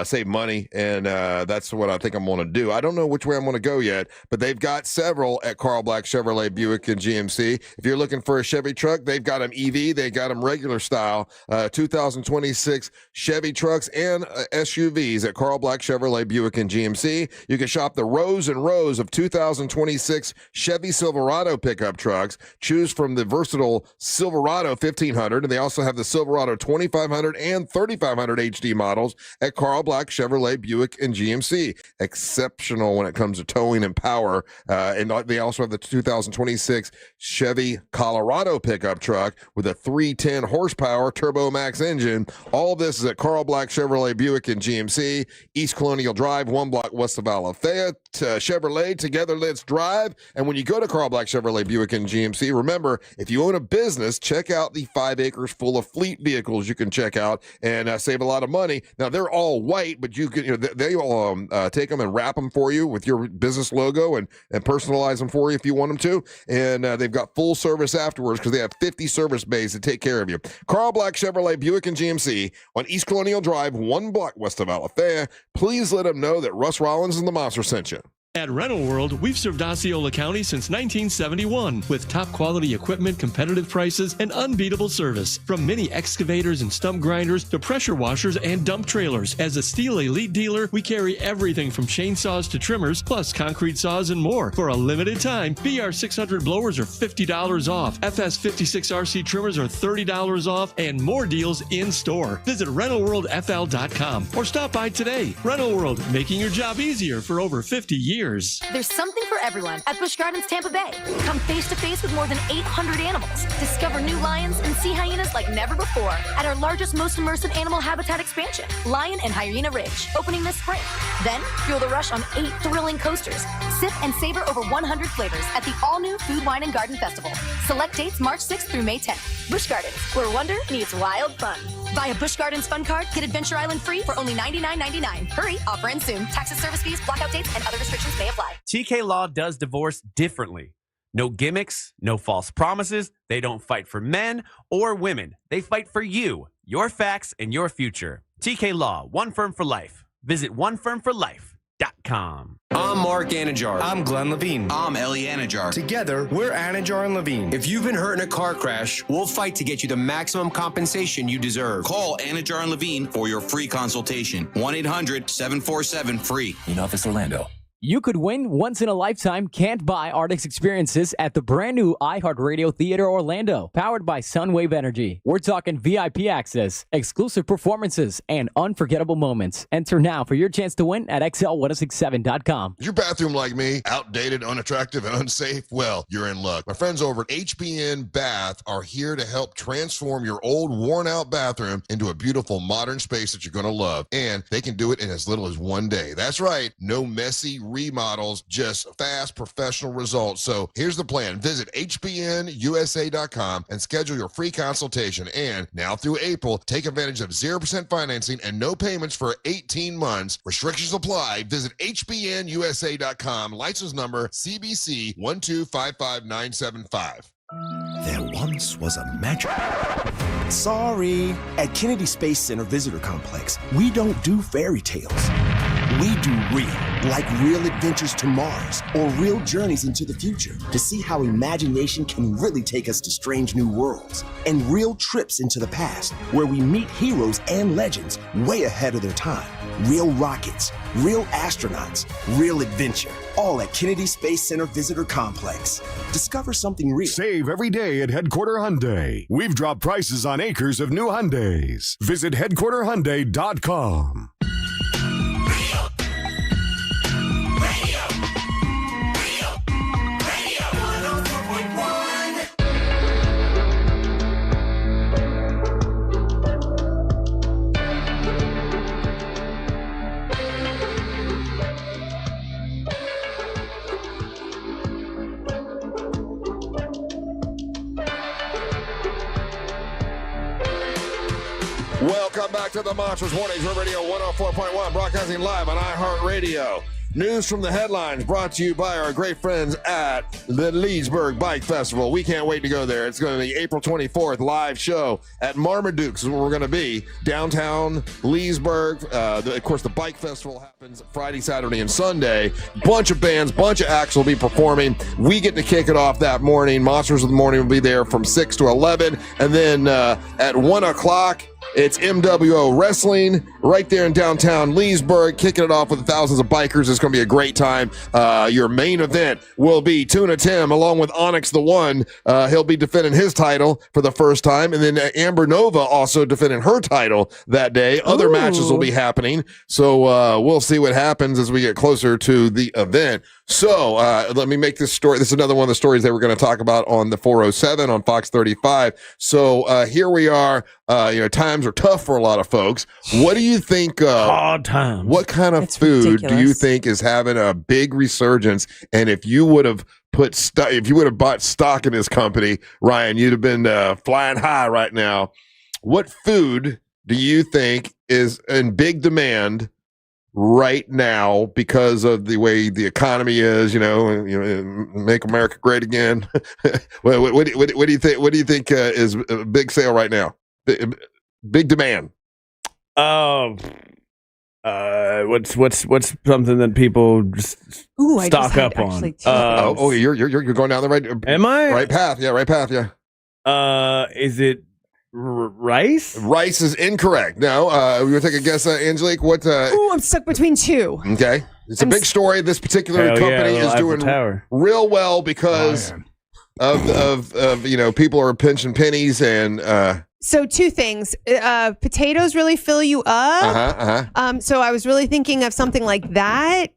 save money, and that's what I think I'm going to do. I don't know which way I'm going to go yet, but they've got several at Carl Black Chevrolet, Buick, and GMC. If you're looking for a Chevy truck, they've got them EV. They got them regular style, 2026 Chevy trucks and SUVs at Carl Black Chevrolet, Buick, and GMC. You can shop the rows and rows of 2026 Chevy Silverado pickup trucks. Choose from the versatile Silverado 1500, and they also have the Silverado 2500 and 3500 HD models at Carl Black Chevrolet, Buick, and GMC. Exceptional when it comes to towing and power. And they also have the 2026 Chevy Colorado pickup truck with a 310 horsepower Turbo Max engine. All of this is at Carl Black Chevrolet, Buick, and GMC, East Colonial Drive, 1 block west of Alafaya. Chevrolet, together let's drive. And when you go to Carl Black Chevrolet, Buick, and GMC, remember, if you own a business, check out the 5 acres full of fleet vehicles you can check out and save a lot of money. Now, they're all white, but you can, they all take them and wrap them for you with your business logo and personalize them for you if you want them to. And they've got full service afterwards because they have 50 service bays to take care of you. Carl Black Chevrolet, Buick, and GMC on East Colonial Drive, 1 block west of Alafaya. Please let them know that Russ Rollins and the Monster sent you. At Rental World, we've served Osceola County since 1971 with top quality equipment, competitive prices, and unbeatable service. From mini excavators and stump grinders to pressure washers and dump trailers. As a Steel Elite dealer, we carry everything from chainsaws to trimmers, plus concrete saws and more. For a limited time, BR 600 blowers are $50 off. FS 56 RC trimmers are $30 off, and more deals in store. Visit RentalWorldFL.com or stop by today. Rental World, making your job easier for over 50 years. There's something for everyone at Busch Gardens Tampa Bay. Come face to face with more than 800 animals. Discover new lions and sea hyenas like never before at our largest, most immersive animal habitat expansion, Lion and Hyena Ridge, opening this spring. Then fuel the rush on 8 thrilling coasters. Sip and savor over 100 flavors at the all-new Food, Wine, and Garden Festival. Select dates March 6th through May 10th. Busch Gardens, where wonder meets wild fun. Buy a Busch Gardens Fun Card, get Adventure Island free for only $99.99. Hurry, offer ends soon. Taxes, service fees, blackout dates, and other restrictions may apply. TK Law does divorce differently. No gimmicks, no false promises. They don't fight for men or women. They fight for you, your facts, and your future. TK Law, one firm for life. Visit onefirmforlife.com. I'm Mark Anajar. I'm Glenn Levine. I'm Ellie Anajar. Together, we're Anajar and Levine. If you've been hurt in a car crash, we'll fight to get you the maximum compensation you deserve. Call Anajar and Levine for your free consultation. 1-800-747-FREE. In Office Orlando. You could win once-in-a-lifetime can't buy Artix experiences at the brand new iHeartRadio Theater Orlando, powered by Sunwave Energy. We're talking VIP access, exclusive performances, and unforgettable moments. Enter now for your chance to win at XL1067.com. Is your bathroom like me? Outdated, unattractive, and unsafe? Well, you're in luck. My friends over at HBN Bath are here to help transform your old, worn-out bathroom into a beautiful, modern space that you're going to love. And they can do it in as little as one day. That's right. No messy remodels, just fast professional results. So here's the plan. Visit hbnusa.com and schedule your free consultation. And now through April, take advantage of 0% financing and no payments for 18 months. Restrictions apply. Visit hbnusa.com. License number CBC 1255975. There once was a magic. Sorry. At Kennedy Space Center Visitor Complex, we don't do fairy tales. We do real, like real adventures to Mars or real journeys into the future to see how imagination can really take us to strange new worlds, and real trips into the past where we meet heroes and legends way ahead of their time. Real rockets, real astronauts, real adventure, all at Kennedy Space Center Visitor Complex. Discover something real. Save every day at Headquarter Hyundai. We've dropped prices on acres of new Hyundais. Visit headquarterhyundai.com. Welcome back to the Monsters Warnings Radio 104.1, broadcasting live on iHeartRadio. News from the headlines brought to you by our great friends at the Leesburg Bike Festival. We can't wait to go there. It's going to be April 24th, live show at Marmaduke's is where we're going to be. Downtown Leesburg. Of course, the Bike Festival happens Friday, Saturday, and Sunday. Bunch of bands, bunch of acts will be performing. We get to kick it off that morning. Monsters of the Morning will be there from 6 to 11. And then at 1 o'clock, it's MWO Wrestling right there in downtown Leesburg, kicking it off with thousands of bikers. It's going to be a great time. Your main event will be Tuna Tim along with Onyx the One. He'll be defending his title for the first time. And then Amber Nova also defending her title that day. Other matches will be happening. So we'll see what happens as we get closer to the event. So let me make this story. This is another one of the stories that we're going to talk about on the 407 on Fox 35. So here we are. Times are tough for a lot of folks. What do you think? Hard times. What kind of food do you think is having a big resurgence? And if you would have bought stock in this company, Ryan, you'd have been flying high right now. What food do you think is in big demand right now because of the way the economy is? Make America great again. what do you think? What do you think is a big sale right now? Big demand. What's something that people just stock up on? You're going down the right. Am I right path? Yeah, right path. Yeah. Is it rice? Rice is incorrect. No. We will take a guess, Angelique. What? Ooh, I'm stuck between two. Okay, it's a big story. This particular company is doing real well because of people are pinching pennies and. So two things. Potatoes really fill you up. So I was really thinking of something like that,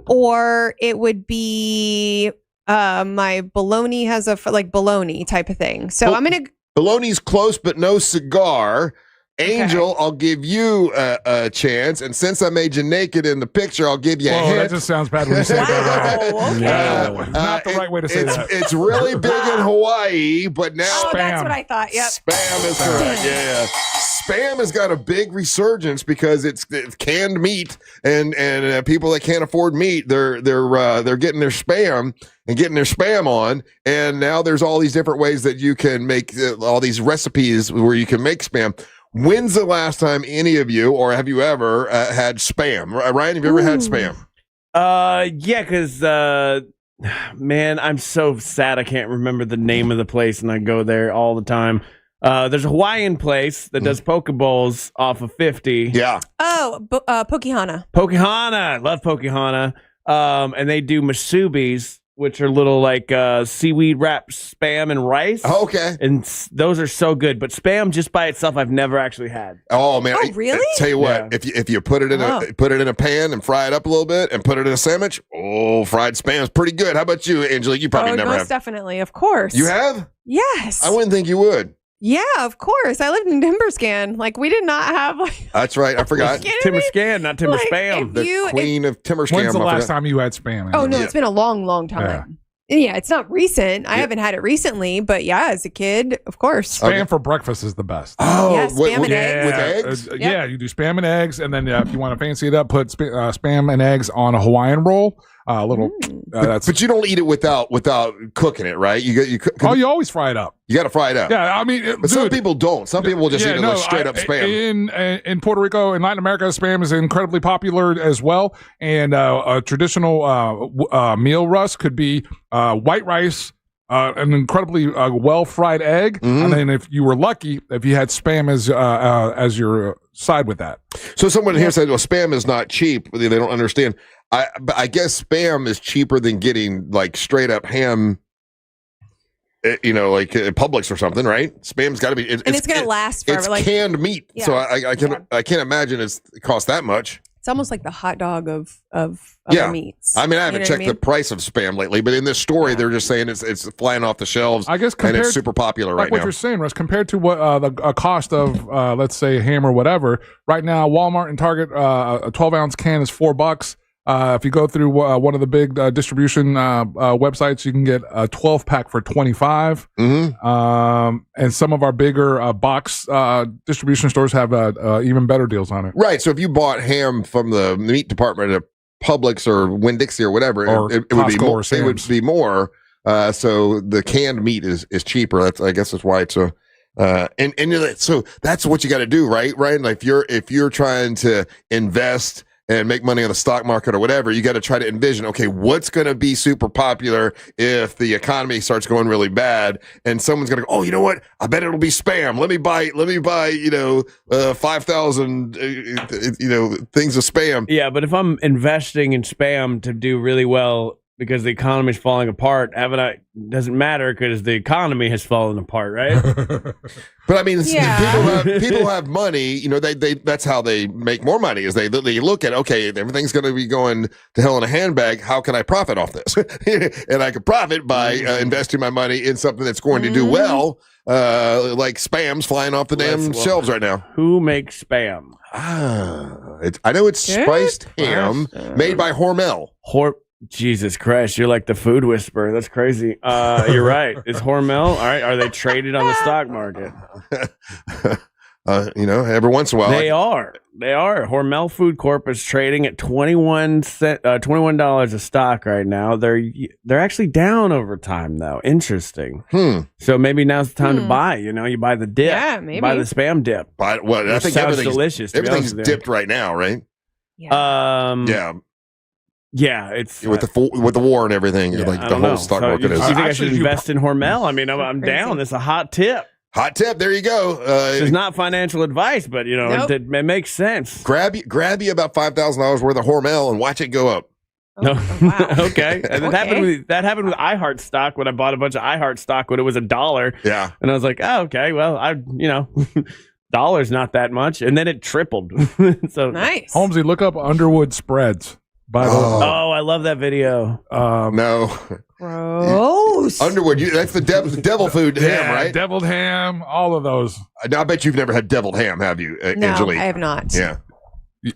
or it would be my bologna has a bologna type of thing. So I'm gonna. Bologna's close, but no cigar. Angel, I'll give you a chance, and since I made you naked in the picture, I'll give you a hint. That just sounds bad when you say that. Okay. Not the right way to say that. It's really big in Hawaii, but now Spam. That's what I thought. Yep. Spam is correct. Yeah. Spam has got a big resurgence because it's canned meat, and people that can't afford meat, they're getting their spam and getting their spam on, and now there's all these different ways that you can make all these recipes where you can make spam. When's the last time any of you, or have you ever had spam? Ryan, have you ever had spam? Yeah, because man, I'm so sad I can't remember the name of the place, and I go there all the time. There's a Hawaiian place that does poke bowls off of 50. Yeah. Oh, Pokehana. Pokehana. I love Pokehana. And they do masubis, which are little seaweed wrapped spam and rice. Oh, okay. And those are so good. But spam just by itself, I've never actually had. Oh man! Oh, really? Tell you what, if you put it in a pan and fry it up a little bit and put it in a sandwich, fried spam is pretty good. How about you, Angelique? You probably never most have. definitely, of course. You have? Yes. I wouldn't think you would. Yeah, of course. I lived in Timberscan. We did not have. That's right. I forgot. Timberscan, not Timber Spam. The queen of Timberscan. When's the last time you had spam? Oh no, it's been a long, long time. Yeah, it's not recent. I haven't had it recently, but yeah, as a kid, of course. Spam for breakfast is the best. Oh, yeah, spam and eggs. With eggs? Yeah, you do spam and eggs, and then if you want to fancy it up, put spam and eggs on a Hawaiian roll. But you don't eat it without cooking it, right? You always fry it up. You got to fry it up. Yeah, I mean, but some people don't. Some people will just eat it like straight up spam. In Puerto Rico and Latin America, spam is incredibly popular as well. And a traditional meal, Russ, could be white rice, an incredibly well fried egg, and then if you were lucky, if you had spam as your side with that. So someone here said, "Well, spam is not cheap." They don't understand. I guess spam is cheaper than getting straight up ham. Publix or something, right? Spam's got to be, and it's going to last forever. It's canned meat, so I can't imagine it costs that much. It's almost like the hot dog of meats. I mean, I haven't checked the price of spam lately, but in this story, they're just saying it's flying off the shelves. I guess and it's super popular right now. What you're saying, Russ, compared to what the cost of let's say ham or whatever, right now Walmart and Target, a 12-ounce can is $4. If you go through one of the big distribution websites, you can get a 12-pack for $25. And some of our bigger box distribution stores have even better deals on it. Right. So if you bought ham from the meat department at Publix or Winn-Dixie or whatever, it would be more. It would be more. So the canned meat is cheaper. I guess that's why it's so. So that's what you got to do, right? Right. Like if you're trying to invest and make money on the stock market or whatever, you got to try to envision, okay, what's going to be super popular if the economy starts going really bad, and someone's going to go, oh, you know what? I bet it'll be spam. Let me buy 5,000 things of spam. Yeah, but if I'm investing in spam to do really well because the economy is falling apart, doesn't matter because the economy has fallen apart, right? But I mean, people have money. They that's how they make more money. Is they look at, okay, everything's going to be going to hell in a handbag. How can I profit off this? And I can profit by investing my money in something that's going to do well, like spam's flying off the damn shelves right now. Who makes spam? I know it's spiced ham made by Hormel. Jesus Christ, you're like the food whisperer. That's crazy. You're right. It's Hormel. All right. Are they traded on the stock market? Every once in a while. They are. Hormel Food Corp is trading at $21 a stock right now. They're actually down over time though. Interesting. So maybe now's the time to buy. You buy the dip. Yeah, maybe. Buy the spam dip. I think everything's delicious. Everything's dipped right now, right? Yeah. Yeah, it's with the war and everything, like the whole stock market is. You think I should invest in Hormel? I mean, I'm down. It's a hot tip. Hot tip. There you go. It's not financial advice, but it makes sense. Grab you about $5,000 worth of Hormel and watch it go up. No, wow. Okay. And that happened with iHeart stock when I bought a bunch of iHeart stock when it was $1. Yeah, and I was like, oh, okay, well, $1's not that much, and then it tripled. So nice. Holmesy, look up Underwood spreads. By the way. Oh, I love that video. No. Gross. Underwood, that's the devil food ham, right? Deviled ham, all of those. I bet you've never had deviled ham, have you, No, Angelique? I have not. Yeah.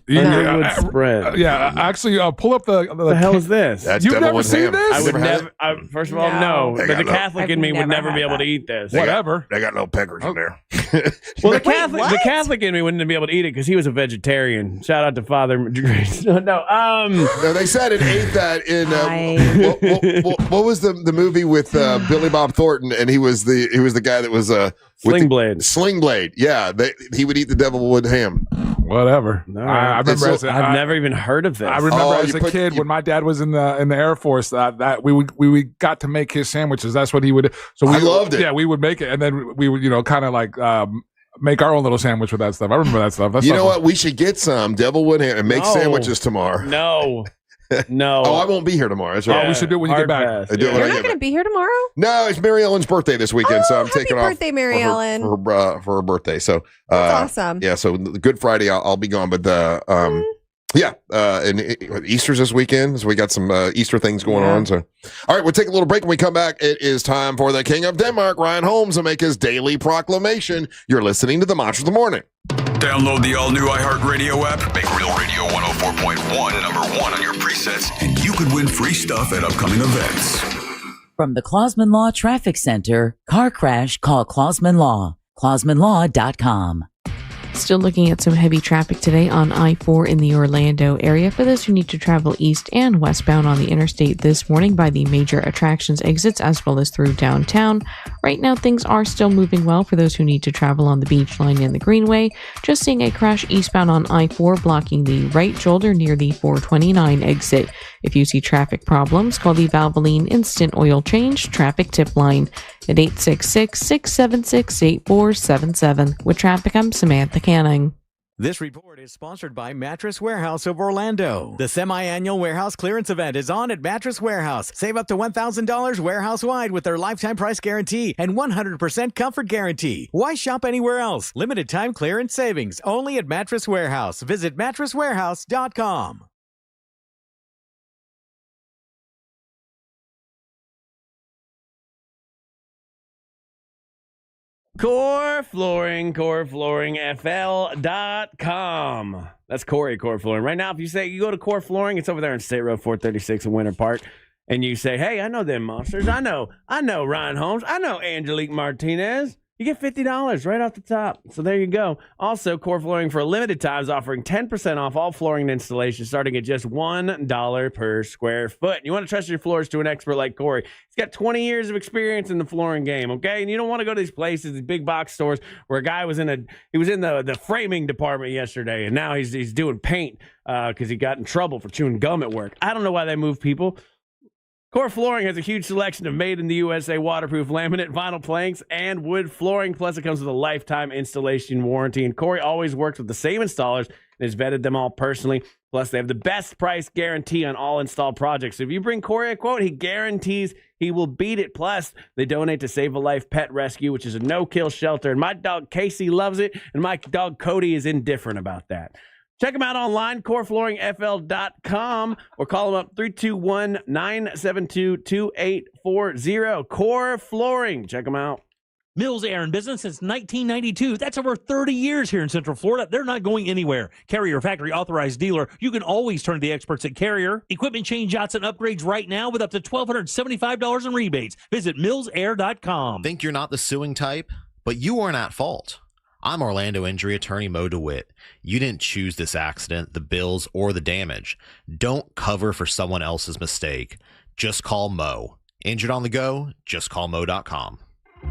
Underwood spread. Yeah, actually, pull up the hell is this? That's You've never Devilwood seen ham. this? I would never. First of all, no. They But the got Catholic in me would never be able to eat this. Whatever. They got no peckers in there. Well, the Catholic in me wouldn't be able to eat it because he was a vegetarian. Shout out to Father. No, they said it ate that in what was the movie with Billy Bob Thornton, and he was the guy that was Sling Blade. Sling Blade. Yeah, he would eat the Devilwood ham. Whatever. I remember. I've never even heard of this. I remember as a kid when my dad was in the Air Force that we got to make his sandwiches. That's what he would. So I loved it. Yeah, we would make it, and then we would kind of like make our own little sandwich with that stuff. I remember that stuff. You know what? We should get some Devilwood ham and make sandwiches tomorrow. No. No. Oh, I won't be here tomorrow. That's right. We should do it when you get back. You're not going to be here tomorrow? No, it's Mary Ellen's birthday this weekend, so I'm taking off. Happy birthday, Mary Ellen. For her birthday. So that's awesome. Yeah, so Good Friday I'll be gone, but and Easter's this weekend, so we got some Easter things going on. So, all right, we'll take a little break. When we come back, it is time for the King of Denmark, Ryan Holmes, to make his daily proclamation. You're listening to the Mantra of the Morning. Download the all-new iHeartRadio app. Make Real Radio 104.1 number one on your presets, and you could win free stuff at upcoming events. From the Clausman Law Traffic Center, car crash, call Clausman Law. ClausmanLaw.com. Still looking at some heavy traffic today on I-4 in the Orlando area for those who need to travel east and westbound on the interstate this morning by the major attractions exits as well as through downtown. Right now, things are still moving well for those who need to travel on the beach line and the Greenway. Just seeing a crash eastbound on I-4 blocking the right shoulder near the 429 exit. If you see traffic problems, call the Valvoline Instant Oil Change Traffic Tip Line at 866-676-8477. With traffic, I'm Samantha Canning. This report is sponsored by Mattress Warehouse of Orlando. The semi-annual warehouse clearance event is on at Mattress Warehouse. Save up to $1,000 warehouse-wide with their lifetime price guarantee and 100% comfort guarantee. Why shop anywhere else? Limited time clearance savings only at Mattress Warehouse. Visit mattresswarehouse.com. Core Flooring, coreflooringfl.com. That's Corey, Core Flooring. Right now, if you go to Core Flooring, it's over there in State Road 436 in Winter Park, and you say, hey, I know them monsters. I know Ryan Holmes. I know Angelique Martinez. You get $50 right off the top. So there you go. Also, Core Flooring for a limited time is offering 10% off all flooring and installation starting at just $1 per square foot. You want to trust your floors to an expert like Corey. He's got 20 years of experience in the flooring game, okay? And you don't want to go to these places, these big box stores where a guy was in the framing department yesterday, and now he's doing paint because he got in trouble for chewing gum at work. I don't know why they move people. Core Flooring has a huge selection of made-in-the-USA waterproof laminate, vinyl planks, and wood flooring. Plus, it comes with a lifetime installation warranty. And Corey always works with the same installers and has vetted them all personally. Plus, they have the best price guarantee on all installed projects. So if you bring Corey a quote, he guarantees he will beat it. Plus, they donate to Save a Life Pet Rescue, which is a no-kill shelter. And my dog Casey loves it, and my dog Cody is indifferent about that. Check them out online, coreflooringfl.com, or call them up 321-972-2840. Core Flooring. Check them out. Mills Air in business since 1992. That's over 30 years here in Central Florida. They're not going anywhere. Carrier factory authorized dealer. You can always turn to the experts at Carrier. Equipment changeouts and upgrades right now with up to $1,275 in rebates. Visit millsair.com. Think you're not the suing type, but you weren't at fault. I'm Orlando injury attorney Mo DeWitt. You didn't choose this accident, the bills, or the damage. Don't cover for someone else's mistake. Just call Mo. Injured on the go? Just call Mo.com.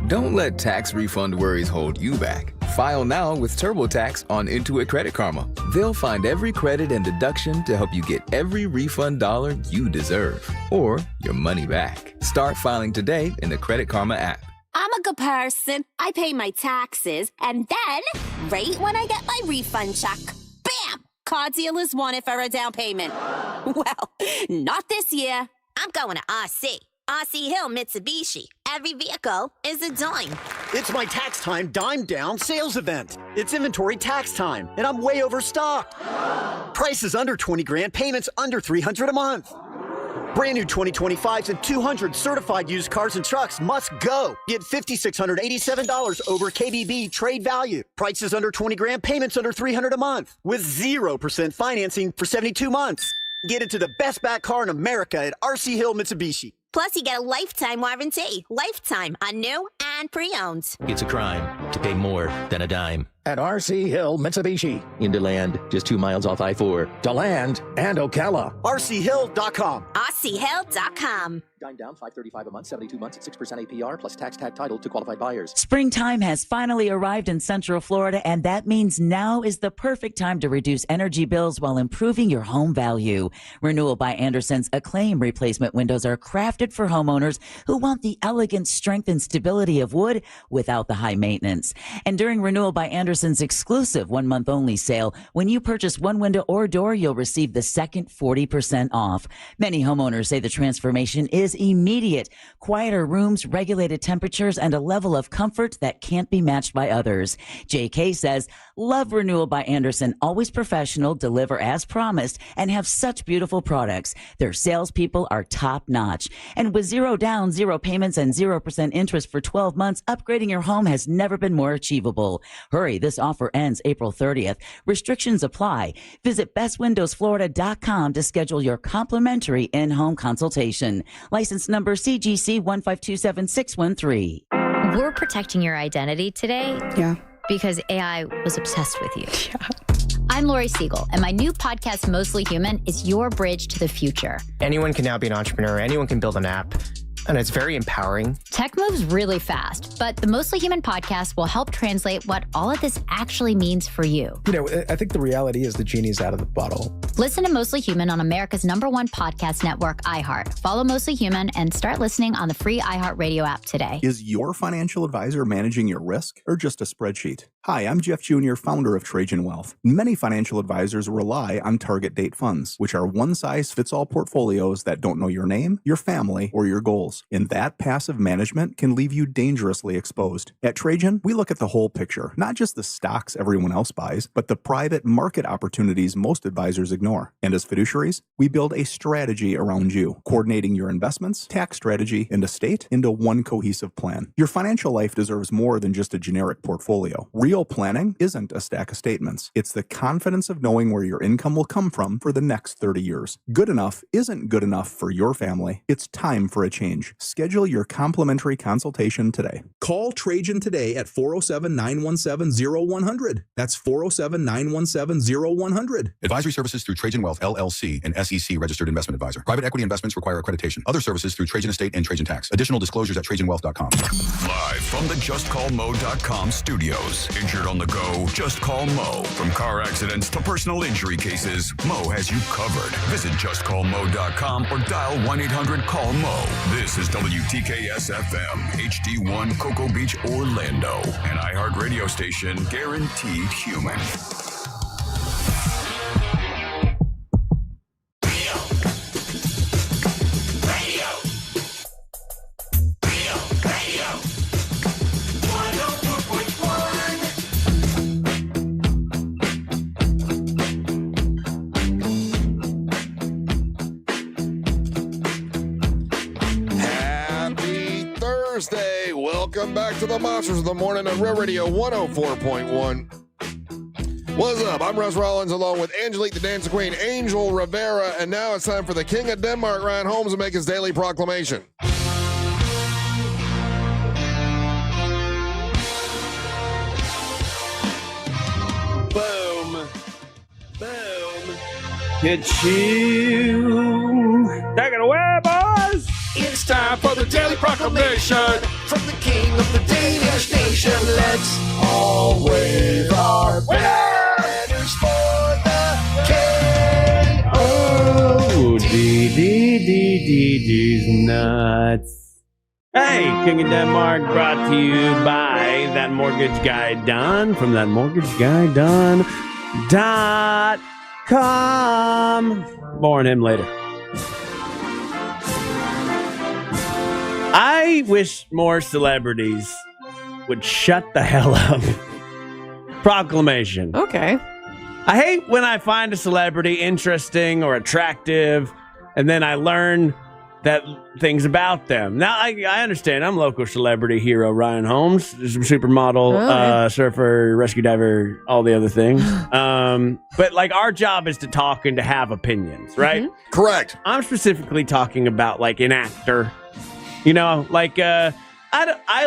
Don't let tax refund worries hold you back. File now with TurboTax on Intuit Credit Karma. They'll find every credit and deduction to help you get every refund dollar you deserve, or your money back. Start filing today in the Credit Karma app. I'm a good person. I pay my taxes, and then, right when I get my refund check, bam! Car dealers want it for a down payment. Well, not this year. I'm going to RC. RC Hill Mitsubishi. Every vehicle is a dime. It's my tax time dime down sales event. It's inventory tax time, and I'm way overstocked. Prices under 20 grand, payments under $300 a month. Brand new 2025s and 200 certified used cars and trucks must go. Get $5,687 over KBB trade value. Prices under 20 grand, payments under $300 a month. With 0% financing for 72 months. Get into the best back car in America at RC Hill Mitsubishi. Plus, you get a lifetime warranty. Lifetime on new and pre-owned. It's a crime to pay more than a dime. At RC Hill Mitsubishi. In DeLand, just 2 miles off I-4. DeLand and Ocala. RCHill.com. RCHill.com. Dime down, $535 a month, 72 months at 6% APR, plus tax tag title to qualified buyers. Springtime has finally arrived in Central Florida, and that means now is the perfect time to reduce energy bills while improving your home value. Renewal by Anderson's Acclaim replacement windows are crafted for homeowners who want the elegant strength and stability of wood without the high maintenance. And during Renewal by Anderson's exclusive 1 month only sale, when you purchase one window or door, you'll receive the second 40% off. Many homeowners say the transformation is immediate. Quieter rooms, regulated temperatures, and a level of comfort that can't be matched by others. JK says, love Renewal by Anderson, always professional, deliver as promised, and have such beautiful products. Their salespeople are top notch. And with 0 down, 0 payments, and 0% interest for 12 months, upgrading your home has never been more achievable. Hurry, this offer ends April 30th. Restrictions apply. Visit bestwindowsflorida.com to schedule your complimentary in-home consultation. License number CGC 1527613. We're protecting your identity today. Yeah. Because AI was obsessed with you. Yeah. I'm Lori Siegel, and my new podcast, Mostly Human, is your bridge to the future. Anyone can now be an entrepreneur. Anyone can build an app. And it's very empowering. Tech moves really fast, but the Mostly Human podcast will help translate what all of this actually means for you. You know, I think the reality is the genie's out of the bottle. Listen to Mostly Human on America's #1 podcast network, iHeart. Follow Mostly Human and start listening on the free iHeart Radio app today. Is your financial advisor managing your risk or just a spreadsheet? Hi, I'm Jeff Jr., founder of Trajan Wealth. Many financial advisors rely on target date funds, which are one-size-fits-all portfolios that don't know your name, your family, or your goals. And that passive management can leave you dangerously exposed. At Trajan, we look at the whole picture, not just the stocks everyone else buys, but the private market opportunities most advisors ignore. And as fiduciaries, we build a strategy around you, coordinating your investments, tax strategy, and estate into one cohesive plan. Your financial life deserves more than just a generic portfolio. Real planning isn't a stack of statements. It's the confidence of knowing where your income will come from for the next 30 years. Good enough isn't good enough for your family. It's time for a change. Schedule your complimentary consultation today. Call Trajan today at 407-917-0100. That's 407-917-0100. Advisory services through Trajan Wealth, LLC, an SEC registered investment advisor. Private equity investments require accreditation. Other services through Trajan Estate and Trajan Tax. Additional disclosures at TrajanWealth.com. Live from the JustCallMo.com studios. Injured on the go? Just call Mo. From car accidents to personal injury cases, Mo has you covered. Visit JustCallMo.com or dial 1-800-CALL-MO. This is WTKS-FM, HD1 Cocoa Beach, Orlando. An iHeart radio station guaranteed human. Thursday. Welcome back to the Monsters of the Morning on Real Radio 104.1. What's up? I'm Russ Rollins along with Angelique, the Dancing Queen, Angel Rivera, and now it's time for the King of Denmark, Ryan Holmes, to make his daily proclamation. Boom. Boom. Get you. Take it away, boys. It's time for the daily proclamation from the king of the Danish nation. X always are winners for the KO. D's nuts. Hey, King of Denmark, brought to you by That Mortgage Guy Don from thatmortgageguyDon.com. More on him later. I wish more celebrities would shut the hell up. Proclamation. Okay. I hate when I find a celebrity interesting or attractive, and then I learn that things about them. Now, I understand. I'm local celebrity hero Ryan Holmes, supermodel, surfer, rescue diver, all the other things. But like our job is to talk and to have opinions, right? Mm-hmm. Correct. I'm specifically talking about like an actor. You know, like I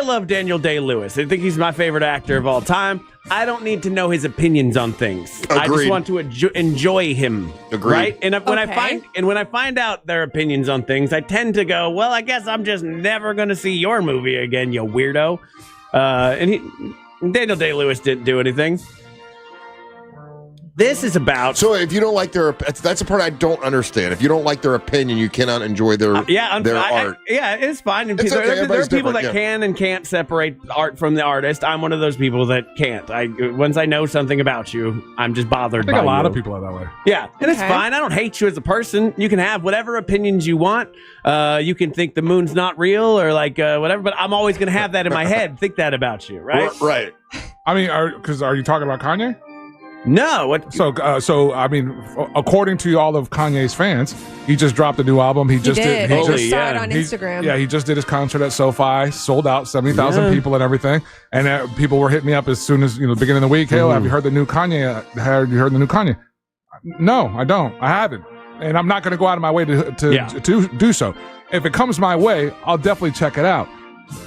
love Daniel Day-Lewis. I think he's my favorite actor of all time. I don't need to know his opinions on things. Agreed. I just want to enjoy him. Agreed. Right? And when I find out their opinions on things, I tend to go, well, I guess I'm just never going to see your movie again, you weirdo. Daniel Day-Lewis didn't do anything. This is about... So if you don't like that's the part I don't understand. If you don't like their opinion, you cannot enjoy their art. It's fine. It's okay. There are people that yeah. can and can't separate art from the artist. I'm one of those people that can't. Once I know something about you, I'm just bothered by you. I think a lot of people are that way. Yeah, and it's fine. I don't hate you as a person. You can have whatever opinions you want. You can think the moon's not real or like whatever, but I'm always going to have that in my head. Think that about you, right? Right. I mean, are you talking about Kanye? No. What? So I mean, according to all of Kanye's fans, he just dropped a new album. He just did. I just saw it on Instagram. He just did his concert at SoFi, sold out, 70,000 people and everything. And people were hitting me up as soon as beginning of the week. Hey, have you heard the new Kanye? Have you heard the new Kanye? No, I don't. I haven't, and I'm not going to go out of my way to do so. If it comes my way, I'll definitely check it out.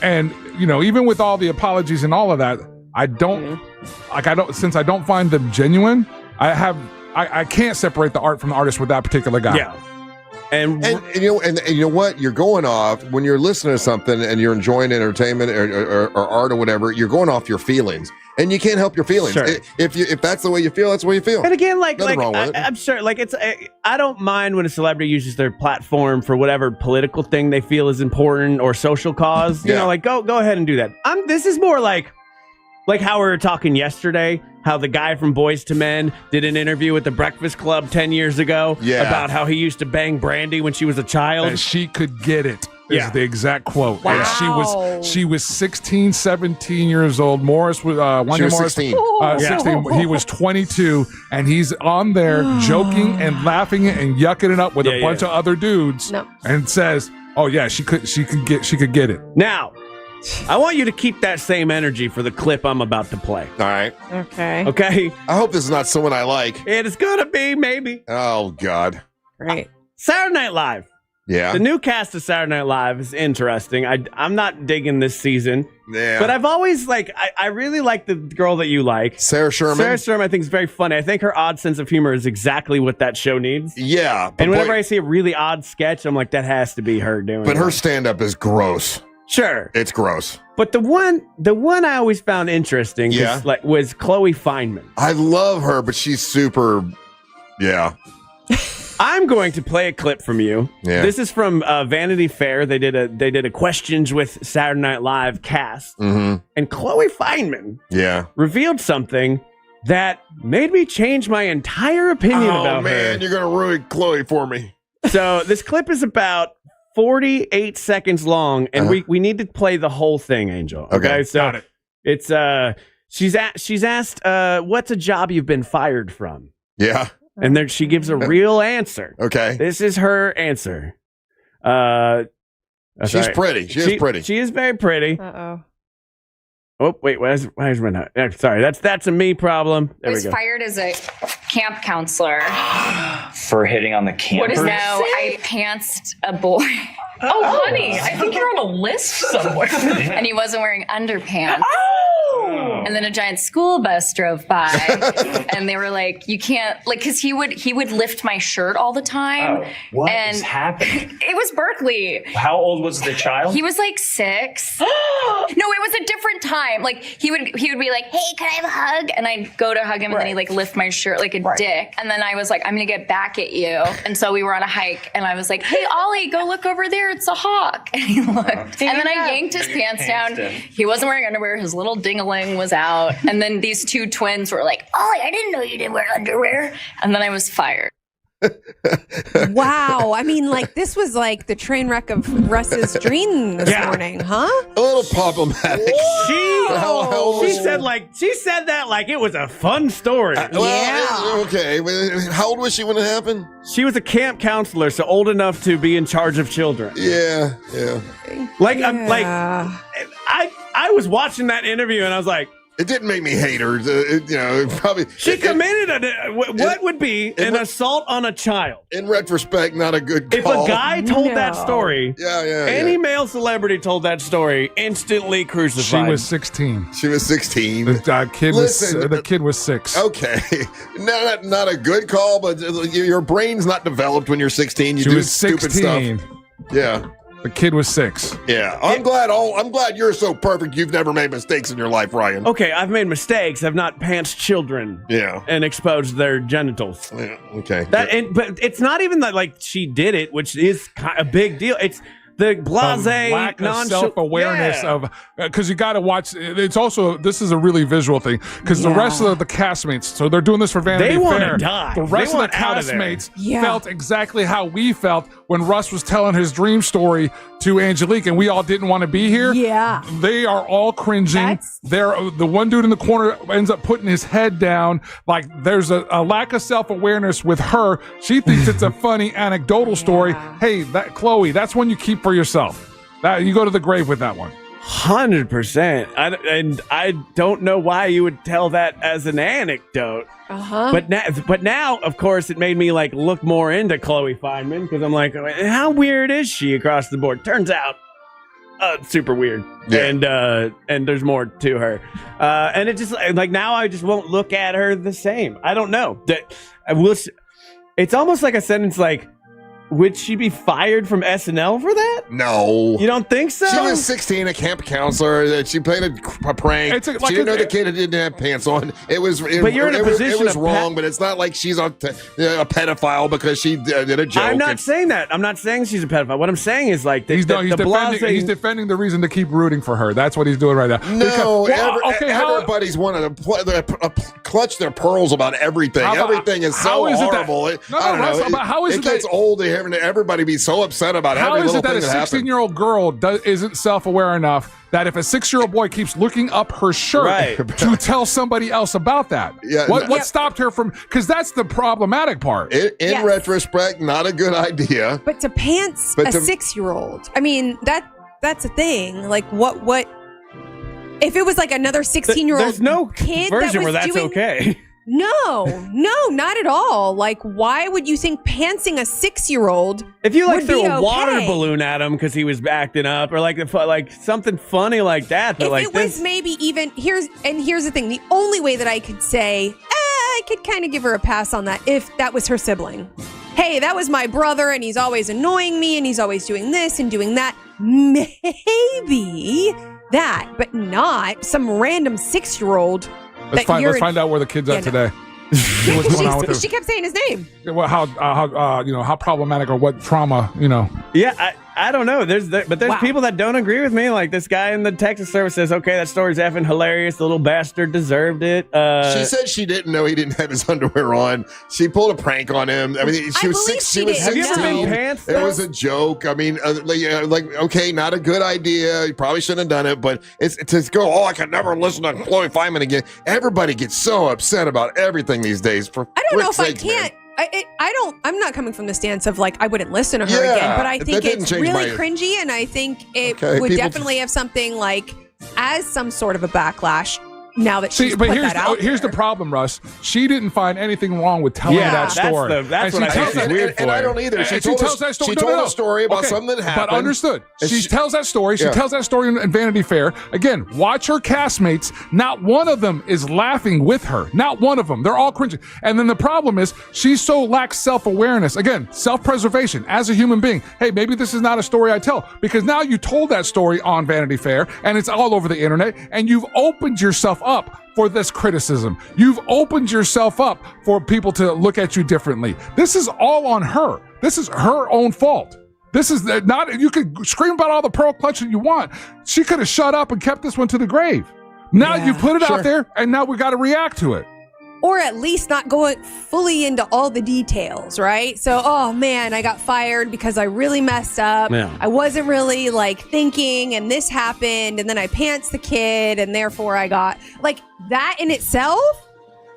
And even with all the apologies and all of that, since I don't find them genuine, I can't separate the art from the artist with that particular guy. Yeah. And you know what? You're going off when you're listening to something and you're enjoying entertainment or art or whatever. You're going off your feelings, and you can't help your feelings. Sure. If that's the way you feel, that's the way you feel. And again, Nothing wrong with it. I'm sure, I don't mind when a celebrity uses their platform for whatever political thing they feel is important or social cause. You know, go ahead and do that. This is more like how we were talking yesterday, how the guy from Boyz II Men did an interview with the Breakfast Club 10 years ago about how he used to bang Brandy when she was a child. And she could get it. Is the exact quote. Wow. And she was 16, 17 years old. Morris was Morris 16. 16. He was 22, and he's on there joking and laughing and yucking it up with a bunch of other dudes, and says, "Oh yeah, she could get it." Now, I want you to keep that same energy for the clip I'm about to play. All right. Okay. I hope this is not someone I like. It is gonna be, maybe. Oh God. Right. Saturday Night Live. Yeah. The new cast of Saturday Night Live is interesting. I'm not digging this season. Yeah. But I've always I really like the girl that you like. Sarah Sherman. Sarah Sherman, I think, is very funny. I think her odd sense of humor is exactly what that show needs. Yeah. And whenever I see a really odd sketch, I'm like, that has to be her doing it. But her stand-up is gross. Sure. It's gross. But the one I always found interesting was Chloe Fineman. I love her, but she's super, I'm going to play a clip from you. Yeah. This is from Vanity Fair. They did a Questions with Saturday Night Live cast. Mm-hmm. And Chloe Fineman revealed something that made me change my entire opinion about her. Oh, man, you're going to ruin Chloe for me. So this clip is about 48 seconds long, and we need to play the whole thing, Angel. Okay, so got it. It's she's asked what's a job you've been fired from? Yeah. And then she gives a real answer. Okay. This is her answer. She's pretty. She is pretty. She is very pretty. Uh-oh. Oh, wait, why is my note? Sorry, that's a me problem. There I we was go. fired as a camp counselor. For hitting on the campers? No, I pantsed a boy. Oh, honey, I think you're on a list somewhere. And he wasn't wearing underpants. Oh! And then a giant school bus drove by, and they were like, "You can't," like, because he would lift my shirt all the time. Oh, what and is happening? It was Berkeley. How old was the child? He was like 6. No, it was a different time. Like he would be like, "Hey, can I have a hug?" And I'd go to hug him, and then he'd like lift my shirt like a dick. And then I was like, "I'm gonna get back at you." And so we were on a hike, and I was like, "Hey, Ollie, go look over there. It's a hawk." And he looked, and then I yanked his pants down. He wasn't wearing underwear. His little ding-a-ling was out. And then these two twins were like, "Ollie, I didn't know you didn't wear underwear." And then I was fired. Wow. I mean, like, this was like the train wreck of Russ's dream this morning, huh? A little problematic. She said that like it was a fun story. Okay. How old was she when it happened? She was a camp counselor, so old enough to be in charge of children. Yeah. I was watching that interview and I was like, it didn't make me hate her. Probably. She committed what would be an assault on a child. In retrospect, not a good call. If a guy told that story, any yeah. male celebrity told that story, instantly crucified. She was 16. She was 16. The kid was 6. Okay, not a good call, but your brain's not developed when you're 16. You She do was stupid 16. stuff. Yeah. The kid was 6. Yeah, I'm glad you're so perfect. You've never made mistakes in your life, Ryan. Okay, I've made mistakes. I've not pantsed children. Yeah, and exposed their genitals. Yeah, okay. But it's not even that like she did it, which is a big deal. It's the blasé lack of self-awareness of because you got to watch. It's also this is a really visual thing because the rest of the castmates, so they're doing this for Vanity They want Fair. to die. The rest of the castmates felt exactly how we felt when Russ was telling his dream story to Angelique, and we all didn't want to be here. Yeah, they are all cringing. The one dude in the corner ends up putting his head down. Like there's a lack of self-awareness with her. She thinks it's a funny anecdotal story. Hey, Chloe, that's one you keep for yourself. That you go to the grave with that one. 100%. And I don't know why you would tell that as an anecdote. But now, of course, it made me like look more into Chloe Fineman because I'm like, how weird is she across the board? Turns out, super weird. Yeah. And there's more to her. And it just like now I just won't look at her the same. I don't know. It's almost like a sentence like, would she be fired from SNL for that? No. You don't think so? She was 16, a camp counselor. She played a prank. She didn't know the kid didn't have pants on. It was wrong, but it's not like she's a pedophile because she did a joke. I'm not saying that. I'm not saying she's a pedophile. What I'm saying is like he's defending the reason to keep rooting for her. That's what he's doing right now. No, everybody's wanting to clutch their pearls about everything. Everything is so horrible. How is it gets old to having everybody be so upset about every little thing that happens. How is it that a 16-year-old girl isn't self-aware enough that if a 6-year-old boy keeps looking up her shirt to tell somebody else about that? What stopped her from? Because that's the problematic part. In retrospect, not a good idea. But to pants a 6-year-old, I mean that's a thing. Like what? If it was like another 16-year-old, there's no kid version where that's okay. No, not at all. Like, why would you think pantsing a 6-year-old? If you like threw a water balloon at him because he was acting up, or like something funny like that, but if it was maybe even here's the thing: the only way that I could say I could kind of give her a pass on that if that was her sibling. Hey, that was my brother, and he's always annoying me, and he's always doing this and doing that. Maybe that, but not some random 6-year-old. Let's find out where the kid's at today. What's going on with her? She kept saying his name. Well, how problematic or what trauma, Yeah, I don't know. There's people that don't agree with me. Like this guy in the Texas service says, okay, that story's effing hilarious. The little bastard deserved it. She said she didn't know he didn't have his underwear on. She pulled a prank on him. I mean, she was 16. Have you ever been pants? It was a joke. I mean, okay, not a good idea. You probably shouldn't have done it. But it's to go, I can never listen to Chloe Fineman again. Everybody gets so upset about everything these days. I don't know if I can't. I'm not coming from the stance of like I wouldn't listen to her again, but I think it's really cringy, and I think it would definitely have something like as some sort of a backlash. now that she's put that out here's the problem, Russ. She didn't find anything wrong with telling that story. That's what I think is weird for and I her. don't either. She told that story. She told a story about something that happened. But understood. She tells that story. She Yeah. tells that story in Vanity Fair. Again, watch her castmates. Not one of them is laughing with her. Not one of them. They're all cringing. And then the problem is she so lacks self-awareness. Again, self-preservation as a human being. Hey, maybe this is not a story I tell, because now you told that story on Vanity Fair and it's all over the internet, and you've opened yourself up for this criticism. You've opened yourself up for people to look at you differently. This is all on her. This is her own fault. This is not, you could scream about all the pearl clutching you want. She could have shut up and kept this one to the grave. Now you put it out there, and now we got to react to it. Or at least not going fully into all the details, right? So, oh man, I got fired because I really messed up. Yeah. I wasn't really like thinking, and this happened, and then I pants the kid, and therefore I got like that in itself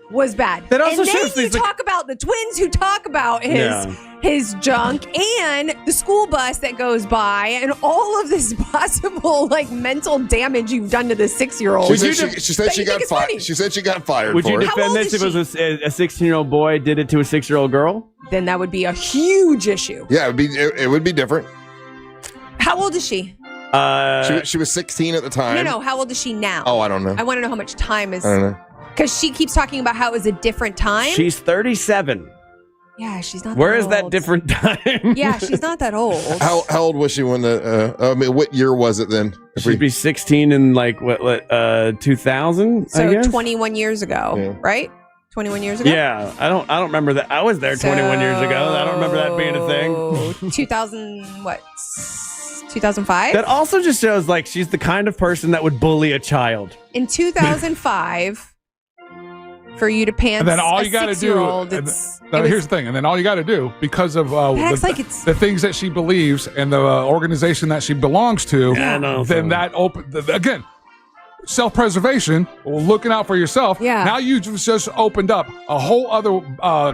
was bad. That also and then shows you these, like- talk about the twins who talk about his junk and the school bus that goes by and all of this possible like mental damage you've done to the 6-year-old. She said she got fired. She said she got fired. Would you for it. defend this if it was a 16-year-old boy did it to a 6-year-old girl? Then that would be a huge issue. Yeah, it would be different. How old is she? She was 16 at the time. No. How old is she now? Oh, I don't know. I want to know how much time is. I don't know. Because she keeps talking about how it was a different time. She's 37. Yeah, she's not. Where that is that old. different time? Yeah, she's not that old. How old was she when what year was it then? She'd be 16 in like 2000, I So guess? 21 years ago, right? 21 years ago. Yeah, I don't remember that. I was there 21 years ago. I don't remember that being a thing. 2000 what? 2005. That also just shows like she's the kind of person that would bully a child. In 2005. For you to pants And then all a you got to do. 6-year-old, Here's the thing. And then all you got to do, because of acts like it's- the things that she believes and the organization that she belongs to, then that again, self-preservation, looking out for yourself. Yeah. Now you just opened up a whole other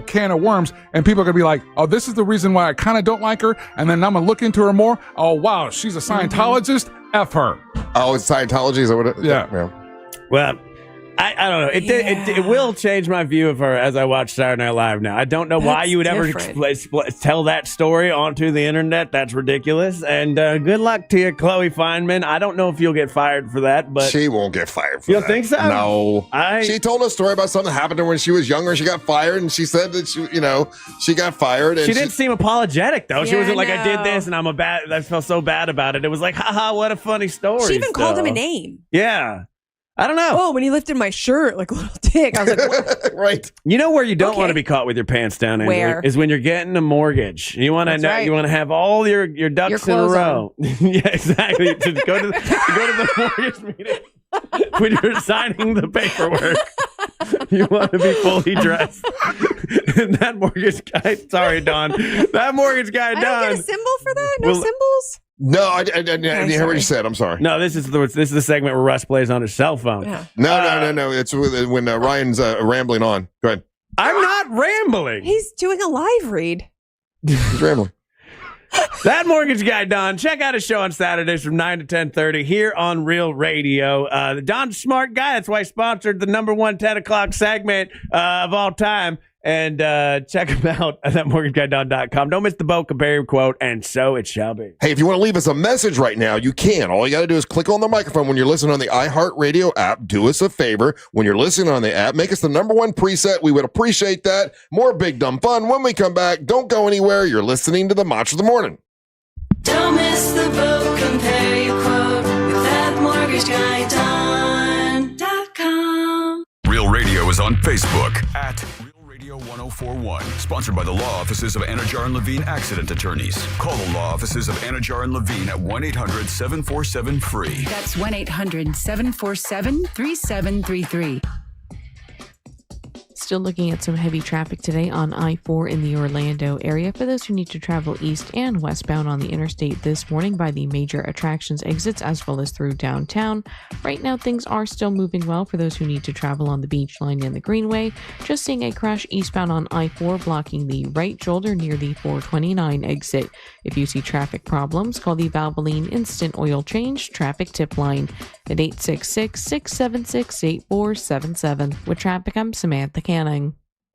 can of worms, and people are gonna be like, "Oh, this is the reason why I kind of don't like her." And then I'm gonna look into her more. Oh, wow, she's a Scientologist. F her. Oh, it's Scientology. Is that what it? Yeah. Well, I don't know. It will change my view of her as I watch Saturday Night Live now. I don't know why That's you would ever different. tell that story onto the internet. That's ridiculous. And good luck to you, Chloe Fineman. I don't know if you'll get fired for that, but She won't get fired for You that. don't think so? No. I- She told a story about something that happened to her when she was younger. She got fired, and she said that she got fired. And she didn't seem apologetic though. She Yeah, wasn't like, I did no. this and I felt so bad about it. It was like, haha, what a funny story. She even called him a still. name. Yeah. I don't know. Oh, when he lifted my shirt like a little dick. I was like, what? Right. You know where you don't want to be caught with your pants down, Angelique, Where? is when you're getting a mortgage. You want to That's know. right. You want to have all your ducks Your in a clothes row. Yeah, exactly. to go to the mortgage meeting when you're signing the paperwork. You want to be fully dressed. And that mortgage guy. Sorry, Don. That mortgage guy, I don't Don. get a symbol for that? No Well, symbols? No, I didn't hear what you said. I'm sorry. No, this is the segment where Russ plays on his cell phone. Yeah. No. It's when Ryan's rambling on. Go ahead. I'm not rambling. He's doing a live read. He's rambling. That mortgage guy, Don. Check out his show on Saturdays from 9 to 10:30 here on Real Radio. Don's a smart guy. That's why he sponsored the #1 10 o'clock segment of all time. And check him out at thatmortgageguydon.com. Don't miss the Bo Compare quote, and so it shall be. Hey, if you want to leave us a message right now, you can. All you got to do is click on the microphone when you're listening on the iHeartRadio app. Do us a favor. When you're listening on the app, make us the #1 preset. We would appreciate that. More Big Dumb Fun when we come back. Don't go anywhere. You're listening to the Match of the Morning. Don't miss the Bo Compare Your Quote with thatmortgageguydon.com. Real Radio is on Facebook at Real Radio 1041. Sponsored by the law offices of Anajar and Levine Accident Attorneys. Call the law offices of Anajar and Levine at 1-800-747-FREE. That's 1-800-747-3733. Still looking at some heavy traffic today on I-4 in the Orlando area for those who need to travel east and westbound on the interstate this morning by the major attractions exits as well as through downtown. Right now, things are still moving well for those who need to travel on the Beach Line and the Greenway. Just seeing a crash eastbound on I-4 blocking the right shoulder near the 429 exit. If you see traffic problems, call the Valvoline Instant Oil Change Traffic Tip Line at 866-676-8477. With traffic, I'm Samantha Canning.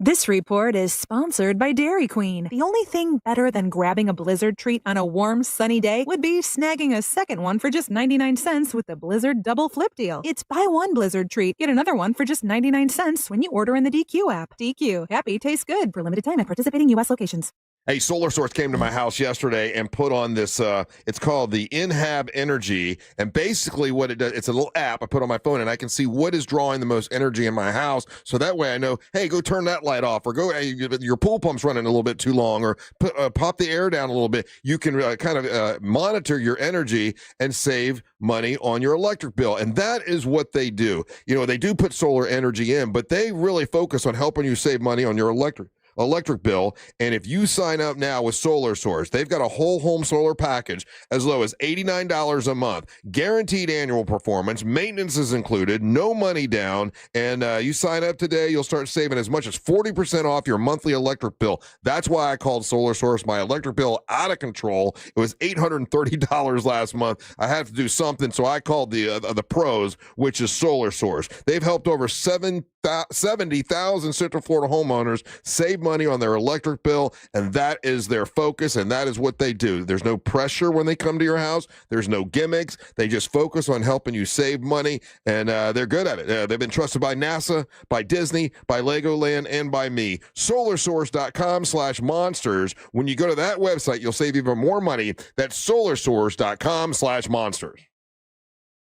This report is sponsored by Dairy Queen. The only thing better than grabbing a Blizzard treat on a warm, sunny day would be snagging a second one for just 99 cents with the Blizzard Double Flip Deal. It's buy one Blizzard treat, get another one for just 99 cents when you order in the DQ app. DQ. Happy tastes good for limited time at participating U.S. locations. Hey, Solar Source came to my house yesterday and put on this, it's called the InHab Energy. And basically what it does, it's a little app I put on my phone and I can see what is drawing the most energy in my house. So that way I know, hey, go turn that light off, or go, hey, your pool pump's running a little bit too long, or pop the air down a little bit. You can monitor your energy and save money on your electric bill. And that is what they do. You know, they do put solar energy in, but they really focus on helping you save money on your electric bill. And if you sign up now with Solar Source, they've got a whole home solar package as low as $89 a month, guaranteed annual performance, maintenance is included, no money down, and you sign up today, you'll start saving as much as 40% off your monthly electric bill. That's why I called Solar Source. My electric bill out of control. It was $830 last month. I had to do something, so I called the pros, which is Solar Source. They've helped over 70,000 Central Florida homeowners save money on their electric bill, and that is their focus, and that is what they do. There's no pressure when they come to your house. There's no gimmicks. They just focus on helping you save money, and they're good at it. They've been trusted by NASA, by Disney, by Legoland, and by me. SolarSource.com/monsters. When you go to that website, you'll save even more money. That's SolarSource.com/monsters.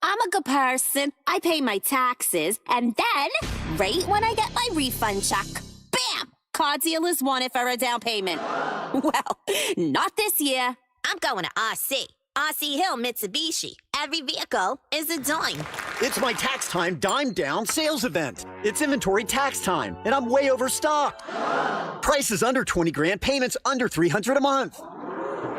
I'm a good person. I pay my taxes, and then, right when I get my refund check, bam! Car dealers want it for a down payment. Well, not this year. I'm going to RC Hill Mitsubishi. Every vehicle is a dime. It's my tax time dime down sales event. It's inventory tax time, and I'm way overstocked. Prices under 20 grand, payments under $300 a month.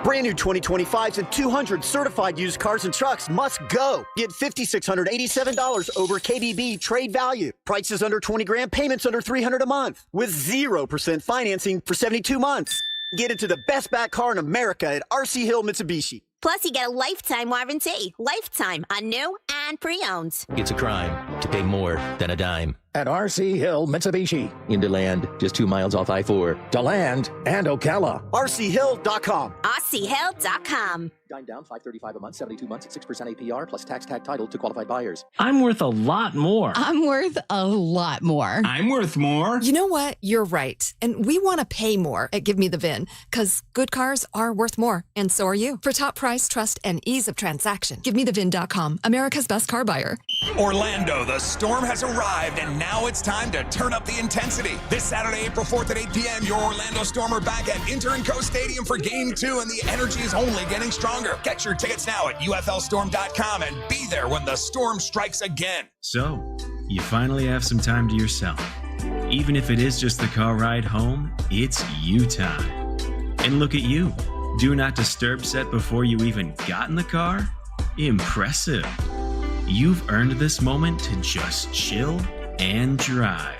Brand new 2025s and 200 certified used cars and trucks must go. Get $5,687 over KBB trade value. Prices under 20 grand, payments under $300 a month. With 0% financing for 72 months. Get into the best back car in America at RC Hill Mitsubishi. Plus, you get a lifetime warranty. Lifetime on new and pre-owned. It's a crime to pay more than a dime. At RC Hill Mitsubishi. In DeLand, just 2 miles off I-4. DeLand and Ocala. RCHill.com. RCHill.com. Dime down, $535 a month, 72 months at 6% APR plus tax tag title to qualified buyers. I'm worth a lot more. I'm worth a lot more. I'm worth more. You know what? You're right. And we want to pay more at Give Me the VIN, because good cars are worth more. And so are you. For top price, trust, and ease of transaction, GiveMeTheVIN.com, America's best car buyer. Orlando, the storm has arrived, and now it's time to turn up the intensity. This Saturday, April 4th at 8 p.m., your Orlando Storm are back at Inter & Co Stadium for Game 2, and the energy is only getting stronger. Get your tickets now at UFLstorm.com and be there when the storm strikes again. So, you finally have some time to yourself. Even if it is just the car ride home, it's you time. And look at you. Do not disturb set before you even got in the car? Impressive. You've earned this moment to just chill and drive.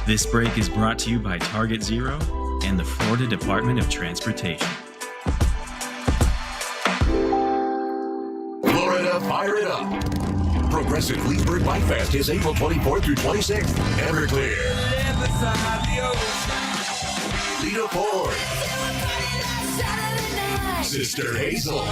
This break is brought to you by Target Zero and the Florida Department of Transportation. Florida, fire it up. Progressive Leesburg Bike Fest is April 24th through 26th. Everclear. Lita Ford. Sister Hazel.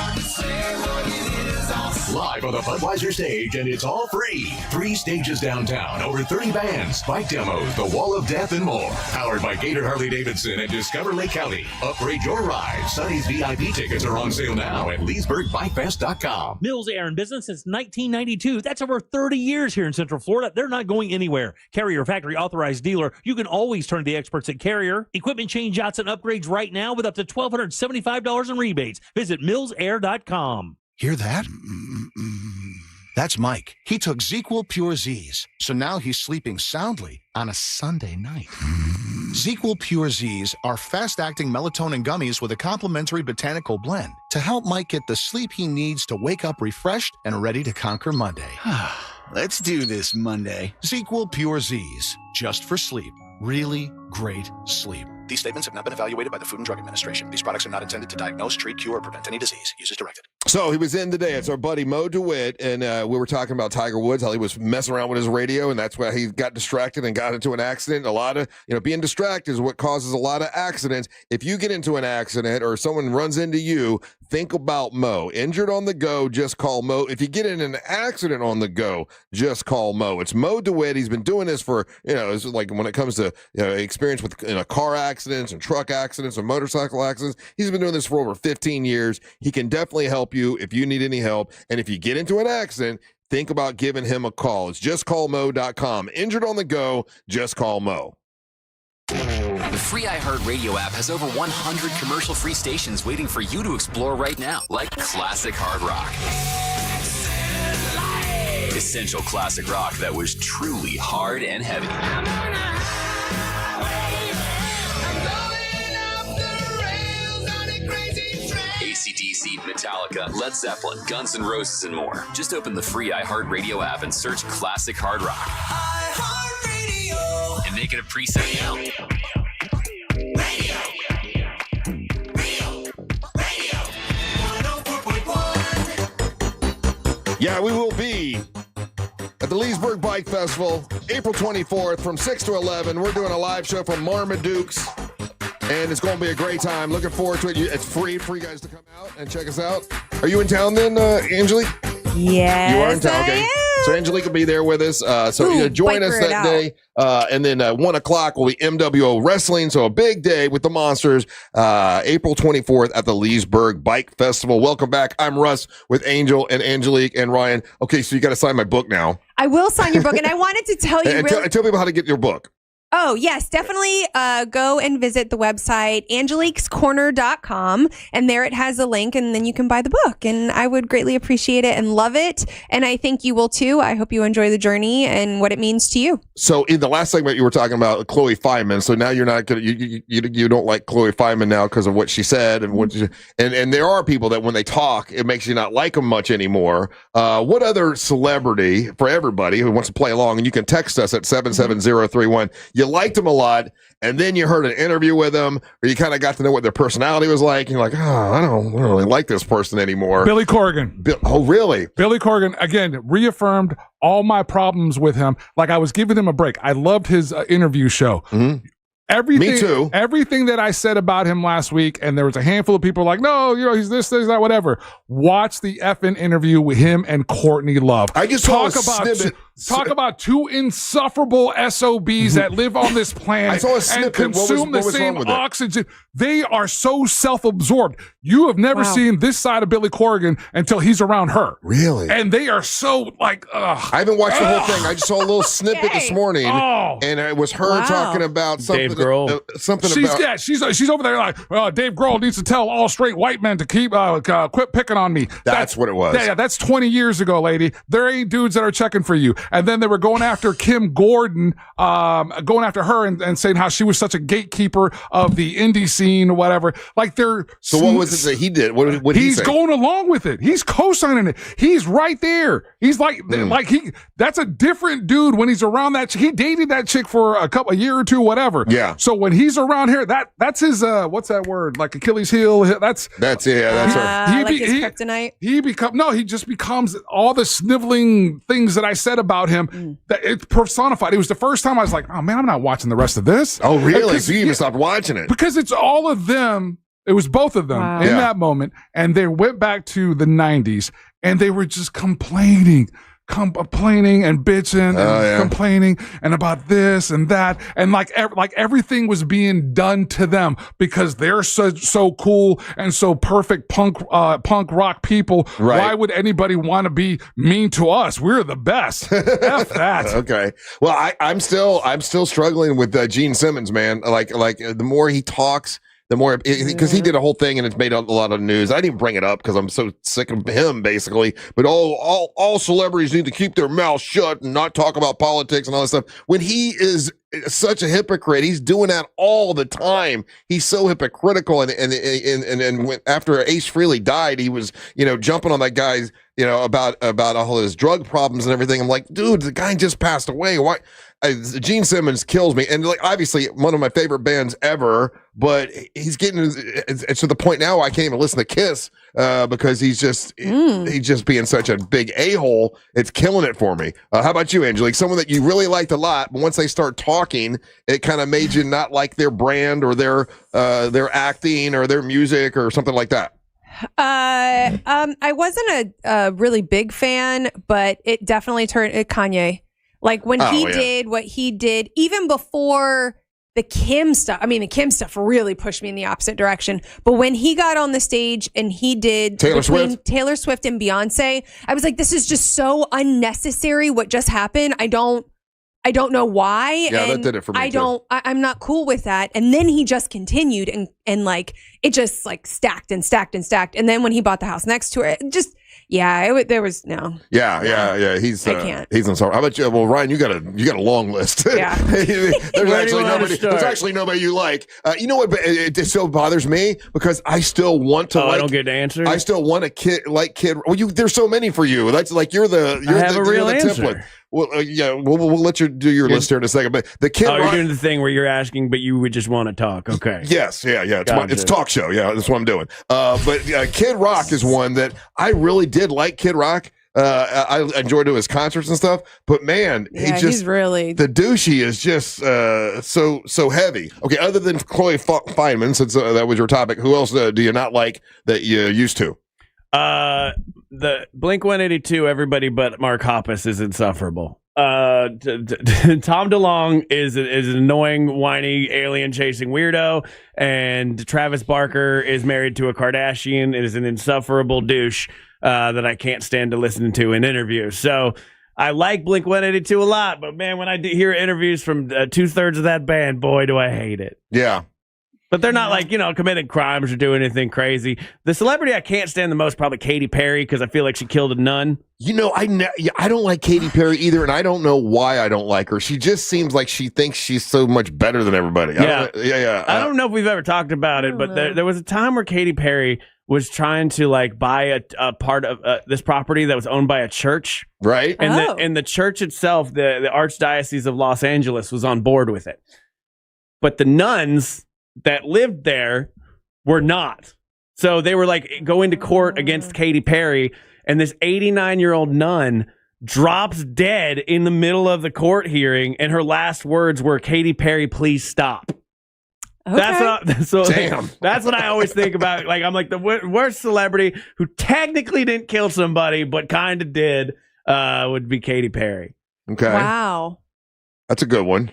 Live on the Budweiser stage, and it's all free. 3 stages downtown, over 30 bands, bike demos, the Wall of Death, and more. Powered by Gator Harley-Davidson and Discover Lake County. Upgrade your ride. Sonny's VIP tickets are on sale now at LeesburgBikeFest.com. Mills Air in business since 1992. That's over 30 years here in Central Florida. They're not going anywhere. Carrier factory authorized dealer. You can always turn to the experts at Carrier. Equipment change-outs and upgrades right now with up to $1,275 in rebates. Visit millsair.com. Hear that? That's Mike. He took ZzzQuil Pure Z's, so now he's sleeping soundly on a Sunday night. ZzzQuil Pure Z's are fast-acting melatonin gummies with a complementary botanical blend to help Mike get the sleep he needs to wake up refreshed and ready to conquer Monday. Let's do this Monday. ZzzQuil Pure Z's, just for sleep. Really great sleep. These statements have not been evaluated by the Food and Drug Administration. These products are not intended to diagnose, treat, cure, or prevent any disease. Use as directed. So he was in today. It's our buddy Mo DeWitt, and we were talking about Tiger Woods, how he was messing around with his radio, and that's why he got distracted and got into an accident. A lot of, being distracted is what causes a lot of accidents. If you get into an accident or someone runs into you, think about Mo. Injured on the go, just call Mo. If you get in an accident on the go, just call Mo. It's Mo DeWitt. He's been doing this for, it's like when it comes to experience with car accidents and truck accidents and motorcycle accidents. He's been doing this for over 15 years. He can definitely help you if you need any help. And if you get into an accident, think about giving him a call. It's justcallmo.com. Injured on the go, just call Mo. The free iHeartRadio app has over 100 commercial-free stations waiting for you to explore right now, like classic hard rock. Essential classic rock that was truly hard and heavy. AC/DC, Metallica, Led Zeppelin, Guns N' Roses, and more. Just open the free iHeartRadio app and search classic hard rock. iHeartRadio! And make it a preset now. Yeah, we will be at the Leesburg Bike Festival, April 24th from 6 to 11. We're doing a live show from Marmaduke's, and it's going to be a great time. Looking forward to it. It's free for you guys to come out and check us out. Are you in town then, Angelique? Yes, you are in town. Okay. So Angelique will be there with us. Join us that day. And then 1 o'clock will be MWO Wrestling. So a big day with the Monsters. April 24th at the Leesburg Bike Festival. Welcome back. I'm Russ with Angel and Angelique and Ryan. Okay, so you got to sign my book now. I will sign your book. And I wanted to tell you tell people how to get your book. Oh, yes, definitely go and visit the website, angeliquescorner.com, and there it has a link, and then you can buy the book, and I would greatly appreciate it and love it, and I think you will too. I hope you enjoy the journey and what it means to you. So in the last segment, you were talking about Chloe Fineman, so now you're not going to, you don't like Chloe Fineman now because of what she said, and and there are people that when they talk, it makes you not like them much anymore. What other celebrity, for everybody who wants to play along, and you can text us at 77031, you liked him a lot, and then you heard an interview with him, or you kind of got to know what their personality was like, and you're like, I don't really like this person anymore. Billy Corgan. Oh, really? Billy Corgan, again, reaffirmed all my problems with him. Like, I was giving him a break. I loved his interview show. Mm-hmm. Everything, me too. Everything that I said about him last week, and there was a handful of people like, no, he's this, that, whatever. Watch the effing interview with him and Courtney Love. I just talk about two insufferable SOBs that live on this planet and consume the same oxygen. They are so self-absorbed. You have never seen this side of Billy Corgan until he's around her. Really? And they are so like, ugh. I haven't watched the whole thing. I just saw a little snippet this morning, and it was her talking about something. Dave Grohl. She's over there like, Dave Grohl needs to tell all straight white men to quit picking on me. That's what it was. Yeah, that's 20 years ago, lady. There ain't dudes that are checking for you. And then they were going after Kim Gordon, going after her and saying how she was such a gatekeeper of the indie scene or whatever. Like they're. So what was it that he did? What did he say? He's going along with it. He's co-signing it. He's right there. He's like that's a different dude when he's around that. He dated that chick for a year or two, whatever. Yeah. So when he's around here, that's his what's that word? Like Achilles heel. That's her. Like his kryptonite. He just becomes all the sniveling things that I said about him. That it's personified. It was the first time I was like, oh man, I'm not watching the rest of this. Oh really? So you even stopped watching it because it's all of them. It was both of them in that moment, and they went back to the 90s, and they were just complaining and bitching and complaining and about this and that, and like everything was being done to them because they're so cool and so perfect punk rock people. Right. Why would anybody want to be mean to us? We're the best. F that. Okay. Well, I'm still struggling with Gene Simmons, man. Like the more he talks, the more, because he did a whole thing and it's made a lot of news. I didn't even bring it up because I'm so sick of him, basically. But all celebrities need to keep their mouths shut and not talk about politics and all that stuff. When he is such a hypocrite, he's doing that all the time. He's so hypocritical. And when, after Ace Frehley died, he was, jumping on that guy's, about all his drug problems and everything. I'm like, dude, the guy just passed away. Why? Gene Simmons kills me, and obviously one of my favorite bands ever. But he's getting it's to the point now I can't even listen to Kiss because he's just being such a big a-hole. It's killing it for me. How about you, Angelique? Someone that you really liked a lot, but once they start talking, it kind of made you not like their brand or their acting or their music or something like that. I wasn't a really big fan, but it definitely turned Kanye. Like when he did what he did, even before the Kim stuff. I mean, the Kim stuff really pushed me in the opposite direction. But when he got on the stage and he did Taylor Swift and Beyonce, I was like, this is just so unnecessary. What just happened? I don't know why. Yeah, that did it for me. I'm not cool with that. And then he just continued and like it just like stacked and stacked and stacked. And then when he bought the house next to it, just there was no. Yeah. He's I can't. He's insufferable. How about you? Well, Ryan, you got a long list. Yeah. There's actually nobody you like. You know what? But it still bothers me because I still want to. I don't get answers. I still want a kid. Well, there's so many for you. That's like you're the template. Well, we'll let you do your list here in a second. But the Kid Rock, you're doing the thing where you're asking, but you would just want to talk. Okay. Yes, yeah. It's talk show. Yeah, that's what I'm doing. But Kid Rock is one that I really did like. Kid Rock. I enjoyed his concerts and stuff. But man, he's really the douchey is just so heavy. Okay, other than Chloe Feynman, since that was your topic, who else do you not like that you used to? The Blink-182, everybody but Mark Hoppus is insufferable. Tom DeLonge is an annoying, whiny, alien-chasing weirdo, and Travis Barker is married to a Kardashian and is an insufferable douche that I can't stand to listen to in interviews. So I like Blink-182 a lot, but man, when I hear interviews from 2/3 of that band, boy, do I hate it. Yeah. But they're not like, committing crimes or doing anything crazy. The celebrity I can't stand the most, probably Katy Perry, because I feel like she killed a nun. I don't like Katy Perry either, and I don't know why I don't like her. She just seems like she thinks she's so much better than everybody. Yeah. I don't know if we've ever talked about it, but there was a time where Katy Perry was trying to like buy a part of this property that was owned by a church. Right. And the church itself, the Archdiocese of Los Angeles, was on board with it. But the nuns that lived there were not. So they were like going to court against Katy Perry, and this 89-year-old nun drops dead in the middle of the court hearing, and her last words were, "Katy Perry, please stop." Okay. That's what I always think about. Like, I'm like, the worst celebrity who technically didn't kill somebody but kind of did would be Katy Perry. Okay. Wow. That's a good one.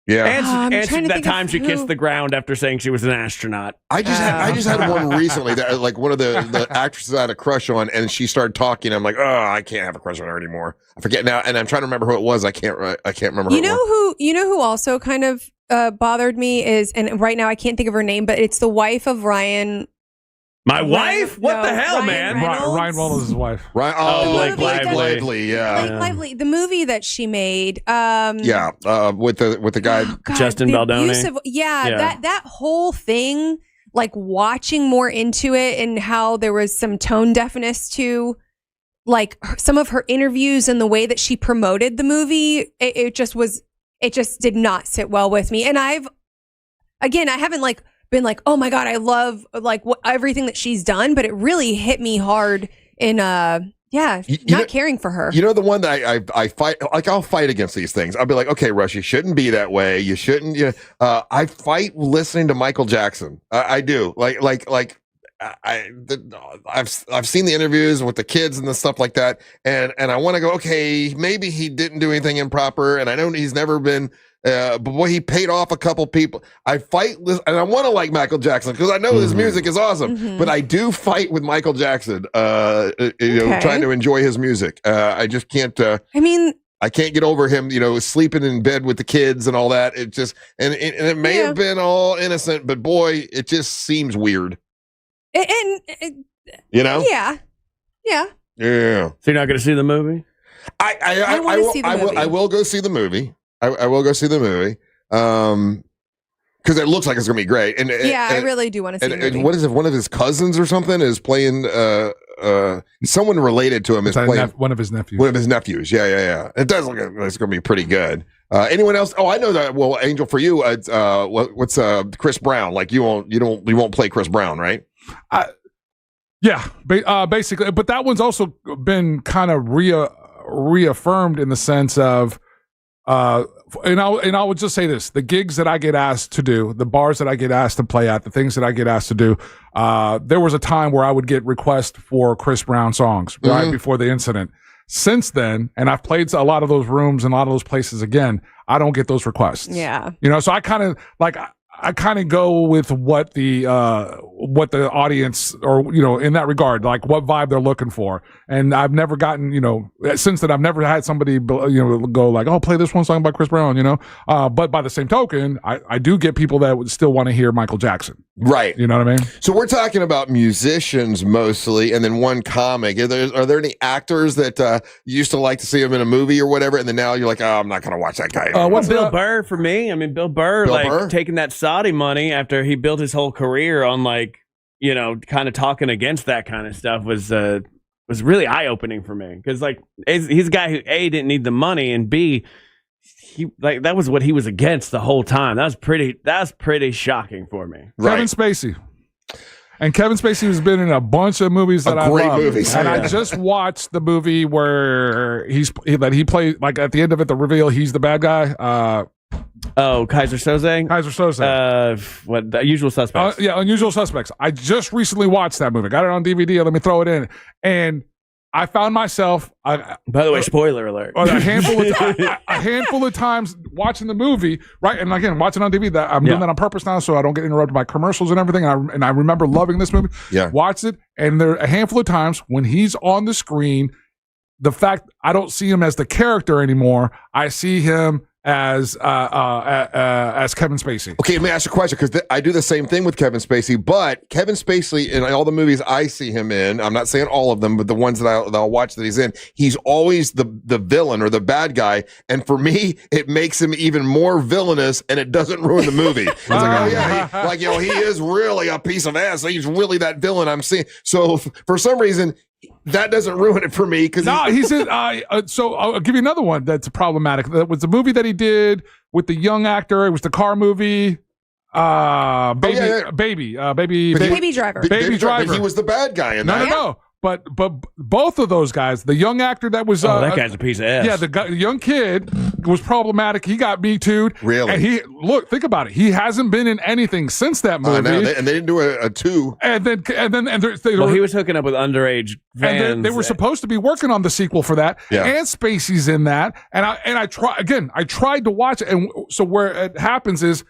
Yeah, and that time she kissed the ground after saying she was an astronaut. I just had one recently that like one of the actresses I had a crush on, and she started talking. I'm like, oh, I can't have a crush on her anymore. I forget now, and I'm trying to remember who it was. I can't remember. You know who also kind of bothered me is, and right now I can't think of her name, but it's the wife of Ryan. My wife? What the hell, man? Ryan Reynolds' wife. Blake Lively. Yeah. Blake Lively. The movie that she made. With the guy Justin Baldoni. That whole thing, like watching more into it and how there was some tone deafness to like some of her interviews and the way that she promoted the movie. It just did not sit well with me. And I haven't like been like, oh my God, I love like everything that she's done, but it really hit me hard in caring for her. You know, the one that I fight, like I'll fight against these things. I'll be like, okay, Russ, you shouldn't be that way. You shouldn't. I fight listening to Michael Jackson. I do. I've seen the interviews with the kids and the stuff like that, and I want to go, okay, maybe he didn't do anything improper, and I know he's never been. But boy, he paid off a couple people. I fight, and I want to like Michael Jackson because I know his music is awesome. But I do fight with Michael Jackson. Trying to enjoy his music. I just can't. I can't get over him, sleeping in bed with the kids and all that. It just, and it may have been all innocent, but boy, it just seems weird. Yeah. Yeah. So you're not going to see the movie? I will go see the movie. I will go see the movie. Because it looks like it's going to be great. I really do want to see the movie. And what is it? One of his cousins or something is playing. Someone related to him is playing one of his nephews. One of his nephews. Yeah. It does look like it's going to be pretty good. Anyone else? Oh, I know that. Well, Angel, for you, what's Chris Brown? Like you won't play Chris Brown, right? Basically. But that one's also been kind of reaffirmed in the sense of. And I would just say this: the gigs that I get asked to do, the bars that I get asked to play at, the things that I get asked to do. There was a time where I would get requests for Chris Brown songs right before the incident. Since then, and I've played a lot of those rooms and a lot of those places again, I don't get those requests. Yeah, so I kind of I kind of go with what the audience, or in that regard, like what vibe they're looking for. And I've never gotten, since then I've never had somebody go like, oh, play this one song by Chris Brown, but by the same token, I do get people that would still want to hear Michael Jackson. Right. You know what I mean? So we're talking about musicians mostly, and then one comic. Are there any actors that you used to like to see him in a movie or whatever, and then now you're like, oh, I'm not going to watch that guy anymore? What's Bill Burr for me? I mean, Bill Burr taking that Saudi money after he built his whole career on kind of talking against that kind of stuff was really eye-opening for me, because he's a guy who A, didn't need the money, and B, that was what he was against the whole time. That was pretty shocking for me. Kevin Spacey. And Kevin Spacey has been in a bunch of movies that I love. Movies. And I just watched the movie where he played, like at the end of it, the reveal, he's the bad guy. Kaiser Soze? What? The Usual Suspects. Unusual Suspects. I just recently watched that movie. Got it on DVD. Let me throw it in. And I found myself. By the way, spoiler alert. A handful of times watching the movie, right? And again, watching on DVD. I'm doing that on purpose now, so I don't get interrupted by commercials and everything. And I remember loving this movie. Yeah. Watched it, and there are a handful of times when he's on the screen, the fact I don't see him as the character anymore. I see him as Kevin Spacey. Okay, let me ask you a question, because I do the same thing with Kevin Spacey, but Kevin Spacey, in all the movies I see him in, I'm not saying all of them, but the ones that I'll watch that he's in, he's always the villain or the bad guy, and for me, it makes him even more villainous, and it doesn't ruin the movie. It's like, oh yeah, he is really a piece of ass. He's really that villain I'm seeing. So for some reason, that doesn't ruin it for me. He's in. So I'll give you another one that's problematic. That was the movie that he did with the young actor. It was the car movie. Baby Driver. Baby Driver. He was the bad guy in that. No. But both of those guys, the young actor that was that guy's a piece of ass. Yeah, the young kid was problematic. He got Me Too'd. Really? And think about it. He hasn't been in anything since that movie. And they didn't do a 2. And then he was hooking up with underage fans. And they were supposed to be working on the sequel for that. Yeah. And Spacey's in that. And I tried to watch it. And so where it happens is,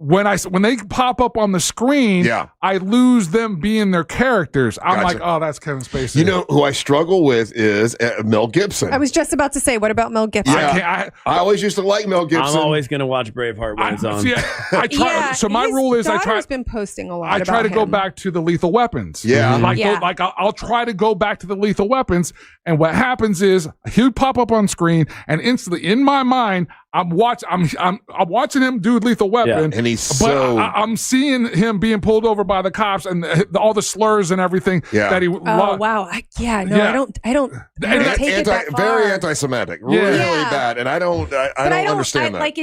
when they pop up on the screen, I lose them being their characters. I'm like, oh, that's Kevin Spacey. You know who I struggle with is Mel Gibson. I was just about to say, what about Mel Gibson? I always used to like Mel Gibson. I'm always going to watch Braveheart when it's on. I try. So my rule is, I've been posting a lot. I try to go back to the Lethal Weapons. Yeah, I'll try to go back to the Lethal Weapons, and what happens is he'll pop up on screen, and instantly in my mind, I'm watching him do Lethal Weapon, and he's I'm seeing him being pulled over by the cops and all the slurs and everything that he. Oh wow! I don't take it that far. Very anti-Semitic, really bad, and I don't understand that. Like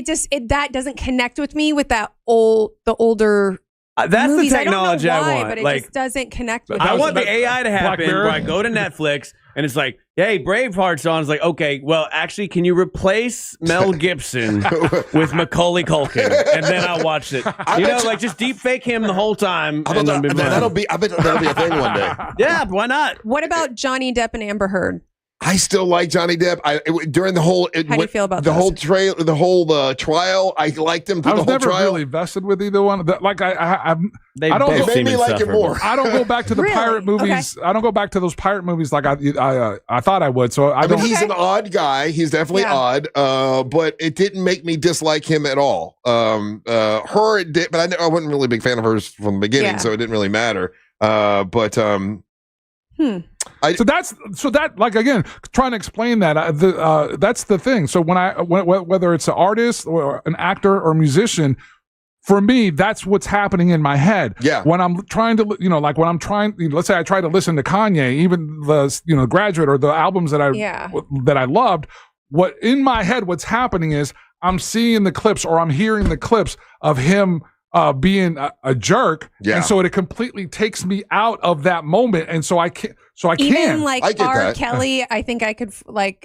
that doesn't connect with me with the older. That's movies. the technology I don't know why, want. But it just doesn't connect with me. I want the AI to happen where I go to Netflix and it's like, hey, Braveheart's on. It's like, okay, well, actually, can you replace Mel Gibson with Macaulay Culkin? And then I'll watch it. Just deep fake him the whole time. I bet that'll be a thing one day. Yeah, why not? What about Johnny Depp and Amber Heard? I still like Johnny Depp. During the whole How do you feel about the whole trial? I liked him through I the was whole never trial. really vested with either one. Like I don't. It made me like it more. I don't go back to the pirate movies. Okay. I don't go back to those pirate movies like I thought I would. So I mean, he's an odd guy. He's definitely odd. But it didn't make me dislike him at all. Her it did, but I wasn't really a big fan of hers from the beginning, so it didn't really matter. So that like again trying to explain that that's the thing. So whether it's an artist or an actor or musician, for me that's what's happening in my head. Yeah. When I'm trying to let's say I try to listen to Kanye, even the Graduate or the albums that I loved. What in my head, what's happening is I'm seeing the clips or I'm hearing the clips of him being a jerk, and so it completely takes me out of that moment, and so I can't. Even like R. Kelly, I think I could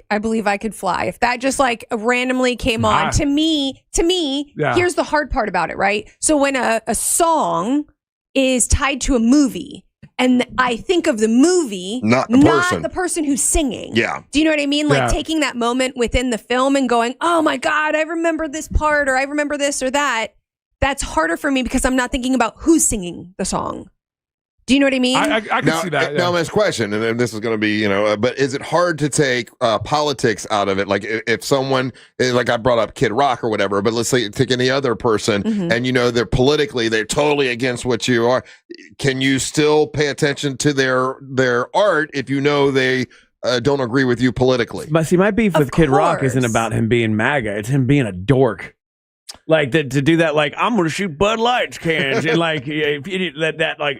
I believe I could fly if that just like randomly came on. To me, here's the hard part about it, right? So when a song is tied to a movie, and I think of the movie, not the person who's singing. Yeah. Do you know what I mean? Like taking that moment within the film and going, "Oh my God, I remember this part, or I remember this or that." That's harder for me because I'm not thinking about who's singing the song. Do you know what I mean? I can see that. Now, this question, and this is going to be, but is it hard to take politics out of it? Like if someone, like I brought up Kid Rock or whatever, but let's say take any other person, and they're politically, they're totally against what you are. Can you still pay attention to their art if they don't agree with you politically? But see, my beef with Kid Rock isn't about him being MAGA; it's him being a dork. Like to do that, like I'm going to shoot Bud Lights cans, and like if you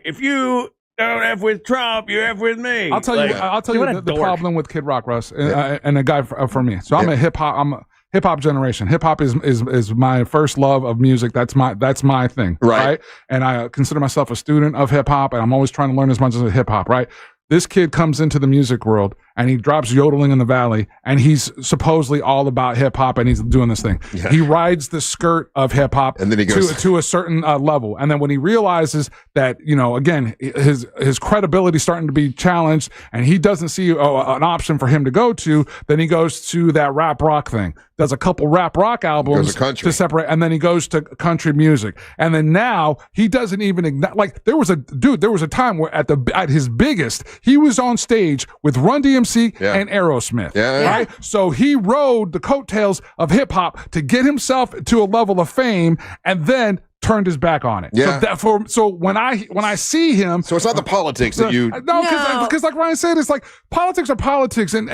if you don't F with Trump, you F with me. I'll tell you the problem with Kid Rock, Russ, and a guy for me. So I'm a hip hop generation. Hip hop is my first love of music. That's my thing, right? And I consider myself a student of hip hop, and I'm always trying to learn as much as hip hop, right? This kid comes into the music world and he drops Yodeling in the Valley, and he's supposedly all about hip hop, and he's doing this thing. Yeah. He rides the skirt of hip hop, and then he goes to a certain level. And then when he realizes that, again, his credibility starting to be challenged, and he doesn't see an option for him to go to, then he goes to that rap rock thing. Does a couple rap rock albums to separate, and then he goes to country music. And then now he doesn't even there was a time where at his biggest, he was on stage with Run DMC and Aerosmith. Right? So he rode the coattails of hip hop to get himself to a level of fame, and then turned his back on it. Yeah. So when I see him, so it's not the politics that you because like Ryan said, it's like politics are politics, and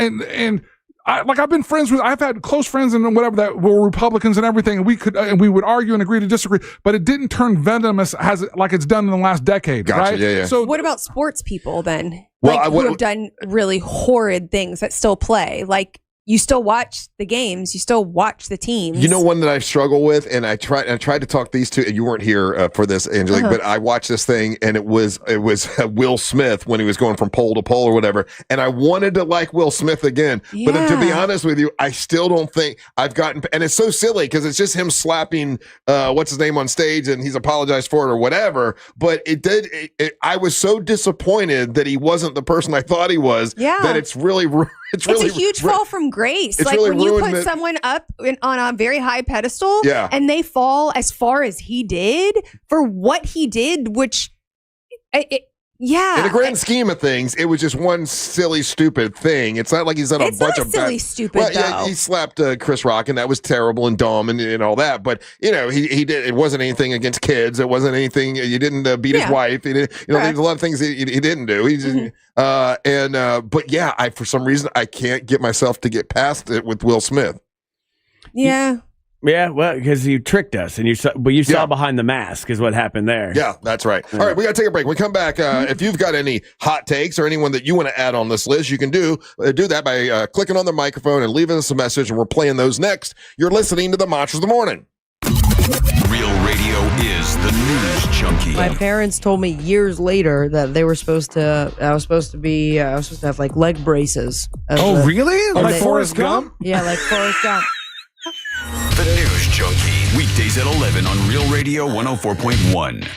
I've been friends with, I've had close friends and whatever that were Republicans and everything, and we would argue and agree to disagree, but it didn't turn venomous like it's done in the last decade, right? Yeah. So what about sports people then? Who have done really horrid things that still play? Like, you still watch the games, you still watch the teams. One that I struggle with, and I tried to talk these two, and you weren't here for this, Angelique, but I watched this thing, and it was Will Smith when he was going from pole to pole or whatever, and I wanted to like Will Smith again, but to be honest with you, I still don't think I've gotten, and it's so silly because it's just him slapping what's his name on stage, and he's apologized for it or whatever, but I was so disappointed that he wasn't the person I thought he was, that it's really it's a huge fall from grace. Like really when you put someone up on a very high pedestal and they fall as far as he did for what he did, which in the grand scheme of things, it was just one silly, stupid thing. It's not like he's done a bunch of silly, stupid. Well, yeah, he slapped Chris Rock, and that was terrible and dumb and all that. But he did. It wasn't anything against kids. It wasn't anything. He didn't beat his wife. He didn't. There's a lot of things he didn't do. He just but yeah, I for some reason I can't get myself to get past it with Will Smith. Yeah. Yeah, well, because you tricked us, and you saw behind the mask is what happened there. Yeah, that's right. All right, we got to take a break. When we come back, if you've got any hot takes or anyone that you want to add on this list, you can do that by clicking on the microphone and leaving us a message, and we're playing those next. You're listening to the Monsters of the Morning. Real Radio is the news junkie. My parents told me years later that they were supposed to. I was supposed to have like leg braces. Really? Like Forrest Gump? Yeah, like Forrest Gump. The News Junkie, weekdays at 11 on Real Radio 104.1.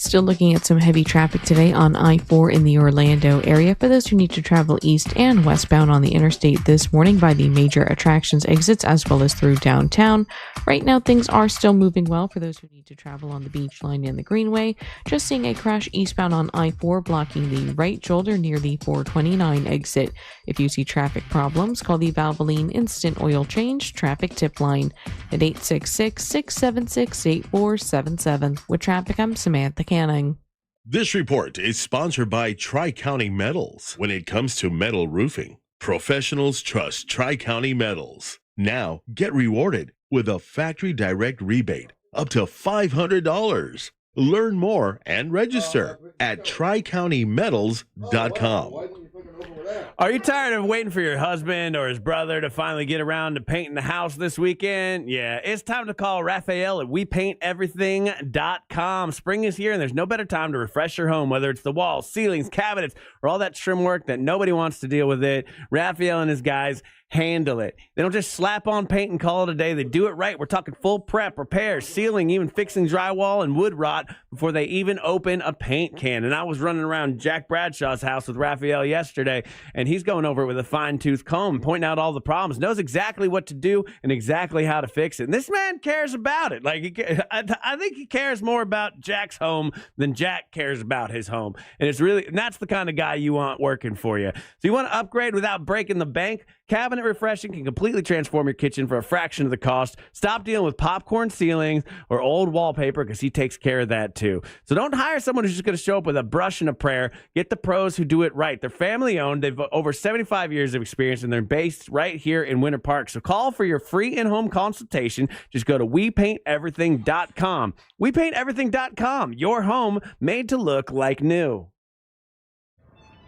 Still looking at some heavy traffic today on I-4 in the Orlando area for those who need to travel east and westbound on the interstate this morning by the major attractions exits as well as through downtown. Right now, things are still moving well for those who need to travel on the beach line and the Greenway. Just seeing a crash eastbound on I-4 blocking the right shoulder near the 429 exit. If you see traffic problems, call the Valvoline Instant Oil Change Traffic Tip Line at 866-676-8477. With traffic, I'm Samantha Canning. This report is sponsored by Tri-County Metals. When it comes to metal roofing, professionals trust Tri-County Metals. Now, get rewarded with a factory direct rebate up to $500. Learn more and register at TriCountyMetals.com. Are you tired of waiting for your husband or his brother to finally get around to painting the house this weekend? Yeah, it's time to call Raphael at WePaintEverything.com. Spring is here, and there's no better time to refresh your home, whether it's the walls, ceilings, cabinets, or all that trim work that nobody wants to deal with it. Raphael and his guys handle it. They don't just slap on paint and call it a day. They do it right. We're talking full prep, repairs, sealing, even fixing drywall and wood rot before they even open a paint can. And I was running around Jack Bradshaw's house with Raphael yesterday, and he's going over it with a fine-tooth comb, pointing out all the problems, knows exactly what to do and exactly how to fix it. And this man cares about it. I think he cares more about Jack's home than Jack cares about his home. And that's the kind of guy you want working for you. So you want to upgrade without breaking the bank? Cabinet Refreshing can completely transform your kitchen for a fraction of the cost. Stop dealing with popcorn ceilings or old wallpaper because he takes care of that too. So don't hire someone who's just going to show up with a brush and a prayer. Get the pros who do it right. They're family owned. They've over 75 years of experience, and they're based right here in Winter Park. So call for your free in-home consultation. Just go to WePaintEverything.com. WePaintEverything.com. Your home made to look like new.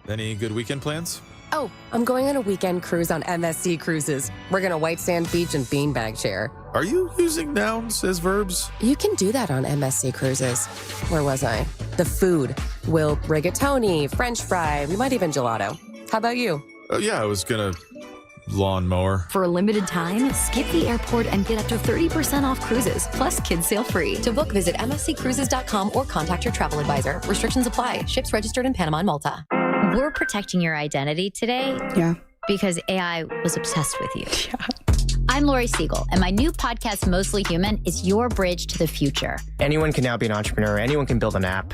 Any good weekend plans? Oh, I'm going on a weekend cruise on MSC Cruises. We're going to White Sand Beach and beanbag share. Are you using nouns as verbs? You can do that on MSC Cruises. Where was I? The food. We'll rigatoni, French fry, we might even gelato. How about you? Yeah, I was going to lawnmower. For a limited time, skip the airport and get up to 30% off cruises, plus kids sail free. To book, visit msccruises.com or contact your travel advisor. Restrictions apply. Ships registered in Panama and Malta. We're protecting your identity today. Yeah. Because AI was obsessed with you. Yeah. I'm Lori Siegel, and my new podcast, Mostly Human, is your bridge to the future. Anyone can now be an entrepreneur. Anyone can build an app.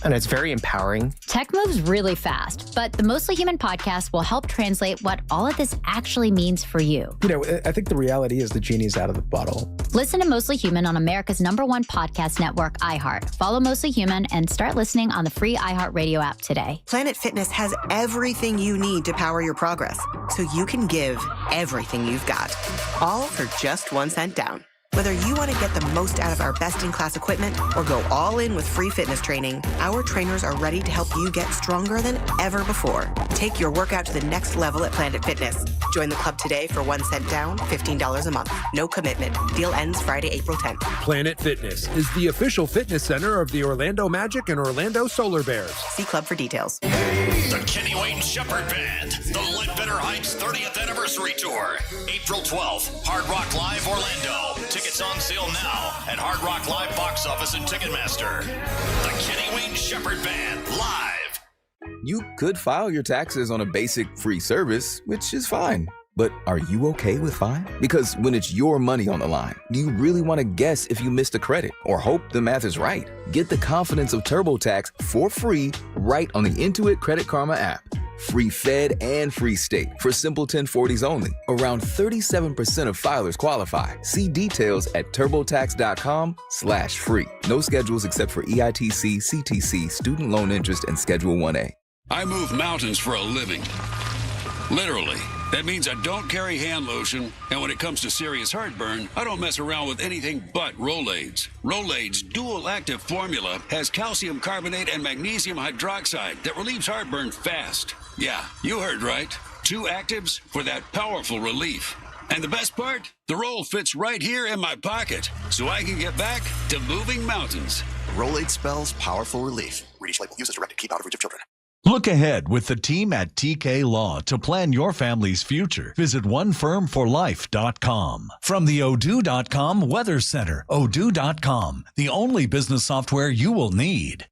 And it's very empowering. Tech moves really fast, but the Mostly Human podcast will help translate what all of this actually means for you. You know, I think the reality is the genie's out of the bottle. Listen to Mostly Human on America's #1 podcast network, iHeart. Follow Mostly Human and start listening on the free iHeartRadio app today. Planet Fitness has everything you need to power your progress, so you can give everything you've got, all for just 1 cent down. Whether you want to get the most out of our best-in-class equipment or go all in with free fitness training, our trainers are ready to help you get stronger than ever before. Take your workout to the next level at Planet Fitness. Join the club today for 1 cent down, $15 a month. No commitment. Deal ends Friday, April 10th. Planet Fitness is the official fitness center of the Orlando Magic and Orlando Solar Bears. See club for details. The Kenny Wayne Shepherd Band, the Ledbetter Heights 30th Anniversary Tour, April 12th, Hard Rock Live Orlando. Tickets on sale now at Hard Rock Live box office and Ticketmaster. The Kenny Wayne Shepherd Band, live. You could file your taxes on a basic free service, which is fine. But are you okay with fine? Because when it's your money on the line, do you really want to guess if you missed a credit or hope the math is right? Get the confidence of TurboTax for free right on the Intuit Credit Karma app. Free Fed and free state for simple 1040s only. Around 37% of filers qualify. See details at turbotax.com/free. No schedules except for EITC, CTC, student loan interest, and Schedule 1A. I move mountains for a living. Literally. That means I don't carry hand lotion, and when it comes to serious heartburn, I don't mess around with anything but Rolaids. Rolaids' dual-active formula has calcium carbonate and magnesium hydroxide that relieves heartburn fast. Yeah, you heard right. 2 actives for that powerful relief. And the best part? The roll fits right here in my pocket, so I can get back to moving mountains. Rolaid spells powerful relief. Read each label. Use as directed. Keep out of reach of children. Look ahead with the team at TK Law to plan your family's future. Visit onefirmforlife.com. From the Odoo.com Weather Center, Odoo.com, the only business software you will need.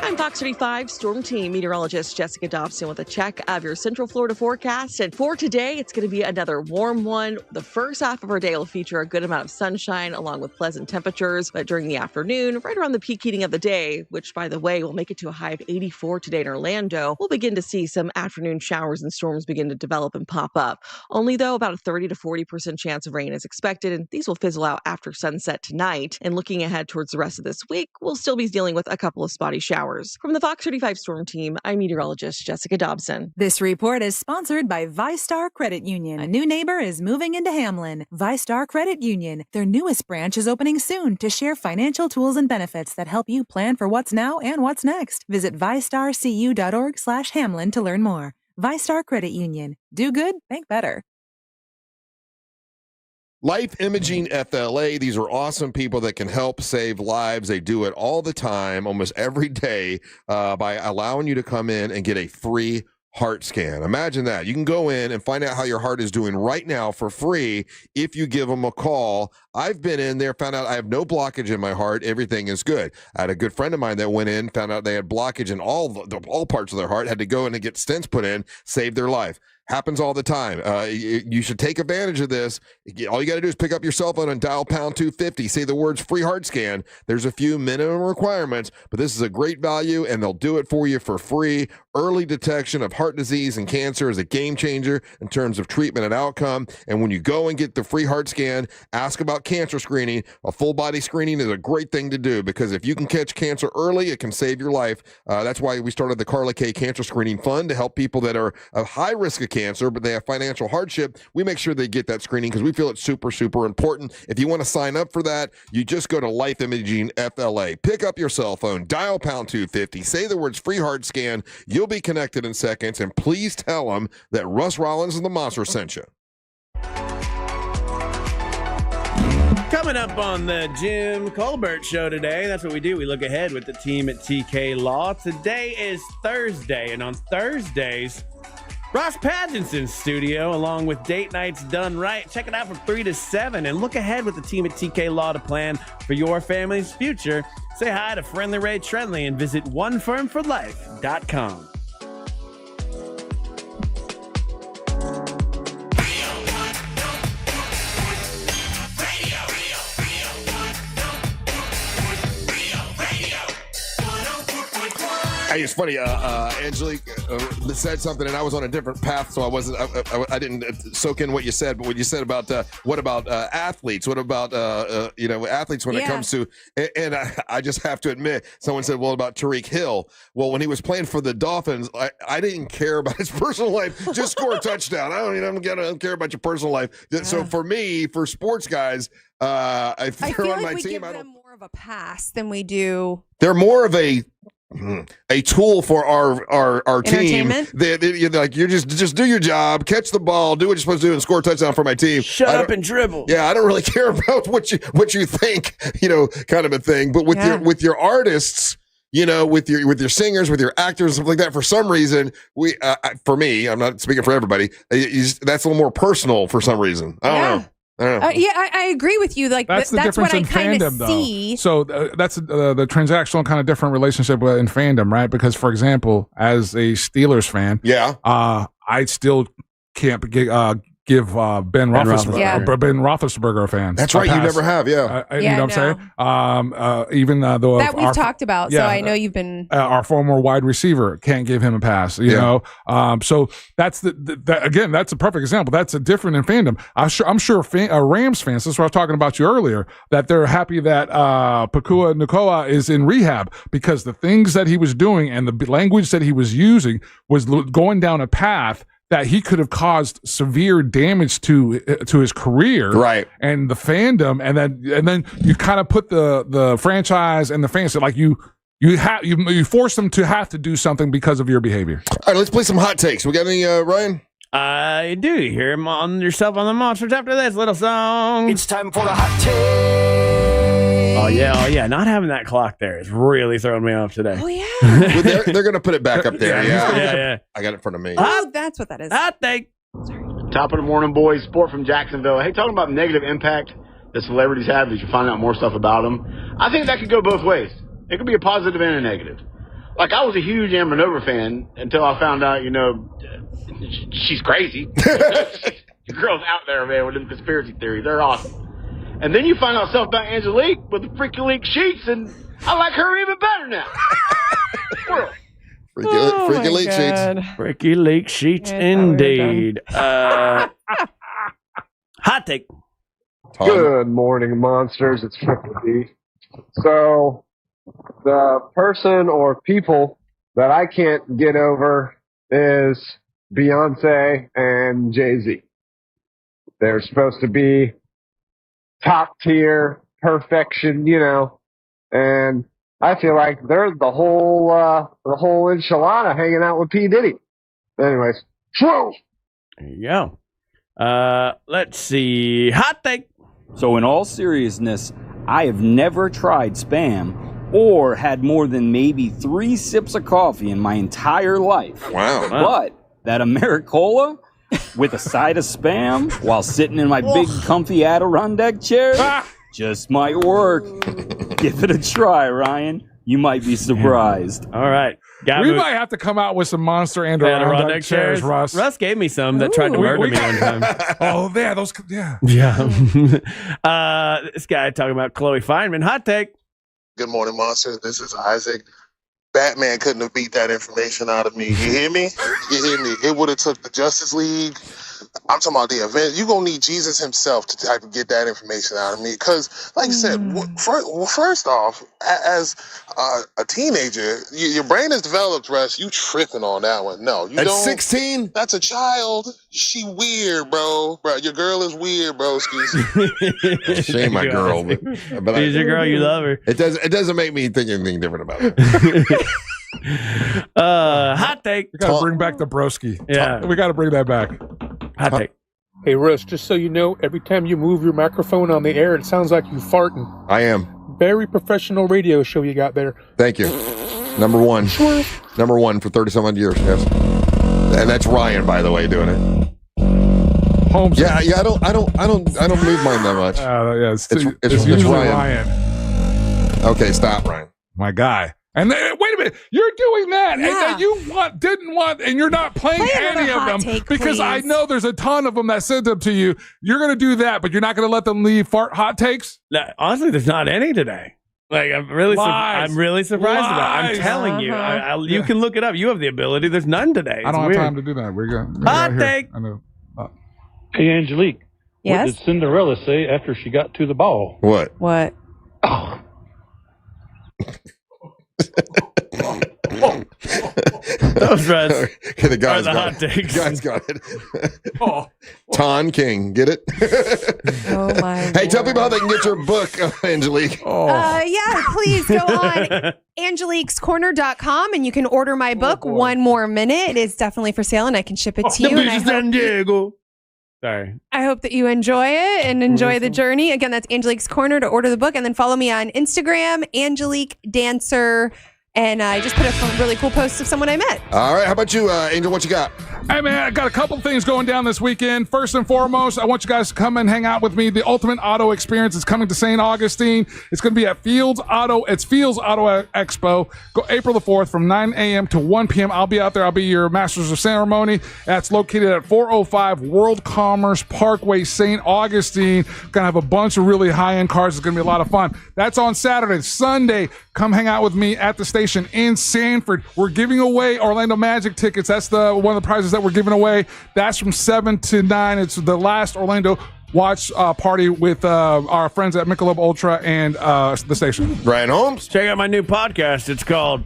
I'm Fox 35 Storm Team meteorologist Jessica Dobson with a check of your Central Florida forecast. And for today, it's going to be another warm one. The first half of our day will feature a good amount of sunshine along with pleasant temperatures. But during the afternoon, right around the peak heating of the day, which, by the way, will make it to a high of 84 today in Orlando, we'll begin to see some afternoon showers and storms begin to develop and pop up. Only, though, about a 30 to 40% chance of rain is expected, and these will fizzle out after sunset tonight. And looking ahead towards the rest of this week, we'll still be dealing with a couple of spotty showers. From the Fox 35 Storm Team, I'm meteorologist Jessica Dobson. This report is sponsored by ViStar Credit Union. A new neighbor is moving into Hamlin. ViStar Credit Union. Their newest branch is opening soon to share financial tools and benefits that help you plan for what's now and what's next. Visit vistarcu.org/Hamlin to learn more. ViStar Credit Union. Do good, think better. Life Imaging FLA. These are awesome people that can help save lives. They do it all the time, almost every day, by allowing you to come in and get a free heart scan. Imagine that. You can go in and find out how your heart is doing right now for free if you give them a call. I've been in there, found out I have no blockage in my heart. Everything is good. I had a good friend of mine that went in, found out they had blockage in all parts of their heart, had to go in and get stents put in, saved their life. Happens all the time. You should take advantage of this. All you got to do is pick up your cell phone and dial pound 250. Say the words free heart scan. There's a few minimum requirements, but this is a great value, and they'll do it for you for free. Early detection of heart disease and cancer is a game changer in terms of treatment and outcome. And when you go and get the free heart scan, ask about cancer screening. A full body screening is a great thing to do, because if you can catch cancer early, it can save your life. That's why we started the Carla K Cancer Screening Fund, to help people that are of high risk of cancer, but they have financial hardship. We make sure they get that screening because we feel it's super, super important. If you want to sign up for that, you just go to Life Imaging FLA. Pick up your cell phone, dial pound 250, say the words free heart scan. You'll be connected in seconds, and please tell them that Russ Rollins and the Monster sent you. Coming up on the Jim Colbert Show today, that's what we do. We look ahead with the team at TK Law. Today is Thursday, and on Thursdays, Ross Paginson's studio, along with Date Nights Done Right. Check it out from 3 to 7 and look ahead with the team at TK Law to plan for your family's future. Say hi to Friendly Ray Trenley and visit onefirmforlife.com. It's funny. Angelique said something, and I was on a different path, so I didn't soak in what you said. But what you said about what about athletes? What about athletes when it comes to? And I just have to admit, someone said, "Well, about Tyreek Hill." Well, when he was playing for the Dolphins, I didn't care about his personal life. Just score a touchdown. I don't care about your personal life. So for me, for sports guys, if they're feel on like my we team, give them more of a pass than we do. They're more of a tool for our team. They're like, you just do your job, catch the ball, do what you're supposed to do, and score a touchdown for my team. Shut up and dribble. Yeah, I don't really care about what you think, kind of a thing. But with your artists, with your singers, with your actors, stuff like that, for some reason, for me, I'm not speaking for everybody, that's a little more personal for some reason. I don't know. I agree with you. Like that's the difference what in I kind fandom, of see. Though. So that's the transactional kind of different relationship in fandom, right? Because, for example, as a Steelers fan, I still can't give Ben Roethlisberger a fan. That's right. You never have, you know what I'm saying? Even though that we've talked about, so I know you've been our former wide receiver can't give him a pass. You know, so that's again, that's a perfect example. That's a different in fandom. I'm sure Rams fans. That's what I was talking about you earlier. That they're happy that Pakua Nacua is in rehab, because the things that he was doing and the language that he was using was going down a path that he could have caused severe damage to his career, right? And the fandom, and then you kind of put the franchise and the fans, like you force them to have to do something because of your behavior. All right, let's play some hot takes. We got any, Ryan? I do. You hear him on yourself on the Monsters after this little song. It's time for the hot take. Oh yeah. Not having that clock there is really throwing me off today. Oh yeah. Well, they're going to put it back up there. Yeah. I got it in front of me. Oh, that's what that is. I think. Top of the morning, boys. Sport from Jacksonville. Hey, talking about negative impact that celebrities have as you find out more stuff about them. I think that could go both ways. It could be a positive and a negative. Like, I was a huge Amber Nova fan until I found out, she's crazy. The girl's out there, man, with them conspiracy theories. They're awesome. And then you find out stuff about Angelique with the Freaky Leak sheets, and I like her even better now. Freaky Leak sheets. Freaky Leak sheets, indeed. Hot take. Tom. Good morning, monsters. It's Triple D. So, the person or people that I can't get over is Beyonce and Jay-Z. They're supposed to be top tier, perfection, and I feel like they're the whole enchilada hanging out with P. Diddy. Anyways, whoa. There you go. Let's see. Hot take. So in all seriousness, I have never tried Spam or had more than maybe 3 sips of coffee in my entire life. Wow. But that Americola with a side of Spam while sitting in my big comfy Adirondack chair just might work. Give it a try, Ryan. You might be surprised. All right. We might have to come out with some Monster and Adirondack chairs, Russ. Russ gave me some that tried to murder me one time. Oh, yeah, those. Yeah. Yeah. This guy talking about Chloe Fineman. Hot take. Good morning, monsters. This is Isaac. Batman couldn't have beat that information out of me. You hear me? You hear me? It would have took the Justice League. I'm talking about the event. You're going to need Jesus himself to type of get that information out of me. Because, like you said, first off, as a teenager, your brain is developed, Russ. You tripping on that one. No, you At don't. 16? That's a child. She weird, bro. Your girl is weird, bro. Excuse me. She ain't my girl. But She's your girl. You love her. It doesn't make me think anything different about her. Hot take. We got to bring back the broski. Yeah. We got to bring that back. Hot take. Hey, Russ, just so you know, every time you move your microphone on the air, it sounds like you farting. I am. Very professional radio show you got there. Thank you. Number one for 30-some-odd years. Yes, and that's Ryan, by the way, doing it. Holmes. Yeah. I don't move mine that much. Yeah, it's it's Ryan. Okay, stop, Ryan. My guy. And then, wait a minute, you're doing that, and then you didn't want, and you're not playing any of them because I know there's a ton of them that sent them to you. You're going to do that, but you're not going to let them leave fart hot takes? Honestly, there's not any today. Like I'm really surprised about it. I'm telling you, you can look it up. You have the ability. There's none today. I don't have time to do that. We're going hot take. I know. Hey, Angelique. Yes? What did Cinderella say after she got to the ball? What? What? Oh. Those Russ okay, the guy's got it. Takes. The guy's got it. Ton King, get it? Oh my! Hey, tell people how they can get your book, Angelique. Yeah, please go on angeliquescorner.com and you can order my book. One More Minute. It is definitely for sale and I can ship it to you. And San Diego. Sorry. I hope that you enjoy it and enjoy the journey. Again, that's Angelique's Corner to order the book. And then follow me on Instagram, Angelique Dancer. And I just put a really cool post of someone I met. All right. How about you, Angel? What you got? Hey, man, I got a couple things going down this weekend. First and foremost, I want you guys to come and hang out with me. The Ultimate Auto Experience is coming to St. Augustine. It's going to be at Fields Auto. It's Fields Auto Expo. Go April the 4th from 9 a.m. to 1 p.m. I'll be out there. I'll be your Masters of Ceremony. That's located at 405 World Commerce Parkway, St. Augustine. Going to have a bunch of really high-end cars. It's going to be a lot of fun. That's on Saturday. Sunday, come hang out with me at the station in Sanford. We're giving away Orlando Magic tickets. That's one of the prizes that we're giving away. That's from 7 to 9. It's the last Orlando watch party with our friends at Michelob Ultra and the station. Ryan Holmes. Check out my new podcast. It's called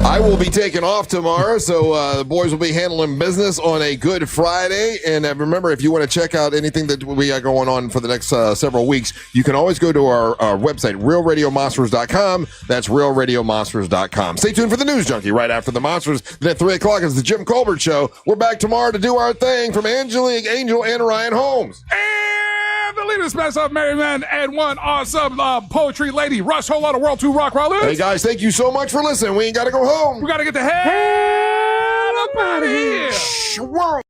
I will be taking off tomorrow, so the boys will be handling business on a Good Friday. And remember, if you want to check out anything that we got going on for the next several weeks, you can always go to our website, realradiomonsters.com. That's realradiomonsters.com. Stay tuned for the News Junkie right after the Monsters. Then at 3 o'clock is the Jim Colbert Show. We're back tomorrow to do our thing from Angelique, Angel, and Ryan Holmes. And the Famous best of Merry Men and one awesome poetry lady, Russ, whole lot of World 2 Rock Rollins. Hey, guys, thank you so much for listening. We ain't got to go home. We got to get the hell up out of here. World.